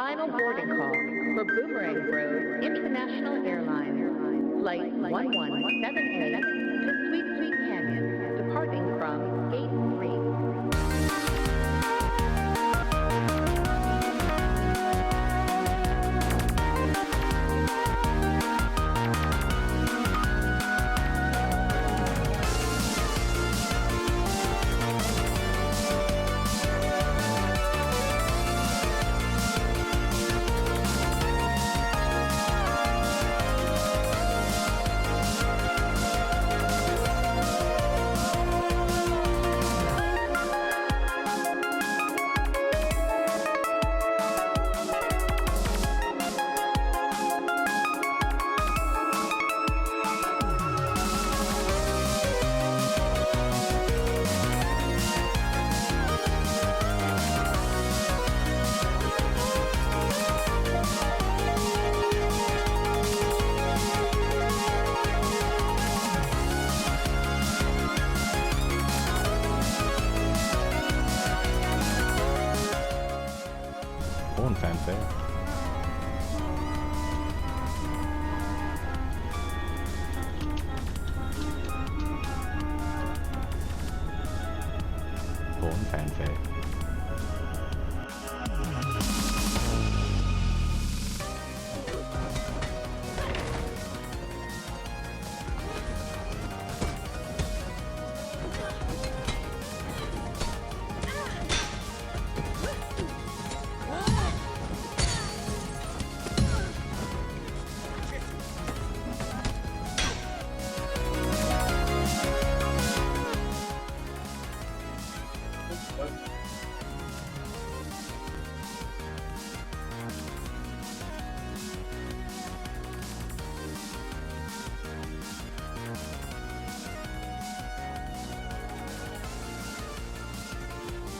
Final boarding call for Boomerang Bros International Airlines, Flight 117A to Sweet Sweet Canyon, departing from Gate 3. Horn fanfare. Horn fanfare.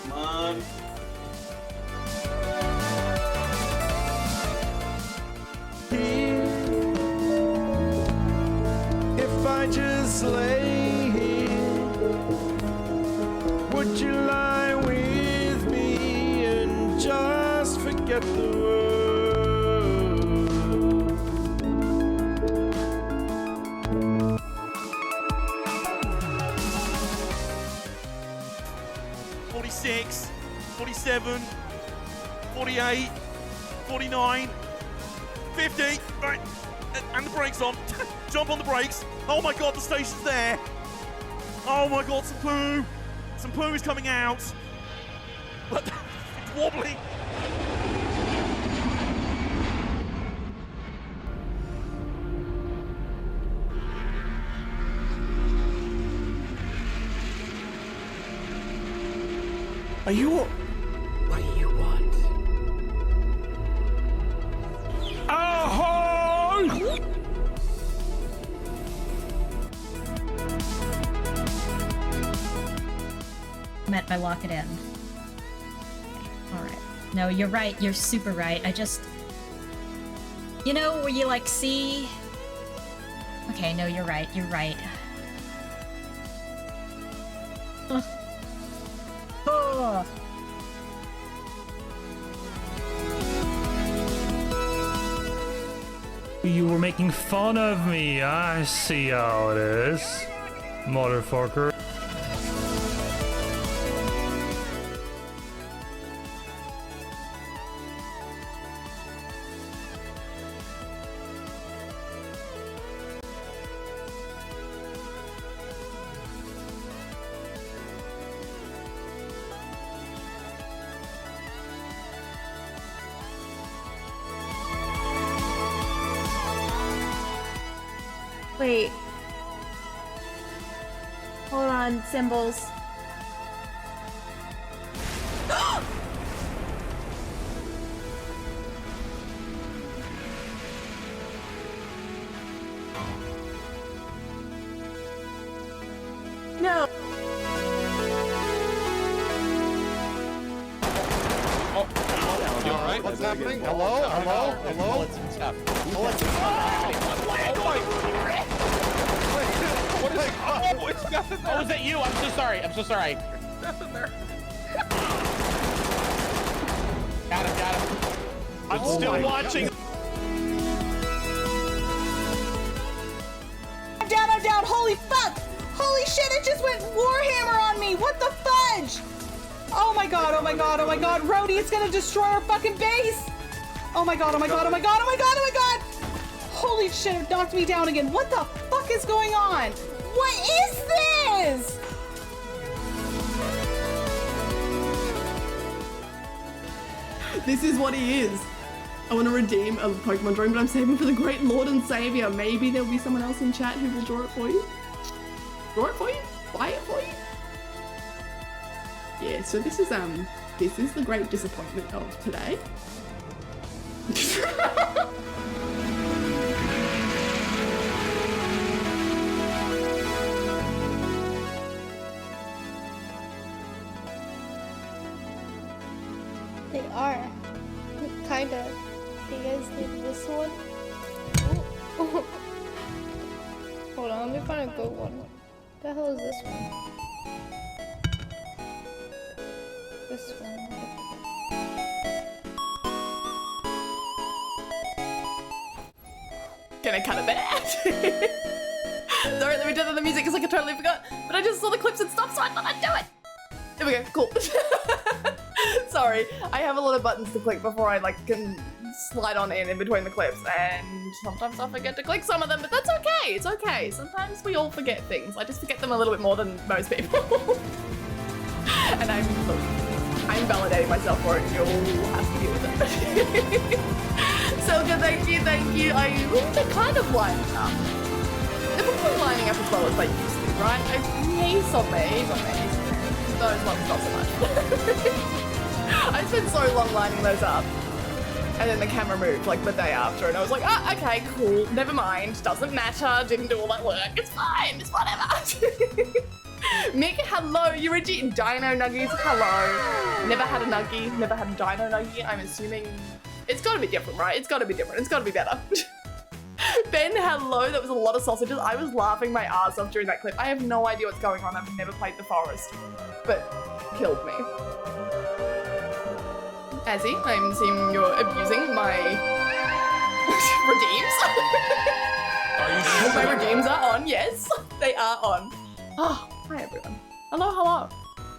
Come on. If I just lay here, would you lie with me and just forget the world? 46, 47, 48, 49, 50. Right, and the brakes on. Jump on the brakes. Oh my god, the station's there. Oh my god, some poo. Some poo is coming out. But it's wobbly. Are you? What do you want? Oh! Met by lock it in. Okay. Alright. No, you're right. You're super right. I just... You know, where you, like, see... Okay, no, you're right. You're right. Ugh. Oh. You were making fun of me. I see how it is, motherfucker. Wait. Hold on, symbols. No. You alright? What's happening? Hello? Hello? Hello? What is oh, it's nothing there. Oh, is that you? I'm so sorry. I'm so sorry. Nothing there. Got him, got him. I'm still watching. I'm down, holy fuck! Holy shit, it just went Warhammer on me! What the fudge? Oh my god, oh my god, oh my god, Rhodey, it's gonna destroy our fucking base! Oh my god, oh my god, oh my god, oh my god, oh my god! Holy shit, it knocked me down again. What the fuck is going on? What is this? This is what he is. I want to redeem a Pokemon drawing, but I'm saving for the great Lord and Savior. Maybe there'll be someone else in chat who will draw it for you. Draw it for you? Buy it for you? Yeah, so this is the great disappointment of today. They are. Kinda. You guys did this one? Oh. Hold on, let me find a good one. What the hell is this one? This one. Can I cut it there? Sorry, let me turn on the music because I totally forgot. But I just saw the clips and stuff, so I thought I'd do it. There we go, cool. Sorry, I have a lot of buttons to click before I can slide on in between the clips, and sometimes I forget to click some of them, but that's okay, it's okay. Sometimes we all forget things. I just forget them a little bit more than most people. And I'm validating myself for it, you'll have to deal with it. So good, thank you. They're kind of lining up. They're probably lining up as well as they used to, right? He's on me. Those ones not so much. I spent so long lining those up, and then the camera moved the day after, and I was like, ah, okay, cool, never mind, doesn't matter, didn't do all that work, it's fine, it's whatever. Mick, hello, Yurigi, Dino Nuggies, hello. Never had a Nuggie, never had a Dino Nuggie, I'm assuming it's gotta be different, right? It's gotta be different, it's gotta be better. Ben, hello, that was a lot of sausages. I was laughing my ass off during that clip. I have no idea what's going on, I've never played the forest, but killed me. Azzy, I'm seeing you're abusing my redeems. My redeems are on, yes, they are on. Oh, hi everyone. Hello. I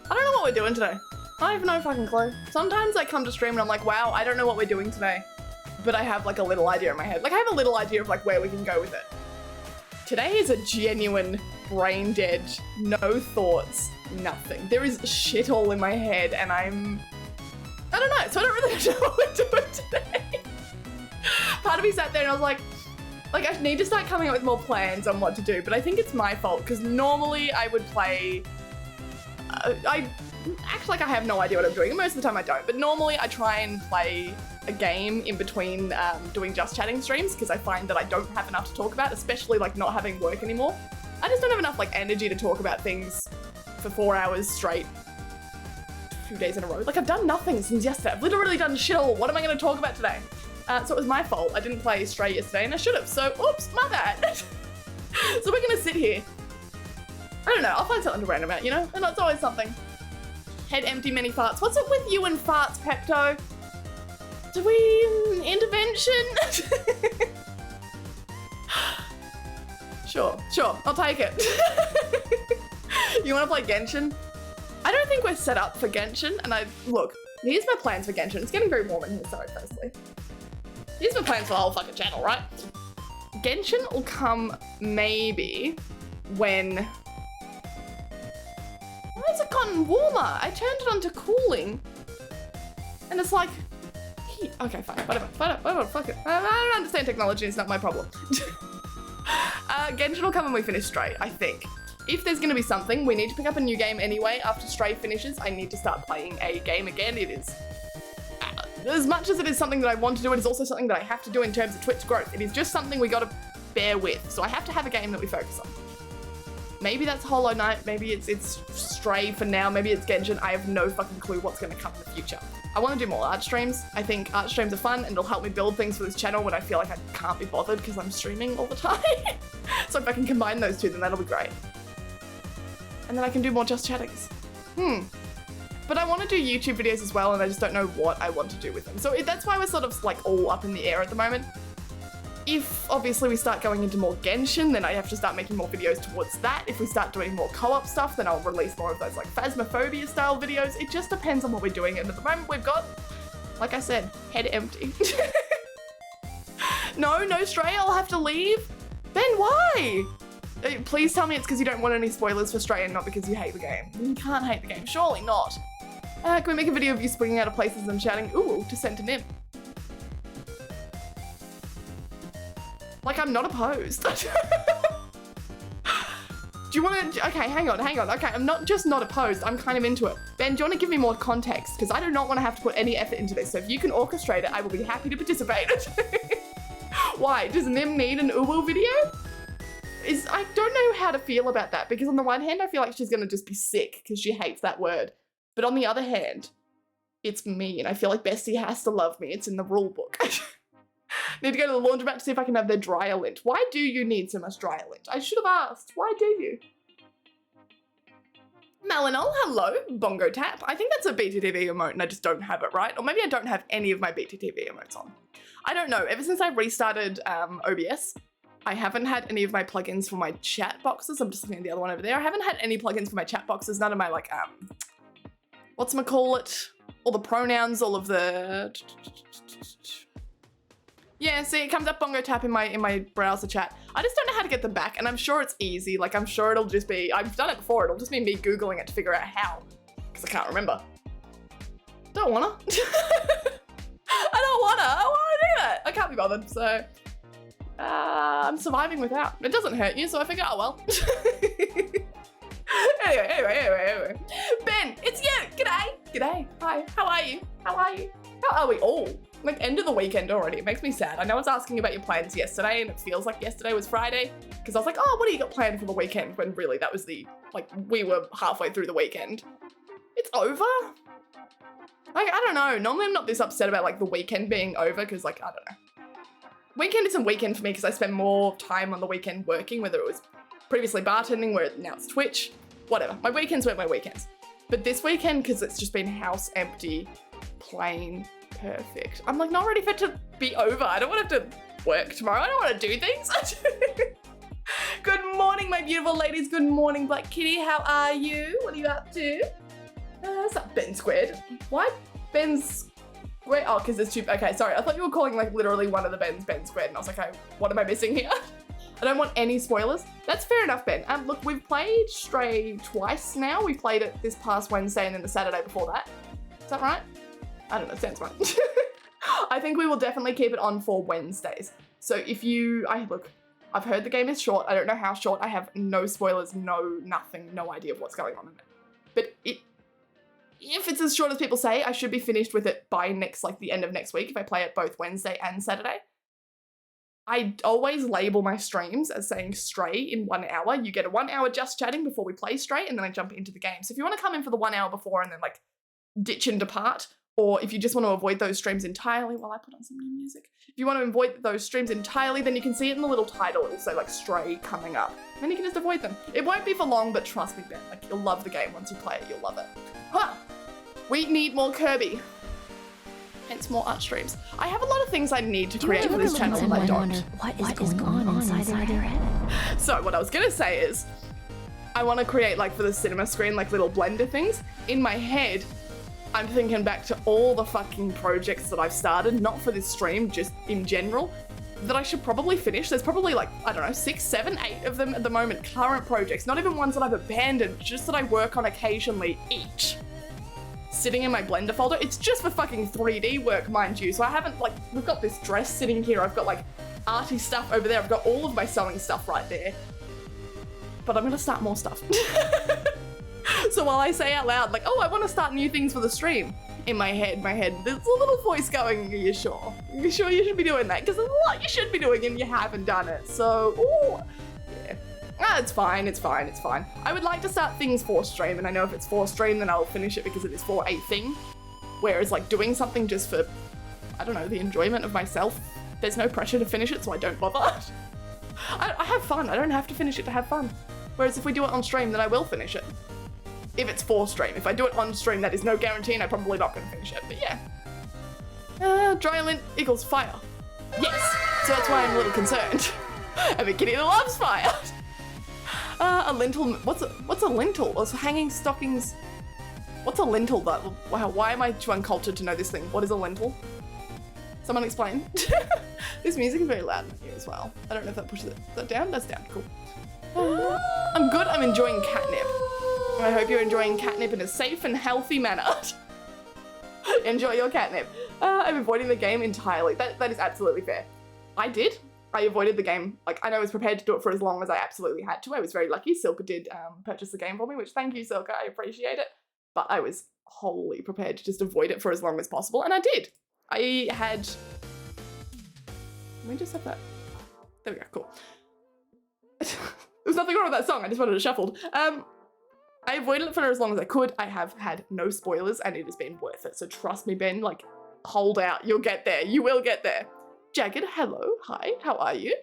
don't know what we're doing today. I have no fucking clue. Sometimes I come to stream and I'm like, wow, I don't know what we're doing today. But I have a little idea in my head. I have a little idea of where we can go with it. Today is a genuine brain dead, no thoughts, nothing. There is shit all in my head and I don't know, so I don't really know what we're doing today. Part of me sat there and I was like, I need to start coming up with more plans on what to do, but I think it's my fault, because normally I would play, I act like I have no idea what I'm doing, and most of the time I don't, but normally I try and play a game in between doing just chatting streams, because I find that I don't have enough to talk about, especially not having work anymore. I just don't have enough energy to talk about things for 4 hours straight. 2 days in a row. I've done nothing since yesterday. I've literally done shit all. What am I going to talk about today? So it was my fault. I didn't play Stray yesterday and I should have. So, oops, my bad. So we're going to sit here. I don't know. I'll find something to rant about, you know? And it's always something. Head empty, many farts. What's it with you and farts, Pepto? Do we... intervention? Sure. I'll take it. You want to play Genshin? I don't think we're set up for Genshin, and look, here's my plans for Genshin. It's getting very warm in here, sorry, firstly. Here's my plans for the whole fucking channel, right? Genshin will come maybe when... Why has it gotten warmer? I turned it on to cooling, and it's heat. Okay, fine, whatever, fuck it. I don't understand technology, it's not my problem. Genshin will come when we finish Stray, I think. If there's going to be something, we need to pick up a new game anyway. After Stray finishes, I need to start playing a game again. It is, as much as it is something that I want to do, it is also something that I have to do in terms of Twitch growth. It is just something we got to bear with. So I have to have a game that we focus on. Maybe that's Hollow Knight. Maybe it's Stray for now. Maybe it's Genshin. I have no fucking clue what's going to come in the future. I want to do more art streams. I think art streams are fun and it'll help me build things for this channel when I feel like I can't be bothered because I'm streaming all the time. So if I can combine those two, then that'll be great. And then I can do more just chattings. But But I want to do YouTube videos as well, and I just don't know what I want to do with them. So that's why we're sort of like all up in the air at the moment. If obviously we start going into more Genshin, then I have to start making more videos towards that. If we start doing more co-op stuff, then I'll release more of those like Phasmophobia style videos. It just depends on what we're doing. And at the moment we've got, like I said, head empty. No, Stray, I'll have to leave. Ben, why? Please tell me it's because you don't want any spoilers for Stray and not because you hate the game. You can't hate the game, surely not. Can we make a video of you springing out of places and shouting ooh to send to Nim? Like, I'm not opposed. Do you want to, okay, hang on. Okay, I'm not just not opposed, I'm kind of into it. Ben, do you want to give me more context? Because I do not want to have to put any effort into this. So if you can orchestrate it, I will be happy to participate. Why, does Nim need an uwu video? I don't know how to feel about that, because on the one hand, I feel like she's going to just be sick because she hates that word. But on the other hand, it's me, and I feel like Bestie has to love me. It's in the rule book. Need to go to the laundromat to see if I can have their dryer lint. Why do you need so much dryer lint? I should have asked. Why do you? Melanol, hello. Bongo tap. I think that's a BTTV emote and I just don't have it, right? Or maybe I don't have any of my BTTV emotes on. I don't know. Ever since I restarted OBS, I haven't had any of my plugins for my chat boxes. I'm just looking at the other one over there. I haven't had any plugins for my chat boxes. None of my like, whatchamacallit? All the pronouns, all of the... Yeah, see, it comes up bongo tap in my browser chat. I just don't know how to get them back, and I'm sure it's easy. Like, I'm sure it'll just be, I've done it before, it'll just be me Googling it to figure out how, because I can't remember. Don't wanna. I don't wanna do that. I can't be bothered, so. I'm surviving without. It doesn't hurt you, so I figure, oh well. Anyway. Ben, it's you. G'day. Hi, how are you? How are we all? Like, end of the weekend already. It makes me sad. I know I was asking about your plans yesterday and it feels like yesterday was Friday because I was like, oh, what do you got planned for the weekend? When really that was we were halfway through the weekend. It's over? Like, I don't know. Normally I'm not this upset about like the weekend being over because like, I don't know. Weekend isn't weekend for me because I spend more time on the weekend working, whether it was previously bartending, where now it's Twitch, whatever. My weekends weren't my weekends. But this weekend, because it's just been house empty, plain, perfect. I'm like not ready for it to be over. I don't want to have to work tomorrow. I don't want to do things. Good morning, my beautiful ladies. Good morning, Black Kitty. How are you? What are you up to? What's up, Ben Squared? Why Ben's squared? Oh, because there's two. Okay, sorry. I thought you were calling like literally one of the Ben's Ben Squared, and I was like, okay, what am I missing here? I don't want any spoilers. That's fair enough, Ben. Look, we've played Stray twice now. We played it this past Wednesday and then the Saturday before that. Is that right? I don't know, sounds right. I think we will definitely keep it on for Wednesdays. So if you, look, I've heard the game is short. I don't know how short. I have no spoilers, nothing, no idea of what's going on in it. But if it's as short as people say, I should be finished with it by the end of next week if I play it both Wednesday and Saturday. I always label my streams as saying Stray in 1 hour. You get a 1 hour just chatting before we play Stray and then I jump into the game. So if you want to come in for the 1 hour before and then like ditch and depart, or if you just want to avoid those streams entirely, while I put on some new music. If you want to avoid those streams entirely, then you can see it in the little title. It'll say like Stray coming up. Then you can just avoid them. It won't be for long, but trust me, Ben, like you'll love the game once you play it. You'll love it. Huh. We need more Kirby. Hence more art streams. I have a lot of things I need to create for this channel and I don't. What is going on inside your head? So what I was gonna say is, I want to create like for the cinema screen, like little blender things. In my head, I'm thinking back to all the fucking projects that I've started, not for this stream, just in general, that I should probably finish. There's probably like, I don't know, 6, 7, 8 of them at the moment, current projects, not even ones that I've abandoned, just that I work on occasionally each. Sitting in my Blender folder. It's just for fucking 3D work, mind you. So I haven't like, we've got this dress sitting here. I've got like arty stuff over there. I've got all of my sewing stuff right there. But I'm gonna start more stuff. So while I say out loud, like, oh, I want to start new things for the stream, in my head, there's a little voice going, are you sure? Are you sure you should be doing that? Because there's a lot you should be doing and you haven't done it. So, ooh, yeah. It's fine. I would like to start things for stream, and I know if it's for stream, then I'll finish it because it is for a thing. Whereas like doing something just for, I don't know, the enjoyment of myself, there's no pressure to finish it, so I don't bother. I have fun. I don't have to finish it to have fun. Whereas if we do it on stream, then I will finish it. if it's for stream. If I do it on stream, that is no guarantee and I'm probably not going to finish it, but yeah. Dry lint equals fire. Yes, so that's why I'm a little concerned. I'm a kitty that loves fire. A lintel, what's a lintel? Or hanging stockings. What's a lintel though? Wow, why am I too uncultured to know this thing? What is a lintel? Someone explain. This music is very loud in here as well. I don't know if that pushes it. Is that down? That's down, cool. I'm good, I'm enjoying catnip. I hope you're enjoying catnip in a safe and healthy manner. Enjoy your catnip. I'm avoiding the game entirely. That is absolutely fair. I did. I avoided the game. Like, I know I was prepared to do it for as long as I absolutely had to. I was very lucky. Silka did purchase the game for me, which thank you, Silka. I appreciate it. But I was wholly prepared to just avoid it for as long as possible, and I did. I had... Let me just have that. There we go, cool. There's nothing wrong with that song, I just wanted it shuffled. I avoided it for as long as I could. I have had no spoilers and it has been worth it. So trust me, Ben, like, hold out. You'll get there. You will get there. Jagged, hello. Hi, how are you?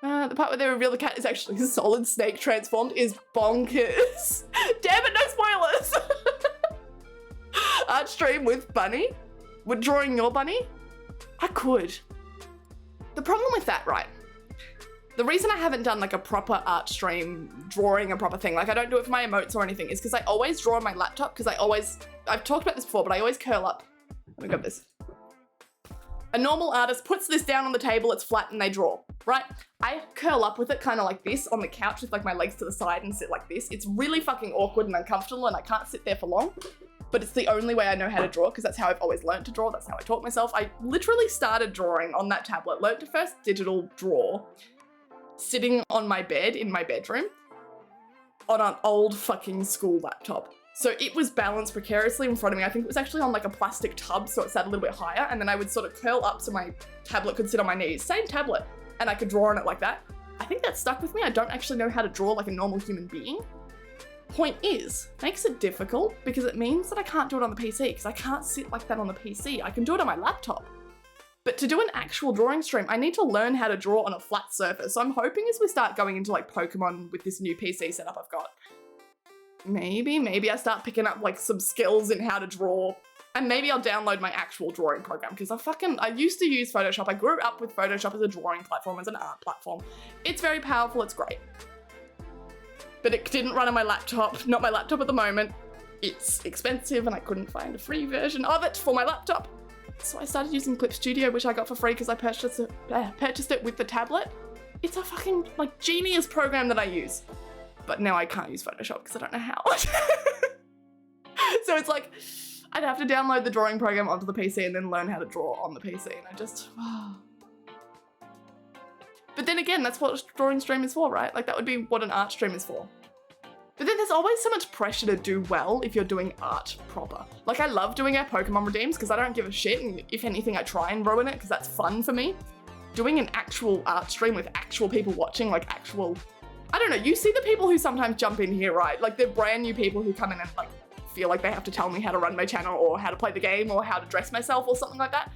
The part where they reveal the cat is actually Solid Snake transformed is bonkers. Damn it, no spoilers. Art stream with Bunny? With drawing your bunny? I could. The problem with that, right? The reason I haven't done like a proper art stream, drawing a proper thing, like I don't do it for my emotes or anything, is because I always draw on my laptop, because I've talked about this before, but I always curl up. Let me grab this. A normal artist puts this down on the table, it's flat and they draw, right? I curl up with it kind of like this on the couch with like my legs to the side and sit like this. It's really fucking awkward and uncomfortable and I can't sit there for long, but it's the only way I know how to draw because that's how I've always learned to draw. That's how I taught myself. I literally started drawing on that tablet, learned to first digital draw, sitting on my bed in my bedroom on an old fucking school laptop. So it was balanced precariously in front of me. I think it was actually on like a plastic tub, so it sat a little bit higher, and then I would sort of curl up so my tablet could sit on my knees. Same tablet, and I could draw on it like that. I think that stuck with me. I don't actually know how to draw like a normal human being. Point is, makes it difficult because it means that I can't do it on the PC because I can't sit like that on the PC. I can do it on my laptop. But to do an actual drawing stream, I need to learn how to draw on a flat surface. So I'm hoping as we start going into like Pokemon with this new PC setup I've got, maybe I start picking up like some skills in how to draw, and maybe I'll download my actual drawing program because I used to use Photoshop. I grew up with Photoshop as a drawing platform, as an art platform. It's very powerful, it's great. But it didn't run on my laptop, not my laptop at the moment. It's expensive and I couldn't find a free version of it for my laptop. So I started using Clip Studio, which I got for free because I purchased it with the tablet. It's a fucking like genius program that I use. But now I can't use Photoshop because I don't know how. So it's like, I'd have to download the drawing program onto the PC and then learn how to draw on the PC, and I just... But then again, that's what a drawing stream is for, right? Like that would be what an art stream is for. But then there's always so much pressure to do well if you're doing art proper. Like I love doing our Pokemon redeems because I don't give a shit, and if anything I try and ruin it because that's fun for me. Doing an actual art stream with actual people watching, like actual... I don't know, you see the people who sometimes jump in here, right? Like they're brand new people who come in and like feel like they have to tell me how to run my channel or how to play the game or how to dress myself or something like that.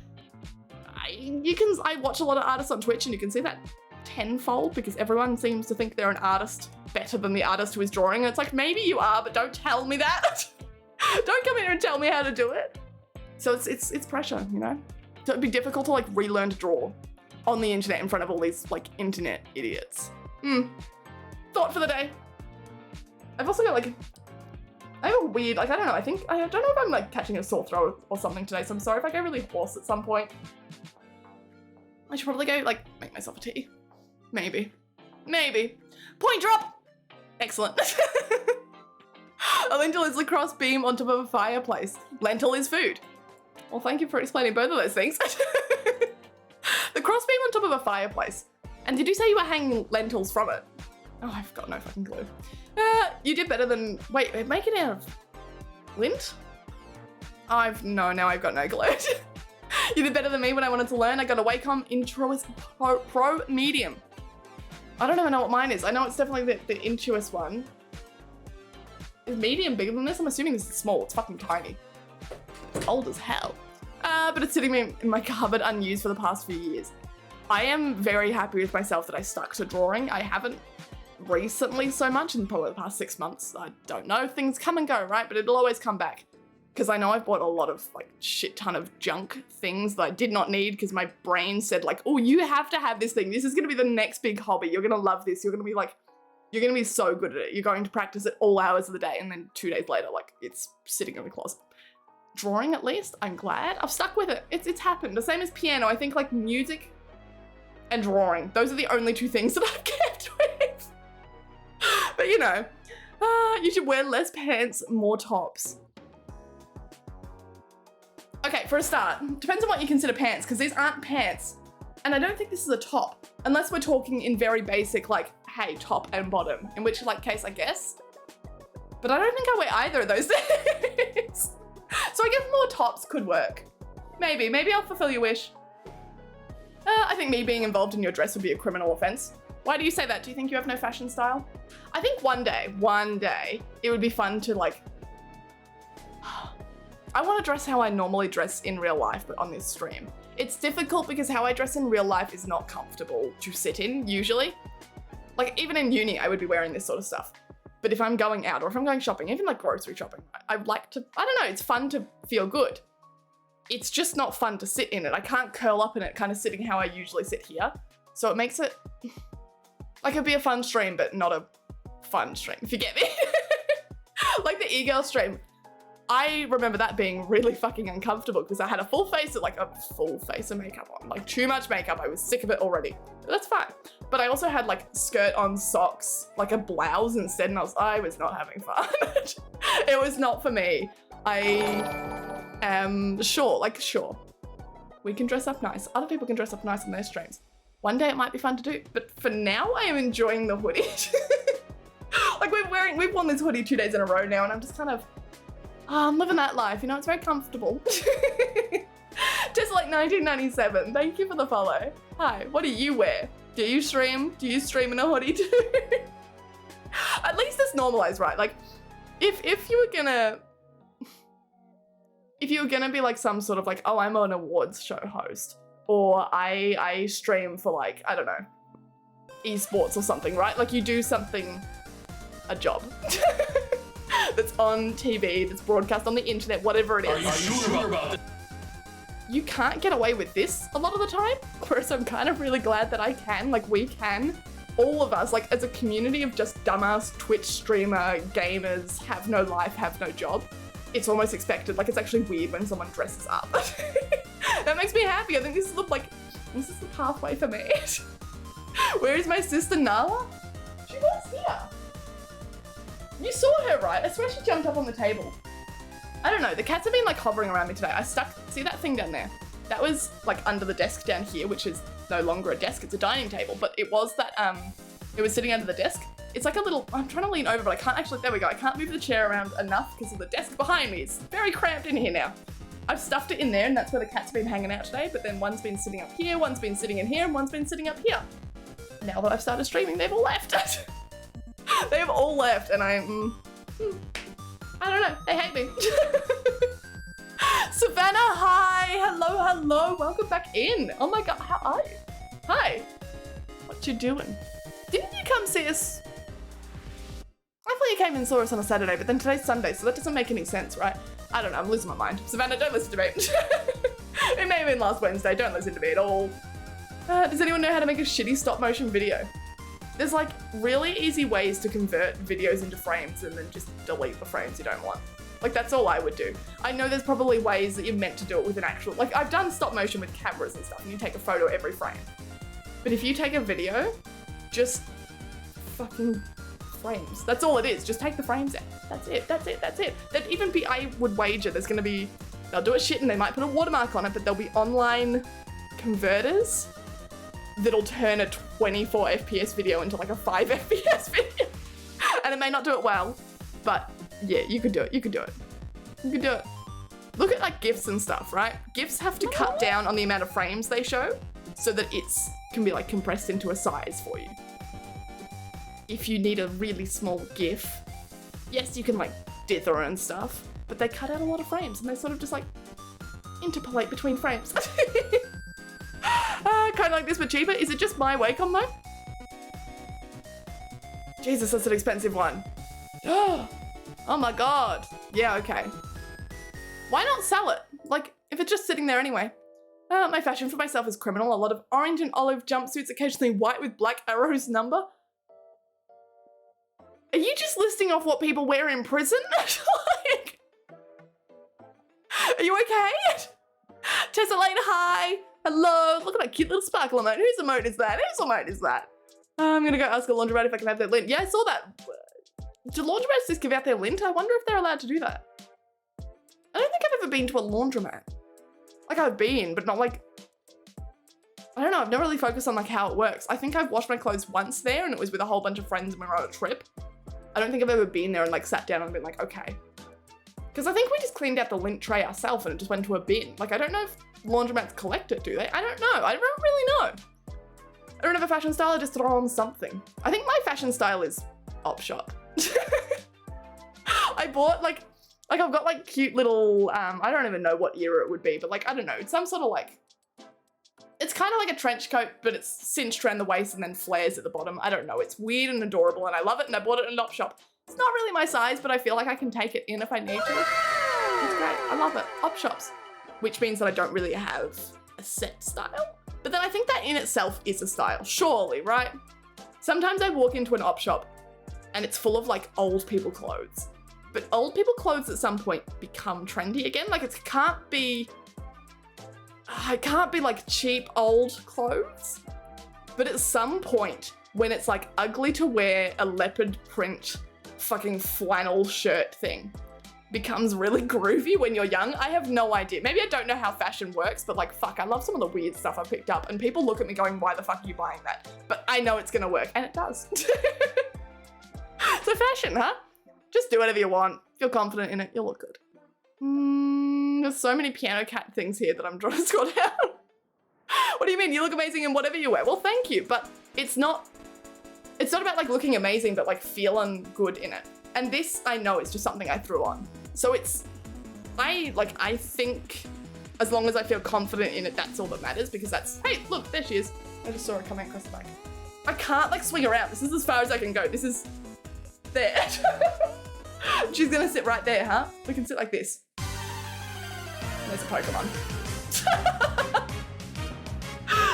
I watch a lot of artists on Twitch and you can see that tenfold because everyone seems to think they're an artist better than the artist who is drawing. And it's like, maybe you are, but don't tell me that. Don't come here and tell me how to do it. So it's pressure, you know? So it'd be difficult to like relearn to draw on the internet in front of all these like internet idiots. Thought for the day. I've also got like, I have a weird, like, I don't know, I don't know if I'm like catching a sore throat or something today, so I'm sorry if I go really hoarse at some point. I should probably go like make myself a tea. Maybe. Point drop! Excellent. A lentil is a cross beam on top of a fireplace. Lentil is food. Well, thank you for explaining both of those things. The cross beam on top of a fireplace. And did you say you were hanging lentils from it? Oh, I've got no fucking clue. You did better than... Wait, make it out of lint? Now I've got no clue. You did better than me when I wanted to learn. I got a Wacom Intuos Pro Medium. I don't even know what mine is. I know it's definitely the Intuos one. Is medium bigger than this? I'm assuming this is small. It's fucking tiny. It's old as hell. But it's sitting in my cupboard unused for the past few years. I am very happy with myself that I stuck to drawing. I haven't recently so much in probably the past 6 months. I don't know, things come and go, right? But it'll always come back. Because I know I've bought a lot of like shit ton of junk things that I did not need because my brain said like, oh, you have to have this thing. This is gonna be the next big hobby. You're gonna love this. You're gonna be so good at it. You're going to practice it all hours of the day. And then 2 days later, like it's sitting in the closet. Drawing at least, I'm glad. I've stuck with it. It's happened. The same as piano. I think like music and drawing. Those are the only 2 things that I've kept with. But you know, you should wear less pants, more tops. Okay, for a start, depends on what you consider pants, because these aren't pants. And I don't think this is a top, unless we're talking in very basic, like, hey, top and bottom, in which like case I guess. But I don't think I wear either of those things. So I guess more tops could work. Maybe I'll fulfill your wish. I think me being involved in your dress would be a criminal offense. Why do you say that? Do you think you have no fashion style? I think one day, it would be fun to like, I want to dress how I normally dress in real life, but on this stream. It's difficult because how I dress in real life is not comfortable to sit in, usually. Like, even in uni, I would be wearing this sort of stuff. But if I'm going out or if I'm going shopping, even like grocery shopping, I'd like to, I don't know, it's fun to feel good. It's just not fun to sit in it. I can't curl up in it, kind of sitting how I usually sit here. So it makes it, like it'd be a fun stream, but not a fun stream, if you get me. Like the e-girl stream. I remember that being really fucking uncomfortable because I had a full face of makeup on, like too much makeup. I was sick of it already. But that's fine. But I also had like skirt on, socks, like a blouse instead, and I was not having fun. It was not for me. I am sure. We can dress up nice. Other people can dress up nice on their streams. One day it might be fun to do, but for now I am enjoying the hoodie. Like we've worn this hoodie 2 days in a row now, and I'm just kind of, I'm living that life, you know, it's very comfortable. Just like 1997. Thank you for the follow. Hi, what do you wear? Do you stream? Do you stream in a hoodie too? At least it's normalized, right? Like, if you were gonna be like some sort of like, oh, I'm an awards show host, or I stream for like, I don't know, esports or something, right? Like you do something, a job. That's on TV, that's broadcast on the internet, whatever it is. Are you sure about this? You can't get away with this a lot of the time, whereas I'm kind of really glad that I can, like we can. All of us, like as a community of just dumbass Twitch streamer, gamers, have no life, have no job, it's almost expected. Like it's actually weird when someone dresses up. That makes me happy. I think this is the pathway for me. Where is my sister Nala? She was here. You saw her, right? I swear she jumped up on the table. I don't know, the cats have been like hovering around me today. See that thing down there? That was like under the desk down here, which is no longer a desk, it's a dining table, but it was that, it was sitting under the desk. It's like a little, I'm trying to lean over, but I can't actually, there we go. I can't move the chair around enough because of the desk behind me. It's very cramped in here now. I've stuffed it in there and that's where the cats have been hanging out today, but then one's been sitting up here, one's been sitting in here, and one's been sitting up here. Now that I've started streaming, they've all left. They've all left and I don't know, they hate me. Savannah, hi, hello, welcome back in. Oh my God, how are you? Hi, what you doing? Didn't you come see us? I thought you came and saw us on a Saturday, but then today's Sunday, so that doesn't make any sense, right? I don't know, I'm losing my mind. Savannah, don't listen to me. It may have been last Wednesday, don't listen to me at all. Does anyone know how to make a shitty stop motion video? There's like really easy ways to convert videos into frames and then just delete the frames you don't want. Like that's all I would do. I know there's probably ways that you're meant to do it with an actual, like I've done stop motion with cameras and stuff and you take a photo every frame. But if you take a video, just fucking frames. That's all it is. Just take the frames out. That's it. There'd even be, I would wager there's gonna be, they'll do a shit and they might put a watermark on it, but there'll be online converters that'll turn a 24 FPS video into like a 5 FPS video. And it may not do it well, but yeah, you could do it. Look at like GIFs and stuff, right? GIFs have to cut down on the amount of frames they show so that it's can be like compressed into a size for you. If you need a really small GIF, yes, you can like dither and stuff, but they cut out a lot of frames and they sort of just like interpolate between frames. Kind of like this but cheaper. Is it just my Wacom though? Jesus, that's an expensive one. Oh my God. Yeah, okay. Why not sell it? Like, if it's just sitting there anyway. My fashion for myself is criminal. A lot of orange and olive jumpsuits, occasionally white with black arrows number. Are you just listing off what people wear in prison? Like, are you okay? Tessa Lane, hi. Hello. Look at that cute little sparkle emote. Whose emote is that? Whose emote is that? I'm gonna go ask a laundromat if I can have their lint. Yeah, I saw that. Do laundromats just give out their lint? I wonder if they're allowed to do that. I don't think I've ever been to a laundromat. Like, I've been, but not like, I don't know, I've never really focused on like how it works. I think I've washed my clothes once there and it was with a whole bunch of friends and we were on a trip. I don't think I've ever been there and like sat down and been like, okay. Because I think we just cleaned out the lint tray ourselves and it just went to a bin. Like, I don't know if laundromats collect it, do they? I don't know, I don't really know. I don't have a fashion style, I just throw on something. I think my fashion style is op shop. I bought like I've got like cute little, I don't even know what era it would be, but like, I don't know, it's some sort of like, it's kind of like a trench coat, but it's cinched around the waist and then flares at the bottom. I don't know, it's weird and adorable and I love it and I bought it in an op shop. It's not really my size, but I feel like I can take it in if I need to. It's great, I love it. Op shops, which means that I don't really have a set style. But then I think that in itself is a style, surely, right? Sometimes I walk into an op shop and it's full of like old people clothes. But old people clothes at some point become trendy again. Like it can't be like cheap old clothes. But at some point when it's like ugly to wear a leopard print fucking flannel shirt thing becomes really groovy when you're young. I have no idea. Maybe I don't know how fashion works, but like, fuck, I love some of the weird stuff I picked up and people look at me going, why the fuck are you buying that? But I know it's gonna work and it does. So fashion, huh? Just do whatever you want. Feel confident in it, you'll look good. There's so many piano cat things here that I'm trying to score down. What do you mean? You look amazing in whatever you wear. Well, thank you, but it's not about like looking amazing, but like feeling good in it. And this, I know, is just something I threw on. So I think as long as I feel confident in it, that's all that matters because that's, hey, look, there she is. I just saw her coming across the back. I can't like swing around. This is as far as I can go. This is there. She's gonna sit right there, huh? We can sit like this. There's a Pokemon.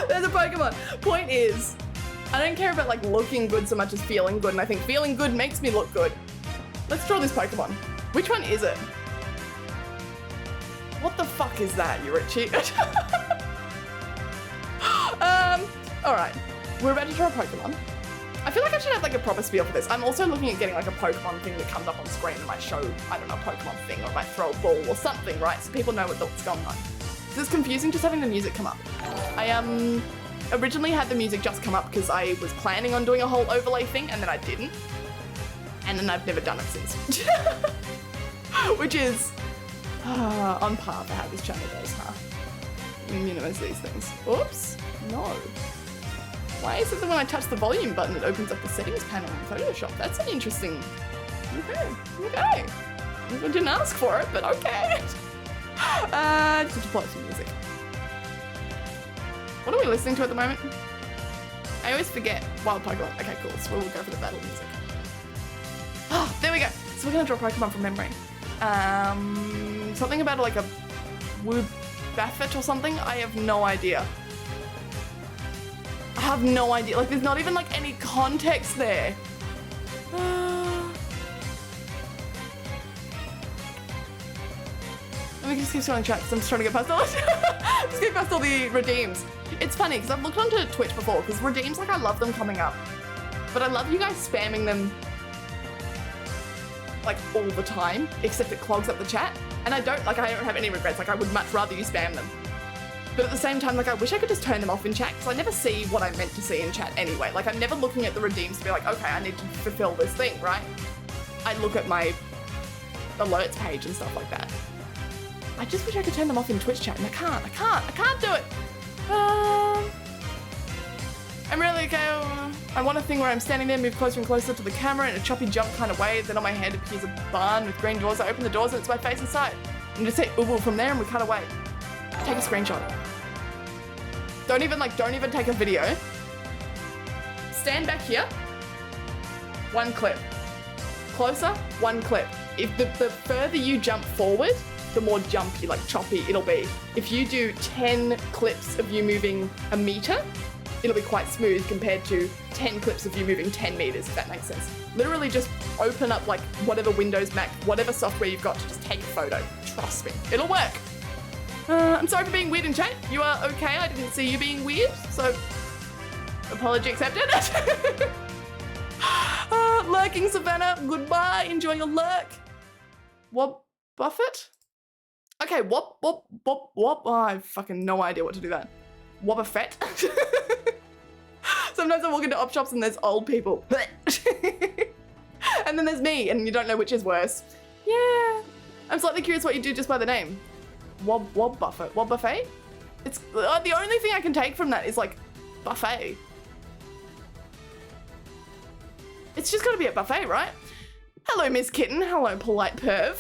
There's a Pokemon. Point is, I don't care about like looking good so much as feeling good, and I think feeling good makes me look good. Let's draw this Pokemon. Which one is it? What the fuck is that, Yurichi? All right, we're about to draw a Pokemon. I feel like I should have like a proper spiel for this. I'm also looking at getting like a Pokemon thing that comes up on screen and might show, I don't know, a Pokemon thing, or I might throw a ball or something, right? So people know what's going on. So it's confusing just having the music come up. I originally had the music just come up because I was planning on doing a whole overlay thing and then I didn't. And then I've never done it since. Which is on par for how this channel goes, huh? Minimize these things. Oops, no. Why is it that when I touch the volume button, it opens up the settings panel in Photoshop? That's an interesting, okay. I didn't ask for it, but okay. Just have to play some music. What are we listening to at the moment? I always forget. Wild Pokemon. Okay, cool. So we'll go for the battle music. Oh, there we go. So we're gonna draw Pokemon from memory. Something about like a Woobaffet or something. I have no idea. I have no idea. Like, there's not even like any context there. Let me just keep scrolling chat because I'm just trying to get past all just get past all the redeems. It's funny because I've looked onto Twitch before because redeems, like, I love them coming up, but I love you guys spamming them like all the time, except it clogs up the chat. And I don't have any regrets. Like, I would much rather you spam them. But at the same time, like, I wish I could just turn them off in chat because I never see what I meant to see in chat anyway. Like, I'm never looking at the redeems to be like, okay, I need to fulfill this thing, right? I look at my alerts page and stuff like that. I just wish I could turn them off in Twitch chat, and I can't do it. I'm really okay. I want a thing where I'm standing there, move closer and closer to the camera in a choppy jump kind of way. Then on my head appears a barn with green doors. I open the doors and it's my face inside. And just say Ubu from there and we cut away. Take a screenshot. Don't even take a video. Stand back here 1 clip. Closer, 1 clip. If the further you jump forward, the more jumpy, like choppy it'll be. If you do 10 clips of you moving a meter, it'll be quite smooth compared to 10 clips of you moving 10 meters, if that makes sense. Literally just open up like whatever Windows, Mac, whatever software you've got to just take a photo. Trust me, it'll work. I'm sorry for being weird in chat. You are okay, I didn't see you being weird, so apology accepted. Lurking Savannah, goodbye, enjoy your lurk. What, Buffett? Okay, what, oh, I have fucking no idea what to do that. Wobbuffet. Sometimes I walk into op shops and there's old people. And then there's me, and you don't know which is worse. Yeah. I'm slightly curious what you do just by the name. Wobbuffet. Wobbuffet? It's the only thing I can take from that is like buffet. It's just gotta be a buffet, right? Hello, Miss Kitten. Hello, polite perv.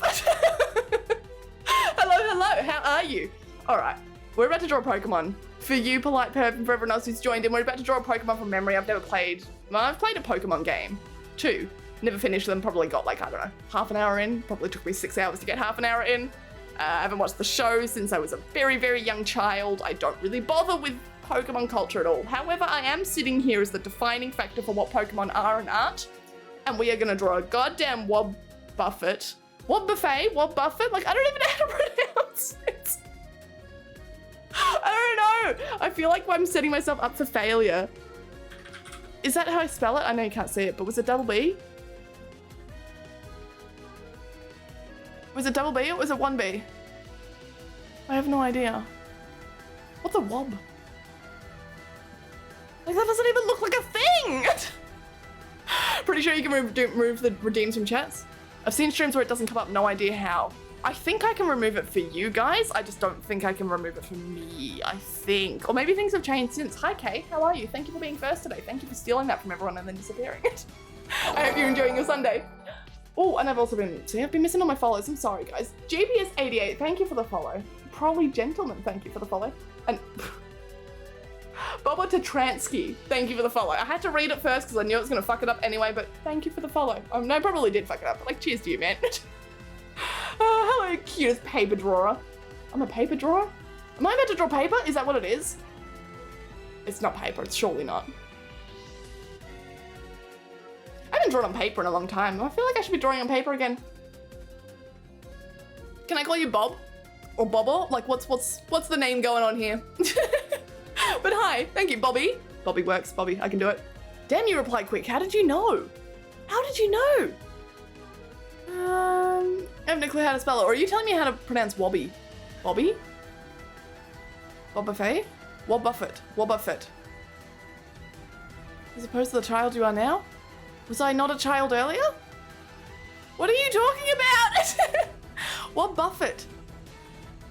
Hello, how are you? All right, we're about to draw a Pokemon. For you, polite perv, and for everyone else who's joined in, we're about to draw a Pokemon from memory. I've played a Pokemon game, 2. Never finished them, probably got like, I don't know, half an hour in. Probably took me 6 hours to get half an hour in. I haven't watched the show since I was a very, very young child. I don't really bother with Pokemon culture at all. However, I am sitting here as the defining factor for what Pokemon are and aren't. And we are gonna draw a goddamn Wobbuffet. Wobbuffet? Wobbuffet? Like, I don't even know how to pronounce it. I don't know. I feel like I'm setting myself up for failure. Is that how I spell it? I know you can't see it, but was it double B? Was it double B or was it 1B? I have no idea. What's a wob? Like, that doesn't even look like a thing! Pretty sure you can remove the redeems from chats. I've seen streams where it doesn't come up, no idea how. I think I can remove it for you guys. I just don't think I can remove it for me, I think. Or maybe things have changed since. Hi, Kay, how are you? Thank you for being first today. Thank you for stealing that from everyone and then disappearing it. I hope you're enjoying your Sunday. Oh, and I've also been, see, I've been missing all my follows. I'm sorry, guys. GPS88, thank you for the follow. Probably Gentleman, thank you for the follow. And Boba Tatransky, thank you for the follow. I had to read it first because I knew it was going to fuck it up anyway, but thank you for the follow. No, I probably did fuck it up, but like, cheers to you, man. Hello, cutest paper drawer. I'm a paper drawer? Am I meant to draw paper? Is that what it is? It's not paper, it's surely not. I haven't drawn on paper in a long time. I feel like I should be drawing on paper again. Can I call you Bob? Or Bobble? Like, what's the name going on here? But hi, thank you, Bobby. Bobby works, Bobby, I can do it. Damn, you replied quick. How did you know? How did you know? I have no clue how to spell it. Or are you telling me how to pronounce Wobby? Bobby? Wobbuffet? Wobbuffet. Wobbuffet. As opposed to the child you are now? Was I not a child earlier? What are you talking about? Wobbuffet.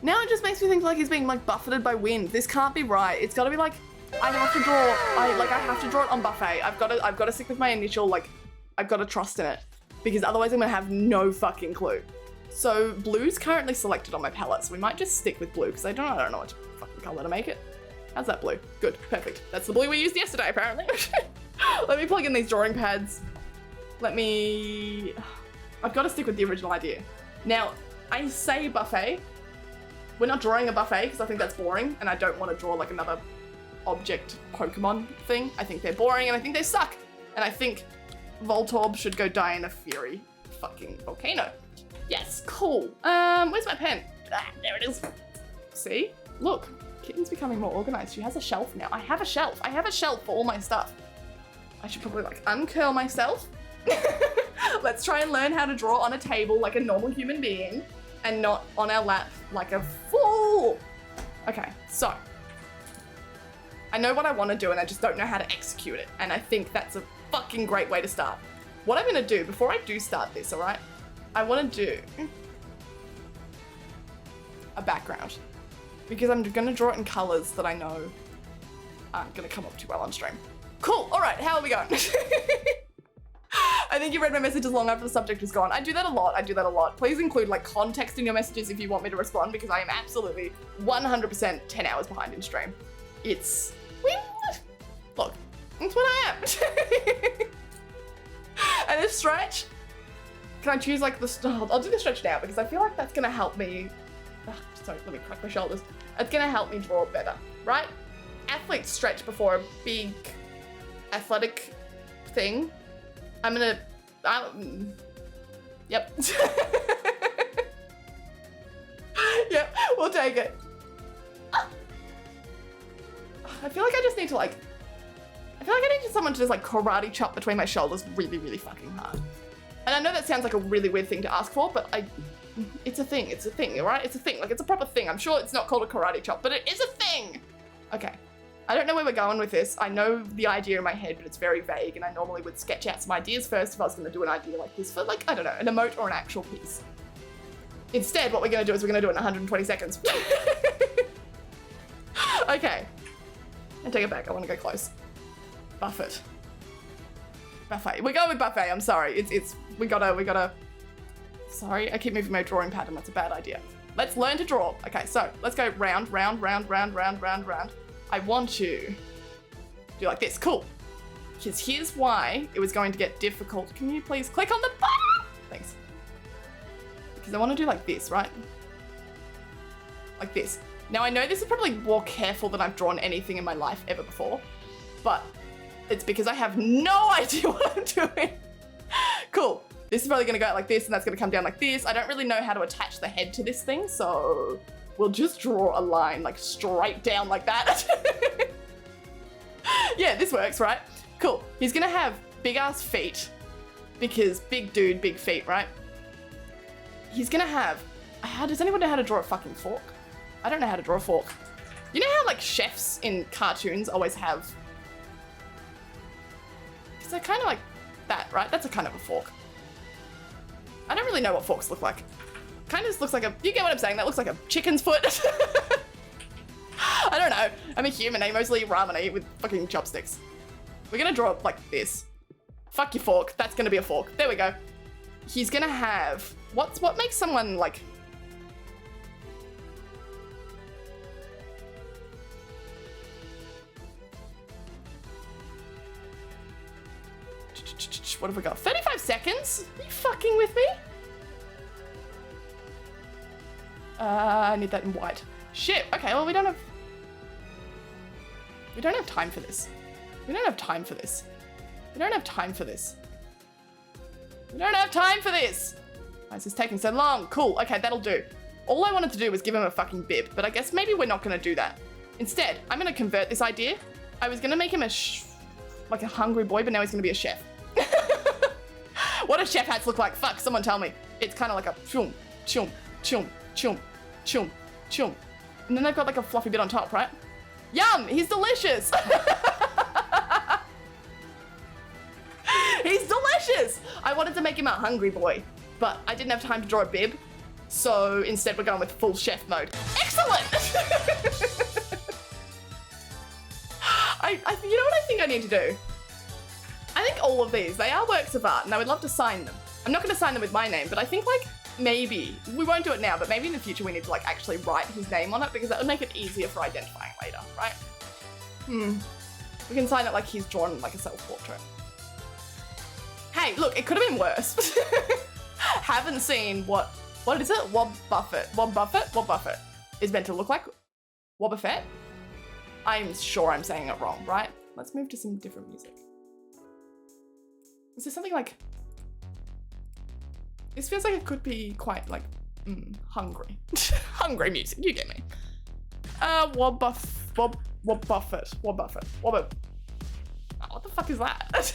Now it just makes me think like he's being like buffeted by wind. This can't be right. It's gotta be like, I have to draw, I have to draw it on buffet. I've got to stick with my initial, like, I've got to trust in it because otherwise I'm gonna have no fucking clue. So blue's currently selected on my palette, so we might just stick with blue because I don't know what fucking color to make it. How's that blue? Good, perfect. That's the blue we used yesterday apparently. Let me plug in these drawing pads. I've got to stick with the original idea. Now, I say buffet. We're not drawing a buffet because I think that's boring and I don't want to draw like another object Pokemon thing. I think they're boring and I think they suck. And I think Voltorb should go die in a fury fucking volcano. Yes, cool. Where's my pen? Ah, there it is. See? Look, Kitten's becoming more organized. She has a shelf now. I have a shelf. I have a shelf for all my stuff. I should probably like uncurl myself. Let's try and learn how to draw on a table like a normal human being and not on our lap like a fool. Okay, so I know what I want to do and I just don't know how to execute it. And I think that's a fucking great way to start. What I'm gonna do before I do start this, all right? I want to do a background because I'm gonna draw it in colors that I know aren't gonna come up too well on stream. Cool, all right, how are we going? I think you read my messages long after the subject was gone. I do that a lot. Please include like context in your messages if you want me to respond because I am absolutely 100% 10 hours behind in stream. Look, that's what I am. And this stretch, can I choose like I'll do the stretch now because I feel like that's gonna help me. Sorry, let me crack my shoulders. It's gonna help me draw better, right? Athletes stretch before a big athletic thing. Yep. Yep, we'll take it. I feel like I just need to like, I feel like I need someone to just like karate chop between my shoulders really, really fucking hard. And I know that sounds like a really weird thing to ask for, but it's a thing, right? It's a thing, like it's a proper thing. I'm sure it's not called a karate chop, but it is a thing. Okay, I don't know where we're going with this. I know the idea in my head, but it's very vague, and I normally would sketch out some ideas first if I was gonna do an idea like this for like, I don't know, an emote or an actual piece. Instead, what we're gonna do is we're gonna do it in 120 seconds. Okay. I take it back, I wanna go close. Buffet. Buffet. We're going with buffet, I'm sorry. We gotta. Sorry, I keep moving my drawing pattern, that's a bad idea. Let's learn to draw. Okay, so let's go round, round, round, round, round, round, round. I want to do like this, cool. Because here's why it was going to get difficult. Can you please click on the button? Thanks. Because I want to do like this, right? Like this. Now I know this is probably more careful than I've drawn anything in my life ever before, but it's because I have no idea what I'm doing. Cool. This is probably gonna go out like this and that's gonna come down like this. I don't really know how to attach the head to this thing, so we'll just draw a line like straight down like that. Yeah, this works, right? Cool. He's gonna have big ass feet because big dude, big feet, right? He's gonna have, does anyone know how to draw a fucking fork? I don't know how to draw a fork. You know how like chefs in cartoons always have, because they're kind of like that, right? That's a kind of a fork. I don't really know what forks look like. Kind of just looks like you get what I'm saying? That looks like a chicken's foot. I don't know. I'm a human. I mostly eat ramen. I eat with fucking chopsticks. We're gonna draw it like this. Fuck your fork. That's gonna be a fork. There we go. He's gonna have, what makes someone like, what have we got? 35 seconds? Are you fucking with me? I need that in white. Shit, okay, well we don't have time for this. We don't have time for this. We don't have time for this. We don't have time for this! Why is this taking so long? Cool, okay, that'll do. All I wanted to do was give him a fucking bib, but I guess maybe we're not gonna do that. Instead, I'm gonna convert this idea. I was gonna make him like a hungry boy, but now he's gonna be a chef. What do chef hats look like? Fuck, someone tell me. It's kind of like a chum, chum, chum, chum, chum, chum. And then they've got like a fluffy bit on top, right? Yum, he's delicious. He's delicious. I wanted to make him a hungry boy, but I didn't have time to draw a bib. So instead we're going with full chef mode. Excellent. You know what I think I need to do? I think all of these, they are works of art and I would love to sign them. I'm not going to sign them with my name, but I think like maybe, we won't do it now, but maybe in the future we need to like actually write his name on it because that would make it easier for identifying later, right? We can sign it like he's drawn like a self-portrait. Hey, look, it could have been worse. Haven't seen what is it? Wob Buffett is meant to look like. Wobbuffet? I'm sure I'm saying it wrong, right? Let's move to some different music. Is there something like, this feels like it could be quite like, hungry. Hungry music, you get me. Wob Buffett. Oh, what the fuck is that?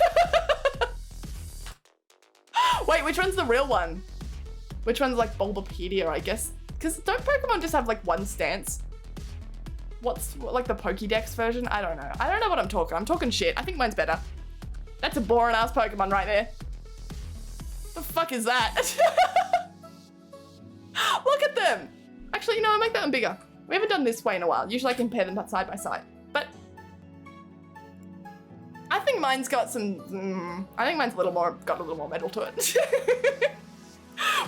Wait, which one's the real one? Which one's like Bulbapedia, I guess? Because don't Pokemon just have like one stance? What's like the Pokédex version? I don't know. I don't know what I'm talking shit. I think mine's better. That's a boring ass Pokemon right there. The fuck is that? Look at them. Actually, you know, I'll make that one bigger. We haven't done this way in a while. Usually I compare them side by side. But I think mine's got some, I think mine's got a little more metal to it.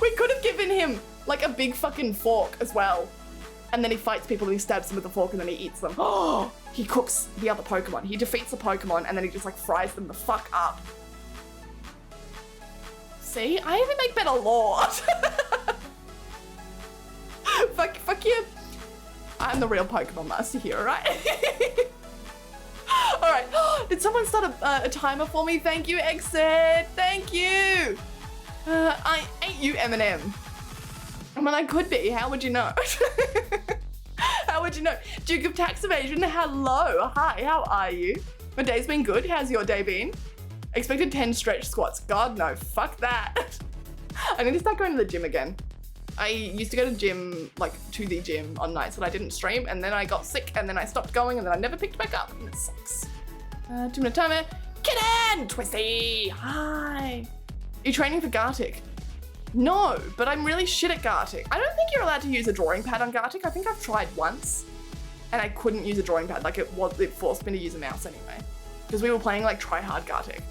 We could have given him like a big fucking fork as well. And then he fights people and he stabs them with the fork and then he eats them. Oh, he cooks the other Pokemon. He defeats the Pokemon and then he just like fries them the fuck up. See, I even make better lore. fuck you. I'm the real Pokemon master here, alright? Alright, did someone start a timer for me? Thank you, Exit. Thank you. Ain't you Eminem? I mean, I could be. How would you know? How would you know? Duke of Tax Evasion, hello. Hi, how are you? My day's been good. How's your day been? Expected 10 stretch squats. God, no. Fuck that. I need to start going to the gym again. I used to go to the gym on nights when I didn't stream, and then I got sick, and then I stopped going, and then I never picked back up, and it sucks. 2-minute timer. Get in! Twisty! Hi! Are you training for Gartic? No, but I'm really shit at Gartic. I don't think you're allowed to use a drawing pad on Gartic. I think I've tried once, and I couldn't use a drawing pad. Like, it forced me to use a mouse anyway, because we were playing, like, try-hard Gartic.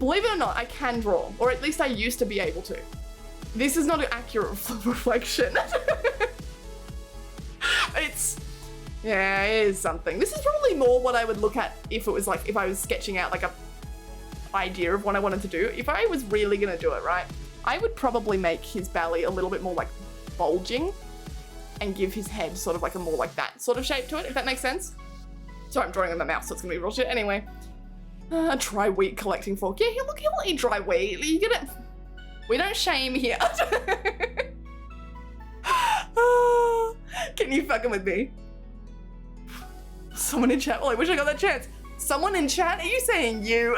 Believe it or not, I can draw, or at least I used to be able to. This is not an accurate reflection. Yeah, it is something. This is probably more what I would look at if it was like, if I was sketching out like a idea of what I wanted to do. If I was really gonna do it, right, I would probably make his belly a little bit more like bulging and give his head sort of like a more like that sort of shape to it, if that makes sense. Sorry, I'm drawing on the mouse, so it's gonna be real shit. Anyway, dry wheat collecting fork. Yeah, look, he'll eat dry wheat. You get it. We don't shame here. Can you fucking with me? Someone in chat. Well, I wish I got that chance. Someone in chat? Are you saying you?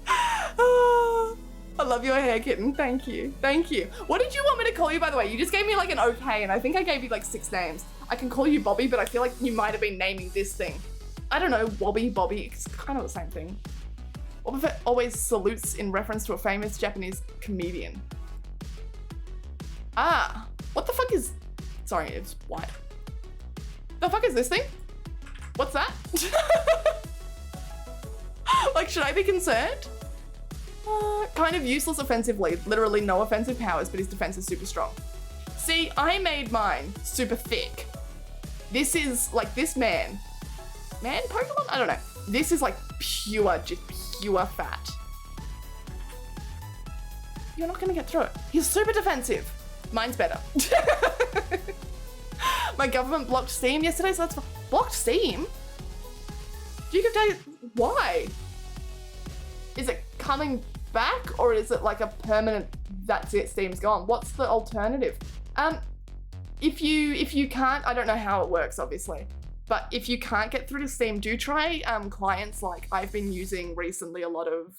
I love your hair, kitten. Thank you. Thank you. What did you want me to call you, by the way? You just gave me like an okay, and I think I gave you like 6 names. I can call you Bobby, but I feel like you might have been naming this thing. I don't know, Wobby, Bobby. It's kind of the same thing. Wobbuffet always salutes in reference to a famous Japanese comedian. Ah, what the fuck is... Sorry, it's white. The fuck is this thing? What's that? Like, should I be concerned? Kind of useless offensively. Literally no offensive powers, but his defense is super strong. See, I made mine super thick. This is like this man Pokemon? I don't know. This is like pure, just pure fat. You're not gonna get through it. He's super defensive. Mine's better. My government blocked Steam yesterday, so that's blocked Steam? Duke of Days, why? Is it coming back, or is it like a permanent, that's it, Steam's gone? What's the alternative? If you can't, I don't know how it works, obviously, but if you can't get through to Steam, do try clients like I've been using recently a lot of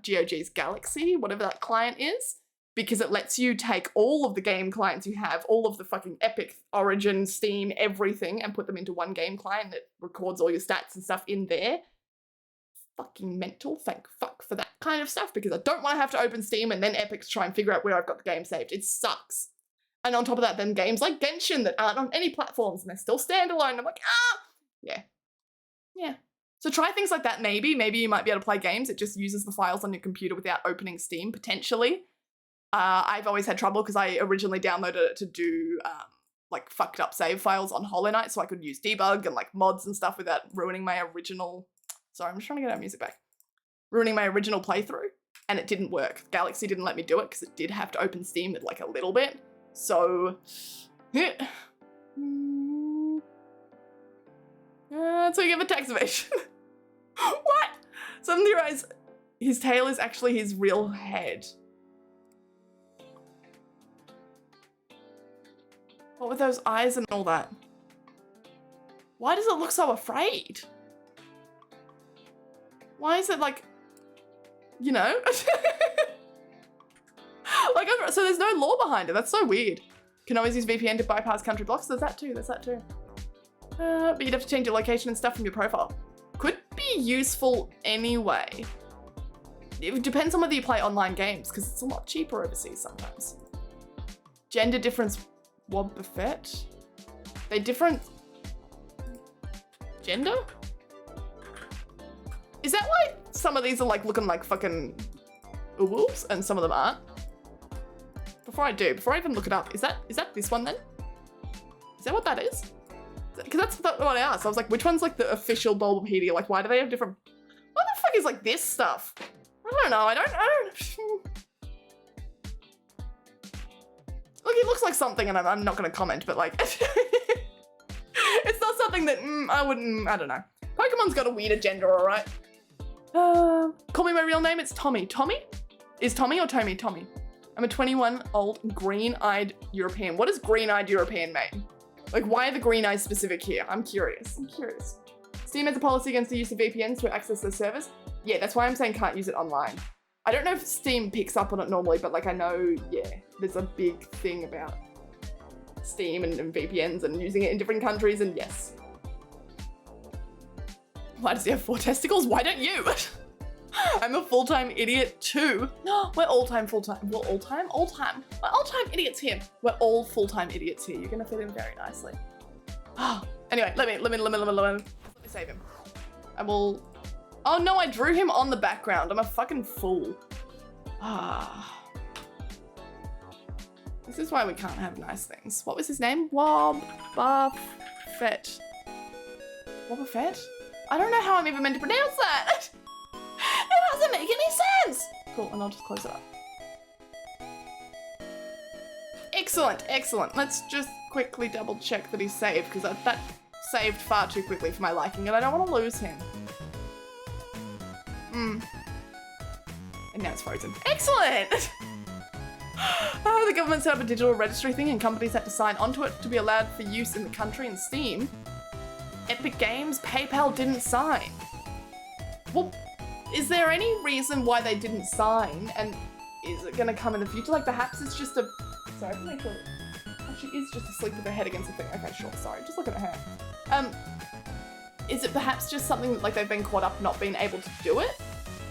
GOG's Galaxy, whatever that client is, because it lets you take all of the game clients you have, all of the fucking Epic, Origin, Steam, everything, and put them into one game client that records all your stats and stuff in there. Fucking mental, thank fuck for that kind of stuff, because I don't want to have to open Steam and then Epic to try and figure out where I've got the game saved. It sucks. And on top of that, then games like Genshin that aren't on any platforms and they're still standalone. I'm like, yeah. So try things like that, maybe. Maybe you might be able to play games. It just uses the files on your computer without opening Steam, potentially. I've always had trouble because I originally downloaded it to do like fucked up save files on Hollow Knight, so I could use debug and like mods and stuff without ruining my original... Sorry, I'm just trying to get our music back. Ruining my original playthrough, and it didn't work. Galaxy didn't let me do it because it did have to open Steam at like a little bit. So, so you give a tax evasion. What? Some theorize his tail is actually his real head. What with those eyes and all that? Why does it look so afraid? Why is it like, you know? Like, so there's no lore behind it. That's so weird. Can always use VPN to bypass country blocks. There's that too. But you'd have to change your location and stuff from your profile. Could be useful anyway. It depends on whether you play online games, because it's a lot cheaper overseas sometimes. Gender difference, Wobbuffet? They different gender? Is that why some of these are like looking like fucking wolves and some of them aren't? Before I even look it up, is that this one then? Is that what that is? Because that's what I asked. I was like, which one's like the official Bulbapedia? Like, why do they have different... What the fuck is like this stuff? I don't know. I don't... he looks like something, and I'm not gonna comment, but like, it's not something that I don't know. Pokemon's got a weird agenda, all right. Call me my real name. It's Tommy. Tommy? Is Tommy or Tommy? Tommy. I'm a 21-old green-eyed European. What does green-eyed European mean? Like, why are the green eyes specific here? I'm curious. Steam has a policy against the use of VPNs to access the servers. Yeah, that's why I'm saying can't use it online. I don't know if Steam picks up on it normally, but like I know, yeah, there's a big thing about Steam and VPNs and using it in different countries, and yes. Why does he have 4 testicles? Why don't you? I'm a full-time idiot too. No, we're all-time full-time. We're all-time? All-time. We're all-time idiots here. We're all full-time idiots here. You're gonna fit in very nicely. Anyway, let me save him. I will... Oh no, I drew him on the background. I'm a fucking fool. This is why we can't have nice things. What was his name? Wobbuffet. Wobbuffet? I don't know how I'm even meant to pronounce that. It doesn't make any sense. Cool, and I'll just close it up. Excellent, excellent. Let's just quickly double check that he's saved, because that saved far too quickly for my liking, and I don't want to lose him. And now it's frozen. Excellent! The government set up a digital registry thing and companies had to sign onto it to be allowed for use in the country, and Steam. Epic Games, PayPal didn't sign. Well, is there any reason why they didn't sign, and is it gonna come in the future? Like perhaps it's just a... Sorry, I think she is just asleep with her head against the thing. Okay, sure, sorry, just looking at her. Is it perhaps just something that like they've been caught up not being able to do it?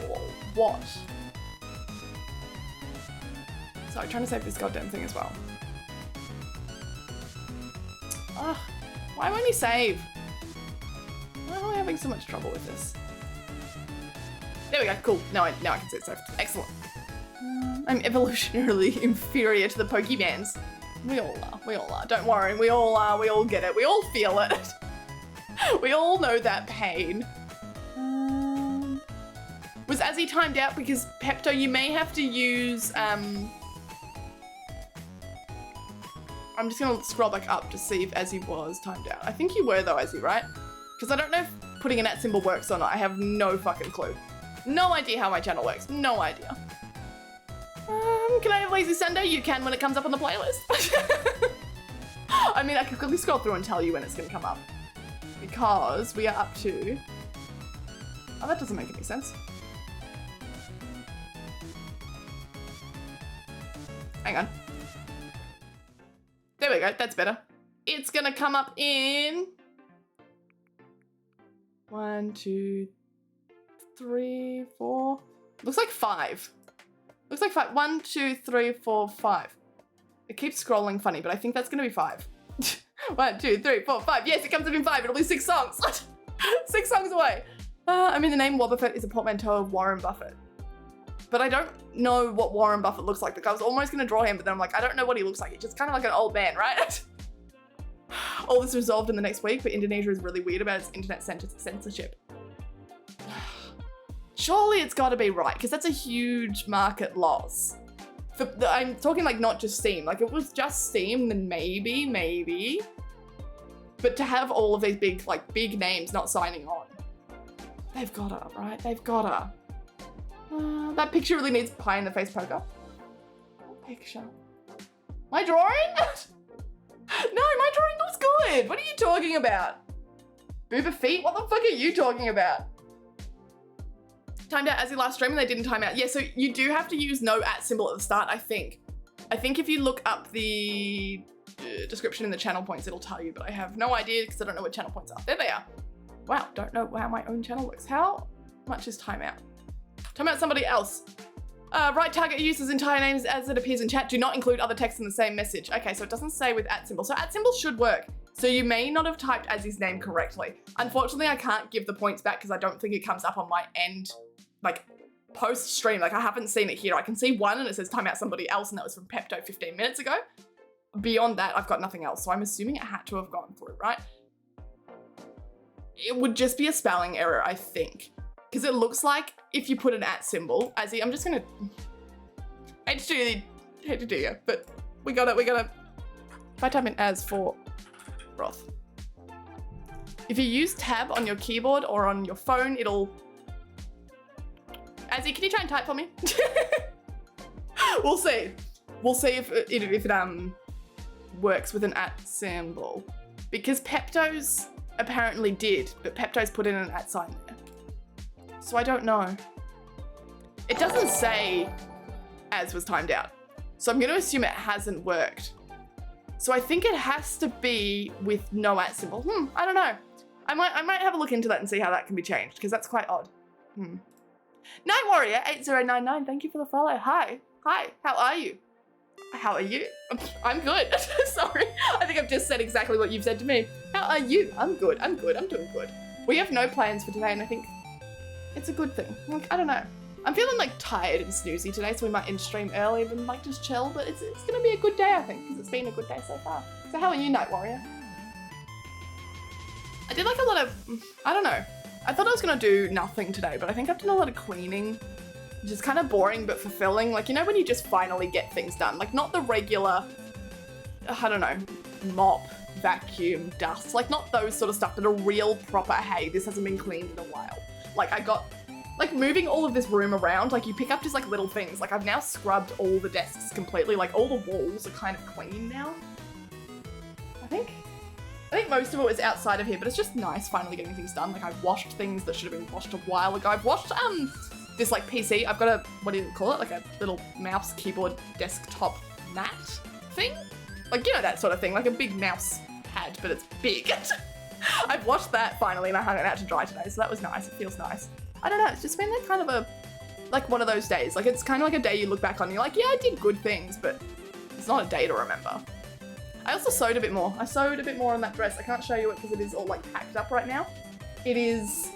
Or what? Sorry, trying to save this goddamn thing as well. Why won't he save? Why am I having so much trouble with this? There we go, cool. Now I can see it saved. Excellent. I'm evolutionarily inferior to the Pokemans. We all are. Don't worry, we all are. We all get it. We all feel it. We all know that pain. Was Azzy timed out? Because Pepto, you may have to use, I'm just gonna scroll back up to see if Azzy was timed out. I think you were though, Azzy, right? Because I don't know if putting an @ symbol works or not. I have no fucking clue. No idea how my channel works. No idea. Can I have Lazy Sunday? You can when it comes up on the playlist. I mean, I can quickly scroll through and tell you when it's gonna come up. Because we are up to... Oh, that doesn't make any sense. Hang on. There we go, that's better. It's gonna come up in... 1, 2, 3, 4... Looks like 5. Looks like 5. 1, 2, 3, 4, 5. It keeps scrolling funny, but I think that's gonna be 5. 1, 2, 3, 4, 5. Yes, it comes up in 5. It'll be 6 songs. 6 songs away. I mean, the name Wobbuffet is a portmanteau of Warren Buffett. But I don't know what Warren Buffett looks like. Like, I was almost gonna draw him, but then I'm like, I don't know what he looks like. He's just kind of like an old man, right? All this resolved in the next week, but Indonesia is really weird about its internet censorship. Surely it's gotta be right, because that's a huge market loss. I'm talking like not just Steam. Like, if it was just Steam, then maybe. But to have all of these big names not signing on, they've gotta, right? They've gotta. That picture really needs pie in the face poker. What picture? My drawing? No, my drawing looks good. What are you talking about? Booba feet? What the fuck are you talking about? Timed out as the last stream and they didn't time out. Yeah, so you do have to use no @ symbol at the start, I think. I think if you look up the description in the channel points, it'll tell you, but I have no idea because I don't know what channel points are. There they are. Wow, don't know how my own channel works. How much is timeout? Timeout somebody else. Right target user's entire names as it appears in chat. Do not include other text in the same message. Okay, so it doesn't say with @ symbol. So @ symbol should work. So you may not have typed Azzy's name correctly. Unfortunately, I can't give the points back because I don't think it comes up on my end, like post stream. Like, I haven't seen it here. I can see one and it says timeout somebody else, and that was from Pepto 15 minutes ago. Beyond that, I've got nothing else. So I'm assuming it had to have gone through, right? It would just be a spelling error, I think. Because it looks like if you put an @ symbol, Azzy, I'm just gonna, hate to do you, but we got it. If I type in as for broth. If you use tab on your keyboard or on your phone, it'll... Azzy, can you try and type for me? We'll see. We'll see if it works with an @ symbol. Because Pepto's apparently did, but Pepto's put in an @ sign there. So I don't know. It doesn't say as was timed out. So I'm going to assume it hasn't worked. So I think it has to be with no @ symbol. I don't know. I might have a look into that and see how that can be changed, because that's quite odd. Night Warrior 8099, thank you for the follow. Hi, how are you? How are you? I'm good. Sorry, I think I've just said exactly what you've said to me. How are you? I'm good, I'm doing good. We have no plans for today, and I think it's a good thing. Like, I don't know. I'm feeling like tired and snoozy today, so we might end stream early and like just chill, but it's gonna be a good day, I think, because it's been a good day so far. So how are you, Night Warrior? I did like a lot of, I don't know. I thought I was gonna do nothing today, but I think I've done a lot of cleaning, which is kind of boring but fulfilling. Like, you know when you just finally get things done? Like, not the regular, I don't know, mop, vacuum, dust, like not those sort of stuff, but a real proper, hey, this hasn't been cleaned in a while. Like, I got, like, moving all of this room around, like you pick up just like little things. Like, I've now scrubbed all the desks completely, like all the walls are kind of clean now. I think most of it was outside of here, but it's just nice finally getting things done. Like, I've washed things that should have been washed a while ago. I've washed this like PC. I've got a, what do you call it? Like a little mouse keyboard desktop mat thing? Like, you know, that sort of thing, like a big mouse pad, but it's big. I've washed that finally and I hung it out to dry today, so that was nice. It feels nice. I don't know, it's just been like kind of like one of those days. Like, it's kind of like a day you look back on and you're like, yeah, I did good things, but it's not a day to remember. I also sewed a bit more. I sewed a bit more on that dress. I can't show you it because it is all like packed up right now. It's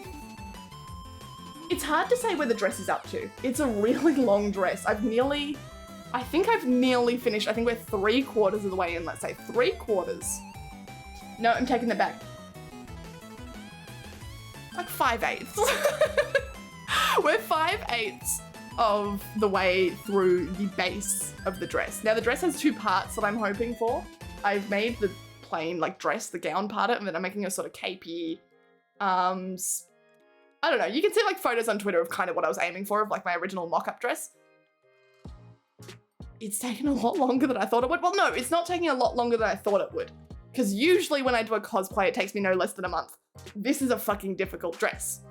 hard to say where the dress is up to. It's a really long dress. I think I've nearly finished. I think we're 3/4 of the way in, let's say 3/4. No, I'm taking it back. Like 5/8. We're 5/8 of the way through the base of the dress. Now the dress has 2 parts that I'm hoping for. I've made the plain like dress, the gown part of it, and then I'm making a sort of capey arms. I don't know, you can see like photos on Twitter of kind of what I was aiming for, of like my original mock-up dress. It's taken a lot longer than I thought it would. Well, no, it's not taking a lot longer than I thought it would. Because usually when I do a cosplay, it takes me no less than a month. This is a fucking difficult dress.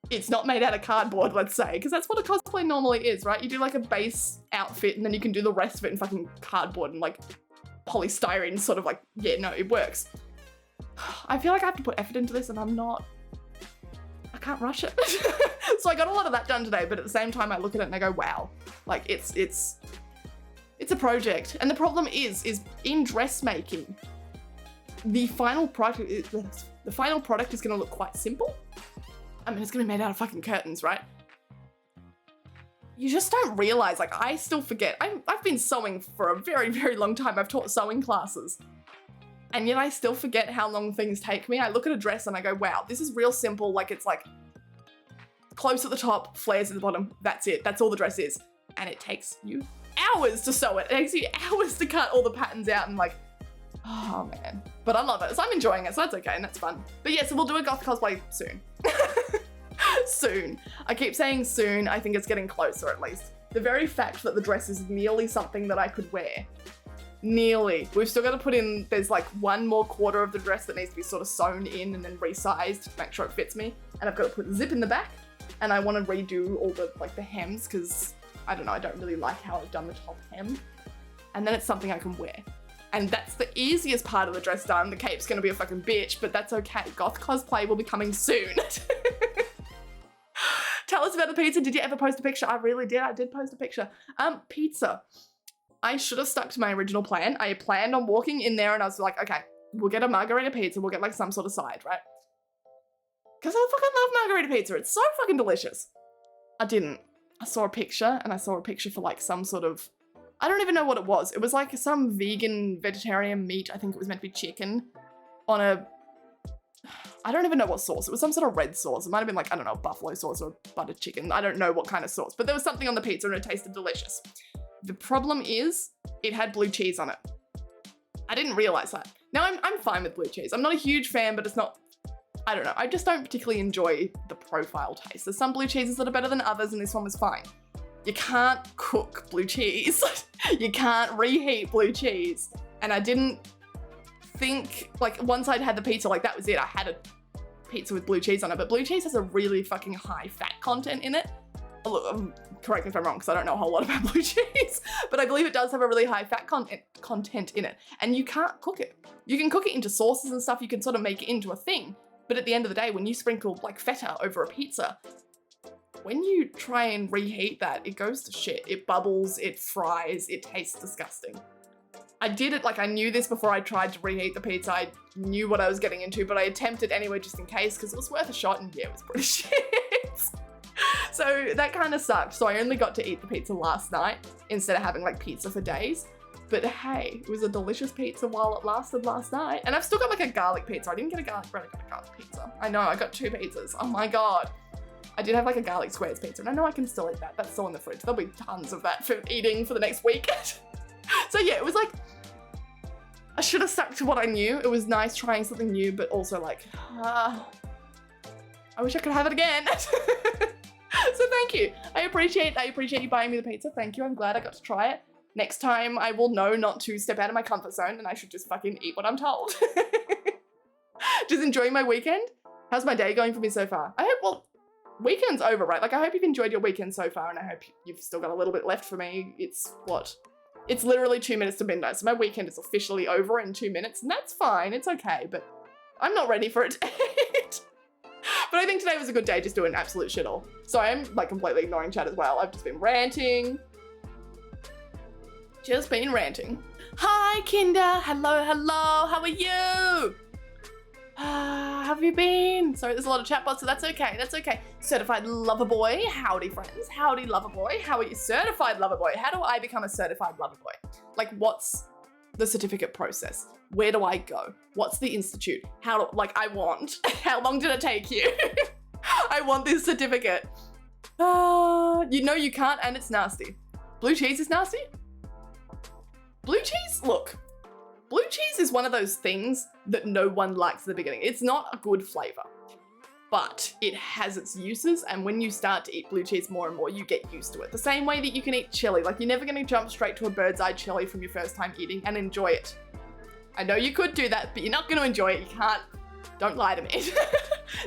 It's not made out of cardboard, let's say, because that's what a cosplay normally is, right? You do like a base outfit and then you can do the rest of it in fucking cardboard and like polystyrene, sort of like, yeah, no, it works. I feel like I have to put effort into this and I can't rush it. So I got a lot of that done today, but at the same time I look at it and I go, wow, like it's a project. And the problem is in dressmaking, the final product is going to look quite simple. I mean, it's going to be made out of fucking curtains, right? You just don't realize, like, I still forget. I've been sewing for a very, very long time. I've taught sewing classes. And yet I still forget how long things take me. I look at a dress and I go, wow, this is real simple. Like, it's like close at the top, flares at the bottom. That's it. That's all the dress is. And it takes you hours to sew it. It takes you hours to cut all the patterns out and like, oh man. But I love it. So I'm enjoying it. So that's okay and that's fun. But yeah, so we'll do a goth cosplay soon. Soon. I keep saying soon. I think it's getting closer at least. The very fact that the dress is nearly something that I could wear. Nearly. We've still got to put in, there's like 1 more quarter of the dress that needs to be sort of sewn in and then resized to make sure it fits me. And I've got to put a zip in the back. And I want to redo all the like the hems because I don't know, I don't really like how I've done the top hem. And then it's something I can wear. And that's the easiest part of the dress done. The cape's gonna be a fucking bitch, but that's okay. Goth cosplay will be coming soon. Tell us about the pizza. Did you ever post a picture? I really did. I did post a picture. Pizza. I should have stuck to my original plan. I planned on walking in there and I was like, okay, we'll get a margarita pizza. We'll get like some sort of side, right? Because I fucking love margarita pizza. It's so fucking delicious. I didn't. I saw a picture and I saw a picture for like some sort of, I don't even know what it was. It was like some vegan, vegetarian meat. I think it was meant to be chicken on a, I don't even know what sauce. It was some sort of red sauce. It might have been like, I don't know, buffalo sauce or buttered chicken. I don't know what kind of sauce, but there was something on the pizza and it tasted delicious. The problem is it had blue cheese on it. I didn't realize that. Now I'm fine with blue cheese. I'm not a huge fan, but it's not, I don't know. I just don't particularly enjoy the profile taste. There's some blue cheeses that are better than others, and this one was fine. You can't cook blue cheese. You can't reheat blue cheese. And I didn't think, like, once I'd had the pizza, like, that was it. I had a pizza with blue cheese on it, but blue cheese has a really fucking high fat content in it. Look, correct me if I'm wrong, because I don't know a whole lot about blue cheese, but I believe it does have a really high fat content in it, and you can't cook it. You can cook it into sauces and stuff, you can sort of make it into a thing, but at the end of the day, when you sprinkle like feta over a pizza, when you try and reheat that, it goes to shit. It bubbles, it fries, it tastes disgusting. I did it, like I knew this before I tried to reheat the pizza. I knew what I was getting into, but I attempted anyway just in case because it was worth a shot, and yeah, it was pretty shit. So that kind of sucked. So I only got to eat the pizza last night instead of having like pizza for days. But hey, it was a delicious pizza while it lasted last night. And I've still got like a garlic pizza. I didn't get a garlic bread, I got a garlic pizza. I know, I got 2 pizzas. Oh my God. I did have like a garlic squares pizza, and I know I can still eat that. That's still in the fridge. There'll be tons of that for eating for the next week. So yeah, it was like, I should have stuck to what I knew. It was nice trying something new, but also like, I wish I could have it again. So thank you. I appreciate you buying me the pizza. Thank you. I'm glad I got to try it. Next time I will know not to step out of my comfort zone, and I should just fucking eat what I'm told. Just enjoying my weekend. How's my day going for me so far? I hope, well, weekend's over, right? Like, I hope you've enjoyed your weekend so far, and I hope you've still got a little bit left for me. It's what? It's literally 2 minutes to midnight, so my weekend is officially over in 2 minutes, and that's fine. It's okay, but I'm not ready for it to end. But I think today was a good day just doing absolute shit all. So I'm like completely ignoring chat as well. I've just been ranting. Just been ranting. Hi, Kinder. Hello, hello. How are you? How have you been? Sorry, there's a lot of chatbots, so that's okay. That's okay. Certified lover boy. Howdy, friends. Howdy, lover boy. How are you? Certified lover boy. How do I become a certified lover boy? Like, what's the certificate process? Where do I go? What's the institute? How do, like, I want. How long did it take you? I want this certificate. You know you can't, and it's nasty. Blue cheese is nasty? Blue cheese? Look, blue cheese is one of those things that no one likes at the beginning. It's not a good flavor, but it has its uses, and when you start to eat blue cheese more and more, you get used to it. The same way that you can eat chili. Like, you're never gonna jump straight to a bird's eye chili from your first time eating and enjoy it. I know you could do that, but you're not gonna enjoy it. You can't. Don't lie to me.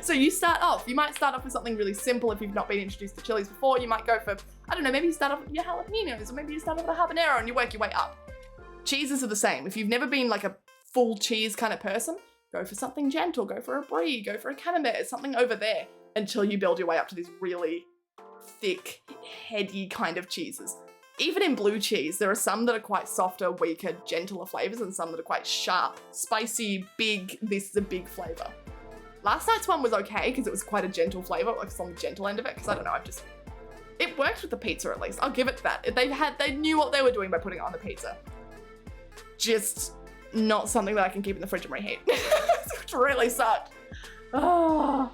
So you start off. You might start off with something really simple if you've not been introduced to chilies before. You might go for, I don't know, maybe you start off with your jalapenos, or maybe you start off with a habanero and you work your way up. Cheeses are the same. If you've never been like a full cheese kind of person, go for something gentle, go for a brie, go for a camembert, something over there until you build your way up to these really thick, heady kind of cheeses. Even in blue cheese, there are some that are quite softer, weaker, gentler flavors, and some that are quite sharp, spicy, big. This is a big flavor. Last night's one was okay because it was quite a gentle flavor, like it's on the gentle end of it, because I don't know, it worked with the pizza at least. I'll give it that. They knew what they were doing by putting it on the pizza. Just not something that I can keep in the fridge and reheat. It really sucked. Oh.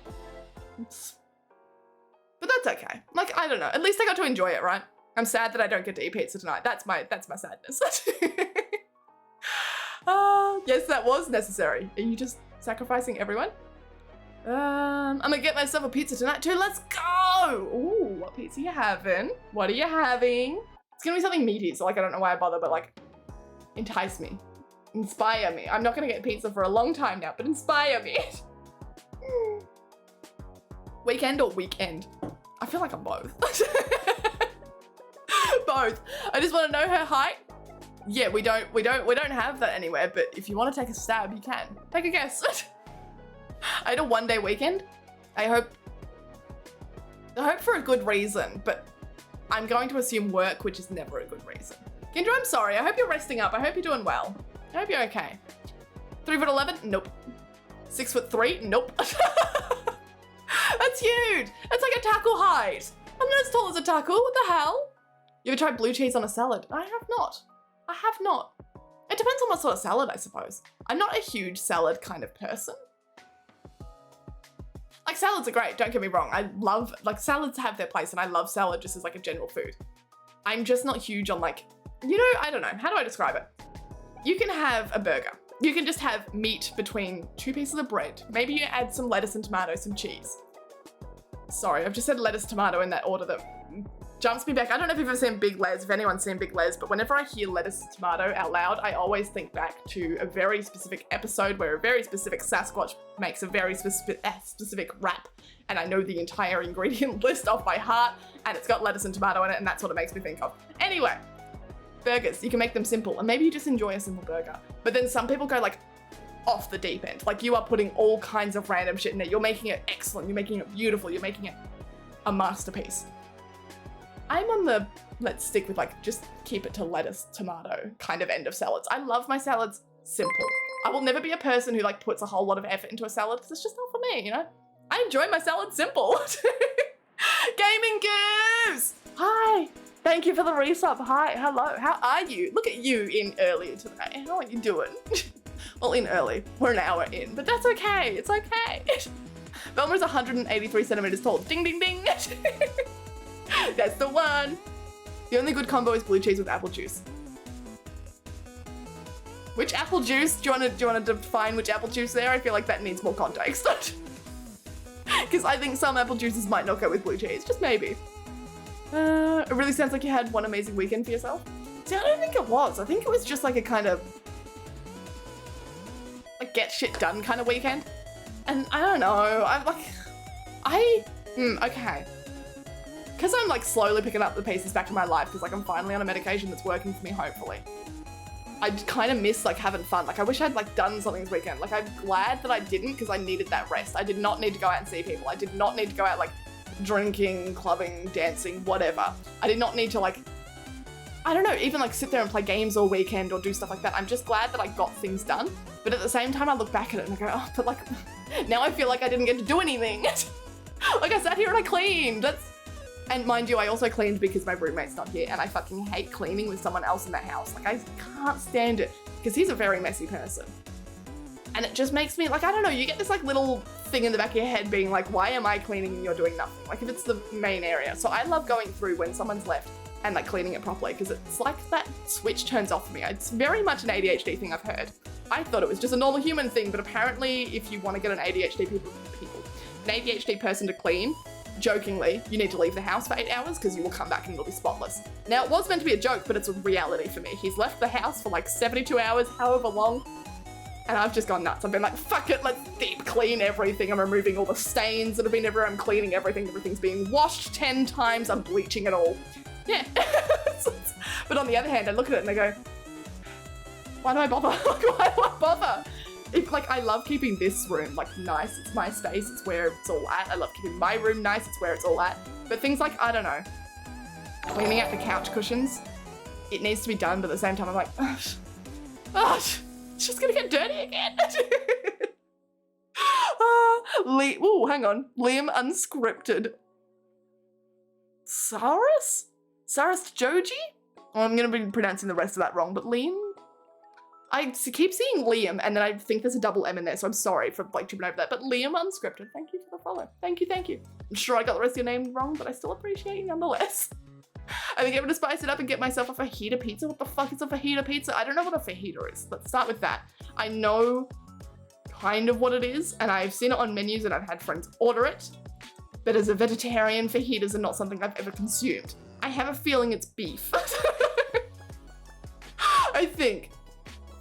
But that's okay. Like, I don't know. At least I got to enjoy it, right? I'm sad that I don't get to eat pizza tonight. That's my sadness. Yes, that was necessary. Are you just sacrificing everyone? I'm gonna get myself a pizza tonight too. Let's go! Ooh, what pizza are you having? What are you having? It's gonna be something meaty, so like I don't know why I bother, but like, entice me. Inspire me. I'm not gonna get pizza for a long time now, but inspire me. Weekend or weekend? I feel like I'm both. Both. I just want to know her height. Yeah, we don't have that anywhere, but if you want to take a stab, you can. Take a guess. I had a one-day weekend. I hope for a good reason, but I'm going to assume work, which is never a good reason. Kendra, I'm sorry. I hope you're resting up. I hope you're doing well. I hope you're okay. 3'11"? Nope. 6'3"? Nope. That's huge. That's like a tackle height. I'm not as tall as a tackle. What the hell? You ever tried blue cheese on a salad? I have not. I have not. It depends on what sort of salad, I suppose. I'm not a huge salad kind of person. Like, salads are great, don't get me wrong. I love, like, salads have their place, and I love salad just as like a general food. I'm just not huge on, like, you know, I don't know. How do I describe it? you can have a burger. You can just have meat between 2 pieces of bread. Maybe you add some lettuce and tomato, some cheese. Sorry, I've just said lettuce, tomato in that order that jumps me back. I don't know if you've ever seen Big Les, if anyone's seen Big Les, but whenever I hear lettuce and tomato out loud, I always think back to a very specific episode where a very specific Sasquatch makes a very specific wrap, and I know the entire ingredient list off by heart, and it's got lettuce and tomato in it, and that's what it makes me think of. Anyway, burgers, you can make them simple, and maybe you just enjoy a simple burger. But then some people go like off the deep end. Like you are putting all kinds of random shit in it. You're making it excellent, you're making it beautiful, you're making it a masterpiece. I'm on the let's stick with like just keep it to lettuce, tomato kind of end of salads. I love my salads simple. I will never be a person who like puts a whole lot of effort into a salad because it's just not for me, you know? I enjoy my salad simple. Gaming Goose! Hi! Thank you for the resub. Hi, hello, how are you? Look at you in earlier today. How are you doing? Well, in early. We're an hour in, but that's okay. It's okay. Velma is 183 centimeters tall. Ding, ding, ding. That's the one. The only good combo is blue cheese with apple juice. Which apple juice? Do you want to define which apple juice there? I feel like that needs more context. Because I think some apple juices might not go with blue cheese. Just maybe. It really sounds like you had one amazing weekend for yourself. See, I don't think it was. I think it was just like a kind of like get shit done kind of weekend. And I don't know. Okay. Because I'm like slowly picking up the pieces back to my life because like I'm finally on a medication that's working for me, hopefully. I kind of miss like having fun. Like I wish I'd like done something this weekend. Like I'm glad that I didn't because I needed that rest. I did not need to go out and see people. I did not need to go out like drinking, clubbing, dancing, whatever. I did not need to like, I don't know, even like sit there and play games all weekend or do stuff like that. I'm just glad that I got things done. But at the same time, I look back at it and I go, oh, but like now I feel like I didn't get to do anything. Like I sat here and I cleaned. And mind you, I also cleaned because my roommate's not here and I fucking hate cleaning with someone else in the house. Like I can't stand it because he's a very messy person. And it just makes me like, I don't know, you get this like little thing in the back of your head being like, why am I cleaning and you're doing nothing? Like if it's the main area. So I love going through when someone's left and like cleaning it properly because it's like that switch turns off for me. It's very much an ADHD thing I've heard. I thought it was just a normal human thing, but apparently if you want to get an ADHD person to clean, jokingly, you need to leave the house for 8 hours because you will come back and it'll be spotless. Now, it was meant to be a joke, but it's a reality for me. He's left the house for like 72 hours, however long, and I've just gone nuts. I've been like, fuck it, let's deep clean everything. I'm removing all the stains that have been everywhere. I'm cleaning everything. Everything's being washed 10 times. I'm bleaching it all. Yeah. But on the other hand, I look at it and I go, why do I bother? Like, why do I bother? If, like, I love keeping this room, like, nice. It's my space. It's where it's all at. I love keeping my room nice. It's where it's all at. But things like, I don't know, cleaning out the couch cushions, it needs to be done, but at the same time, I'm like, it's just gonna get dirty again. Ooh, hang on. Liam Unscripted. Saras Joji? Well, I'm gonna be pronouncing the rest of that wrong, but Liam? I keep seeing Liam and then I think there's a double M in there, so I'm sorry for like tripping over that. But Liam Unscripted, thank you for the follow. Thank you. I'm sure I got the rest of your name wrong, but I still appreciate you nonetheless. I think I'm gonna spice it up and get myself a fajita pizza. What the fuck is a fajita pizza? I don't know what a fajita is. Let's start with that. I know kind of what it is, and I've seen it on menus and I've had friends order it. But as a vegetarian, fajitas are not something I've ever consumed. I have a feeling it's beef. I think.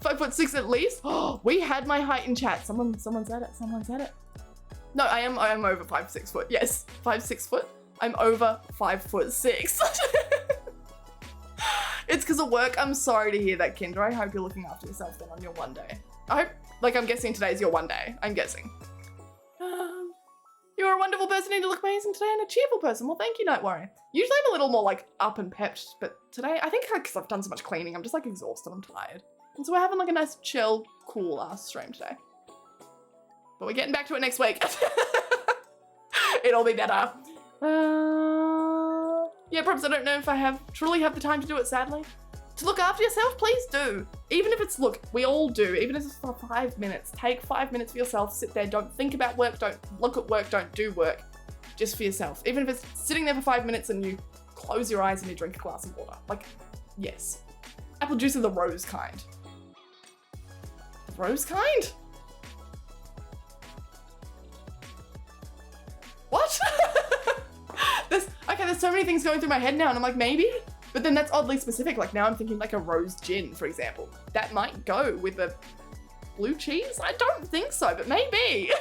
5'6" at least. Oh, we had my height in chat. Someone said it. No, I am over 5'6". Yes, 5'6". I'm over 5'6". It's because of work. I'm sorry to hear that, Kendra. I hope you're looking after yourself then on your one day. I hope, like, I'm guessing today's your one day. I'm guessing. You're a wonderful person and you look amazing today and a cheerful person. Well, thank you, Night Warrior. Usually I'm a little more like up and pepped, but today, I think because I've done so much cleaning, I'm just like exhausted. I'm tired. And so we're having like a nice chill, cool ass stream today. But we're getting back to it next week. It'll be better. Yeah, props. I don't know if I truly have the time to do it, sadly. To look after yourself, please do. Even if it's, look, we all do. Even if it's for 5 minutes. Take 5 minutes for yourself. Sit there. Don't think about work. Don't look at work. Don't do work. Just for yourself. Even if it's sitting there for 5 minutes and you close your eyes and you drink a glass of water. Like, yes. Apple juice of the rose kind. Rose kind? What? There's so many things going through my head now and I'm like, maybe? But then that's oddly specific. Like now I'm thinking like a rose gin, for example. That might go with a blue cheese? I don't think so, but maybe.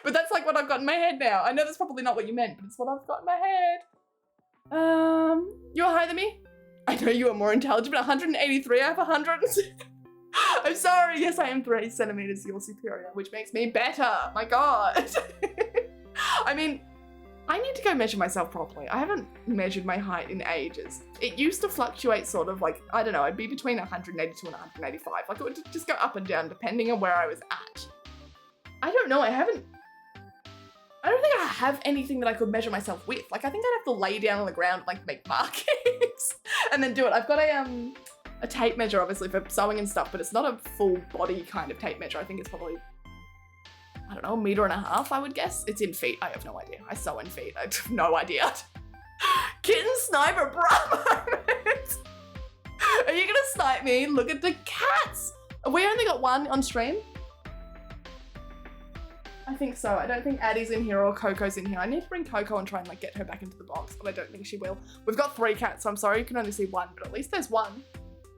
But that's like what I've got in my head now. I know that's probably not what you meant, but it's what I've got in my head. You're higher than me? I know you are more intelligent, but 183 out of 100. I'm sorry. Yes, I am 3 centimeters your superior, which makes me better. My God. I mean, I need to go measure myself properly. I haven't measured my height in ages. It used to fluctuate sort of like, I don't know, I'd be between 182 and 185. Like it would just go up and down depending on where I was at. I don't know, I don't think I have anything that I could measure myself with. Like I think I'd have to lay down on the ground and like make markings and then do it. I've got a tape measure obviously for sewing and stuff, but it's not a full body kind of tape measure. I think it's probably, I don't know, 1.5 meters, I would guess. It's in feet, I have no idea. I sew in feet, I have no idea. Kitten sniper, bro! Are you gonna snipe me? Look at the cats! We only got one on stream. I think so. I don't think Addie's in here or Coco's in here. I need to bring Coco and try and like get her back into the box, but I don't think she will. We've got 3 cats, so I'm sorry you can only see one, but at least there's one.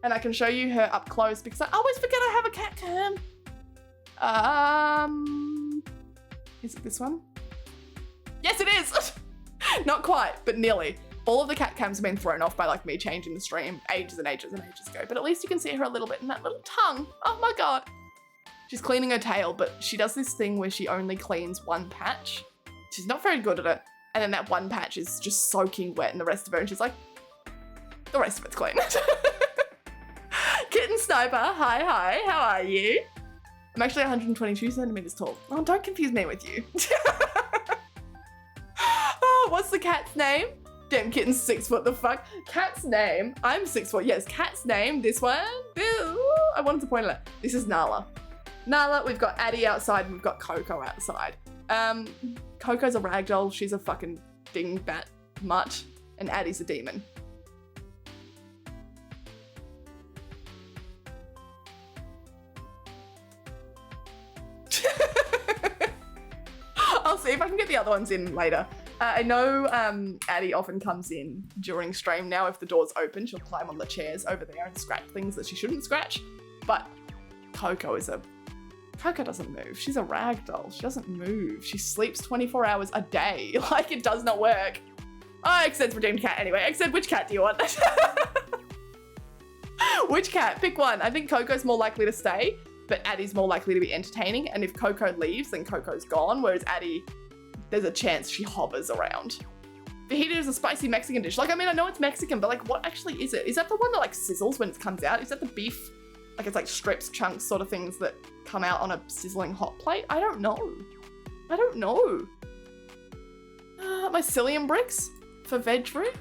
And I can show you her up close because I always forget I have a cat cam. Is it this one? Yes, it is. Not quite, but nearly. All of the cat cams have been thrown off by like me changing the stream ages and ages and ages ago, but at least you can see her a little bit in that little tongue. Oh my God. She's cleaning her tail, but she does this thing where she only cleans one patch. She's not very good at it. And then that one patch is just soaking wet and the rest of her, and she's like, the rest of it's clean. Kitten Sniper, hi, how are you? I'm actually 122 centimeters tall. Oh, don't confuse me with you. Oh, what's the cat's name? Damn, kitten's 6 foot, the fuck? Cat's name, I'm 6 foot, yes, cat's name, this one. I wanted to point it out. This is Nala. Nala, we've got Addie outside and we've got Coco outside. Coco's a ragdoll, she's a fucking dingbat mutt, and Addie's a demon. I'll see if I can get the other ones in later. I know Addie often comes in during stream now. If the door's open, she'll climb on the chairs over there and scratch things that she shouldn't scratch. But Coco doesn't move. She's a ragdoll. She doesn't move. She sleeps 24 hours a day. Like, it does not work. Oh, Xed's redeemed cat anyway. Xed, which cat do you want? Which cat? Pick one. I think Coco's more likely to stay, but Addie's more likely to be entertaining. And if Coco leaves, then Coco's gone. Whereas Addie, there's a chance she hovers around. Fajita is a spicy Mexican dish. Like, I mean, I know it's Mexican, but like, what actually is it? Is that the one that like sizzles when it comes out? Is that the beef? Like, it's like strips, chunks, sort of ththings that come out on a sizzling hot plate? I don't know. I don't know. Mycelium bricks for veg root?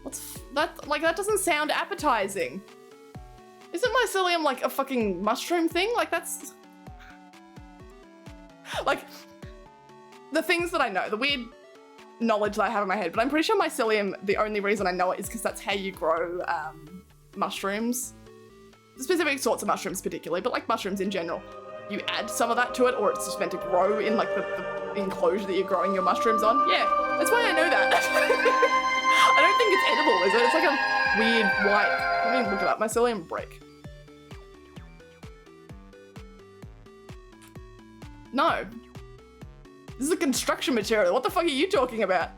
What's that? Like, that doesn't sound appetizing. Isn't mycelium like a fucking mushroom thing? Like, that's... Like, the things that I know, the weird knowledge that I have in my head, but I'm pretty sure mycelium, the only reason I know it is because that's how you grow mushrooms. Specific sorts of mushrooms particularly, but like mushrooms in general. You add some of that to it, or it's just meant to grow in like the enclosure that you're growing your mushrooms on. Yeah, that's why I know that. I don't think it's edible, is it? It's like a weird white, let me look it up, mycelium brick. No. This is a construction material. What the fuck are you talking about?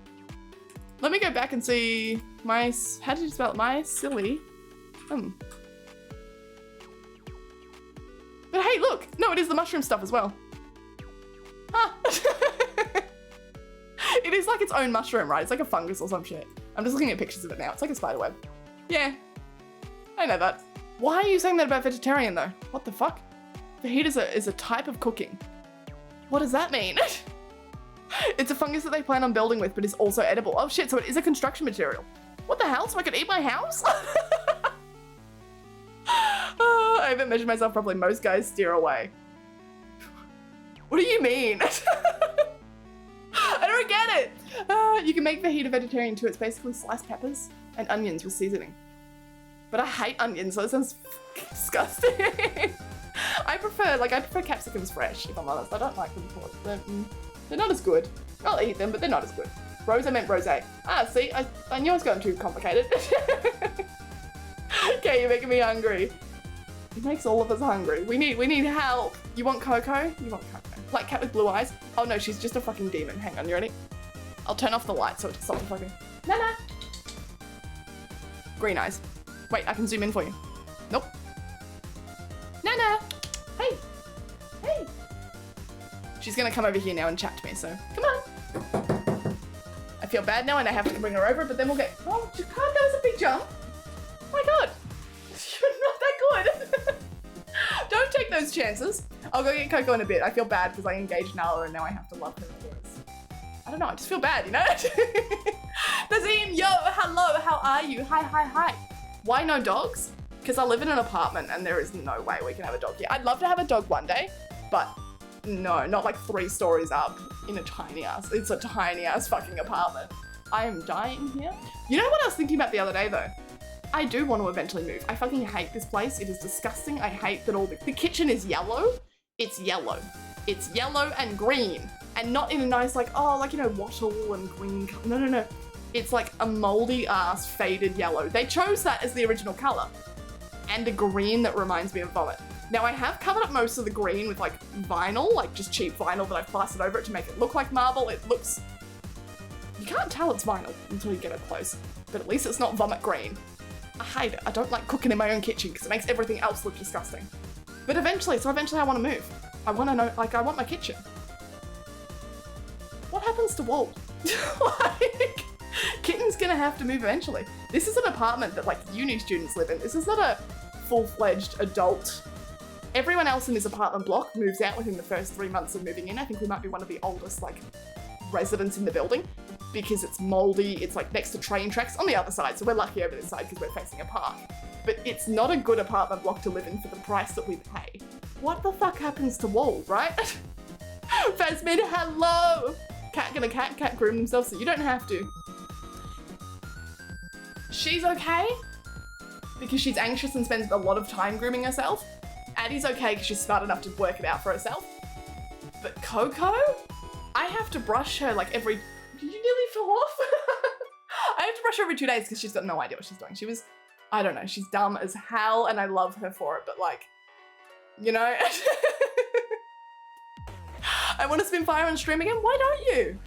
Let me go back and see how did you spell it? Mycelium. But hey, look! No, it is the mushroom stuff as well. Huh. It is like its own mushroom, right? It's like a fungus or some shit. I'm just looking at pictures of it now. It's like a spider web. Yeah. I know that. Why are you saying that about vegetarian though? What the fuck? Fajita is a type of cooking. What does that mean? It's a fungus that they plan on building with, but is also edible. Oh shit, so it is a construction material. What the hell? So I could eat my house? I haven't measured myself properly. Most guys steer away. What do you mean? I don't get it. You can make fajita vegetarian too. It's basically sliced peppers and onions with seasoning. But I hate onions, so it sounds disgusting. I prefer capsicums fresh, if I'm honest. I don't like them cooked. They're not as good. I'll eat them, but they're not as good. Rose, I meant rosé. Ah, see, I knew I was going too complicated. Okay, you're making me hungry. It makes all of us hungry. We need help. You want Coco? You want Coco. Like cat with blue eyes? Oh no, she's just a fucking demon. Hang on, you ready? I'll turn off the light so it stops fucking. Nana! Green eyes. Wait, I can zoom in for you. Nope. Nana! Hey! Hey! She's gonna come over here now and chat to me, so come on. I feel bad now and I have to bring her over, but then we'll get. Oh, that was a big jump. Oh my god. You're not that good. Don't take those chances. I'll go get Coco in a bit. I feel bad because I engaged Nala and now I have to love her otherwise. I don't know, I just feel bad, you know? Nazim, yo, hello, how are you? Hi. Why no dogs? Because I live in an apartment and there is no way we can have a dog here. I'd love to have a dog one day, but no, not like 3 stories up in a tiny ass. It's a tiny ass fucking apartment. I am dying here. You know what I was thinking about the other day though? I do want to eventually move. I fucking hate this place. It is disgusting. I hate that all the kitchen is yellow. It's yellow. It's yellow and green. And not in a nice like, oh, like, you know, wattle and green color. No. It's like a moldy ass faded yellow. They chose that as the original color. And a green that reminds me of vomit. Now I have covered up most of the green with like vinyl, like just cheap vinyl that I've plastered over it to make it look like marble. It looks, you can't tell it's vinyl until you get up close, but at least it's not vomit green. I hate it. I don't like cooking in my own kitchen because it makes everything else look disgusting. But eventually I want to move. I want to know, like I want my kitchen. What happens to Walt? Like, Kitten's gonna have to move eventually. This is an apartment that like uni students live in. This is not a full-fledged adult. Everyone else in this apartment block moves out within the first 3 months of moving in. I think we might be one of the oldest like residents in the building because it's moldy. It's like next to train tracks on the other side. So we're lucky over this side because we're facing a park. But it's not a good apartment block to live in for the price that we pay. What the fuck happens to Wall, right? Fasmid, hello! Cat groom themselves so you don't have to. She's okay because she's anxious and spends a lot of time grooming herself. Addie's okay because she's smart enough to work it out for herself. But Coco? I have to brush her like every... Did you nearly fall off? I have to brush her every 2 days because she's got no idea what she's doing. She was, I don't know, she's dumb as hell and I love her for it, but like, you know? I want to spin fire on stream again. Why don't you?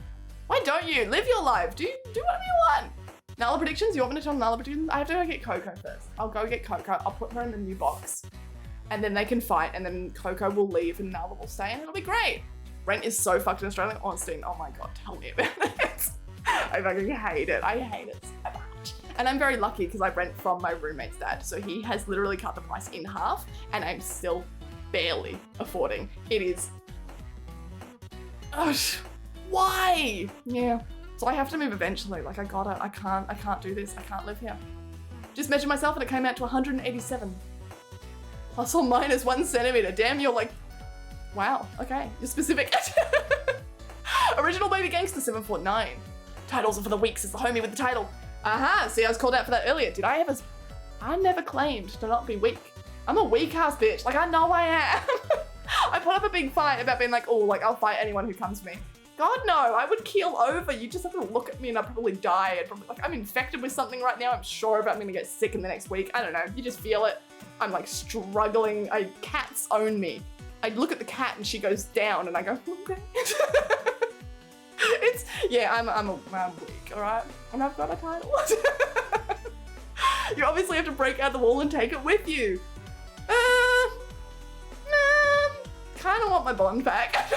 Why don't you? Live your life. Do whatever you want. Nala predictions? You want me to tell Nala predictions? I have to go get Coco first. I'll go get Coco. I'll put her in the new box. And then they can fight and then Coco will leave and Nala will stay and it'll be great. Rent is so fucked in Australia. Honestly, oh my god, tell me about it. I fucking hate it. I hate it so much. And I'm very lucky because I rent from my roommate's dad. So he has literally cut the price in half and I'm still barely affording. It is... Ugh, why? Yeah. So I have to move eventually. Like I can't do this. I can't live here. Just measured myself and it came out to 187. Plus or minus 1 centimeter. Damn, you're like, wow, okay, you're specific. Original Baby Gangster 749. Titles are for the weak, says the homie with the title. Aha, see I was called out for that earlier. Did I ever? I never claimed to not be weak. I'm a weak ass bitch, like I know I am. I put up a big fight about being like, oh, like I'll fight anyone who comes to me. God no, I would keel over. You just have to look at me and I'd probably die. I'd probably, like I'm infected with something right now. I'm sure about I'm gonna get sick in the next week. I don't know, you just feel it. I'm like struggling. Cats own me. I look at the cat and she goes down and I go, okay. It's, yeah, I'm weak, all right? And I've got a title. You obviously have to break out the wall and take it with you. Kind of want my bond back.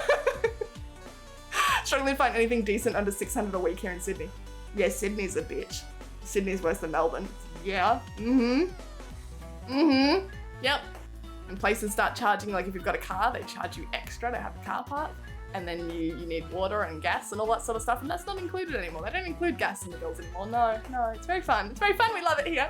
Struggling to find anything decent under 600 a week here in Sydney. Yeah, Sydney's a bitch. Sydney's worse than Melbourne. Yeah, yep. And places start charging, like if you've got a car, they charge you extra to have a car park. And then you need water and gas and all that sort of stuff. And that's not included anymore. They don't include gas in the bills anymore. No, it's very fun. It's very fun, we love it here.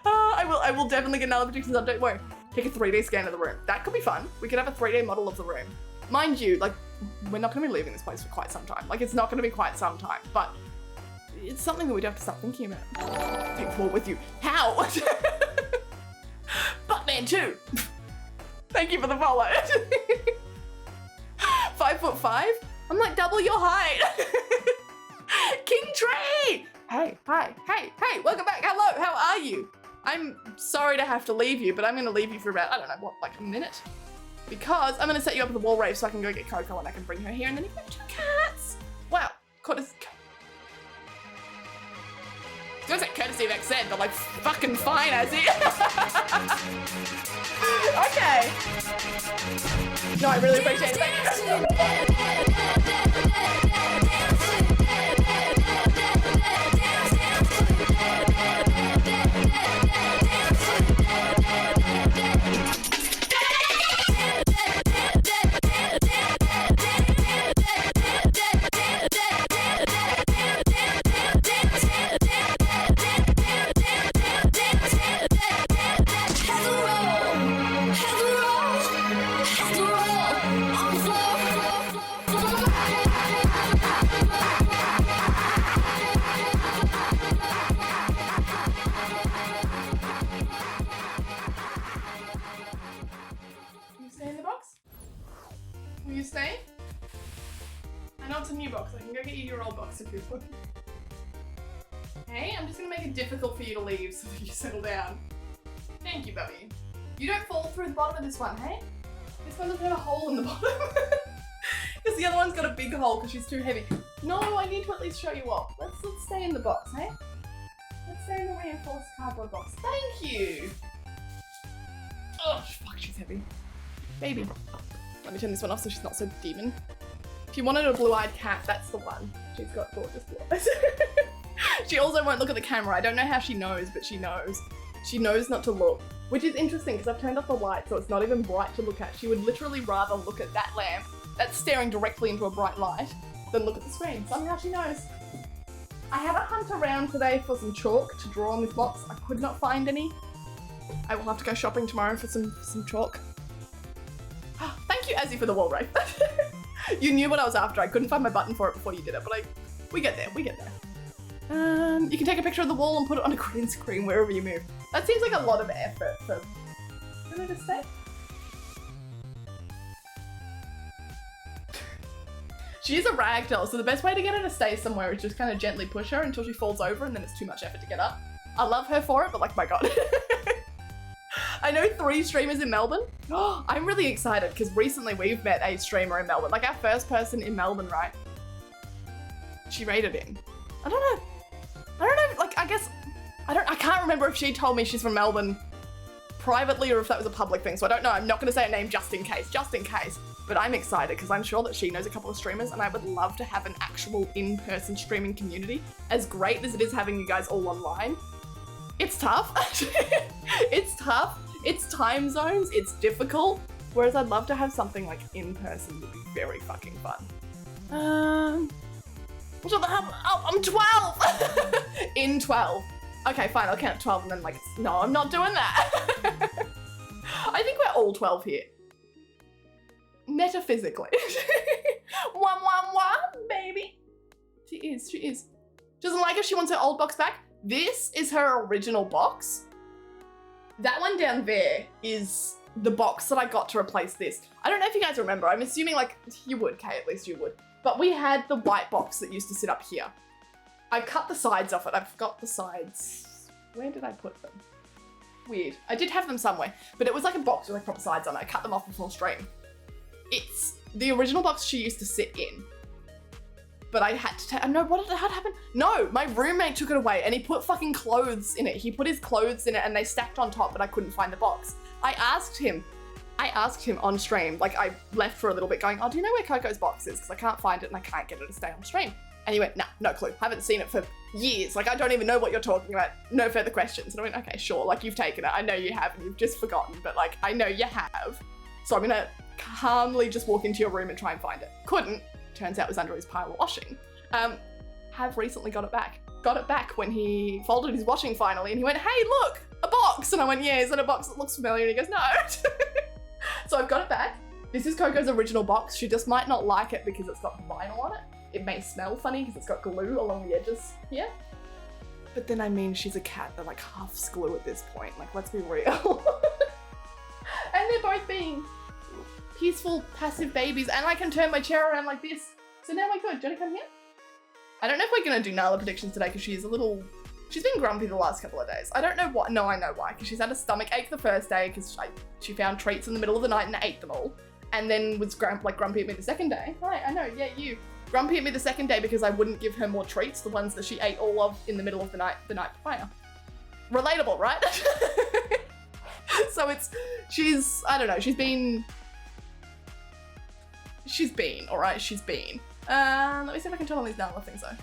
I will definitely get another predictions on, don't worry. Take a 3D scan of the room. That could be fun. We could have a 3D model of the room. Mind you, like, we're not gonna be leaving this place for quite some time. Like, it's not gonna be quite some time, but it's something that we'd have to start thinking about. Take the ball with you. How? Buttman 2. Thank you for the follow. 5'5"? I'm like double your height. King Tree! Hey, hi, hey, welcome back. Hello, how are you? I'm sorry to have to leave you, but I'm gonna leave you for about, I don't know, what, like a minute? Because I'm gonna set you up with a wall rave so I can go get Coco and I can bring her here and then you can have 2 cats. Wow, courtesy of XN, but like fucking fine as it. Okay. No, I really appreciate it. Thank you stay in the box? Will you stay? I know it's a new box. I can go get you your old box if you want. Hey, I'm just gonna make it difficult for you to leave so that you settle down. Thank you, Bubby. You don't fall through the bottom of this one, hey? This one doesn't have a hole in the bottom. Because the other one's got a big hole because she's too heavy. No, I need to at least show you off. Let's stay in the box, hey? Let's stay in the reinforced cardboard box. Thank you! Oh, fuck, she's heavy. Baby. Let me turn this one off so she's not so demon. If you wanted a blue-eyed cat, that's the one. She's got gorgeous blue eyes. She also won't look at the camera. I don't know how she knows, but she knows. She knows not to look. Which is interesting because I've turned off the light so it's not even bright to look at. She would literally rather look at that lamp that's staring directly into a bright light than look at the screen. Somehow she knows. I had a hunt around today for some chalk to draw on this box. I could not find any. I will have to go shopping tomorrow for some chalk. Thank you, Azzy, for the wall rave. You knew what I was after. I couldn't find my button for it before you did it, but we get there, we get there. You can take a picture of the wall and put it on a green screen wherever you move. That seems like a lot of effort for... Can I just stay? She is a ragdoll, so the best way to get her to stay somewhere is just kind of gently push her until she falls over and then it's too much effort to get up. I love her for it, but like, my God. I know 3 streamers in Melbourne. I'm really excited because recently we've met a streamer in Melbourne. Like our first person in Melbourne, right? She raided in. I don't know, like I guess, I can't remember if she told me she's from Melbourne privately or if that was a public thing. So I don't know, I'm not gonna say her name just in case. But I'm excited because I'm sure that she knows a couple of streamers and I would love to have an actual in-person streaming community. As great as it is having you guys all online, it's tough. It's tough. It's time zones. It's difficult. Whereas I'd love to have something like in person would be very fucking fun. What the hell? Oh, I'm 12! In 12. Okay, fine, I'll count 12 and then like, no, I'm not doing that. I think we're all 12 here. Metaphysically. Wah, baby. She is. She doesn't like it, she wants her old box back. This is her original box. That one down there is the box that I got to replace this. I don't know if you guys remember, I'm assuming like, you would, Kay, at least you would. But we had the white box that used to sit up here. I cut the sides off it. I forgot the sides. Where did I put them? Weird. I did have them somewhere, but it was like a box with like proper sides on it. I cut them off before stream. It's the original box she used to sit in. But I had to take, no, what did happen? No, my roommate took it away and he put fucking clothes in it. He put his clothes in it and they stacked on top, but I couldn't find the box. I asked him on stream, like I left for a little bit going, oh, do you know where Coco's box is? Because I can't find it and I can't get her to stay on stream. And he went, nah, no clue. Haven't seen it for years. Like, I don't even know what you're talking about. No further questions. And I went, okay, sure. Like, you've taken it. I know you have and you've just forgotten, but like, I know you have. So I'm gonna calmly just walk into your room and try and find it. Couldn't. Turns out it was under his pile of washing. Have recently got it back. Got it back when he folded his washing finally and he went, hey, look, a box. And I went, yeah, is that a box that looks familiar? And he goes, no. So I've got it back. This is Coco's original box. She just might not like it because it's got vinyl on it. It may smell funny because it's got glue along the edges here. But then I mean, she's a cat that like half glue at this point. Like, let's be real. And they're both being peaceful, passive babies, and I can turn my chair around like this. So now we're good. Do you want to come here? I don't know if we're going to do Nala predictions today because she's been grumpy the last couple of days. I don't know why. No, I know why. Because she's had a stomach ache the first day because she found treats in the middle of the night and ate them all. And then was grumpy at me the second day. Right, I know, yeah, you. Grumpy at me the second day because I wouldn't give her more treats, the ones that she ate all of in the middle of the night prior. Relatable, right? So I don't know, she's been, all right, she's been. Let me see if I can turn on these Nala things though.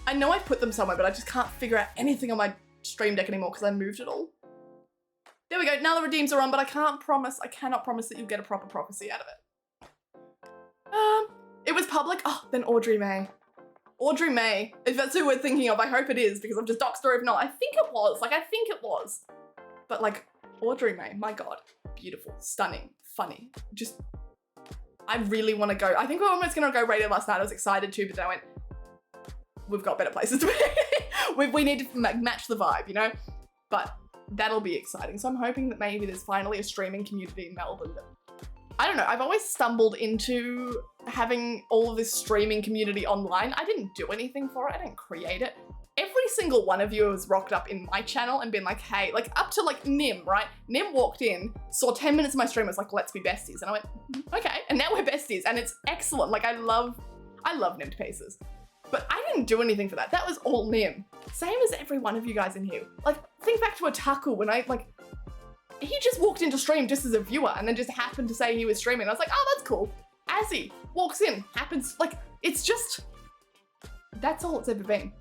I know I've put them somewhere, but I just can't figure out anything on my stream deck anymore because I moved it all. There we go, Nala redeems are on, but I cannot promise that you'll get a proper prophecy out of it. It was public, oh, then Audrey May. Audrey May, if that's who we're thinking of, I hope it is because I've just doxed her if not. I think it was. But like, Audrey May, my God, beautiful, stunning, funny, just, I really want to go. I think we were almost going to go rated last night. I was excited too, but then I went, we've got better places to be. we need to match the vibe, you know? But that'll be exciting. So I'm hoping that maybe there's finally a streaming community in Melbourne that, I don't know, I've always stumbled into having all of this streaming community online. I didn't do anything for it. I didn't create it. Every single one of you has rocked up in my channel and been like, hey, like up to like Nim, right? Nim walked in, saw 10 minutes of my stream, was like, let's be besties. And I went, okay. And now we're besties and it's excellent. Like I love Nim to pieces. But I didn't do anything for that. That was all Nim. Same as every one of you guys in here. Like think back to Otaku when he just walked into stream just as a viewer and then just happened to say he was streaming. I was like, oh, that's cool. Azzy walks in, happens, like, it's just, that's all it's ever been.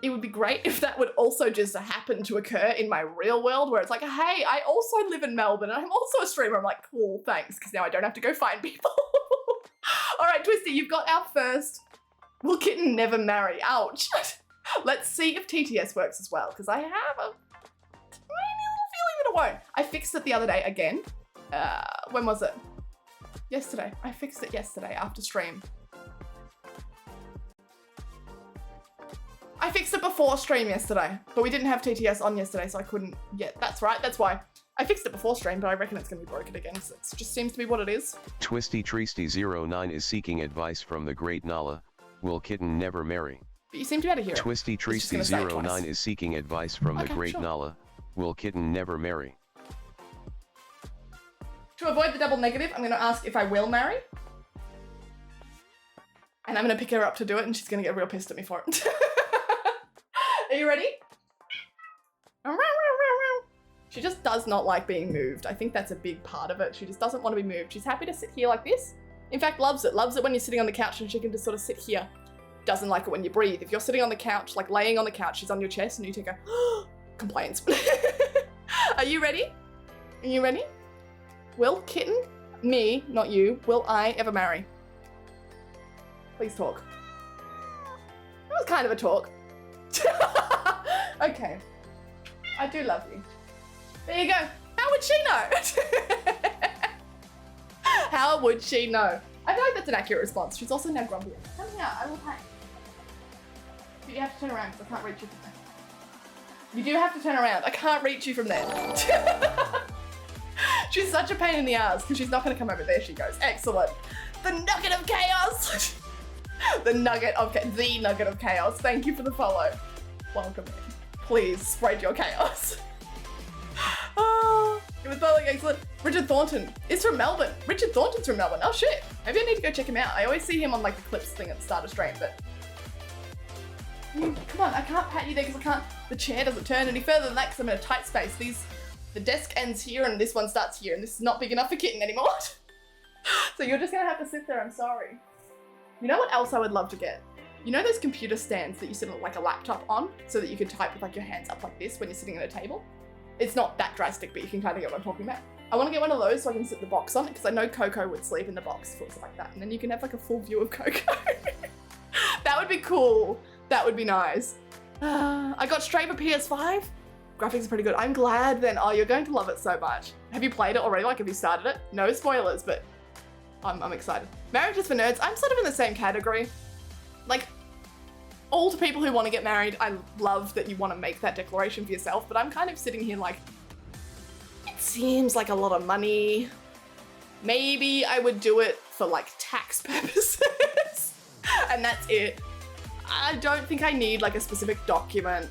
It would be great if that would also just happen to occur in my real world where it's like, hey, I also live in Melbourne and I'm also a streamer. I'm like, cool, thanks, because now I don't have to go find people. All right, Twisty, you've got our first Will Kitten Never Marry? Ouch. Let's see if TTS works as well, because I have a tiny little feeling that it won't. I fixed it the other day again. When was it? Yesterday. I fixed it yesterday after stream. I fixed it before stream yesterday, but we didn't have TTS on yesterday, so I couldn't yet. That's right, that's why. I fixed it before stream, but I reckon it's going to be broken again, so it just seems to be what it is. Twisty Treesty09 is seeking advice from the great Nala. Will Kitten Never Marry? But you seem to be able to hear it. Twisty Treesty09 is seeking advice from the great Nala. Will Kitten Never Marry? To avoid the double negative, I'm going to ask if I will marry. And I'm going to pick her up to do it, and she's going to get real pissed at me for it. Are you ready? She just does not like being moved. I think that's a big part of it. She just doesn't want to be moved. She's happy to sit here like this. In fact, loves it. Loves it when you're sitting on the couch and she can just sort of sit here. Doesn't like it when you breathe. If you're sitting on the couch, like laying on the couch, she's on your chest and you take a complaints. Are you ready? Are you ready? Will Kitten, me, not you, will I ever marry? Please talk. That was kind of a talk. Okay. I do love you. There you go. How would she know? How would she know? I feel like that's an accurate response. She's also now grumpy. Come here, I will pay. But you have to turn around because I can't reach you from there. You do have to turn around. I can't reach you from there. She's such a pain in the ass because she's not going to come over. There she goes. Excellent. The nugget of chaos. The nugget of chaos. Thank you for the follow. Welcome in. Please spread your chaos. Oh, it was totally excellent. Richard Thornton is from Melbourne. Richard Thornton's from Melbourne. Oh shit. Maybe I need to go check him out. I always see him on like the clips thing at the start of stream, but come on, I can't pat you there because I can't. The chair doesn't turn any further than that because I'm in a tight space. The desk ends here and this one starts here and this is not big enough for Kitten anymore. So you're just gonna have to sit there, I'm sorry. You know what else I would love to get? You know those computer stands that you sit on like a laptop on so that you can type with like your hands up like this when you're sitting at a table? It's not that drastic, but you can kind of get what I'm talking about. I want to get one of those so I can sit the box on it because I know Coco would sleep in the box if it was like that. And then you can have like a full view of Coco. That would be cool. That would be nice. I got straight for PS5. Graphics are pretty good. I'm glad then. Oh, you're going to love it so much. Have you played it already? Like, have you started it? No spoilers, but I'm excited. Marriages for nerds. I'm sort of in the same category. Like, all to people who want to get married, I love that you want to make that declaration for yourself, but I'm kind of sitting here like, it seems like a lot of money. Maybe I would do it for like tax purposes and that's it. I don't think I need like a specific document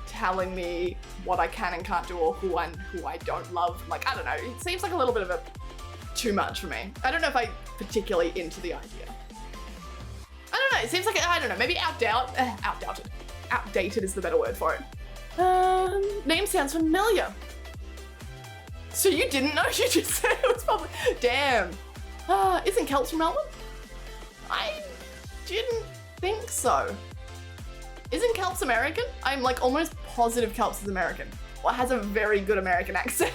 telling me what I can and can't do or who I don't love. Like, I don't know, it seems like a little bit of a too much for me. I don't know if I'm particularly into the idea. I don't know, it seems like, I don't know, maybe outdated is the better word for it. Name sounds familiar. So you didn't know? You just said it was probably, damn. Isn't Kelps from Melbourne? I didn't think so. Isn't Kelps American? I'm like almost positive Kelps is American. Or has a very good American accent.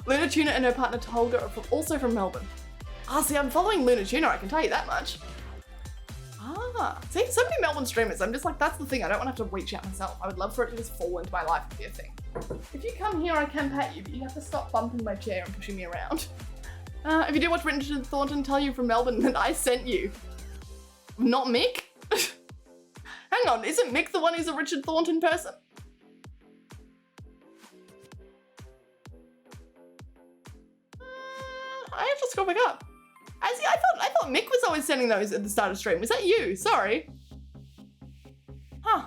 Luna Tuna and her partner Tolga are also from Melbourne. See, I'm following Luna Tuna, I can tell you that much. See, so many Melbourne streamers. I'm just like, that's the thing. I don't want to have to reach out myself. I would love for it to just fall into my life and be a thing. If you come here, I can pet you, but you have to stop bumping my chair and pushing me around. If you do watch Richard Thornton tell you from Melbourne that I sent you. Not Mick? Hang on, isn't Mick the one who's a Richard Thornton person? I have to scroll back up. I thought Mick was always sending those at the start of stream. Was that you? Sorry. Huh.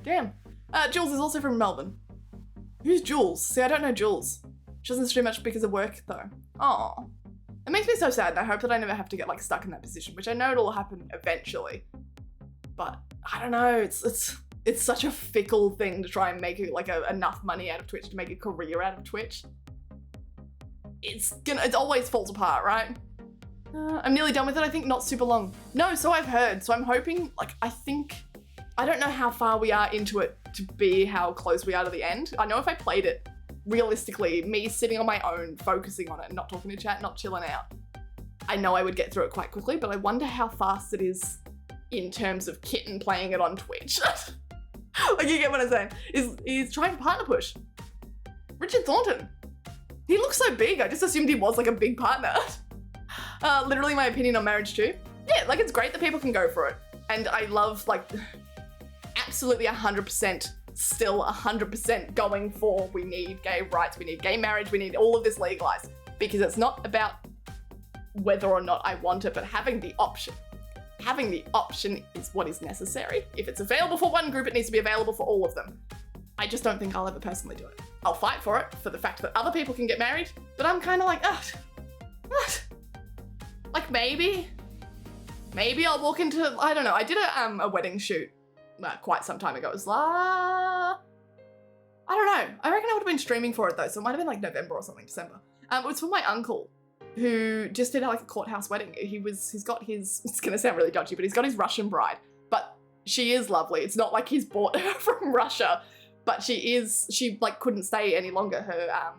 Damn. Jules is also from Melbourne. Who's Jules? See, I don't know Jules. She doesn't stream much because of work though. Aw. It makes me so sad and I hope that I never have to get like stuck in that position, which I know it'll happen eventually. But I don't know, it's such a fickle thing to try and make it like enough money out of Twitch to make a career out of Twitch. It always falls apart, right? I'm nearly done with it, I think not super long. No, so I've heard, so I'm hoping, like, I don't know how far we are into it to be how close we are to the end. I know if I played it, realistically, me sitting on my own, focusing on it, not talking to chat, not chilling out, I know I would get through it quite quickly, but I wonder how fast it is in terms of Kitten playing it on Twitch. Like, you get what I'm saying? He's trying for partner push. Richard Thornton. He looks so big, I just assumed he was like a big partner. Literally my opinion on marriage too. Yeah, like it's great that people can go for it. And I love like, absolutely 100%, still 100% going for we need gay rights, we need gay marriage, we need all of this legalized. Because it's not about whether or not I want it, but having the option. Having the option is what is necessary. If it's available for one group, it needs to be available for all of them. I just don't think I'll ever personally do it. I'll fight for it, for the fact that other people can get married, but I'm kind of like, like maybe I'll walk into, I don't know, I did a wedding shoot quite some time ago. It was I don't know, I reckon I would have been streaming for it though, so it might have been like November or something, December. It was for my uncle, who just did like a courthouse wedding. He's got his, it's gonna sound really dodgy, but he's got his Russian bride, but she is lovely. It's not like he's bought her from Russia, but she like couldn't stay any longer. Her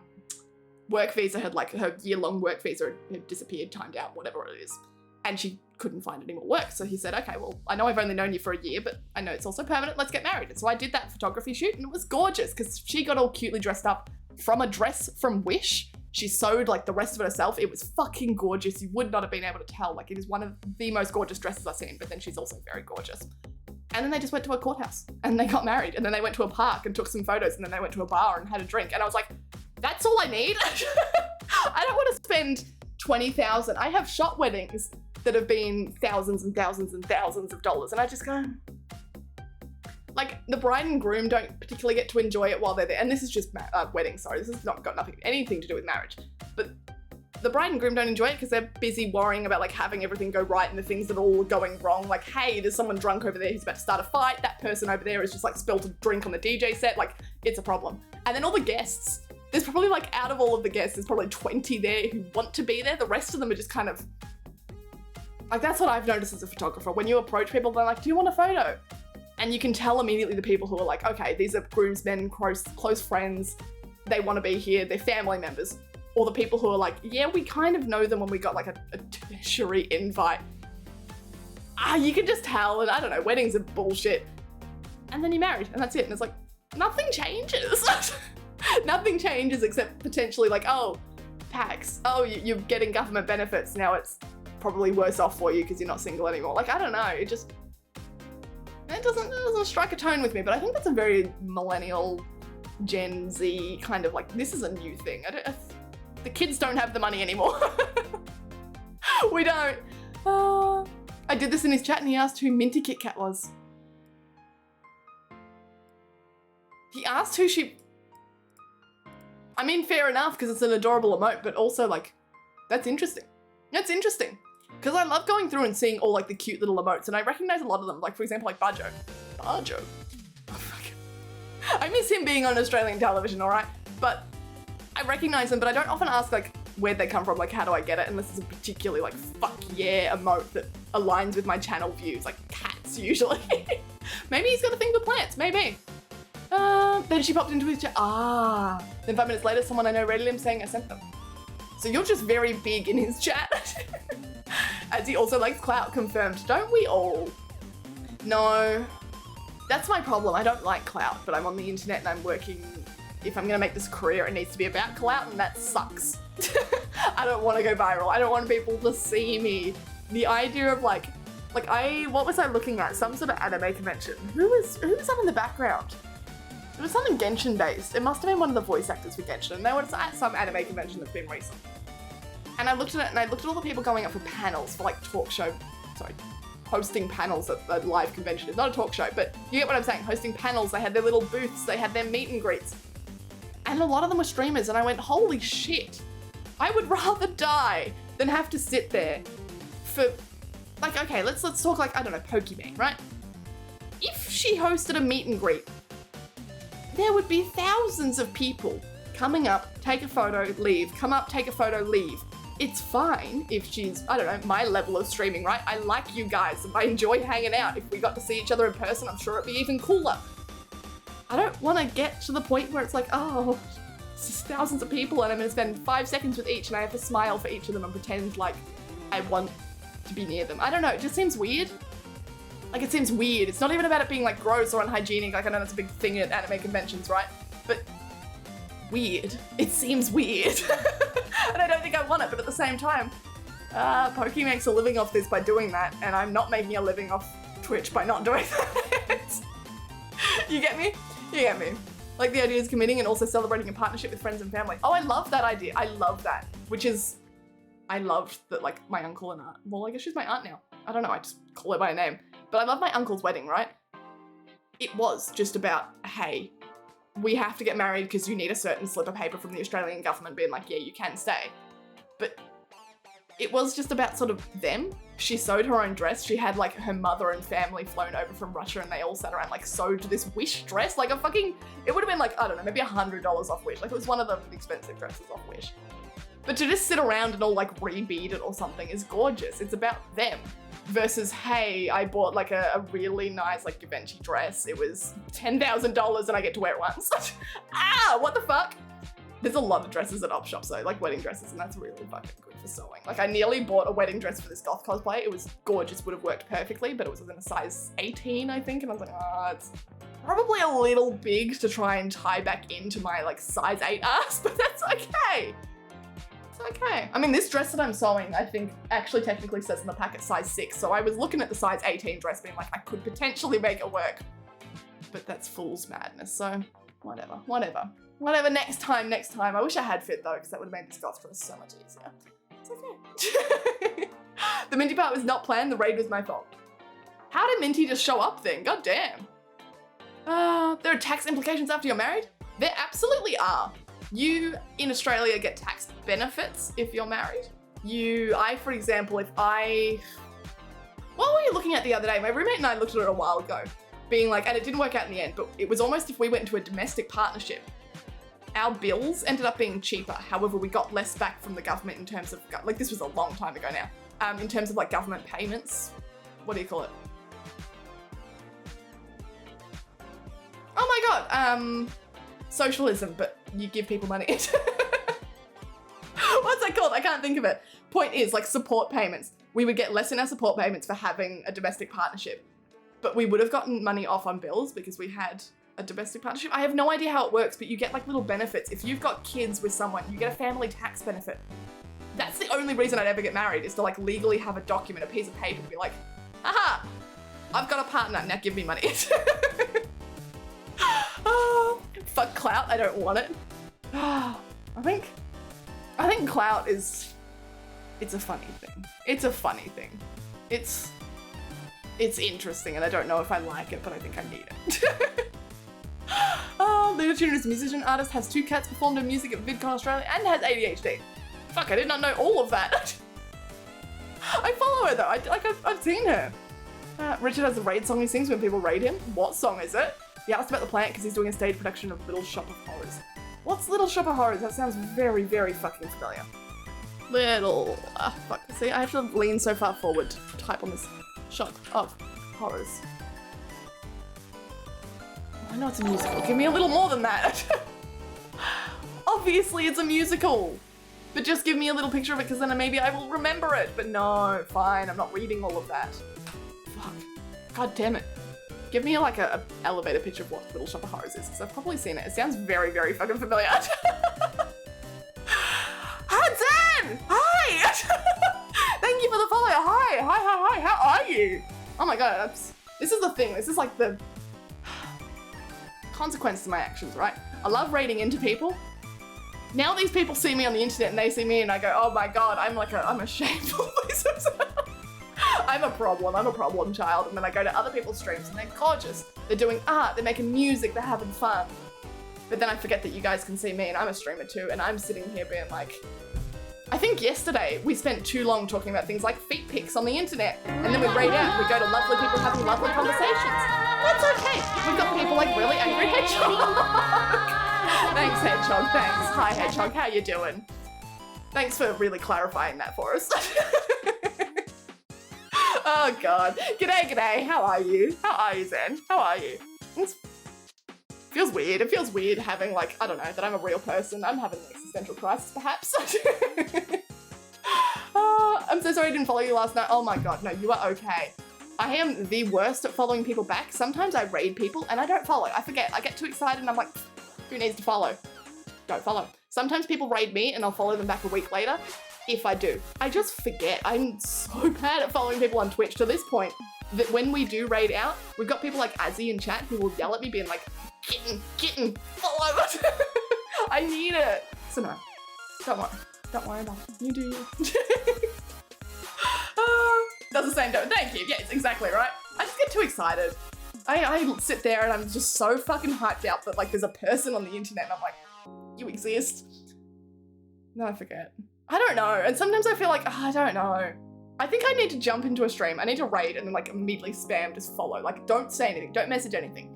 work visa had like, her year-long work visa had disappeared, timed out, whatever it is. And she couldn't find any more work. So he said, okay, well, I know I've only known you for a year, but I know it's also permanent. Let's get married. And so I did that photography shoot and it was gorgeous because she got all cutely dressed up from a dress from Wish. She sewed like the rest of it herself. It was fucking gorgeous. You would not have been able to tell. Like it is one of the most gorgeous dresses I've seen, but then she's also very gorgeous. And then they just went to a courthouse and they got married. And then they went to a park and took some photos and then they went to a bar and had a drink. And I was like, that's all I need. I don't want to spend 20,000. I have shot weddings that have been thousands and thousands and thousands of dollars. And I just go, like the bride and groom don't particularly get to enjoy it while they're there. And this is just wedding, sorry. This has not got anything to do with marriage. But the bride and groom don't enjoy it because they're busy worrying about like having everything go right and the things that are all going wrong. Like, hey, there's someone drunk over there who's about to start a fight. That person over there has just like spilled a drink on the DJ set. Like, it's a problem. And then all the guests, there's probably like out of all of the guests, there's probably 20 there who want to be there. The rest of them are just kind of, like that's what I've noticed as a photographer. When you approach people, they're like, do you want a photo? And you can tell immediately the people who are like, okay, these are groomsmen, close friends. They want to be here. They're family members. Or the people who are like, yeah, we kind of know them when we got like a tertiary invite. You can just tell, and I don't know, weddings are bullshit. And then you're married, and that's it. And it's like, nothing changes. Nothing changes except potentially like, oh, tax. Oh, you're getting government benefits. Now it's probably worse off for you because you're not single anymore. Like, I don't know. It doesn't strike a tone with me, but I think that's a very millennial, Gen Z kind of like, this is a new thing. The kids don't have the money anymore. We don't. I did this in his chat and he asked who Minty Kit Kat was. He asked who she... I mean, fair enough, because it's an adorable emote, but also, like, that's interesting. That's interesting. Because I love going through and seeing all, like, the cute little emotes, and I recognize a lot of them. Like, for example, like Bajo. Bajo. Oh, fuck. I miss him being on Australian television, alright? But I recognize them, but I don't often ask, like, where'd they come from, like, how do I get it? Unless it's a particularly, like, fuck yeah emote that aligns with my channel views, like cats, usually. Maybe he's got a thing for plants, maybe. Then she popped into his chat. Then 5 minutes later, someone I know rated him saying I sent them. So you're just very big in his chat. As he also likes clout, confirmed. Don't we all? No. That's my problem. I don't like clout, but I'm on the internet and I'm working. If I'm gonna make this career, it needs to be about clout, and that sucks. I don't want to go viral. I don't want people to see me. The idea of what was I looking at? Some sort of anime convention. Who was up in the background? It was something Genshin based. It must have been one of the voice actors for Genshin. And they were at some anime convention that's been recent. And I looked at it and I looked at all the people going up for panels for like hosting panels at a live convention. It's not a talk show, but you get what I'm saying. Hosting panels, they had their little booths, they had their meet and greets. And a lot of them were streamers and I went, holy shit. I would rather die than have to sit there for, like, okay, let's talk like, I don't know, Pokemon, right? If she hosted a meet and greet, there would be thousands of people coming up, take a photo, leave, come up, take a photo, leave. It's fine if she's, I don't know, my level of streaming, right? I like you guys, I enjoy hanging out. If we got to see each other in person, I'm sure it'd be even cooler. I don't want to get to the point where it's like, oh, it's just thousands of people and I'm gonna spend 5 seconds with each and I have to smile for each of them and pretend like I want to be near them. I don't know, it just seems weird. Like, it seems weird. It's not even about it being, like, gross or unhygienic. Like, I know that's a big thing at anime conventions, right? But weird. It seems weird. And I don't think I want it, but at the same time, Pokey makes a living off this by doing that, and I'm not making a living off Twitch by not doing that. You get me? You get me. Like, the idea is committing and also celebrating a partnership with friends and family. Oh, I love that idea. I love that. Which is, I loved that, like, my uncle and aunt, well, I guess she's my aunt now. I don't know, I just call her by name. But I love my uncle's wedding, right? It was just about, hey, we have to get married because you need a certain slip of paper from the Australian government being like, yeah, you can stay. But it was just about sort of them. She sewed her own dress. She had like her mother and family flown over from Russia and they all sat around like sewed this Wish dress. Like a fucking, it would have been like, I don't know, maybe $100 off Wish. Like it was one of the expensive dresses off Wish. But to just sit around and all like re-bead it or something is gorgeous. It's about them. Versus, hey, I bought like a really nice like Givenchy dress. It was $10,000 and I get to wear it once. What the fuck? There's a lot of dresses at op shops though, like wedding dresses, and that's really fucking good for sewing. Like I nearly bought a wedding dress for this goth cosplay. It was gorgeous, would have worked perfectly, but it was in a size 18, I think, and I was like, it's probably a little big to try and tie back into my like size 8 ass, but that's okay. Okay. I mean, this dress that I'm sewing, I think actually technically says in the packet size 6. So I was looking at the size 18 dress being like, I could potentially make it work. But that's fool's madness. So whatever. Next time. I wish I had fit though, because that would have made this goth dress so much easier. It's okay. The Minty part was not planned. The raid was my fault. How did Minty just show up then? God damn. There are tax implications after you're married? There absolutely are. You, in Australia, get tax benefits if you're married. For example, what were you looking at the other day? My roommate and I looked at it a while ago, being like, and it didn't work out in the end, but it was almost if we went into a domestic partnership, our bills ended up being cheaper. However, we got less back from the government in terms of, like this was a long time ago now, in terms of like government payments. What do you call it? Oh my God, socialism, but you give people money. What's that called? I can't think of it. Point is, like support payments. We would get less in our support payments for having a domestic partnership, but we would have gotten money off on bills because we had a domestic partnership. I have no idea how it works, but you get like little benefits. If you've got kids with someone, you get a family tax benefit. That's the only reason I'd ever get married, is to like legally have a document, a piece of paper to be like, aha, I've got a partner, now give me money. Fuck clout, I don't want it. I think think clout is, it's a funny thing. It's a funny thing. It's interesting, and I don't know if I like it, but I think I need it. Luna Tuner is a musician, artist, has 2 cats, performed her music at VidCon Australia, and has ADHD. Fuck, I did not know all of that. I follow her though, I've seen her. Richard has a raid song he sings when people raid him. What song is it? He asked about the plant because he's doing a stage production of Little Shop of Horrors. What's Little Shop of Horrors? That sounds very, very fucking familiar. Little, fuck, see, I have to lean so far forward to type on this. Shop of Horrors. I know it's a musical, give me a little more than that. Obviously it's a musical, but just give me a little picture of it because then maybe I will remember it. But no, fine, I'm not reading all of that. Fuck, god damn it. Give me like a elevator picture of what Little Shop of Horrors is, because I've probably seen it. It sounds very, very fucking familiar. Hudson! Hi! Thank you for the follow. Hi, how are you? Oh my god, this is the thing. This is like the consequences of my actions, right? I love raiding into people. Now these people see me on the internet and they see me and I go, oh my god, I'm a shameful piece of stuff. I'm a problem child. And then I go to other people's streams and they're gorgeous. They're doing art, they're making music, they're having fun. But then I forget that you guys can see me and I'm a streamer too, and I'm sitting here being like, I think yesterday we spent too long talking about things like feet pics on the internet, and then we raid out, we go to lovely people having lovely conversations. That's okay. We've got people like really angry Hedgehog. Thanks, Hedgehog, thanks. Hi, Hedgehog, how you doing? Thanks for really clarifying that for us. Oh god. G'day, how are you? How are you, Zen? How are you? Feels weird. It feels weird having like, I don't know, that I'm a real person. I'm having an existential crisis, perhaps. I'm so sorry I didn't follow you last night. Oh my god, no, you are okay. I am the worst at following people back. Sometimes I raid people and I don't follow. I forget. I get too excited and I'm like, who needs to follow? Don't follow. Sometimes people raid me and I'll follow them back a week later. If I do. I just forget. I'm so bad at following people on Twitch to this point that when we do raid out, we've got people like Azzy in chat who will yell at me being like, kitten, follow. I need it. So no, don't worry about it. You do you. Does the same though. Thank you. Yes, exactly right. I just get too excited. I sit there and I'm just so fucking hyped out that like there's a person on the internet and I'm like, you exist. No, I forget. I don't know. And sometimes I feel like, I don't know. I think I need to jump into a stream. I need to raid and then like immediately spam, just follow. Like don't say anything. Don't message anything.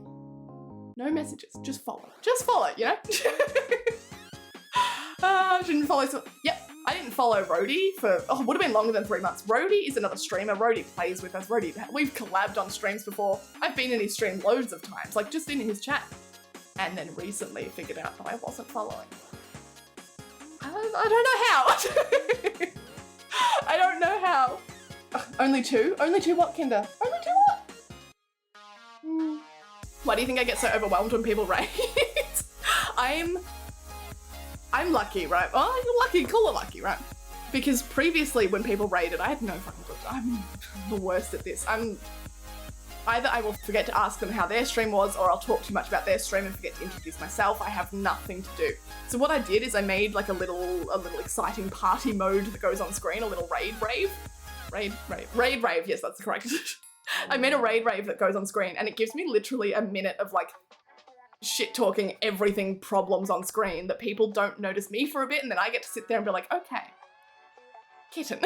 No messages. Just follow. Just follow, you know? Shouldn't follow some. Yep. I didn't follow Rody for, would have been longer than 3 months. Rody is another streamer. Rody plays with us. Rody, we've collabed on streams before. I've been in his stream loads of times, like just in his chat. And then recently figured out that I wasn't following. I don't know how. I don't know how. Only 2? Only 2 what, Kinder? Only 2 what? Why do you think I get so overwhelmed when people raid? I'm lucky, right? Oh, you're lucky, call it lucky, right? Because previously when people raided, I had no fucking clue. I'm the worst at this. Either I will forget to ask them how their stream was, or I'll talk too much about their stream and forget to introduce myself. I have nothing to do. So what I did is I made like a little exciting party mode that goes on screen, a little raid rave. Raid rave, yes, that's correct. I made a raid rave that goes on screen and it gives me literally a minute of like shit talking everything problems on screen that people don't notice me for a bit, and then I get to sit there and be like, okay, kitten,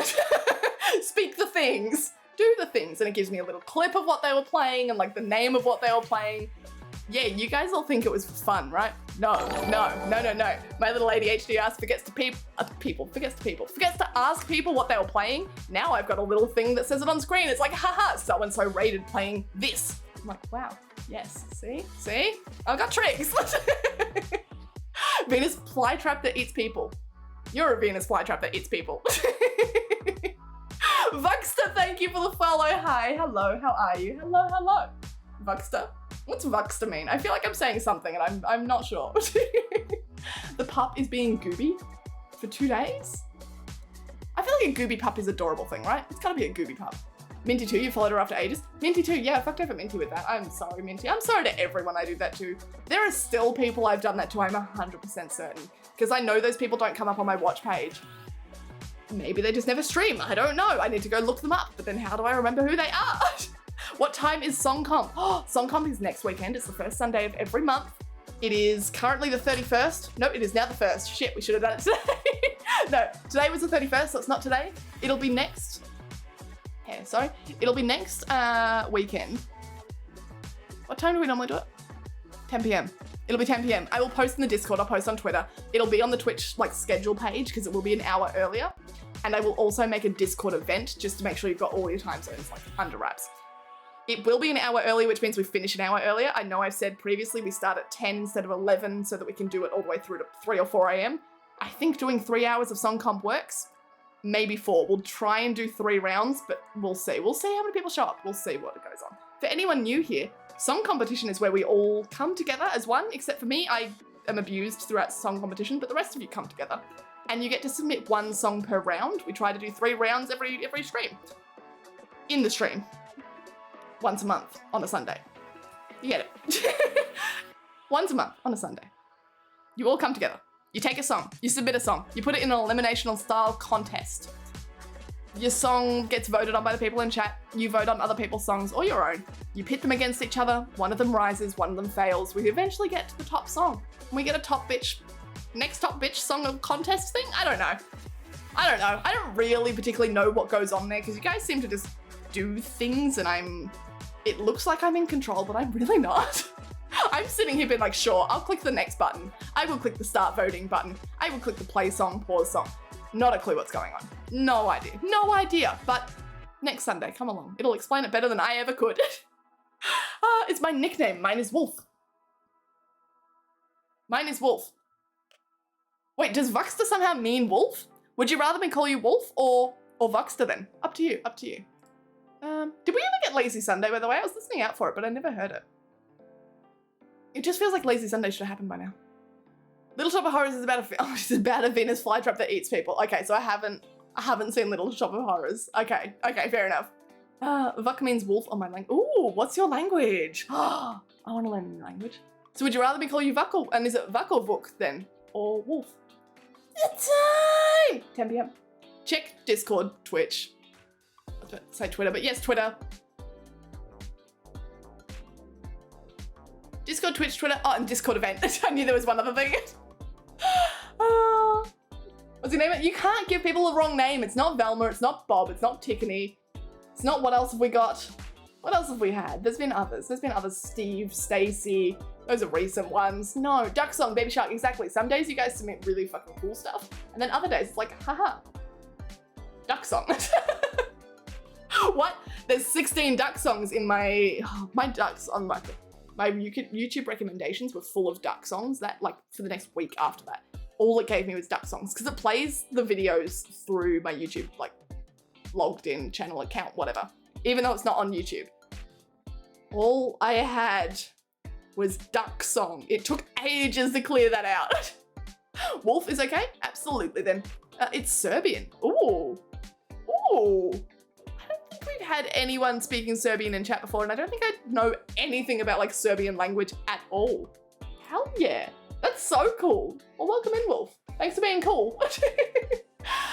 speak the things. Do the things, and it gives me a little clip of what they were playing and like the name of what they were playing. Yeah, you guys all think it was fun, right? No. My little ADHD ass forgets to ask people what they were playing. Now I've got a little thing that says it on screen. It's like, haha, so-and-so rated playing this. I'm like, wow, yes, see? I've got tricks. Venus flytrap that eats people. You're a Venus flytrap that eats people. Vuxter, thank you for the follow. Hi, hello, how are you? Hello. Vuxter? What's Vuxter mean? I feel like I'm saying something and I'm not sure. The pup is being gooby for 2 days? I feel like a gooby pup is an adorable thing, right? It's gotta be a gooby pup. Minty too, you followed her after ages. Minty too, yeah, I fucked over Minty with that. I'm sorry, Minty. I'm sorry to everyone I do that to. There are still people I've done that to, I'm 100% certain. Because I know those people don't come up on my watch page. Maybe they just never stream, I don't know. I need to go look them up, but then how do I remember who they are? What time is Song Comp? Oh, Song Comp is next weekend. It's the first Sunday of every month. It is currently the 31st. No, it is now the 1st. Shit, we should have done it today. No, today was the 31st, so it's not today. It'll be next. Yeah, sorry. It'll be next weekend. What time do we normally do it? 10 p.m. It'll be 10 p.m. I will post in the Discord, I'll post on Twitter. It'll be on the Twitch like schedule page because it will be an hour earlier. And I will also make a Discord event just to make sure you've got all your time zones like under wraps. It will be an hour earlier, which means we finish an hour earlier. I know I've said previously we start at 10 instead of 11 so that we can do it all the way through to 3 or 4 a.m. I think doing 3 hours of Song Comp works. Maybe 4. We'll try and do 3 rounds, but we'll see. We'll see how many people show up. We'll see what goes on. For anyone new here, song competition is where we all come together as one, except for me. I am abused throughout song competition, but the rest of you come together. And you get to submit 1 song per round. We try to do 3 rounds every stream. In the stream. Once a month on a Sunday. You get it. Once a month on a Sunday. You all come together. You take a song, you submit a song, you put it in an eliminational style contest. Your song gets voted on by the people in chat, you vote on other people's songs or your own. You pit them against each other, one of them rises, one of them fails. We eventually get to the top song. And we get a next top bitch song of contest thing? I don't know. I don't really particularly know what goes on there because you guys seem to just do things and it looks like I'm in control, but I'm really not. I'm sitting here being like, sure, I'll click the next button. I will click the start voting button. I will click the play song, pause song. Not a clue what's going on. No idea. But next Sunday, come along. It'll explain it better than I ever could. It's my nickname. Mine is Wolf. Wait, does Vuxter somehow mean wolf? Would you rather me call you Wolf or Vuxter then? Up to you. Did we ever get Lazy Sunday, by the way? I was listening out for it, but I never heard it. It just feels like Lazy Sunday should have happened by now. Little Shop of Horrors is about a Venus flytrap that eats people. Okay, so I haven't seen Little Shop of Horrors. Okay, fair enough. Vuck means wolf on my language. Ooh, what's your language? I want to learn a new language. So would you rather me call you Vuck and is it Vuck or Vuk then? Or Wolf? It's time! 10 p.m. Check Discord, Twitch. I was about to say Twitter, but yes, Twitter. Discord, Twitch, Twitter, and Discord event. I knew there was one other thing. What's your name? You can't give people a wrong name. It's not Velma, it's not Bob, it's not Tiffany. It's not what else have we got? What else have we had? There's been others. Steve, Stacy. Those are recent ones. No, Duck Song, Baby Shark, exactly. Some days you guys submit really fucking cool stuff. And then other days it's like, haha, Duck Song. What? There's 16 Duck songs in my ducks on my YouTube recommendations were full of duck songs that like for the next week after that. All it gave me was duck songs because it plays the videos through my YouTube like logged in channel account, whatever, even though it's not on YouTube. All I had was duck song. It took ages to clear that out. Wolf is okay? Absolutely then. It's Serbian. Ooh. I don't think we've had anyone speaking Serbian in chat before and I don't think I know anything about like Serbian language at all. Hell yeah. That's so cool. Well, welcome in, Wolf. Thanks for being cool.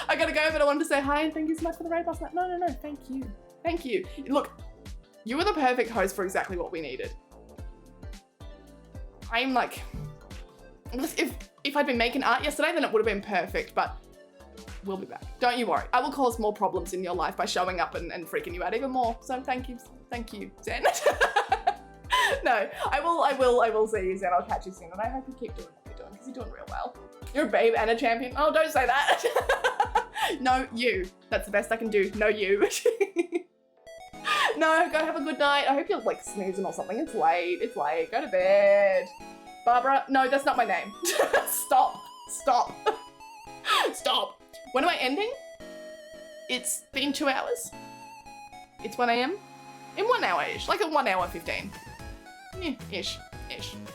I gotta go, but I wanted to say hi and thank you so much for the raid last night. No, thank you. Thank you. Look, you were the perfect host for exactly what we needed. I'm like, if I'd been making art yesterday, then it would have been perfect, but we'll be back. Don't you worry. I will cause more problems in your life by showing up and freaking you out even more. So thank you, Zen. No, I will see you, Zen. I'll catch you soon, and I hope you keep doing what you're doing because you're doing real well. You're a babe and a champion. Oh, don't say that. No, you. That's the best I can do. No, you. No, go have a good night. I hope you're like snoozing or something. It's late. Go to bed. Barbara. No, that's not my name. Stop. When am I ending? It's been 2 hours. It's 1 a.m. In 1 hour-ish. Like at 1 hour 15. Yeah, ish.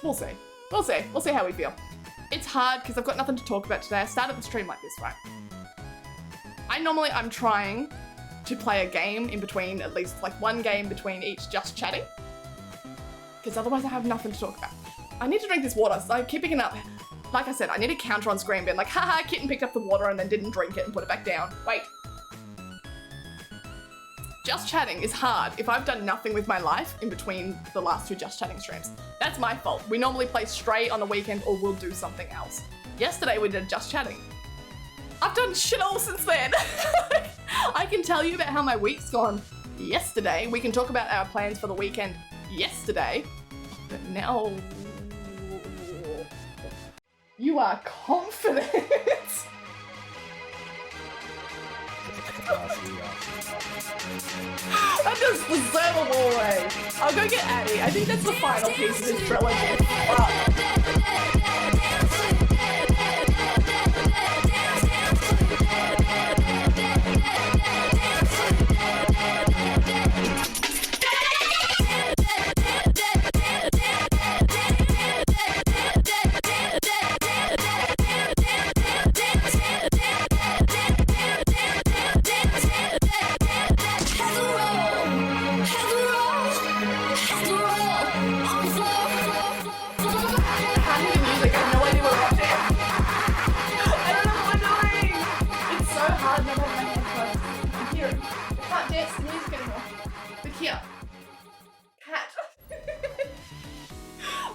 We'll see. We'll see how we feel. It's hard because I've got nothing to talk about today. I started the stream like this, right? I'm trying to play a game in between, at least like one game between each just chatting. Because otherwise I have nothing to talk about. I need to drink this water, so I keep picking up. Like I said, I need a counter on screen being like, haha, Kitten picked up the water and then didn't drink it and put it back down. Wait. Just chatting is hard if I've done nothing with my life in between the last 2 just chatting streams. That's my fault. We normally play straight on the weekend or we'll do something else. Yesterday we did just chatting. I've done shit all since then. I can tell you about how my week's gone yesterday. We can talk about our plans for the weekend yesterday. But now... You are confident. I just deserve a wall raid. I'll go get Addy. I think that's the final piece of this trilogy.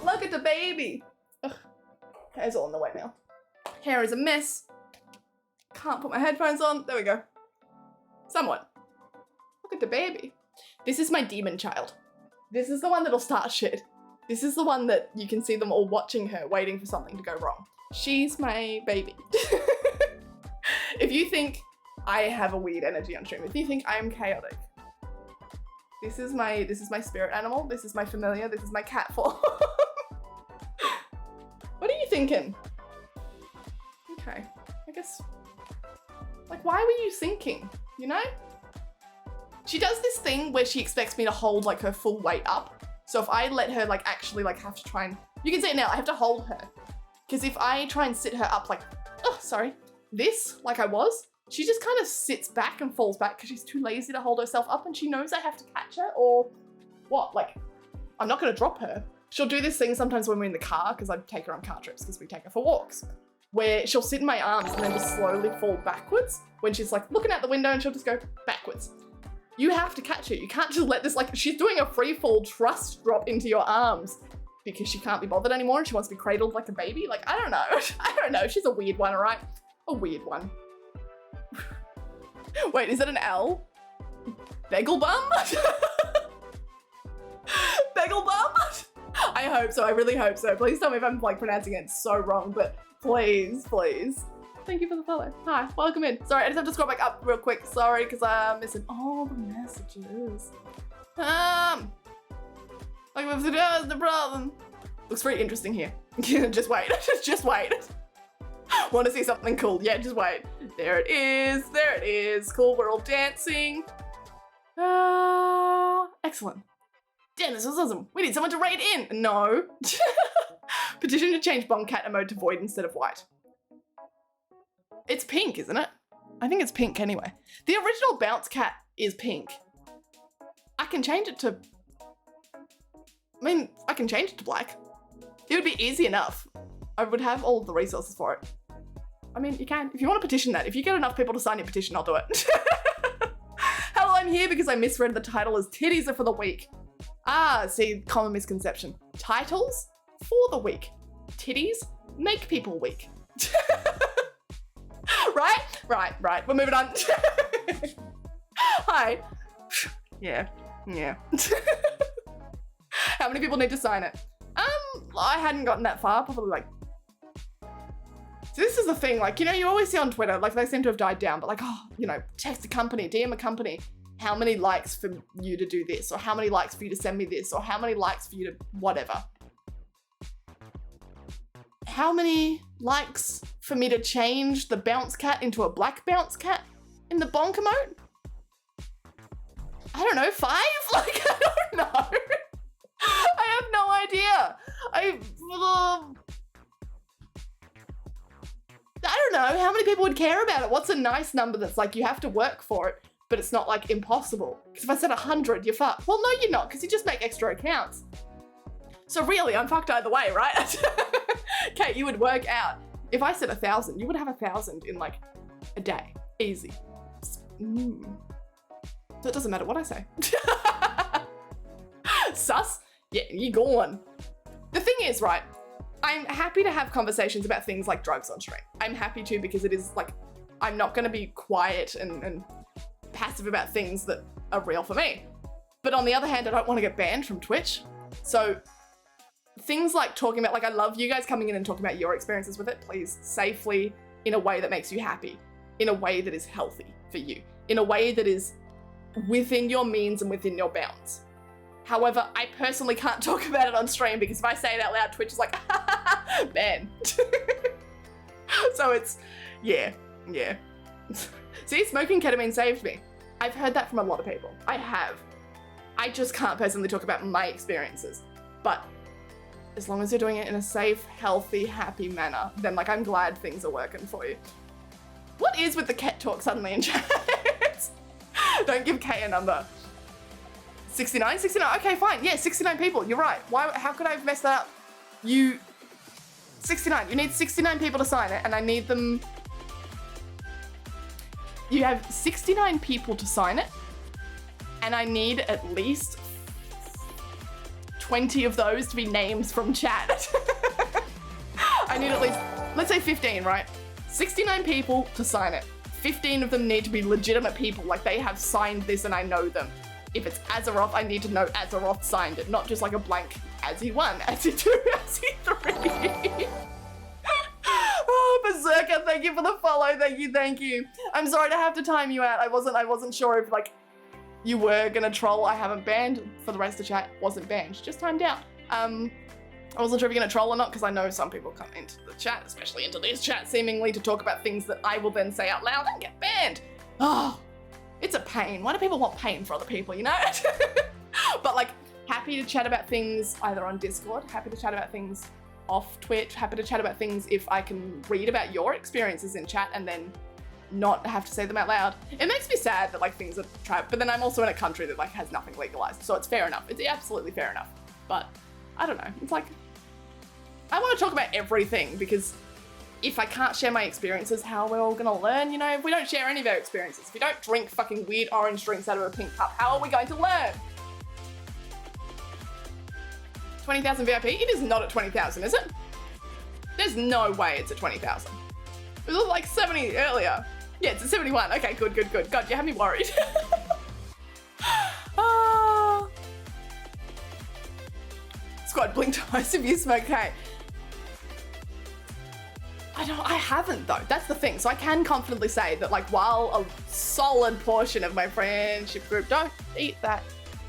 Look at the baby. Ugh. Hair's all in the way now. Hair is a mess. Can't put my headphones on. There we go. Somewhat. Look at the baby. This is my demon child. This is the one that'll start shit. This is the one that you can see them all watching her, waiting for something to go wrong. She's my baby. If you think I have a weird energy on stream, if you think I am chaotic, this is my spirit animal. This is my familiar. This is my cat form. What are you thinking? Okay, I guess. Like, why were you thinking? You know? She does this thing where she expects me to hold like her full weight up. So if I let her like actually like have to try and, you can see it now, I have to hold her. Because if I try and sit her up like, oh, sorry, this, like I was, she just kind of sits back and falls back because she's too lazy to hold herself up and she knows I have to catch her or what? Like, I'm not going to drop her. She'll do this thing sometimes when we're in the car, because I take her on car trips because we take her for walks, where she'll sit in my arms and then just slowly fall backwards when she's like looking out the window and she'll just go backwards. You have to catch her. You can't just let this, like, she's doing a free fall trust drop into your arms because she can't be bothered anymore and she wants to be cradled like a baby. Like, I don't know. I don't know. She's a weird one, all right? A weird one. Wait, is that an L? Bagel bum? Bagel bum? I hope so. I really hope so. Please tell me if I'm like pronouncing it so wrong, but please, please. Thank you for the follow. Hi, welcome in. Sorry, I just have to scroll back up real quick. Sorry, because I'm missing all the messages. Like, what's the problem? Looks very interesting here. Just wait. Just wait. Want to see something cool? Yeah, just wait. There it is. There it is. Cool. We're all dancing. Excellent. Damn, this was awesome. We need someone to raid in. No. Petition to change bomb cat mode to void instead of white. It's pink, isn't it? I think it's pink anyway. The original bounce cat is pink. I can change it to... I mean, I can change it to black. It would be easy enough. I would have all the resources for it. I mean, you can. If you want to petition that, if you get enough people to sign your petition, I'll do it. Hello, I'm here because I misread the title as Titties Are for the Weak. Ah, see, common misconception. Titles for the weak. Titties make people weak. Right? Right. We're moving on. Hi. Yeah. How many people need to sign it? I hadn't gotten that far, probably like... So this is the thing, like, you know, you always see on Twitter, like they seem to have died down, but like, oh, you know, text a company, DM a company. How many likes for you to do this? Or how many likes for you to send me this? Or how many likes for you to whatever? How many likes for me to change the bounce cat into a black bounce cat in the bonker mode? I don't know, 5? Like, I don't know. I have no idea. I don't know. How many people would care about it? What's a nice number that's like, you have to work for it? but it's not like impossible. Because if I said 100, you're fucked. Well, no, you're not, because you just make extra accounts. So really, I'm fucked either way, right? Okay, you would work out. If I said 1,000, you would have 1,000 in like a day. Easy. So it doesn't matter what I say. Sus? Yeah, you gone. The thing is, right, I'm happy to have conversations about things like drugs on stream. I'm happy to because it is like, I'm not gonna be quiet and passive about things that are real for me. But on the other hand, I don't wanna get banned from Twitch. So things like talking about, like I love you guys coming in and talking about your experiences with it, please, safely, in a way that makes you happy, in a way that is healthy for you, in a way that is within your means and within your bounds. However, I personally can't talk about it on stream because if I say it out loud, Twitch is like, ban. So it's, yeah. See, smoking ketamine saved me. I've heard that from a lot of people. I have. I just can't personally talk about my experiences. But as long as you're doing it in a safe, healthy, happy manner, then like I'm glad things are working for you. What is with the cat talk suddenly in chat? Don't give Kay a number. 69? 69? Okay, fine. Yeah, 69 people. You're right. Why? How could I have messed that up? 69. You need 69 people to sign it, and I need them. You have 69 people to sign it, and I need at least 20 of those to be names from chat. I need at least, let's say 15, right? 69 people to sign it. 15 of them need to be legitimate people, like they have signed this and I know them. If it's Azeroth, I need to know Azeroth signed it, not just like a blank Azzy1, Azzy2, Azzy3. Oh, Berserker, thank you for the follow, thank you. I'm sorry to have to time you out. I wasn't sure if like you were gonna troll. I haven't banned for the rest of the chat, wasn't banned, just timed out. I wasn't sure if you're gonna troll or not because I know some people come into the chat, especially into this chat, seemingly to talk about things that I will then say out loud and get banned. Oh, it's a pain. Why do people want pain for other people, you know? But like, happy to chat about things either on Discord, happy to chat about things off Twitch, happy to chat about things if I can read about your experiences in chat and then not have to say them out loud. It makes me sad that like things are trapped, but then I'm also in a country that like has nothing legalized, so it's fair enough. It's absolutely fair enough. But I don't know, it's like, I want to talk about everything because if I can't share my experiences, how are we all gonna learn, you know? If we don't share any of our experiences, if you don't drink fucking weird orange drinks out of a pink cup, how are we going to learn? 20,000 VIP? It is not at 20,000, is it? There's no way it's at 20,000. It was like 70 earlier. Yeah, it's at 71. Okay, good. God, you had me worried. Squad, blink twice if you smoke. Okay. I haven't though. That's the thing. So I can confidently say that like while a solid portion of my friendship group, don't eat that.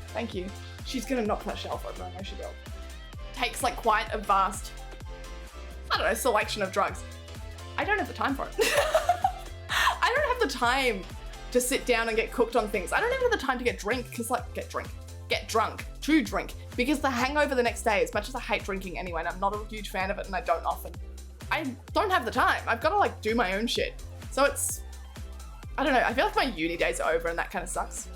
Thank you. She's gonna knock that shelf over, I know she will. Takes like quite a vast, I don't know, selection of drugs. I don't have the time for it. I don't have the time to sit down and get cooked on things. I don't even have the time to get drunk, because the hangover the next day, as much as I hate drinking anyway, and I'm not a huge fan of it and I don't often, I don't have the time. I've got to like do my own shit. So it's, I don't know, I feel like my uni days are over and that kind of sucks.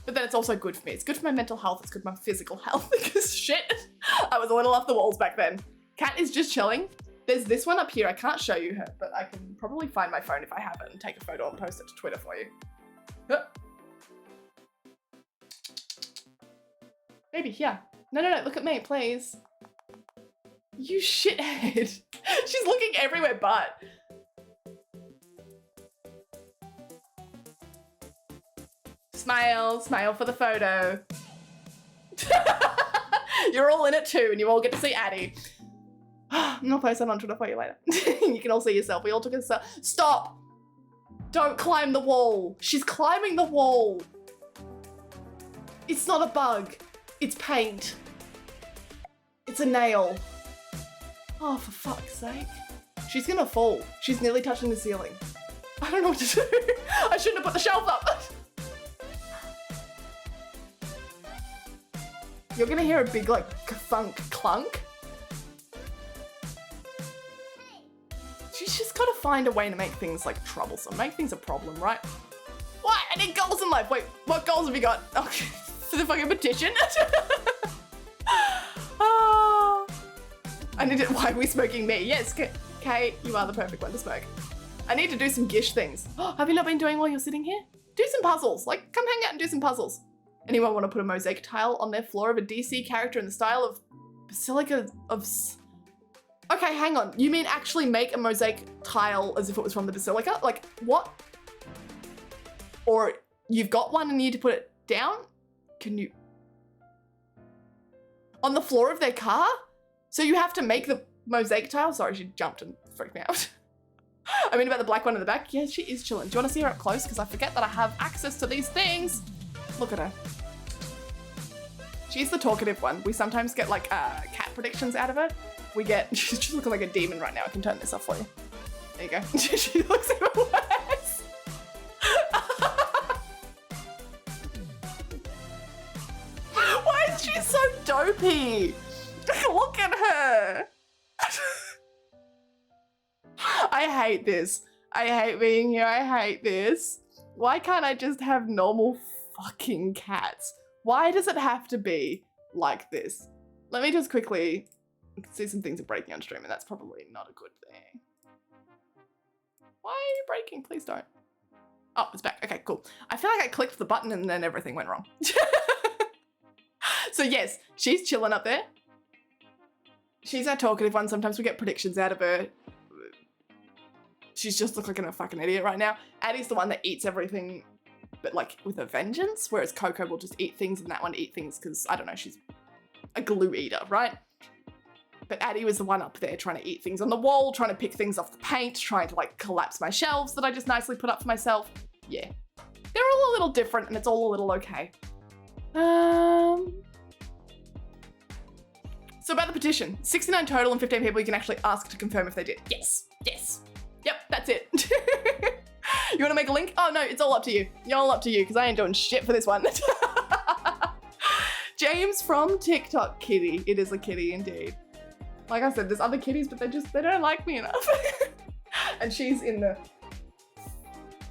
But then it's also good for me. It's good for my mental health, it's good for my physical health because shit, I was a little off the walls back then. Kat is just chilling. There's this one up here, I can't show you her, but I can probably find my phone if I have it and take a photo and post it to Twitter for you. Baby, here. No, look at me, please. You shithead. She's looking everywhere but. Smile for the photo. You're all in it too, and you all get to see Addie. I'm gonna post that on Twitter for you later. You can all see yourself. We all took a selfie. Stop! Don't climb the wall. She's climbing the wall. It's not a bug. It's paint. It's a nail. Oh, for fuck's sake. She's gonna fall. She's nearly touching the ceiling. I don't know what to do. I shouldn't have put the shelf up. You're gonna hear a big like thunk clunk. She's just gotta find a way to make things like troublesome, make things a problem, right? What? I need goals in life. Wait, what goals have you got? Oh, for the fucking petition? Oh, I need to, why are we smoking me? Yes, Kate, you are the perfect one to smoke. I need to do some gish things. Have you not been doing while you're sitting here? Do some puzzles. Like, come hang out and do some puzzles. Anyone want to put a mosaic tile on their floor of a DC character in the style of Basilica of... Okay, hang on. You mean actually make a mosaic tile as if it was from the Basilica? Like, what? Or you've got one and you need to put it down? Can you... On the floor of their car? So you have to make the mosaic tile? Sorry, she jumped and freaked me out. I mean about the black one in the back? Yeah, she is chilling. Do you want to see her up close? Because I forget that I have access to these things. Look at her. She's the talkative one. We sometimes get like cat predictions out of her. We get, she's looking like a demon right now. I can turn this off for you. There you go. She looks even worse. Why is she so dopey? Look at her. I hate this. I hate being here. I hate this. Why can't I just have normal fucking cats? Why does it have to be like this? Let me just quickly see some things are breaking on stream, and that's probably not a good thing. Why are you breaking? Please don't. Oh, it's back. Okay, cool. I feel like I clicked the button and then everything went wrong. So yes, she's chilling up there. She's our talkative one. Sometimes we get predictions out of her. She's just looking like a fucking idiot right now. Addie's the one that eats everything, but like with a vengeance, whereas Coco will just eat things and that one eat things because, I don't know, she's a glue eater, right? But Addie was the one up there trying to eat things on the wall, trying to pick things off the paint, trying to like collapse my shelves that I just nicely put up for myself. Yeah, they're all a little different and it's all a little okay. So about the petition, 69 total and 15 people you can actually ask to confirm if they did. Yes, yes. Yep, that's it. You want to make a link? Oh no, it's all up to you. You're all up to you because I ain't doing shit for this one. James from TikTok kitty. It is a kitty indeed. Like I said, there's other kitties, but they don't like me enough. And she's in the,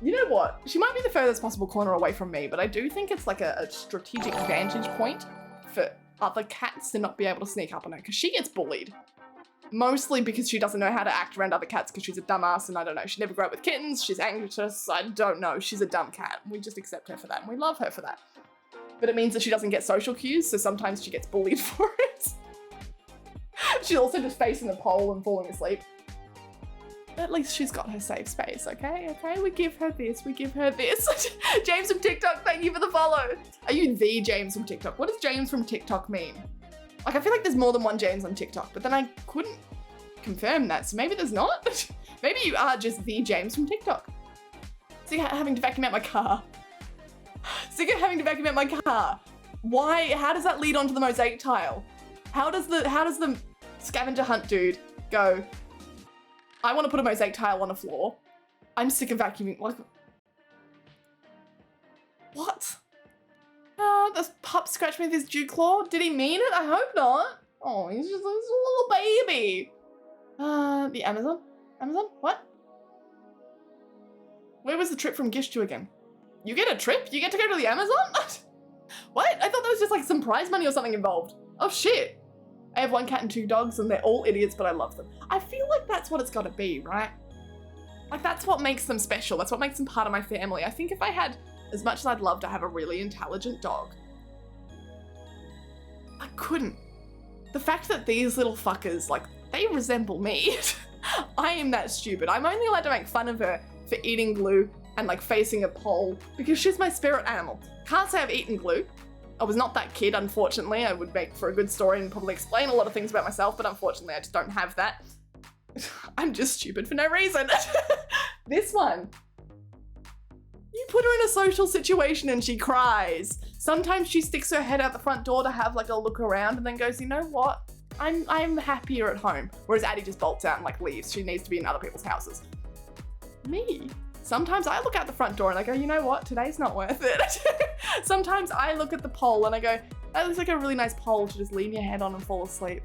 you know what? She might be the furthest possible corner away from me, but I do think it's like a strategic vantage point for other cats to not be able to sneak up on her because she gets bullied. Mostly because she doesn't know how to act around other cats because she's a dumbass and I don't know. She never grew up with kittens. She's anxious. I don't know. She's a dumb cat. We just accept her for that and we love her for that. But it means that she doesn't get social cues, so sometimes she gets bullied for it. She's also just facing the pole and falling asleep. At least she's got her safe space, okay? Okay, we give her this, we give her this. James from TikTok, thank you for the follow. Are you the James from TikTok? What does James from TikTok mean? Like, I feel like there's more than one James on TikTok, but then I couldn't confirm that, so maybe there's not? Maybe you are just the James from TikTok. Sick of having to vacuum out my car. Sick of having to vacuum out my car. Why, how does that lead onto the mosaic tile? How does the scavenger hunt dude go, I want to put a mosaic tile on a floor. I'm sick of vacuuming, like, what? The pup scratched me with his dew claw. Did he mean it? I hope not. Oh, he's just a little baby. The Amazon? Amazon? What? Where was the trip from Gish to again? You get a trip? You get to go to the Amazon? What? I thought there was just like some prize money or something involved. Oh shit. I have one cat and 2 dogs and they're all idiots, but I love them. I feel like that's what it's gotta be, right? Like that's what makes them special. That's what makes them part of my family. I think if I had, as much as I'd love to have a really intelligent dog, I couldn't. The fact that these little fuckers, like, they resemble me. I am that stupid. I'm only allowed to make fun of her for eating glue and like facing a pole because she's my spirit animal. Can't say I've eaten glue. I was not that kid, unfortunately. I would make for a good story and probably explain a lot of things about myself, but unfortunately I just don't have that. I'm just stupid for no reason. This one. You put her in a social situation and she cries. Sometimes she sticks her head out the front door to have like a look around and then goes, you know what? I'm happier at home. Whereas Addie just bolts out and like leaves. She needs to be in other people's houses. Me? Sometimes I look out the front door and I go, you know what? Today's not worth it. Sometimes I look at the pole and I go, that looks like a really nice pole to just lean your head on and fall asleep.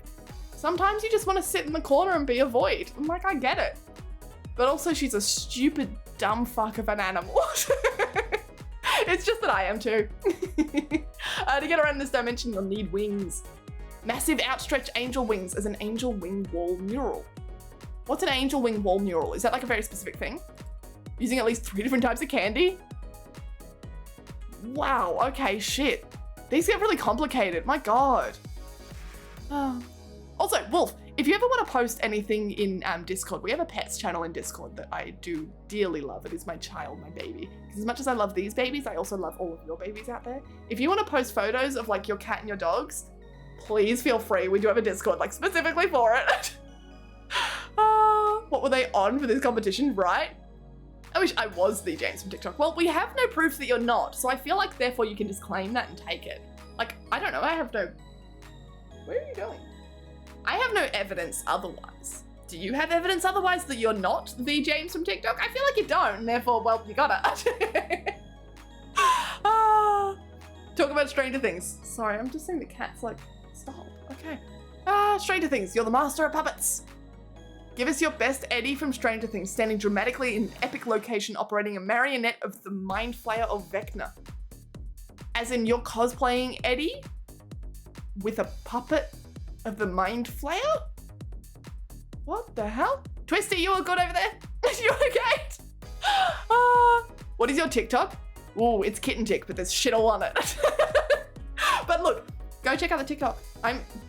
Sometimes you just want to sit in the corner and be a void. I'm like, I get it. But also she's a stupid, dumb fuck of an animal. It's just that I am too. To get around this dimension, you'll need wings. Massive outstretched angel wings as an angel wing wall mural. What's an angel wing wall mural? Is that like a very specific thing? Using at least 3 different types of candy? Wow, okay, shit. These get really complicated, my God. Also, Wolf, if you ever want to post anything in Discord, we have a pets channel in Discord that I do dearly love. It is my child, my baby. Because as much as I love these babies, I also love all of your babies out there. If you want to post photos of like your cat and your dogs, please feel free. We do have a Discord like specifically for it. What were they on for this competition, right? I wish I was the James from TikTok. Well, we have no proof that you're not, so I feel like therefore you can just claim that and take it. Like, I don't know, I have no... Where are you going? I have no evidence otherwise. Do you have evidence otherwise that you're not the James from TikTok? I feel like you don't, and therefore, well, you gotta. Talk about Stranger Things. Sorry, I'm just saying the cat's like, stop, okay. Stranger Things, you're the master of puppets. Give us your best Eddie from Stranger Things, standing dramatically in an epic location operating a marionette of the Mind Flayer of Vecna. As in, you're cosplaying Eddie with a puppet of the Mind Flayer? What the hell? Twisty, you all good over there? You okay? What is your TikTok? Ooh, it's Kitten Tick, but there's shit all on it. But look, go check out the TikTok.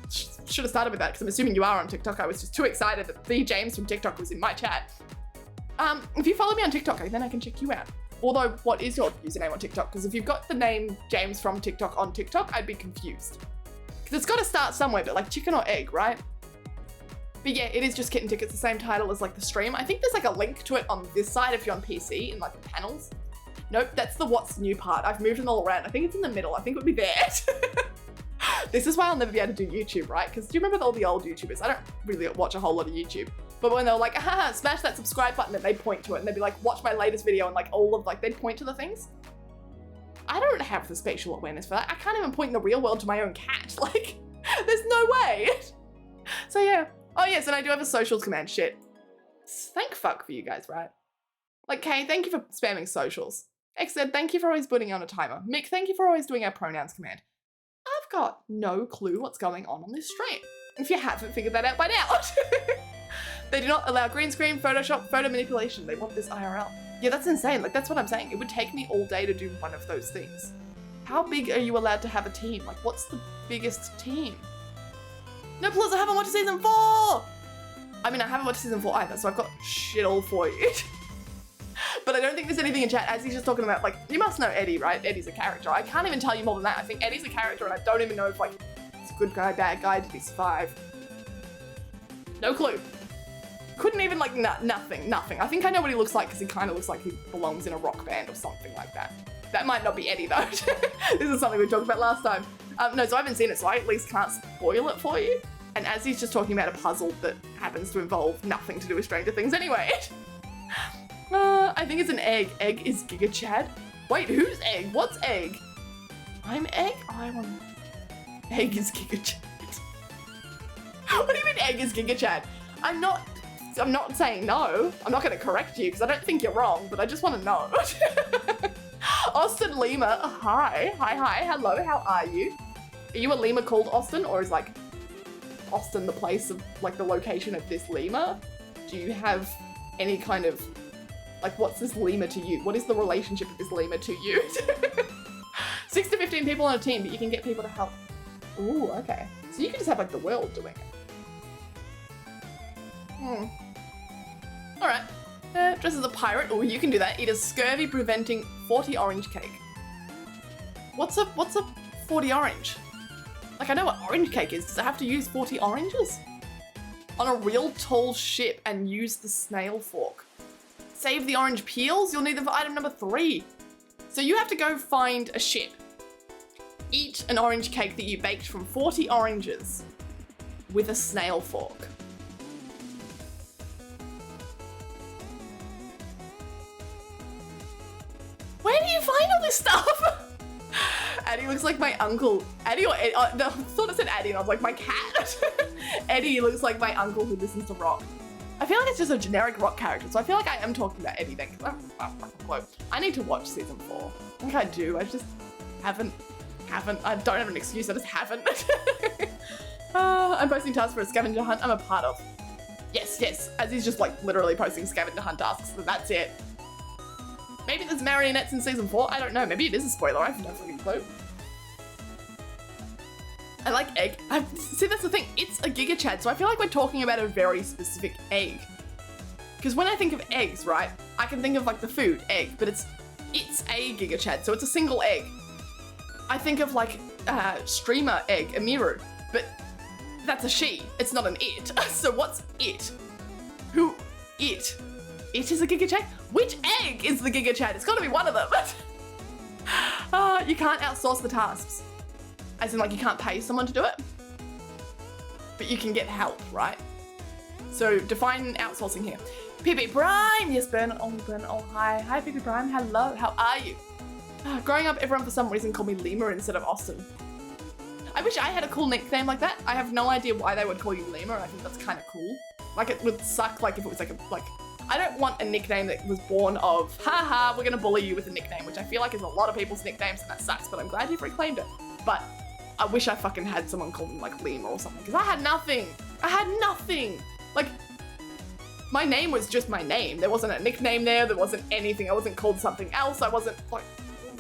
Should have started with that because I'm assuming you are on TikTok. I was just too excited that the James from TikTok was in my chat. If you follow me on TikTok, then I can check you out. Although, what is your username on TikTok? Because if you've got the name James from TikTok on TikTok, I'd be confused. Because it's got to start somewhere, but like chicken or egg, right? But yeah, it is just Kitten Tick. It's the same title as like the stream. I think there's like a link to it on this side if you're on PC in like the panels. Nope, that's the what's new part. I've moved it all around. I think it's in the middle. I think it would be there. This is why I'll never be able to do YouTube, right? Because do you remember all the old YouTubers? I don't really watch a whole lot of YouTube. But when they were like, haha, smash that subscribe button, and they'd point to it and they'd be like, watch my latest video, and like all of like, they'd point to the things. I don't have the spatial awareness for that. I can't even point in the real world to my own cat. Like, there's no way. So yeah. Oh yes, and I do have a socials command. Shit. Thank fuck for you guys, right? Like, Kay, thank you for spamming socials. Xed, thank you for always putting on a timer. Mick, thank you for always doing our pronouns command. I've got no clue what's going on this stream, if you haven't figured that out by now. They do not allow green screen, Photoshop, photo manipulation. They want this IRL. Yeah, that's insane. Like, that's what I'm saying. It would take me all day to do one of those things. How big are you allowed to have a team? Like, what's the biggest team? No, plus I haven't watched season 4! I mean, I haven't watched season 4 either, so I've got shit all for you. But I don't think there's anything in chat, as he's just talking about, like, you must know Eddie, right? Eddie's a character. I can't even tell you more than that. I think Eddie's a character, and I don't even know if, like, it's a good guy, bad guy, did he survive? No clue. Couldn't even, like, nothing. I think I know what he looks like, because he kind of looks like he belongs in a rock band or something like that. That might not be Eddie, though. This is something we talked about last time. No, so I haven't seen it, so I at least can't spoil it for you. And as he's just talking about a puzzle that happens to involve nothing to do with Stranger Things anyway. I think it's an egg. Egg is Giga Chad. Wait, who's Egg? What's Egg? I'm Egg? I want... Egg is Giga Chad. What do you mean Egg is Giga Chad? I'm not saying no. I'm not going to correct you because I don't think you're wrong, but I just want to know. Austin Lima, hi, hello, how are you? Are you a Lima called Austin, or is like Austin the place of like the location of this Lima? Do you have any kind of like, what's this Lima to you? What is the relationship of this Lima to you? 6 to 15 people on a team, but you can get people to help. Ooh, okay. So you can just have like the world doing it. All right. Dress as a pirate. Oh, you can do that. Eat a scurvy preventing 40 orange cake. What's a 40 orange? Like, I know what orange cake is. Does it have to use 40 oranges? On a real tall ship and use the snail fork. Save the orange peels. You'll need them for item number 3. So you have to go find a ship. Eat an orange cake that you baked from 40 oranges with a snail fork. Where do you find all this stuff? Addie looks like my uncle. Addie or Eddie? No, I thought it said Addie and I was like, my cat? Eddie looks like my uncle who listens to rock. I feel like it's just a generic rock character, so I feel like I am talking about Eddie then, because I need to watch season 4. I think I do, I just haven't. I don't have an excuse, I just haven't. I'm posting tasks for a scavenger hunt I'm a part of. Yes, as he's just like literally posting scavenger hunt tasks, so that's it. Maybe there's marionettes in season 4, I don't know, maybe it is a spoiler, I have no fucking clue. I like egg. See, that's the thing. It's a Giga Chad, so I feel like we're talking about a very specific egg. Because when I think of eggs, right, I can think of like the food, egg, but it's a Giga Chad, so it's a single egg. I think of like streamer egg, Amiru, but that's a she. It's not an it. So what's it? Who? It? It is a Giga Chad? Which egg is the Giga Chad? It's got to be one of them. You can't outsource the tasks. As in, like, you can't pay someone to do it, but you can get help, right? So define outsourcing here. PP Prime, yes, Bernard. Oh, hi. Hi, PP Prime. Hello, how are you? Growing up, everyone for some reason called me Lima instead of Austin. I wish I had a cool nickname like that. I have no idea why they would call you Lima. I think that's kind of cool. Like, it would suck, like, if it was like I don't want a nickname that was born of, haha, we're gonna bully you with a nickname, which I feel like is a lot of people's nicknames, and that sucks, but I'm glad you've reclaimed it. But I wish I fucking had someone call me like Lima or something, because I had nothing. Like, my name was just my name. There wasn't a nickname there wasn't anything. I wasn't called something else. I wasn't like,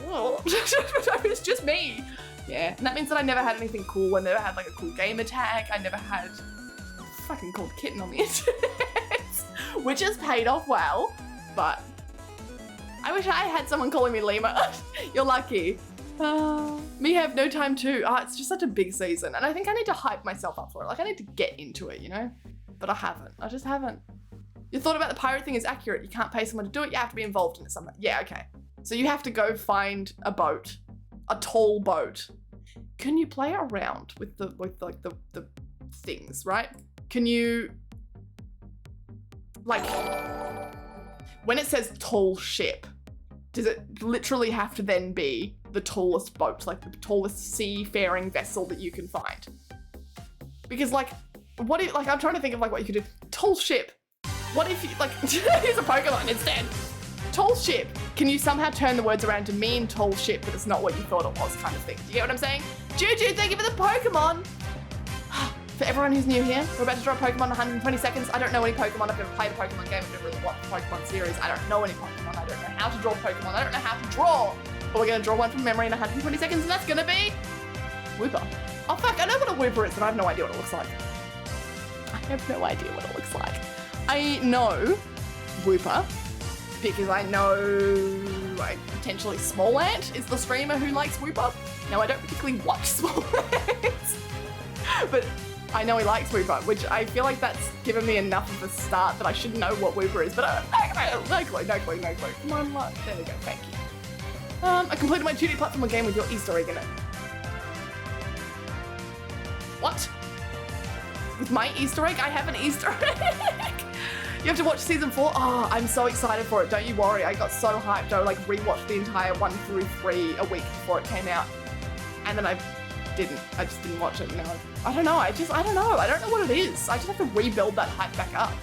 whoa. It was just me. Yeah, and that means that I never had anything cool. I never had like a cool gamer tag. I never had a fucking called kitten on the internet, which has paid off well, but I wish I had someone calling me Lima. You're lucky. Me have no time too. It's just such a big season, and I think I need to hype myself up for it. Like, I need to get into it, you know? But I haven't. I just haven't. Your thought about the pirate thing is accurate. You can't pay someone to do it. You have to be involved in it somehow. Yeah, okay. So you have to go find a boat, a tall boat. Can you play around with the things, right? Can you, like, when it says tall ship, does it literally have to then be the tallest boat, like the tallest seafaring vessel that you can find? Because like, what if, like, I'm trying to think of like what you could do. Tall ship. What if you, like, here's a Pokemon instead. Tall ship. Can you somehow turn the words around to mean tall ship, but it's not what you thought it was, kind of thing? Do you get what I'm saying? Juju, thank you for the Pokemon. For everyone who's new here, we're about to draw a Pokemon in 120 seconds. I don't know any Pokemon. I've never played a Pokemon game. I've never really watched the Pokemon series. I don't know any Pokemon. I don't know how to draw Pokemon. I don't know how to draw. But we're gonna draw one from memory in 120 seconds, and that's gonna be Wooper. Oh fuck, I know what a Wooper is, but I have no idea what it looks like. I have no idea what it looks like. I know Wooper because I know, like, potentially Small Ant is the streamer who likes Wooper. Now, I don't particularly watch Small Ant, but I know he likes Wooper, which I feel like that's given me enough of a start that I should know what Wooper is, but no clue. Come on, look. There we go, thank you. I completed my 2D platform game with your Easter egg in it. What? With my Easter egg? I have an Easter egg. You have to watch season 4? Oh, I'm so excited for it. Don't you worry. I got so hyped. I like rewatched the entire 1 through 3 a week before it came out. And then I just didn't watch it. Now I don't know. I don't know. I don't know what it is. I just have to rebuild that hype back up.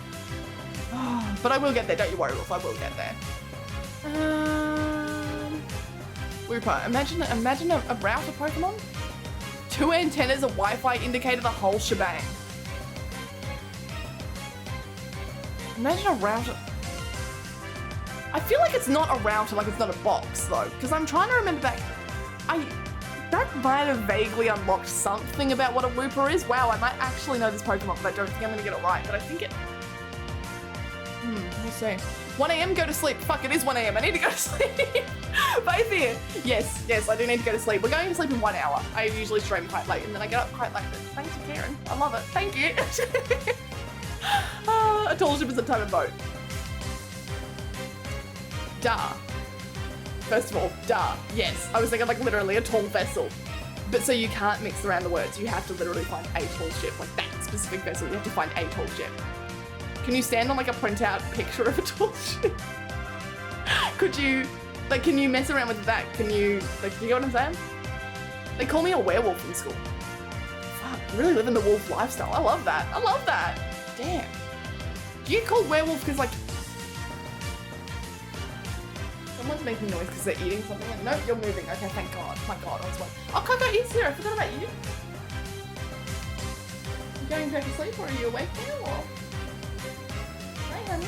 But I will get there. Don't you worry, Wolf. I will get there. Wooper. Imagine a router Pokemon? 2 antennas, a Wi-Fi indicator, the whole shebang. Imagine a router. I feel like it's not a router, like it's not a box though, because I'm trying to remember back. That might have vaguely unlocked something about what a Wooper is. Wow, I might actually know this Pokemon, but I don't think I'm gonna get it right. But I think it. We'll see. 1 AM, go to sleep. Fuck, it is 1 AM. I need to go to sleep. Both here. Yes, I do need to go to sleep. We're going to sleep in 1 hour. I usually stream quite late, and then I get up quite late. But thanks for Karen. I love it. Thank you. A tall ship is a type of boat. Duh. First of all, duh. Yes. I was thinking like literally a tall vessel. But so you can't mix around the words. You have to literally find a tall ship. Like that specific vessel, you have to find a tall ship. Can you stand on like a printout picture of a tall ship? Could you, like, can you mess around with that? Can you, like, you get what I'm saying? They call me a werewolf in school. Fuck, really living the wolf lifestyle. I love that. Damn. Do you get called werewolf because like someone's making noise because they're eating something? And, nope, you're moving. Okay, thank God. My God, I was like, oh, Coco is here. I forgot about you. You going back to sleep or are you awake now? Or? Hi, honey.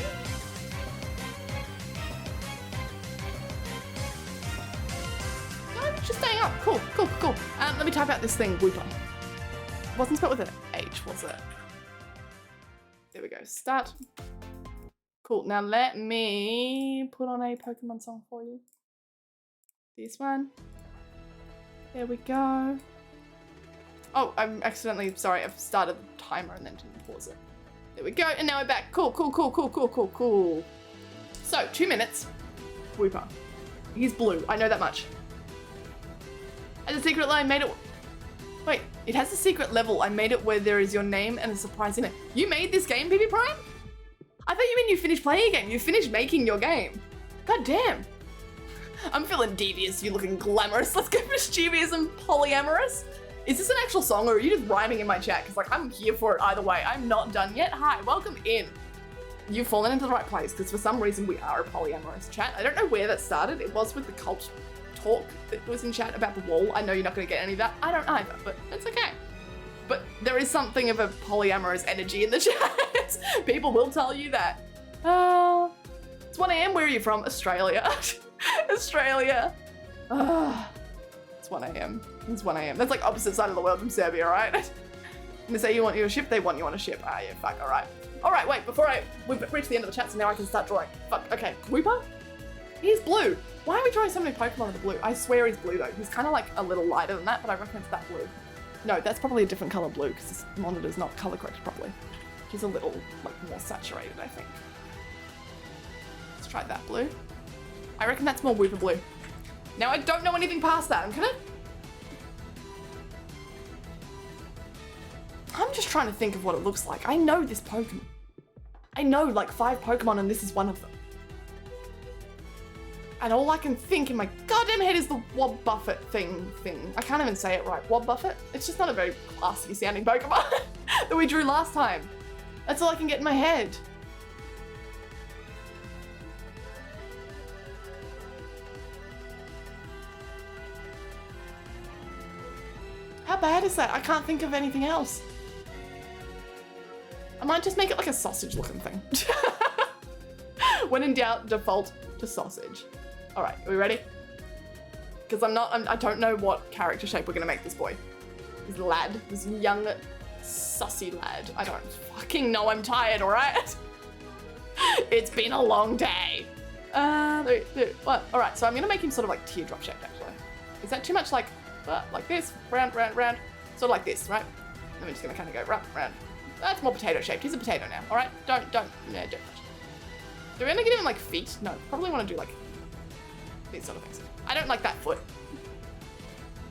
No, you're just staying up. Cool, cool, cool. Let me type out this thing, Whooper. It wasn't spelled with an H, was it? There we go. Start. Cool. Now let me put on a Pokemon song for you. This one. There we go. Oh, I'm accidentally, sorry, I've started the timer and then didn't pause it. There we go, and now we're back. Cool, cool, cool, cool, cool, cool, cool. So, 2 minutes. Whooper. He's blue, I know that much. And the secret line made it... Wait, it has a secret level. I made it where there is your name and a surprise in it. You made this game, PB Prime? I thought you meant you finished playing a game. You finished making your game. God damn. I'm feeling devious, you looking glamorous. Let's go mischievous and polyamorous. Is this an actual song or are you just rhyming in my chat? Because like, I'm here for it either way. I'm not done yet. Hi, welcome in. You've fallen into the right place because for some reason we are a polyamorous chat. I don't know where that started. It was with the cult talk that was in chat about the wall. I know you're not going to get any of that. I don't either, but it's okay. But there is something of a polyamorous energy in the chat. People will tell you that. It's 1 AM. Where are you from? Australia. Australia. It's 1 AM. It's 1 AM. That's like opposite side of the world from Serbia, right? And they say you want you a ship, they want you on a ship. Ah, yeah, fuck, alright. Alright, wait, before we've reached the end of the chat, so now I can start drawing. Fuck, okay. Whooper? He's blue. Why are we drawing so many Pokemon in the blue? I swear he's blue though. He's kind of like a little lighter than that, but I reckon it's that blue. No, that's probably a different color blue because this monitor's not color corrected properly. He's a little like more saturated, I think. Let's try that blue. I reckon that's more Whooper blue. Now I don't know anything past that. I'm just trying to think of what it looks like. I know this Pokemon. I know like 5 Pokemon and this is one of them. And all I can think in my goddamn head is the Wobbuffet thing. I can't even say it right. Wobbuffet? It's just not a very classy sounding Pokemon that we drew last time. That's all I can get in my head. How bad is that? I can't think of anything else. I might just make it like a sausage looking thing. When in doubt, default to sausage. All right, are we ready? Because I don't know what character shape we're gonna make this boy. This lad, this young, sussy lad. I don't fucking know, I'm tired, all right? It's been a long day. 3, 2, 1. All right, so I'm gonna make him sort of like teardrop shaped actually. Is that too much like this? Round, round, round. Sort of like this, right? And we're just gonna kind of go round, round. That's more potato shaped. He's a potato now, all right? Don't touch. Do we want to get him like feet? No, probably want to do like these sort of things. I don't like that foot.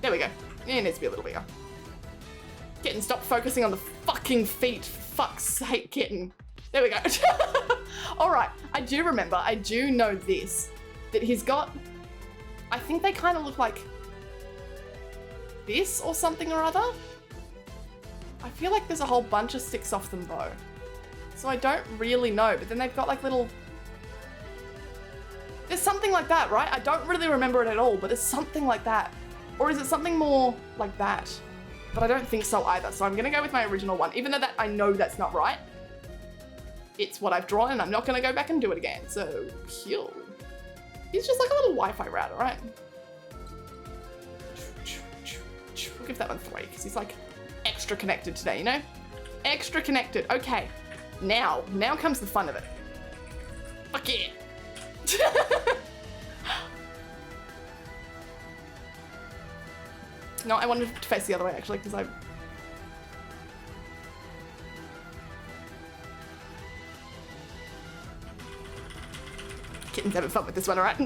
There we go. It needs to be a little bigger. Kitten, stop focusing on the fucking feet. For fuck's sake, kitten. There we go. All right, I do remember, I do know this, that he's got, I think they kind of look like this or something or other. I feel like there's a whole bunch of sticks off them though. So I don't really know, but then they've got like little, there's something like that, right? I don't really remember it at all, but it's something like that. Or is it something more like that? But I don't think so either. So I'm gonna go with my original one, even though that I know that's not right. It's what I've drawn and I'm not gonna go back and do it again. So, cool. He's just like a little Wi-Fi router, right? We'll give that one 3, because he's like extra connected today, you know? Extra connected, okay. Now comes the fun of it. Fuck yeah. No, I wanted to face the other way actually, because I... Kitten's having fun with this one, alright?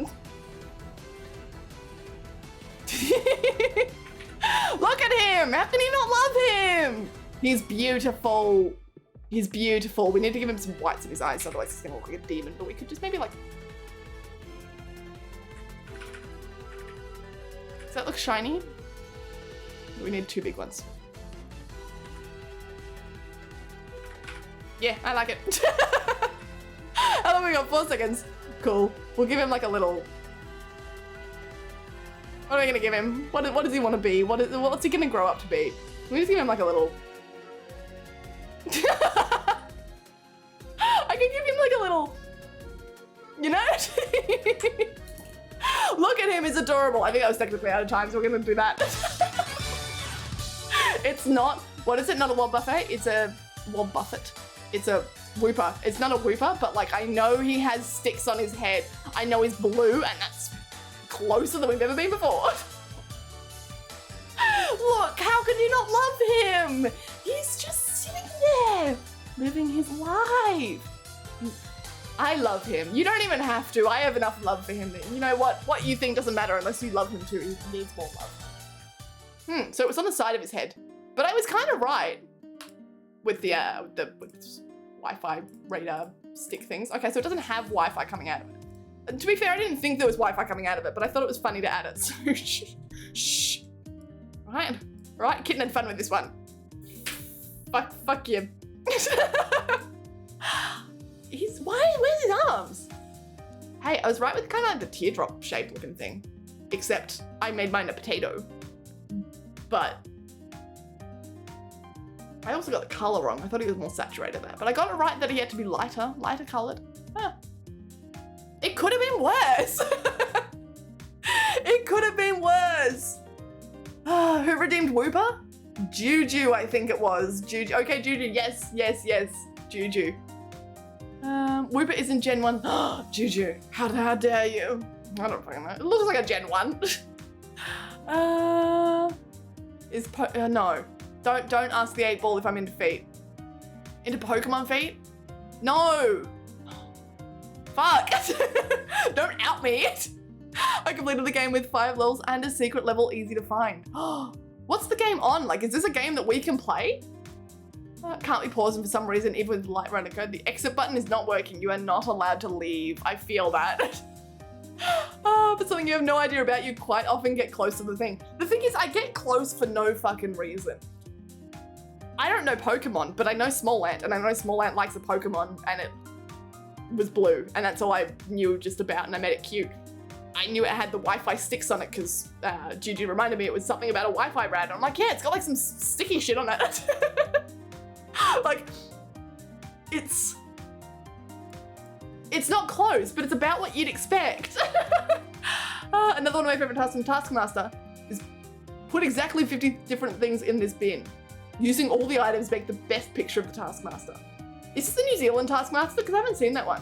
Look at him! How can you not love him? He's beautiful. He's beautiful. We need to give him some whites in his eyes, otherwise he's gonna look like a demon, but we could just maybe like... Does that look shiny? We need 2 big ones. Yeah, I like it. Oh, we got 4 seconds. Cool. We'll give him like a little... What are we gonna give him? What does he want to be? What's he gonna grow up to be? We just give him like a little... I could give him like a little... You know? Look at him, he's adorable. I think I was technically out of time, so we're gonna do that. It's not... What is it? Not a wob buffet? It's a wob buffet. It's a whooper. It's not a whooper, but like I know he has sticks on his head. I know he's blue, and that's closer than we've ever been before. Look, how can you not love him? He's just sitting there, living his life. I love him. You don't even have to. I have enough love for him that, you know what you think doesn't matter unless you love him too. He needs more love. So it was on the side of his head. But I was kind of right with the Wi-Fi radar stick things. Okay, so it doesn't have Wi-Fi coming out of it. And to be fair, I didn't think there was Wi-Fi coming out of it, but I thought it was funny to add it, so shh. Right, Kitten had fun with this one. Fuck you. Where's his arms? Hey, I was right with kind of like the teardrop shaped looking thing, except I made mine a potato. But I also got the color wrong. I thought he was more saturated there, but I got it right that he had to be lighter colored. Huh. It could have been worse. It could have been worse. Who redeemed Whooper? Juju, I think it was. Juju. Okay, Juju. Yes. Juju. Whooper isn't Gen 1. Juju. How dare you? I don't fucking know. It looks like a Gen 1. No. Don't ask the 8-ball if I'm into feet. Into Pokemon feet? No. Fuck. Don't out me. I completed the game with 5 levels and a secret level easy to find. What's the game on? Like, is this a game that we can play? Can't be pausing for some reason, even with light runner code. The exit button is not working. You are not allowed to leave. I feel that. But something you have no idea about, you quite often get close to the thing. The thing is, I get close for no fucking reason. I don't know Pokemon, but I know Small Ant, and I know Small Ant likes a Pokemon, and it was blue, and that's all I knew just about, and I made it cute. I knew it had the Wi-Fi sticks on it because Juju reminded me it was something about a Wi-Fi rad. And I'm like, yeah, it's got like some sticky shit on it. Like, it's not close, but it's about what you'd expect. Another one of my favorite tasks in Taskmaster is put exactly 50 different things in this bin. Using all the items make the best picture of the Taskmaster. Is this the New Zealand Taskmaster? Because I haven't seen that one.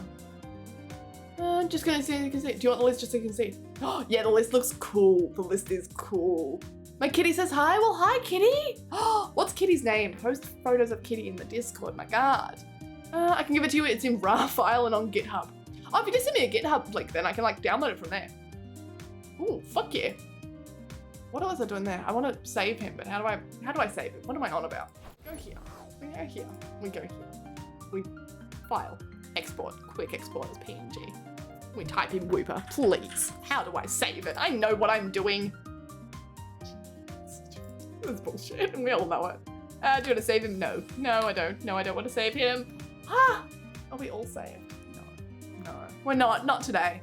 I'm just gonna see if you can see. Do you want the list just so you can see? Oh, yeah, the list looks cool. The list is cool. My kitty says hi. Well, hi, kitty. Oh, what's Kitty's name? Post photos of Kitty in the Discord. My God. I can give it to you. It's in RAR file and on GitHub. Oh, if you just send me a GitHub link, then I can like download it from there. Ooh, fuck yeah. What else am I doing there? I want to save him, but how do I save him? What am I on about? Go here. We go here. We go here. We file. Export. Quick export as PNG. We type in Whooper, please. How do I save it? I know what I'm doing. This is bullshit, and we all know it. Do you want to save him? No. No, I don't. No, I don't want to save him. Are we all saved? No. We're not. Not today.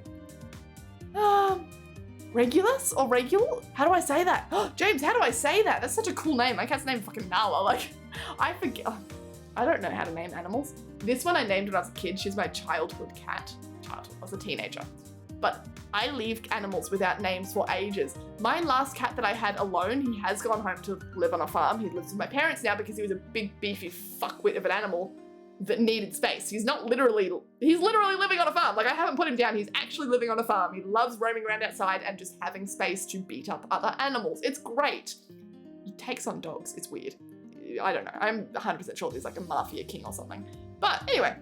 Regulus or Regular? How do I say that? James, how do I say that? That's such a cool name. My cat's name fucking Nala. Like, I forget. I don't know how to name animals. This one I named when I was a kid. She's my childhood cat. I was a teenager. But I leave animals without names for ages. My last cat that I had alone, he has gone home to live on a farm. He lives with my parents now because he was a big, beefy fuckwit of an animal that needed space. He's literally living on a farm. Like, I haven't put him down. He's actually living on a farm. He loves roaming around outside and just having space to beat up other animals. It's great. He takes on dogs. It's weird. I don't know. I'm 100% sure he's like a mafia king or something. But anyway,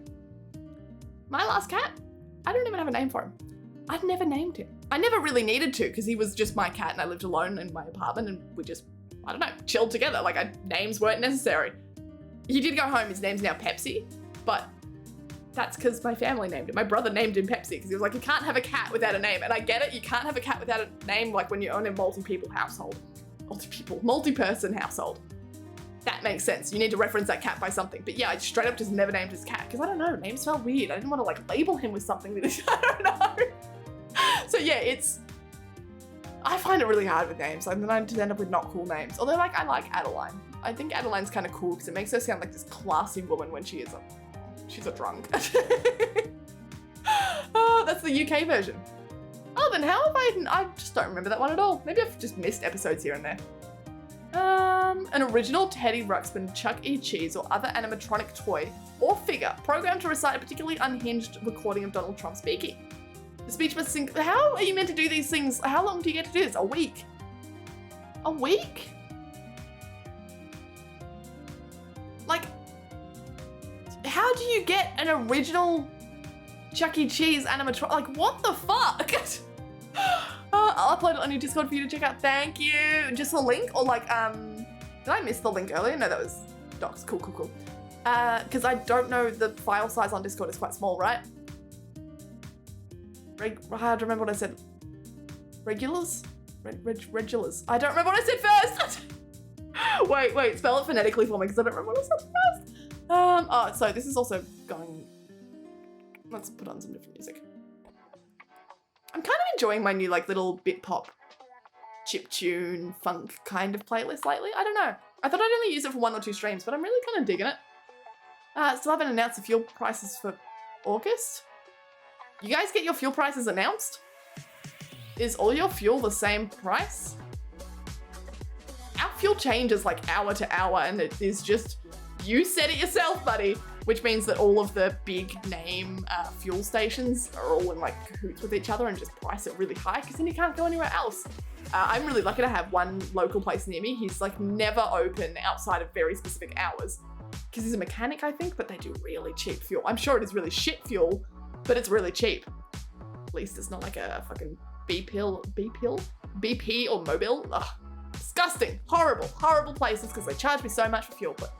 my last cat, I don't even have a name for him. I'd never named him. I never really needed to because he was just my cat and I lived alone in my apartment and we just, I don't know, chilled together. Like, names weren't necessary. He did go home. His name's now Pepsi, but that's because my family named him. My brother named him Pepsi because he was like, you can't have a cat without a name. And I get it. You can't have a cat without a name, like when you own a multi-people household. Multi-person household. That makes sense. You need to reference that cat by something. But yeah, I straight up just never named his cat because I don't know, names felt weird. I didn't want to like label him with something that is, I don't know. So yeah, I find it really hard with names. And then I just end up with not cool names. Although like I like Adeline. I think Adeline's kind of cool because it makes her sound like this classy woman when she's a drunk. Oh, that's the UK version. Oh, then how have I just don't remember that one at all. Maybe I've just missed episodes here and there. An original Teddy Ruxpin Chuck E. Cheese or other animatronic toy or figure programmed to recite a particularly unhinged recording of Donald Trump speaking. The speech must sing. How are you meant to do these things? How long do you get to do this? A week? A week? Like, how do you get an original Chuck E. Cheese animatronic? Like, what the fuck? I'll upload it on your Discord for you to check out. Thank you. Just a link or like, did I miss the link earlier? No, that was docs. Cool. Because I don't know, the file size on Discord is quite small, right? I don't remember what I said. Regulars? Regulars. I don't remember what I said first. Wait, spell it phonetically for me because I don't remember what I said first. Oh, so this is also going, let's put on some different music. I'm kind of enjoying my new like little bit pop chiptune funk kind of playlist lately. I don't know. I thought I'd only use it for 1 or 2 streams, but I'm really kind of digging it. Still haven't announced the fuel prices for August. You guys get your fuel prices announced? Is all your fuel the same price? Our fuel changes like hour to hour and it is just, you said it yourself, buddy. Which means that all of the big name fuel stations are all in like cahoots with each other and just price it really high because then you can't go anywhere else. I'm really lucky to have one local place near me. He's like never open outside of very specific hours because he's a mechanic, I think, but they do really cheap fuel. I'm sure it is really shit fuel, but it's really cheap. At least it's not like a fucking BP or Mobil. Ugh, disgusting, horrible places because they charge me so much for fuel, but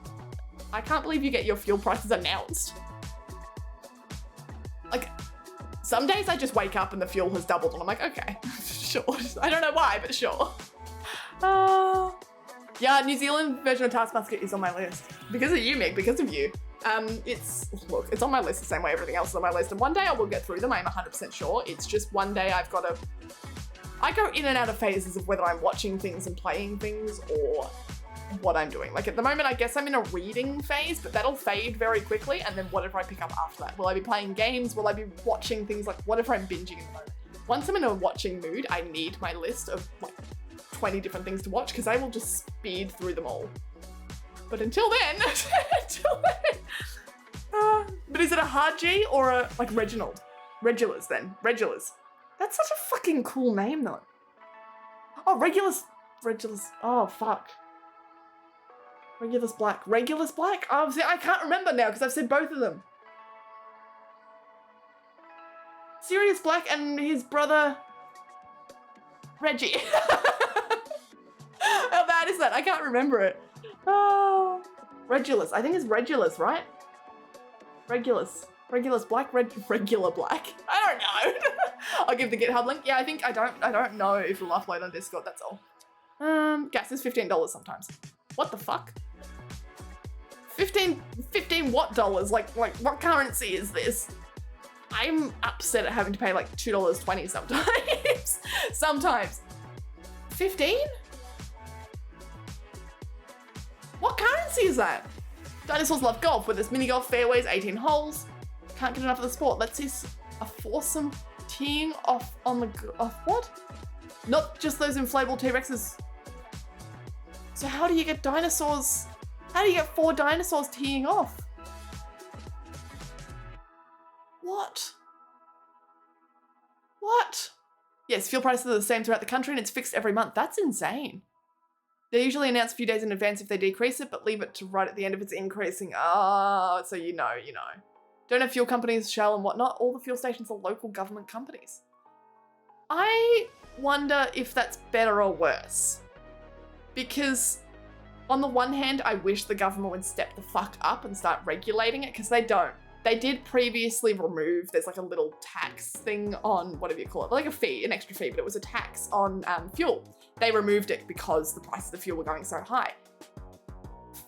I can't believe you get your fuel prices announced. Like, some days I just wake up and the fuel has doubled and I'm like, okay, sure. I don't know why, but sure. Yeah, New Zealand version of Taskmaster is on my list. Because of you, Meg, because of you. It's on my list the same way everything else is on my list. And one day I will get through them, I'm 100% sure. It's just one day I go in and out of phases of whether I'm watching things and playing things or what I'm doing. Like at the moment, I guess I'm in a reading phase, but that'll fade very quickly. And then whatever I pick up after that, will I be playing games? Will I be watching things? Like whatever I'm binging in the moment. Once I'm in a watching mood, I need my list of like 20 different things to watch because I will just speed through them all. But until then, but is it a hard G or a like Reginald? Regulars then, Regulars. That's such a fucking cool name though. Oh, Regulus, oh fuck. Regulus Black. Oh, see, I can't remember now because I've said both of them. Sirius Black and his brother Reggie. How bad is that? I can't remember it. Oh, Regulus. I think it's Regulus, right? Regulus Black, Regular Black. I don't know. I'll give the GitHub link. Yeah, I don't know if it'll upload on Discord, that's all. Gas is $15 sometimes. What the fuck? 15 what dollars? Like what currency is this? I'm upset at having to pay like $2.20 sometimes. Sometimes. 15? What currency is that? Dinosaurs love golf with its mini golf fairways, 18 holes. Can't get enough of the sport. Let's see a foursome teeing off on the what? Not just those inflatable T-Rexes. So how do you get dinosaurs? How do you get 4 dinosaurs teeing off? What? Yes, fuel prices are the same throughout the country and it's fixed every month. That's insane. They usually announce a few days in advance if they decrease it, but leave it to right at the end if it's increasing. So you know. Don't have fuel companies, Shell and whatnot. All the fuel stations are local government companies. I wonder if that's better or worse. Because on the one hand, I wish the government would step the fuck up and start regulating it, because they don't. They did previously remove, there's like a little tax thing on, whatever you call it, like a fee, an extra fee, but it was a tax on fuel. They removed it because the prices of fuel were going so high.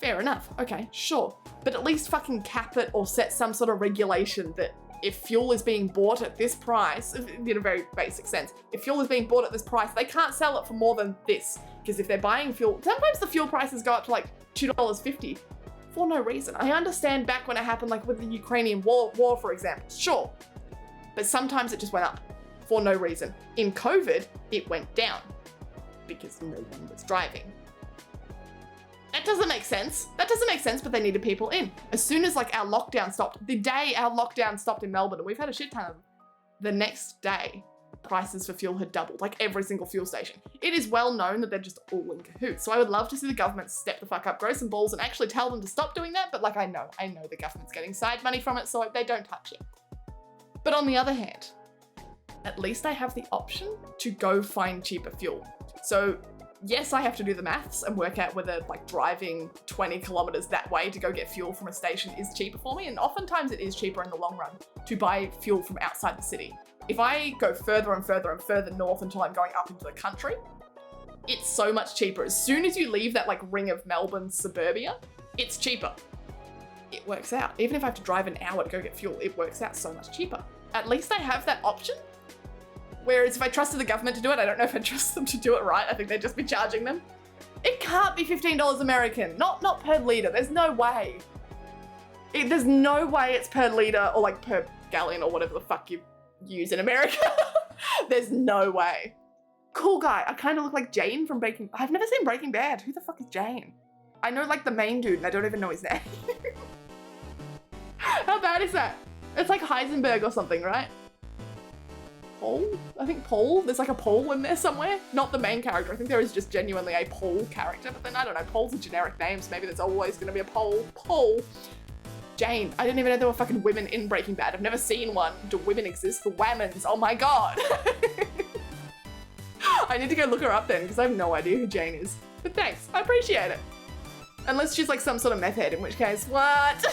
Fair enough. Okay, sure. But at least fucking cap it or set some sort of regulation that if fuel is being bought at this price, in a very basic sense, if fuel is being bought at this price, they can't sell it for more than this. Because if they're buying fuel, sometimes the fuel prices go up to like $2.50 for no reason. I understand back when it happened like with the Ukrainian war for example, sure. But sometimes it just went up for no reason. In COVID, it went down because no one was driving. That doesn't make sense. That doesn't make sense, but they needed people in. As soon as like our lockdown stopped, the day our lockdown stopped in Melbourne, and we've had a shit ton of them, the next day, prices for fuel had doubled, like every single fuel station. It is well known that they're just all in cahoots. So I would love to see the government step the fuck up, grow some balls and actually tell them to stop doing that. But like, I know the government's getting side money from it, so they don't touch it. But on the other hand, at least I have the option to go find cheaper fuel. So yes, I have to do the maths and work out whether like driving 20 kilometers that way to go get fuel from a station is cheaper for me. And oftentimes it is cheaper in the long run to buy fuel from outside the city. If I go further and further and further north until I'm going up into the country, it's so much cheaper. As soon as you leave that like ring of Melbourne suburbia, it's cheaper. It works out. Even if I have to drive an hour to go get fuel, it works out so much cheaper. At least I have that option. Whereas if I trusted the government to do it, I don't know if I trust them to do it right. I think they'd just be charging them. It can't be $15 American, not per litre. There's no way. There's no way it's per litre or like per gallon or whatever the fuck you use in America. There's no way. Cool guy. I kind of look like Jane from Breaking... I've never seen Breaking Bad. Who the fuck is Jane? I know like the main dude and I don't even know his name. How bad is that? It's like Heisenberg or something, right? Paul? I think Paul. There's like a Paul in there somewhere. Not the main character. I think there is just genuinely a Paul character, but then I don't know. Paul's a generic name, so maybe there's always going to be a Paul. Paul. Jane. I didn't even know there were fucking women in Breaking Bad. I've never seen one. Do women exist? The Whammons. Oh my god. I need to go look her up then, because I have no idea who Jane is. But thanks. I appreciate it. Unless she's like some sort of meth head, in which case, what?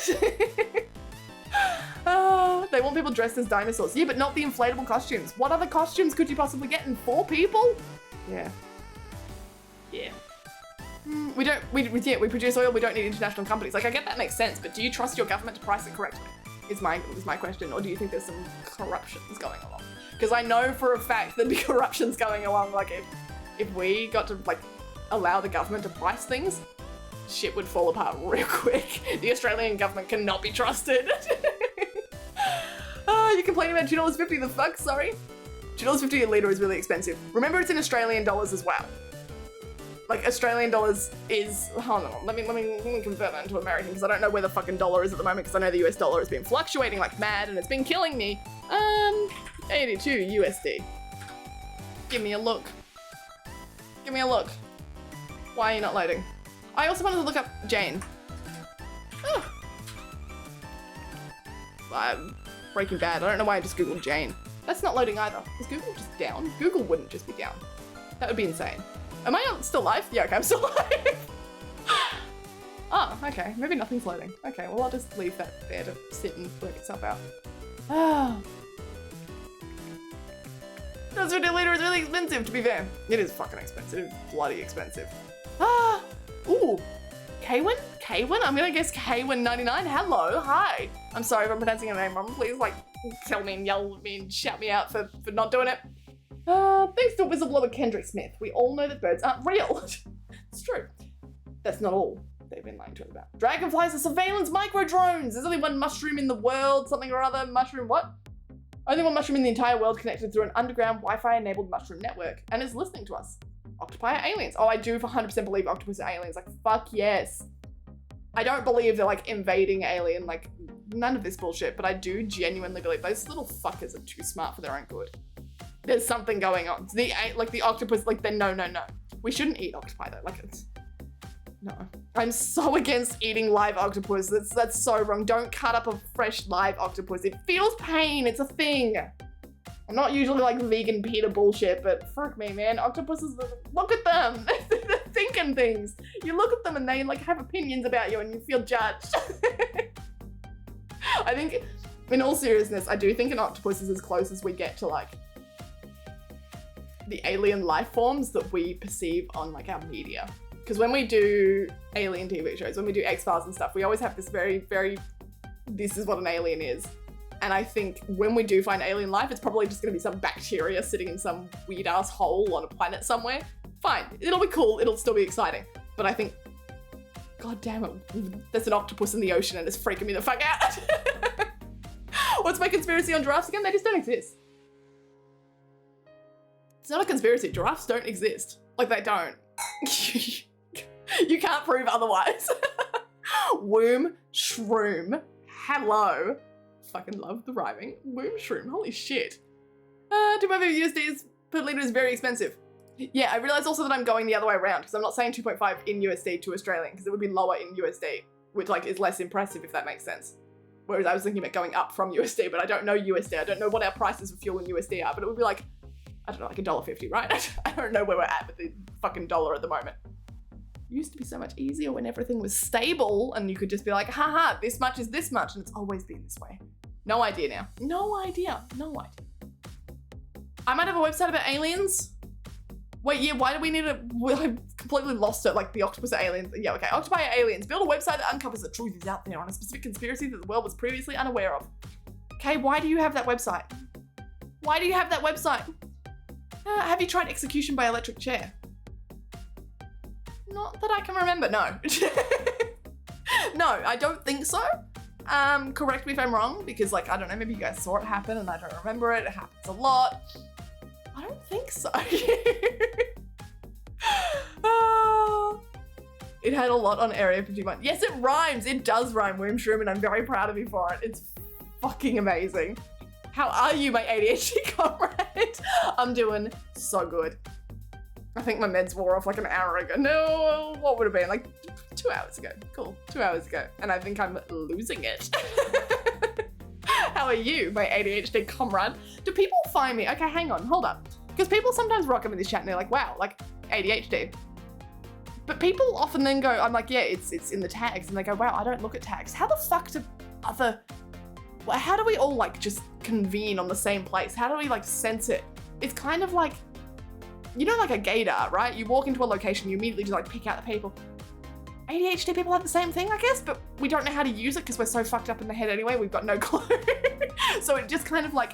They want people dressed as dinosaurs. Yeah, but not the inflatable costumes. What other costumes could you possibly get in 4 people? Yeah. Yeah. We produce oil, we don't need international companies. Like, I get that makes sense, but do you trust your government to price it correctly? Is my question. Or do you think there's some corruptions going along? Because I know for a fact there'd be corruptions going along. Like, if we got to, like, allow the government to price things, shit would fall apart real quick. The Australian government cannot be trusted. You complain about $2.50, the fuck, sorry? $2.50 a litre is really expensive. Remember, it's in Australian dollars as well. Like, Australian dollars is, hold on, let me convert that into American, because I don't know where the fucking dollar is at the moment, because I know the US dollar has been fluctuating like mad, and it's been killing me. 82 USD. Give me a look. Give me a look. Why are you not loading? I also wanted to look up Jane. Breaking Bad. I don't know why I just googled Jane. That's not loading either. Is Google just down? Google wouldn't just be down. That would be insane. Am I still live? Yeah, okay, I'm still live. Oh, okay. Maybe nothing's loading. Okay, well, I'll just leave that there to sit and work itself out. That's $2 is really expensive, to be fair. It is fucking expensive. It's bloody expensive. Ooh. Kaywin? Kaywin? I'm gonna guess Kaywin99. Hello, hi. I'm sorry if I'm pronouncing your name wrong. Please, like, tell me and yell at me and shout me out for not doing it. Thanks to whistleblower Kendrick Smith, we all know that birds aren't real. It's true. That's not all they've been lying to us about. Dragonflies are surveillance micro-drones. There's only one mushroom in the world, something or other. Mushroom what? Only one mushroom in the entire world connected through an underground Wi-Fi enabled mushroom network and is listening to us. Octopi are aliens. Oh, I do for 100% believe octopus are aliens. Like, fuck yes. I don't believe they're like invading alien, like none of this bullshit, but I do genuinely believe those little fuckers are too smart for their own good. There's something going on. The octopus, like, no. We shouldn't eat octopi though. Like, no. I'm so against eating live octopus. That's so wrong. Don't cut up a fresh live octopus. It feels pain. It's a thing. I'm not usually like vegan PETA bullshit, but fuck me, man. Octopuses, look at them. They're thinking things. You look at them and they like have opinions about you and you feel judged. I think, in all seriousness, I do think an octopus is as close as we get to like the alien life forms that we perceive on like our media. Because when we do alien TV shows, when we do X-Files and stuff, we always have this very, this is what an alien is. And I think when we do find alien life, it's probably just gonna be some bacteria sitting in some weird ass hole on a planet somewhere. Fine, it'll be cool, it'll still be exciting. But I think, god damn it, there's an octopus in the ocean and it's freaking me the fuck out. What's my conspiracy on giraffes again? They just don't exist. It's not a conspiracy, giraffes don't exist. Like, they don't. You can't prove otherwise. Womb shroom. Hello. Fucking love the rhyming. Womb shroom, holy shit. 2.5 USD per litre is very expensive. Yeah, I realize also that I'm going the other way around because I'm not saying 2.5 in USD to Australian because it would be lower in USD, which like is less impressive if that makes sense. Whereas I was thinking about going up from USD, but I don't know USD. I don't know what our prices for fuel in USD are, but it would be like, I don't know, like $1.50, right? I don't know where we're at with the fucking dollar at the moment. It used to be so much easier when everything was stable and you could just be like, haha, this much is this much, and it's always been this way. No idea now. No idea. I might have a website about aliens. Wait, yeah, why do we need a, well, I completely lost it, like the octopus are aliens. Yeah, okay, octopi are aliens. Build a website that uncovers the truth is out there on a specific conspiracy that the world was previously unaware of. Okay, why do you have that website? Why do you have that website? Have you tried execution by electric chair? Not that I can remember, no. No, I don't think so. Correct me if I'm wrong, because like, I don't know, maybe you guys saw it happen and I don't remember it. It happens a lot. I don't think so. It had a lot on Area 51. Yes, it rhymes. It does rhyme, Womb Shroom, and I'm very proud of you for it. It's fucking amazing. How are you, my ADHD comrade? I'm doing so good. I think my meds wore off like an hour ago. No, what would it have been? Like 2 hours ago. Cool, 2 hours ago. And I think I'm losing it. How are you, my ADHD comrade? Do people find me? Okay, hang on, hold up. Because people sometimes rock up in this chat and they're like, wow, like ADHD. But people often then go, I'm like, yeah, it's in the tags. And they go, wow, I don't look at tags. How the fuck do how do we all like just convene on the same place? How do we like sense it? It's kind of like, you know, like a gaydar, right? You walk into a location, you immediately just like pick out the people. ADHD people have the same thing, I guess, but we don't know how to use it because we're so fucked up in the head anyway, we've got no clue. So it just kind of like,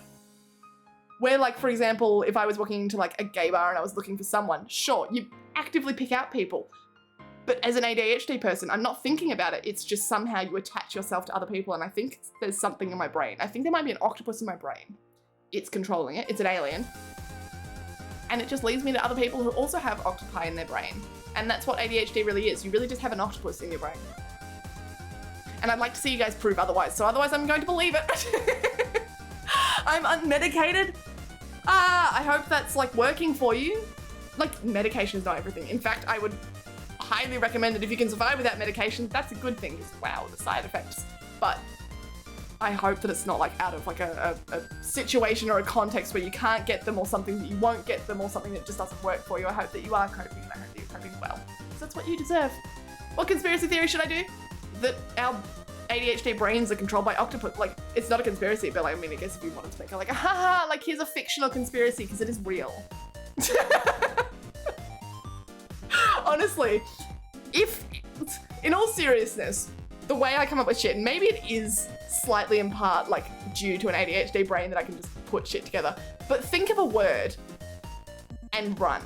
where like, for example, if I was walking into like a gay bar and I was looking for someone, sure, you actively pick out people. But as an ADHD person, I'm not thinking about it. It's just somehow you attach yourself to other people, and I think there's something in my brain. I think there might be an octopus in my brain. It's controlling it, it's an alien. And it just leads me to other people who also have octopi in their brain. And that's what ADHD really is. You really just have an octopus in your brain. And I'd like to see you guys prove otherwise. So otherwise I'm going to believe it. I'm unmedicated. I hope that's like working for you. Like medication is not everything. In fact, I would highly recommend that if you can survive without medication, that's a good thing. Just wow, the side effects. But I hope that it's not like out of like a situation or a context where you can't get them or something that you won't get them or something that just doesn't work for you. I hope that you are coping and I hope that you're coping well. Because that's what you deserve. What conspiracy theory should I do? That our ADHD brains are controlled by octopus. Like, it's not a conspiracy, but like, I mean, I guess if you wanted to make it like, haha, like here's a fictional conspiracy because it is real. Honestly, if, in all seriousness, the way I come up with shit, and maybe it is slightly in part like due to an ADHD brain that I can just put shit together, but think of a word and run.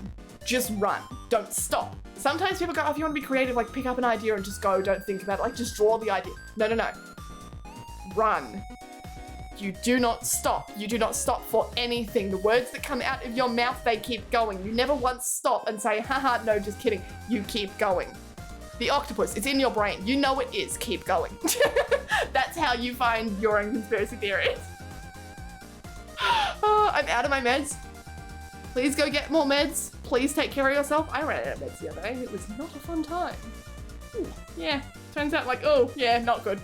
Just run. Don't stop. Sometimes people go, oh, if you want to be creative, like pick up an idea and just go, don't think about it, like just draw the idea. No, no, no. Run. You do not stop. You do not stop for anything. The words that come out of your mouth, they keep going. You never once stop and say, haha, no, just kidding. You keep going. The octopus, it's in your brain. You know it is. Keep going. That's how you find your own conspiracy theories. Oh, I'm out of my meds. Please go get more meds. Please take care of yourself. I ran out of meds the other day. It was not a fun time. Ooh, yeah, turns out like, oh, yeah, not good.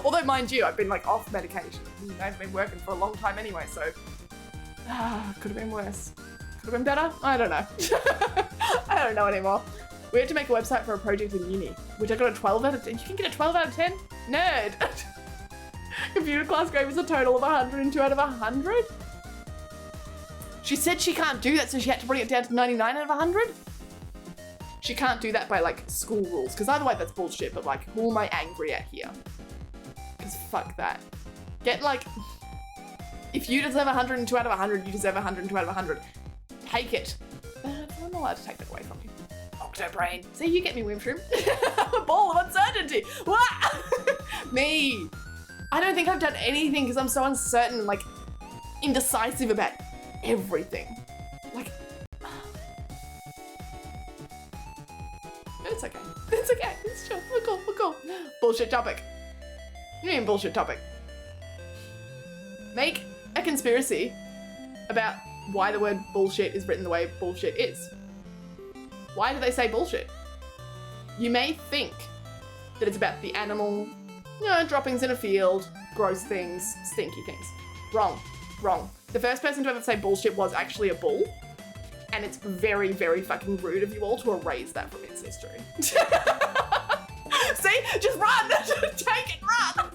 Although, mind you, I've been like off medication. I've been working for a long time anyway, so could have been worse. Could have been better? I don't know. I don't know anymore. We had to make a website for a project in uni, which I got a 12 out of 10. You can get a 12 out of 10? Nerd. Computer class grade was a total of 102 out of 100. She said she can't do that, so she had to bring it down to 99 out of 100. She can't do that by like school rules, because otherwise that's bullshit, but like, who am I angry at here? Because fuck that. Get like, if you deserve 102 out of 100, you deserve 102 out of 100. Take it. I'm not allowed to take that away from you. Octobrain. See, you get me, Wimshroom. I'm a ball of uncertainty. Me. I don't think I've done anything because I'm so uncertain and like indecisive about everything. Like, it's okay. It's okay. It's chill. We're cool. We're cool. Bullshit topic. What do you mean bullshit topic? Make a conspiracy about why the word bullshit is written the way bullshit is. Why do they say bullshit? You may think that it's about the animal, you know, droppings in a field, gross things, stinky things. Wrong. Wrong. The first person to ever say bullshit was actually a bull, and it's very, very fucking rude of you all to erase that from its history. See? Just run! Take it, run!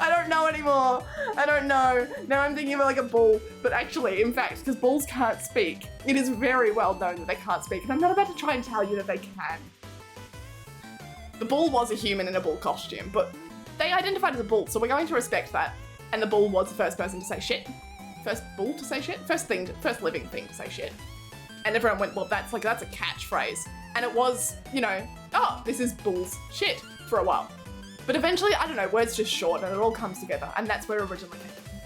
I don't know anymore. I don't know. Now I'm thinking of like a bull, but actually, in fact, because bulls can't speak, it is very well known that they can't speak, and I'm not about to try and tell you that they can. The bull was a human in a bull costume, but they identified as a bull, so we're going to respect that. And the bull was the first person to say shit. First bull to say shit? First living thing to say shit. And everyone went, well, that's a catchphrase. And it was, you know, oh, this is bull's shit for a while. But eventually, I don't know, words just short and it all comes together, and that's where it originally came from.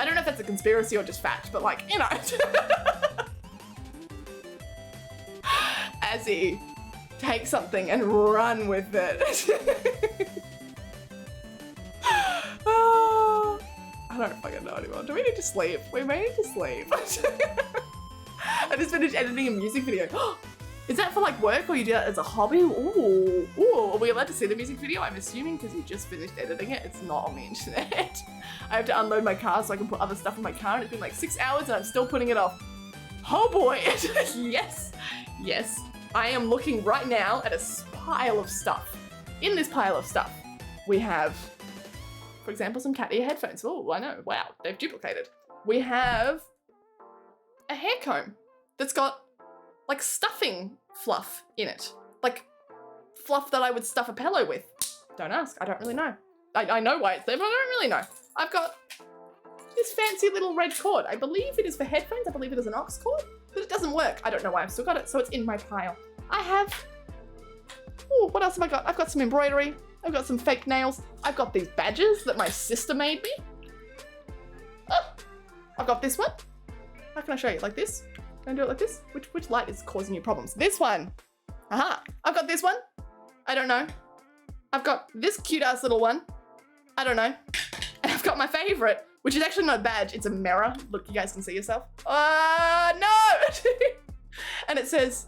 I don't know if that's a conspiracy or just fact, but like, you know. Azzy, take something and run with it. Oh, I don't fucking know anymore. Do we need to sleep? We may need to sleep. I just finished editing a music video. Is that for like work or you do that as a hobby? Ooh, are we allowed to see the music video? I'm assuming because you just finished editing it, it's not on the internet. I have to unload my car so I can put other stuff in my car, and it's been like 6 hours and I'm still putting it off. Oh boy, yes, yes. I am looking right now at a pile of stuff. In this pile of stuff, we have, for example, some cat ear headphones. Oh, I know, wow, they've duplicated. We have a hair comb that's got like stuffing fluff in it. Like fluff that I would stuff a pillow with. Don't ask, I don't really know. I know why it's there, but I don't really know. I've got this fancy little red cord. I believe it is for headphones. I believe it is an aux cord, but it doesn't work. I don't know why I've still got it, so it's in my pile. I have, oh, what else have I got? I've got some embroidery. I've got some fake nails. I've got these badges that my sister made me. Oh, I've got this one. How can I show you? Like this? Can I do it like this? Which light is causing you problems? This one. Aha. I've got this one. I don't know. I've got this cute ass little one. I don't know. And I've got my favorite, which is actually not a badge. It's a mirror. Look, you guys can see yourself. No! And it says,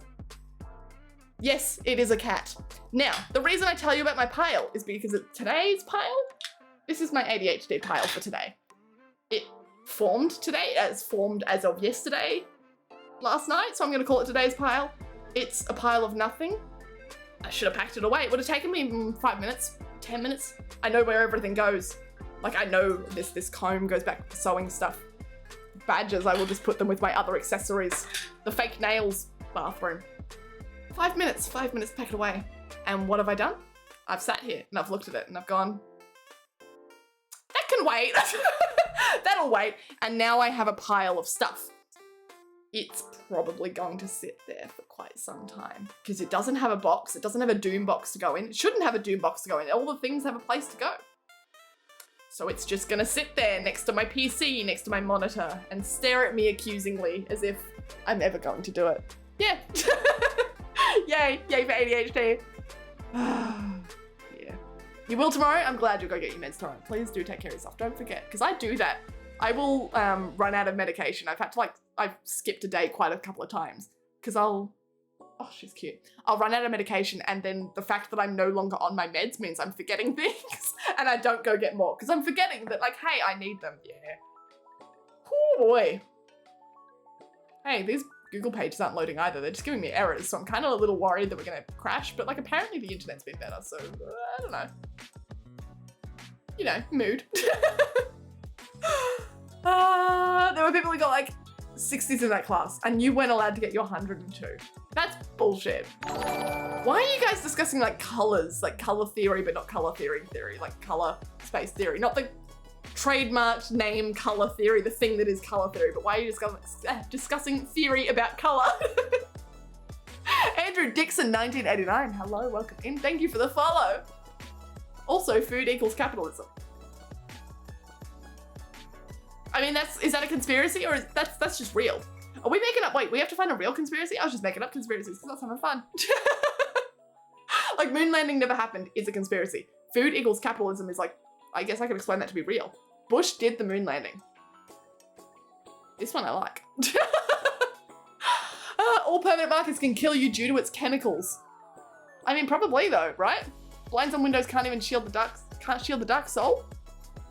yes, it is a cat. Now, the reason I tell you about my pile is because of today's pile. This is my ADHD pile for today. It formed today, formed as of yesterday, last night, so I'm gonna call it today's pile. It's a pile of nothing. I should have packed it away. It would have taken me 5 minutes, 10 minutes. I know where everything goes. Like I know this comb goes back to sewing stuff. Badges, I will just put them with my other accessories. The fake nails bathroom. 5 minutes to pack it away. And what have I done? I've sat here and I've looked at it and I've gone, that can wait. That'll wait. And now I have a pile of stuff. It's probably going to sit there for quite some time because it doesn't have a box. It doesn't have a Doom box to go in. It shouldn't have a Doom box to go in. All the things have a place to go. So it's just gonna sit there next to my PC, next to my monitor, and stare at me accusingly as if I'm ever going to do it. Yeah. Yay for ADHD. Yeah. You will tomorrow? I'm glad you'll go get your meds tomorrow. Please do take care of yourself. Don't forget, because I do that. I will run out of medication. I've skipped a day quite a couple of times because oh, she's cute. I'll run out of medication and then the fact that I'm no longer on my meds means I'm forgetting things and I don't go get more because I'm forgetting that like, hey, I need them. Yeah. Oh boy. Hey, these Google pages aren't loading either. They're just giving me errors. So I'm kind of a little worried that we're going to crash, but like apparently the internet's been better. So I don't know. You know, mood. There were people who got like 60s in that class, and you weren't allowed to get your 102. That's bullshit. Why are you guys discussing like colors, like color theory, but not color theory, like color space theory, not the trademarked name color theory, the thing that is color theory, but why are you discussing theory about color? Andrew Dixon, 1989. Hello, welcome in. Thank you for the follow. Also, food equals capitalism. I mean, is that a conspiracy, or that's just real? Are we making up? Wait, we have to find a real conspiracy? I was just making up conspiracies because that's having fun. Like, moon landing never happened is a conspiracy. Food equals capitalism is like, I guess I could explain that to be real. Bush did the moon landing. This one I like. All permanent markers can kill you due to its chemicals. I mean, probably though, right? Blinds on windows can't even shield can't shield the dark soul?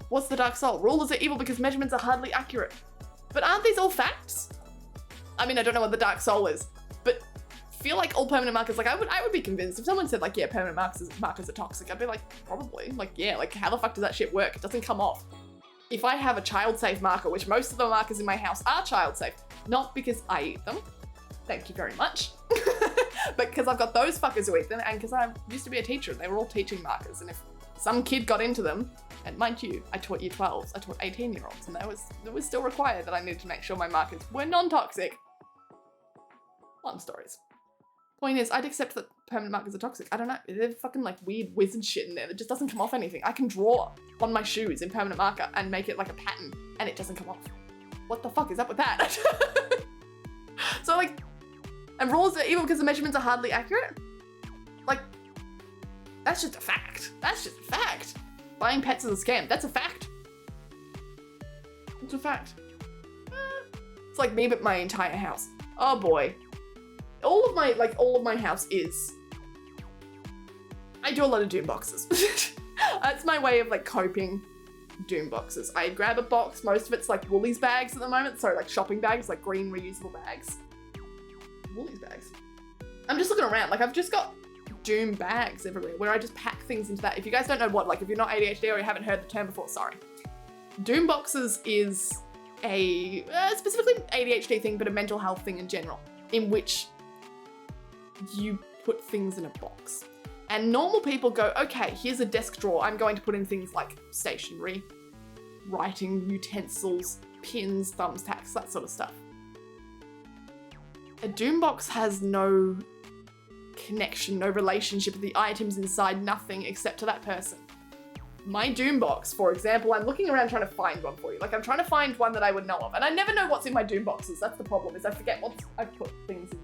What's the dark soul? Rulers are evil because measurements are hardly accurate. But aren't these all facts? I mean, I don't know what the dark soul is, but feel like all permanent markers, like I would be convinced if someone said like, yeah, permanent markers are toxic, I'd be like, probably. Like, yeah, like how the fuck does that shit work? It doesn't come off. If I have a child safe marker, which most of the markers in my house are child safe, not because I eat them, thank you very much, but because I've got those fuckers who eat them, and because I used to be a teacher and they were all teaching markers, and if some kid got into them, and mind you, I taught year 12s, I taught 18-year-olds, and it was still required that I needed to make sure my markers were non-toxic. Long stories. Point is, I'd accept that permanent markers are toxic. I don't know, they're fucking like weird wizard shit in there that just doesn't come off anything. I can draw on my shoes in permanent marker and make it like a pattern, and it doesn't come off. What the fuck is up with that? So like, and rules are evil because the measurements are hardly accurate? Like, that's just a fact. That's just a fact. Buying pets is a scam. That's a fact. It's a fact. It's like me, but my entire house. Oh boy. All of my house is, I do a lot of doom boxes. That's my way of like coping doom boxes. I grab a box, most of it's like Woolies bags at the moment. Sorry, like shopping bags, like green reusable bags. Woolies bags. I'm just looking around, like I've just got doom bags everywhere where I just pack things into that. If you guys don't know what, like if you're not ADHD or you haven't heard the term before, sorry. Doom boxes is a specifically ADHD thing, but a mental health thing in general, in which you put things in a box. And normal people go, okay, here's a desk drawer. I'm going to put in things like stationery, writing utensils, pins, thumbtacks, that sort of stuff. A doom box has no connection, no relationship with the items inside, nothing except to that person. My doom box, for example, I'm looking around trying to find one for you. Like I'm trying to find one that I would know of. And I never know what's in my doom boxes. That's the problem, is I forget what I've put things in.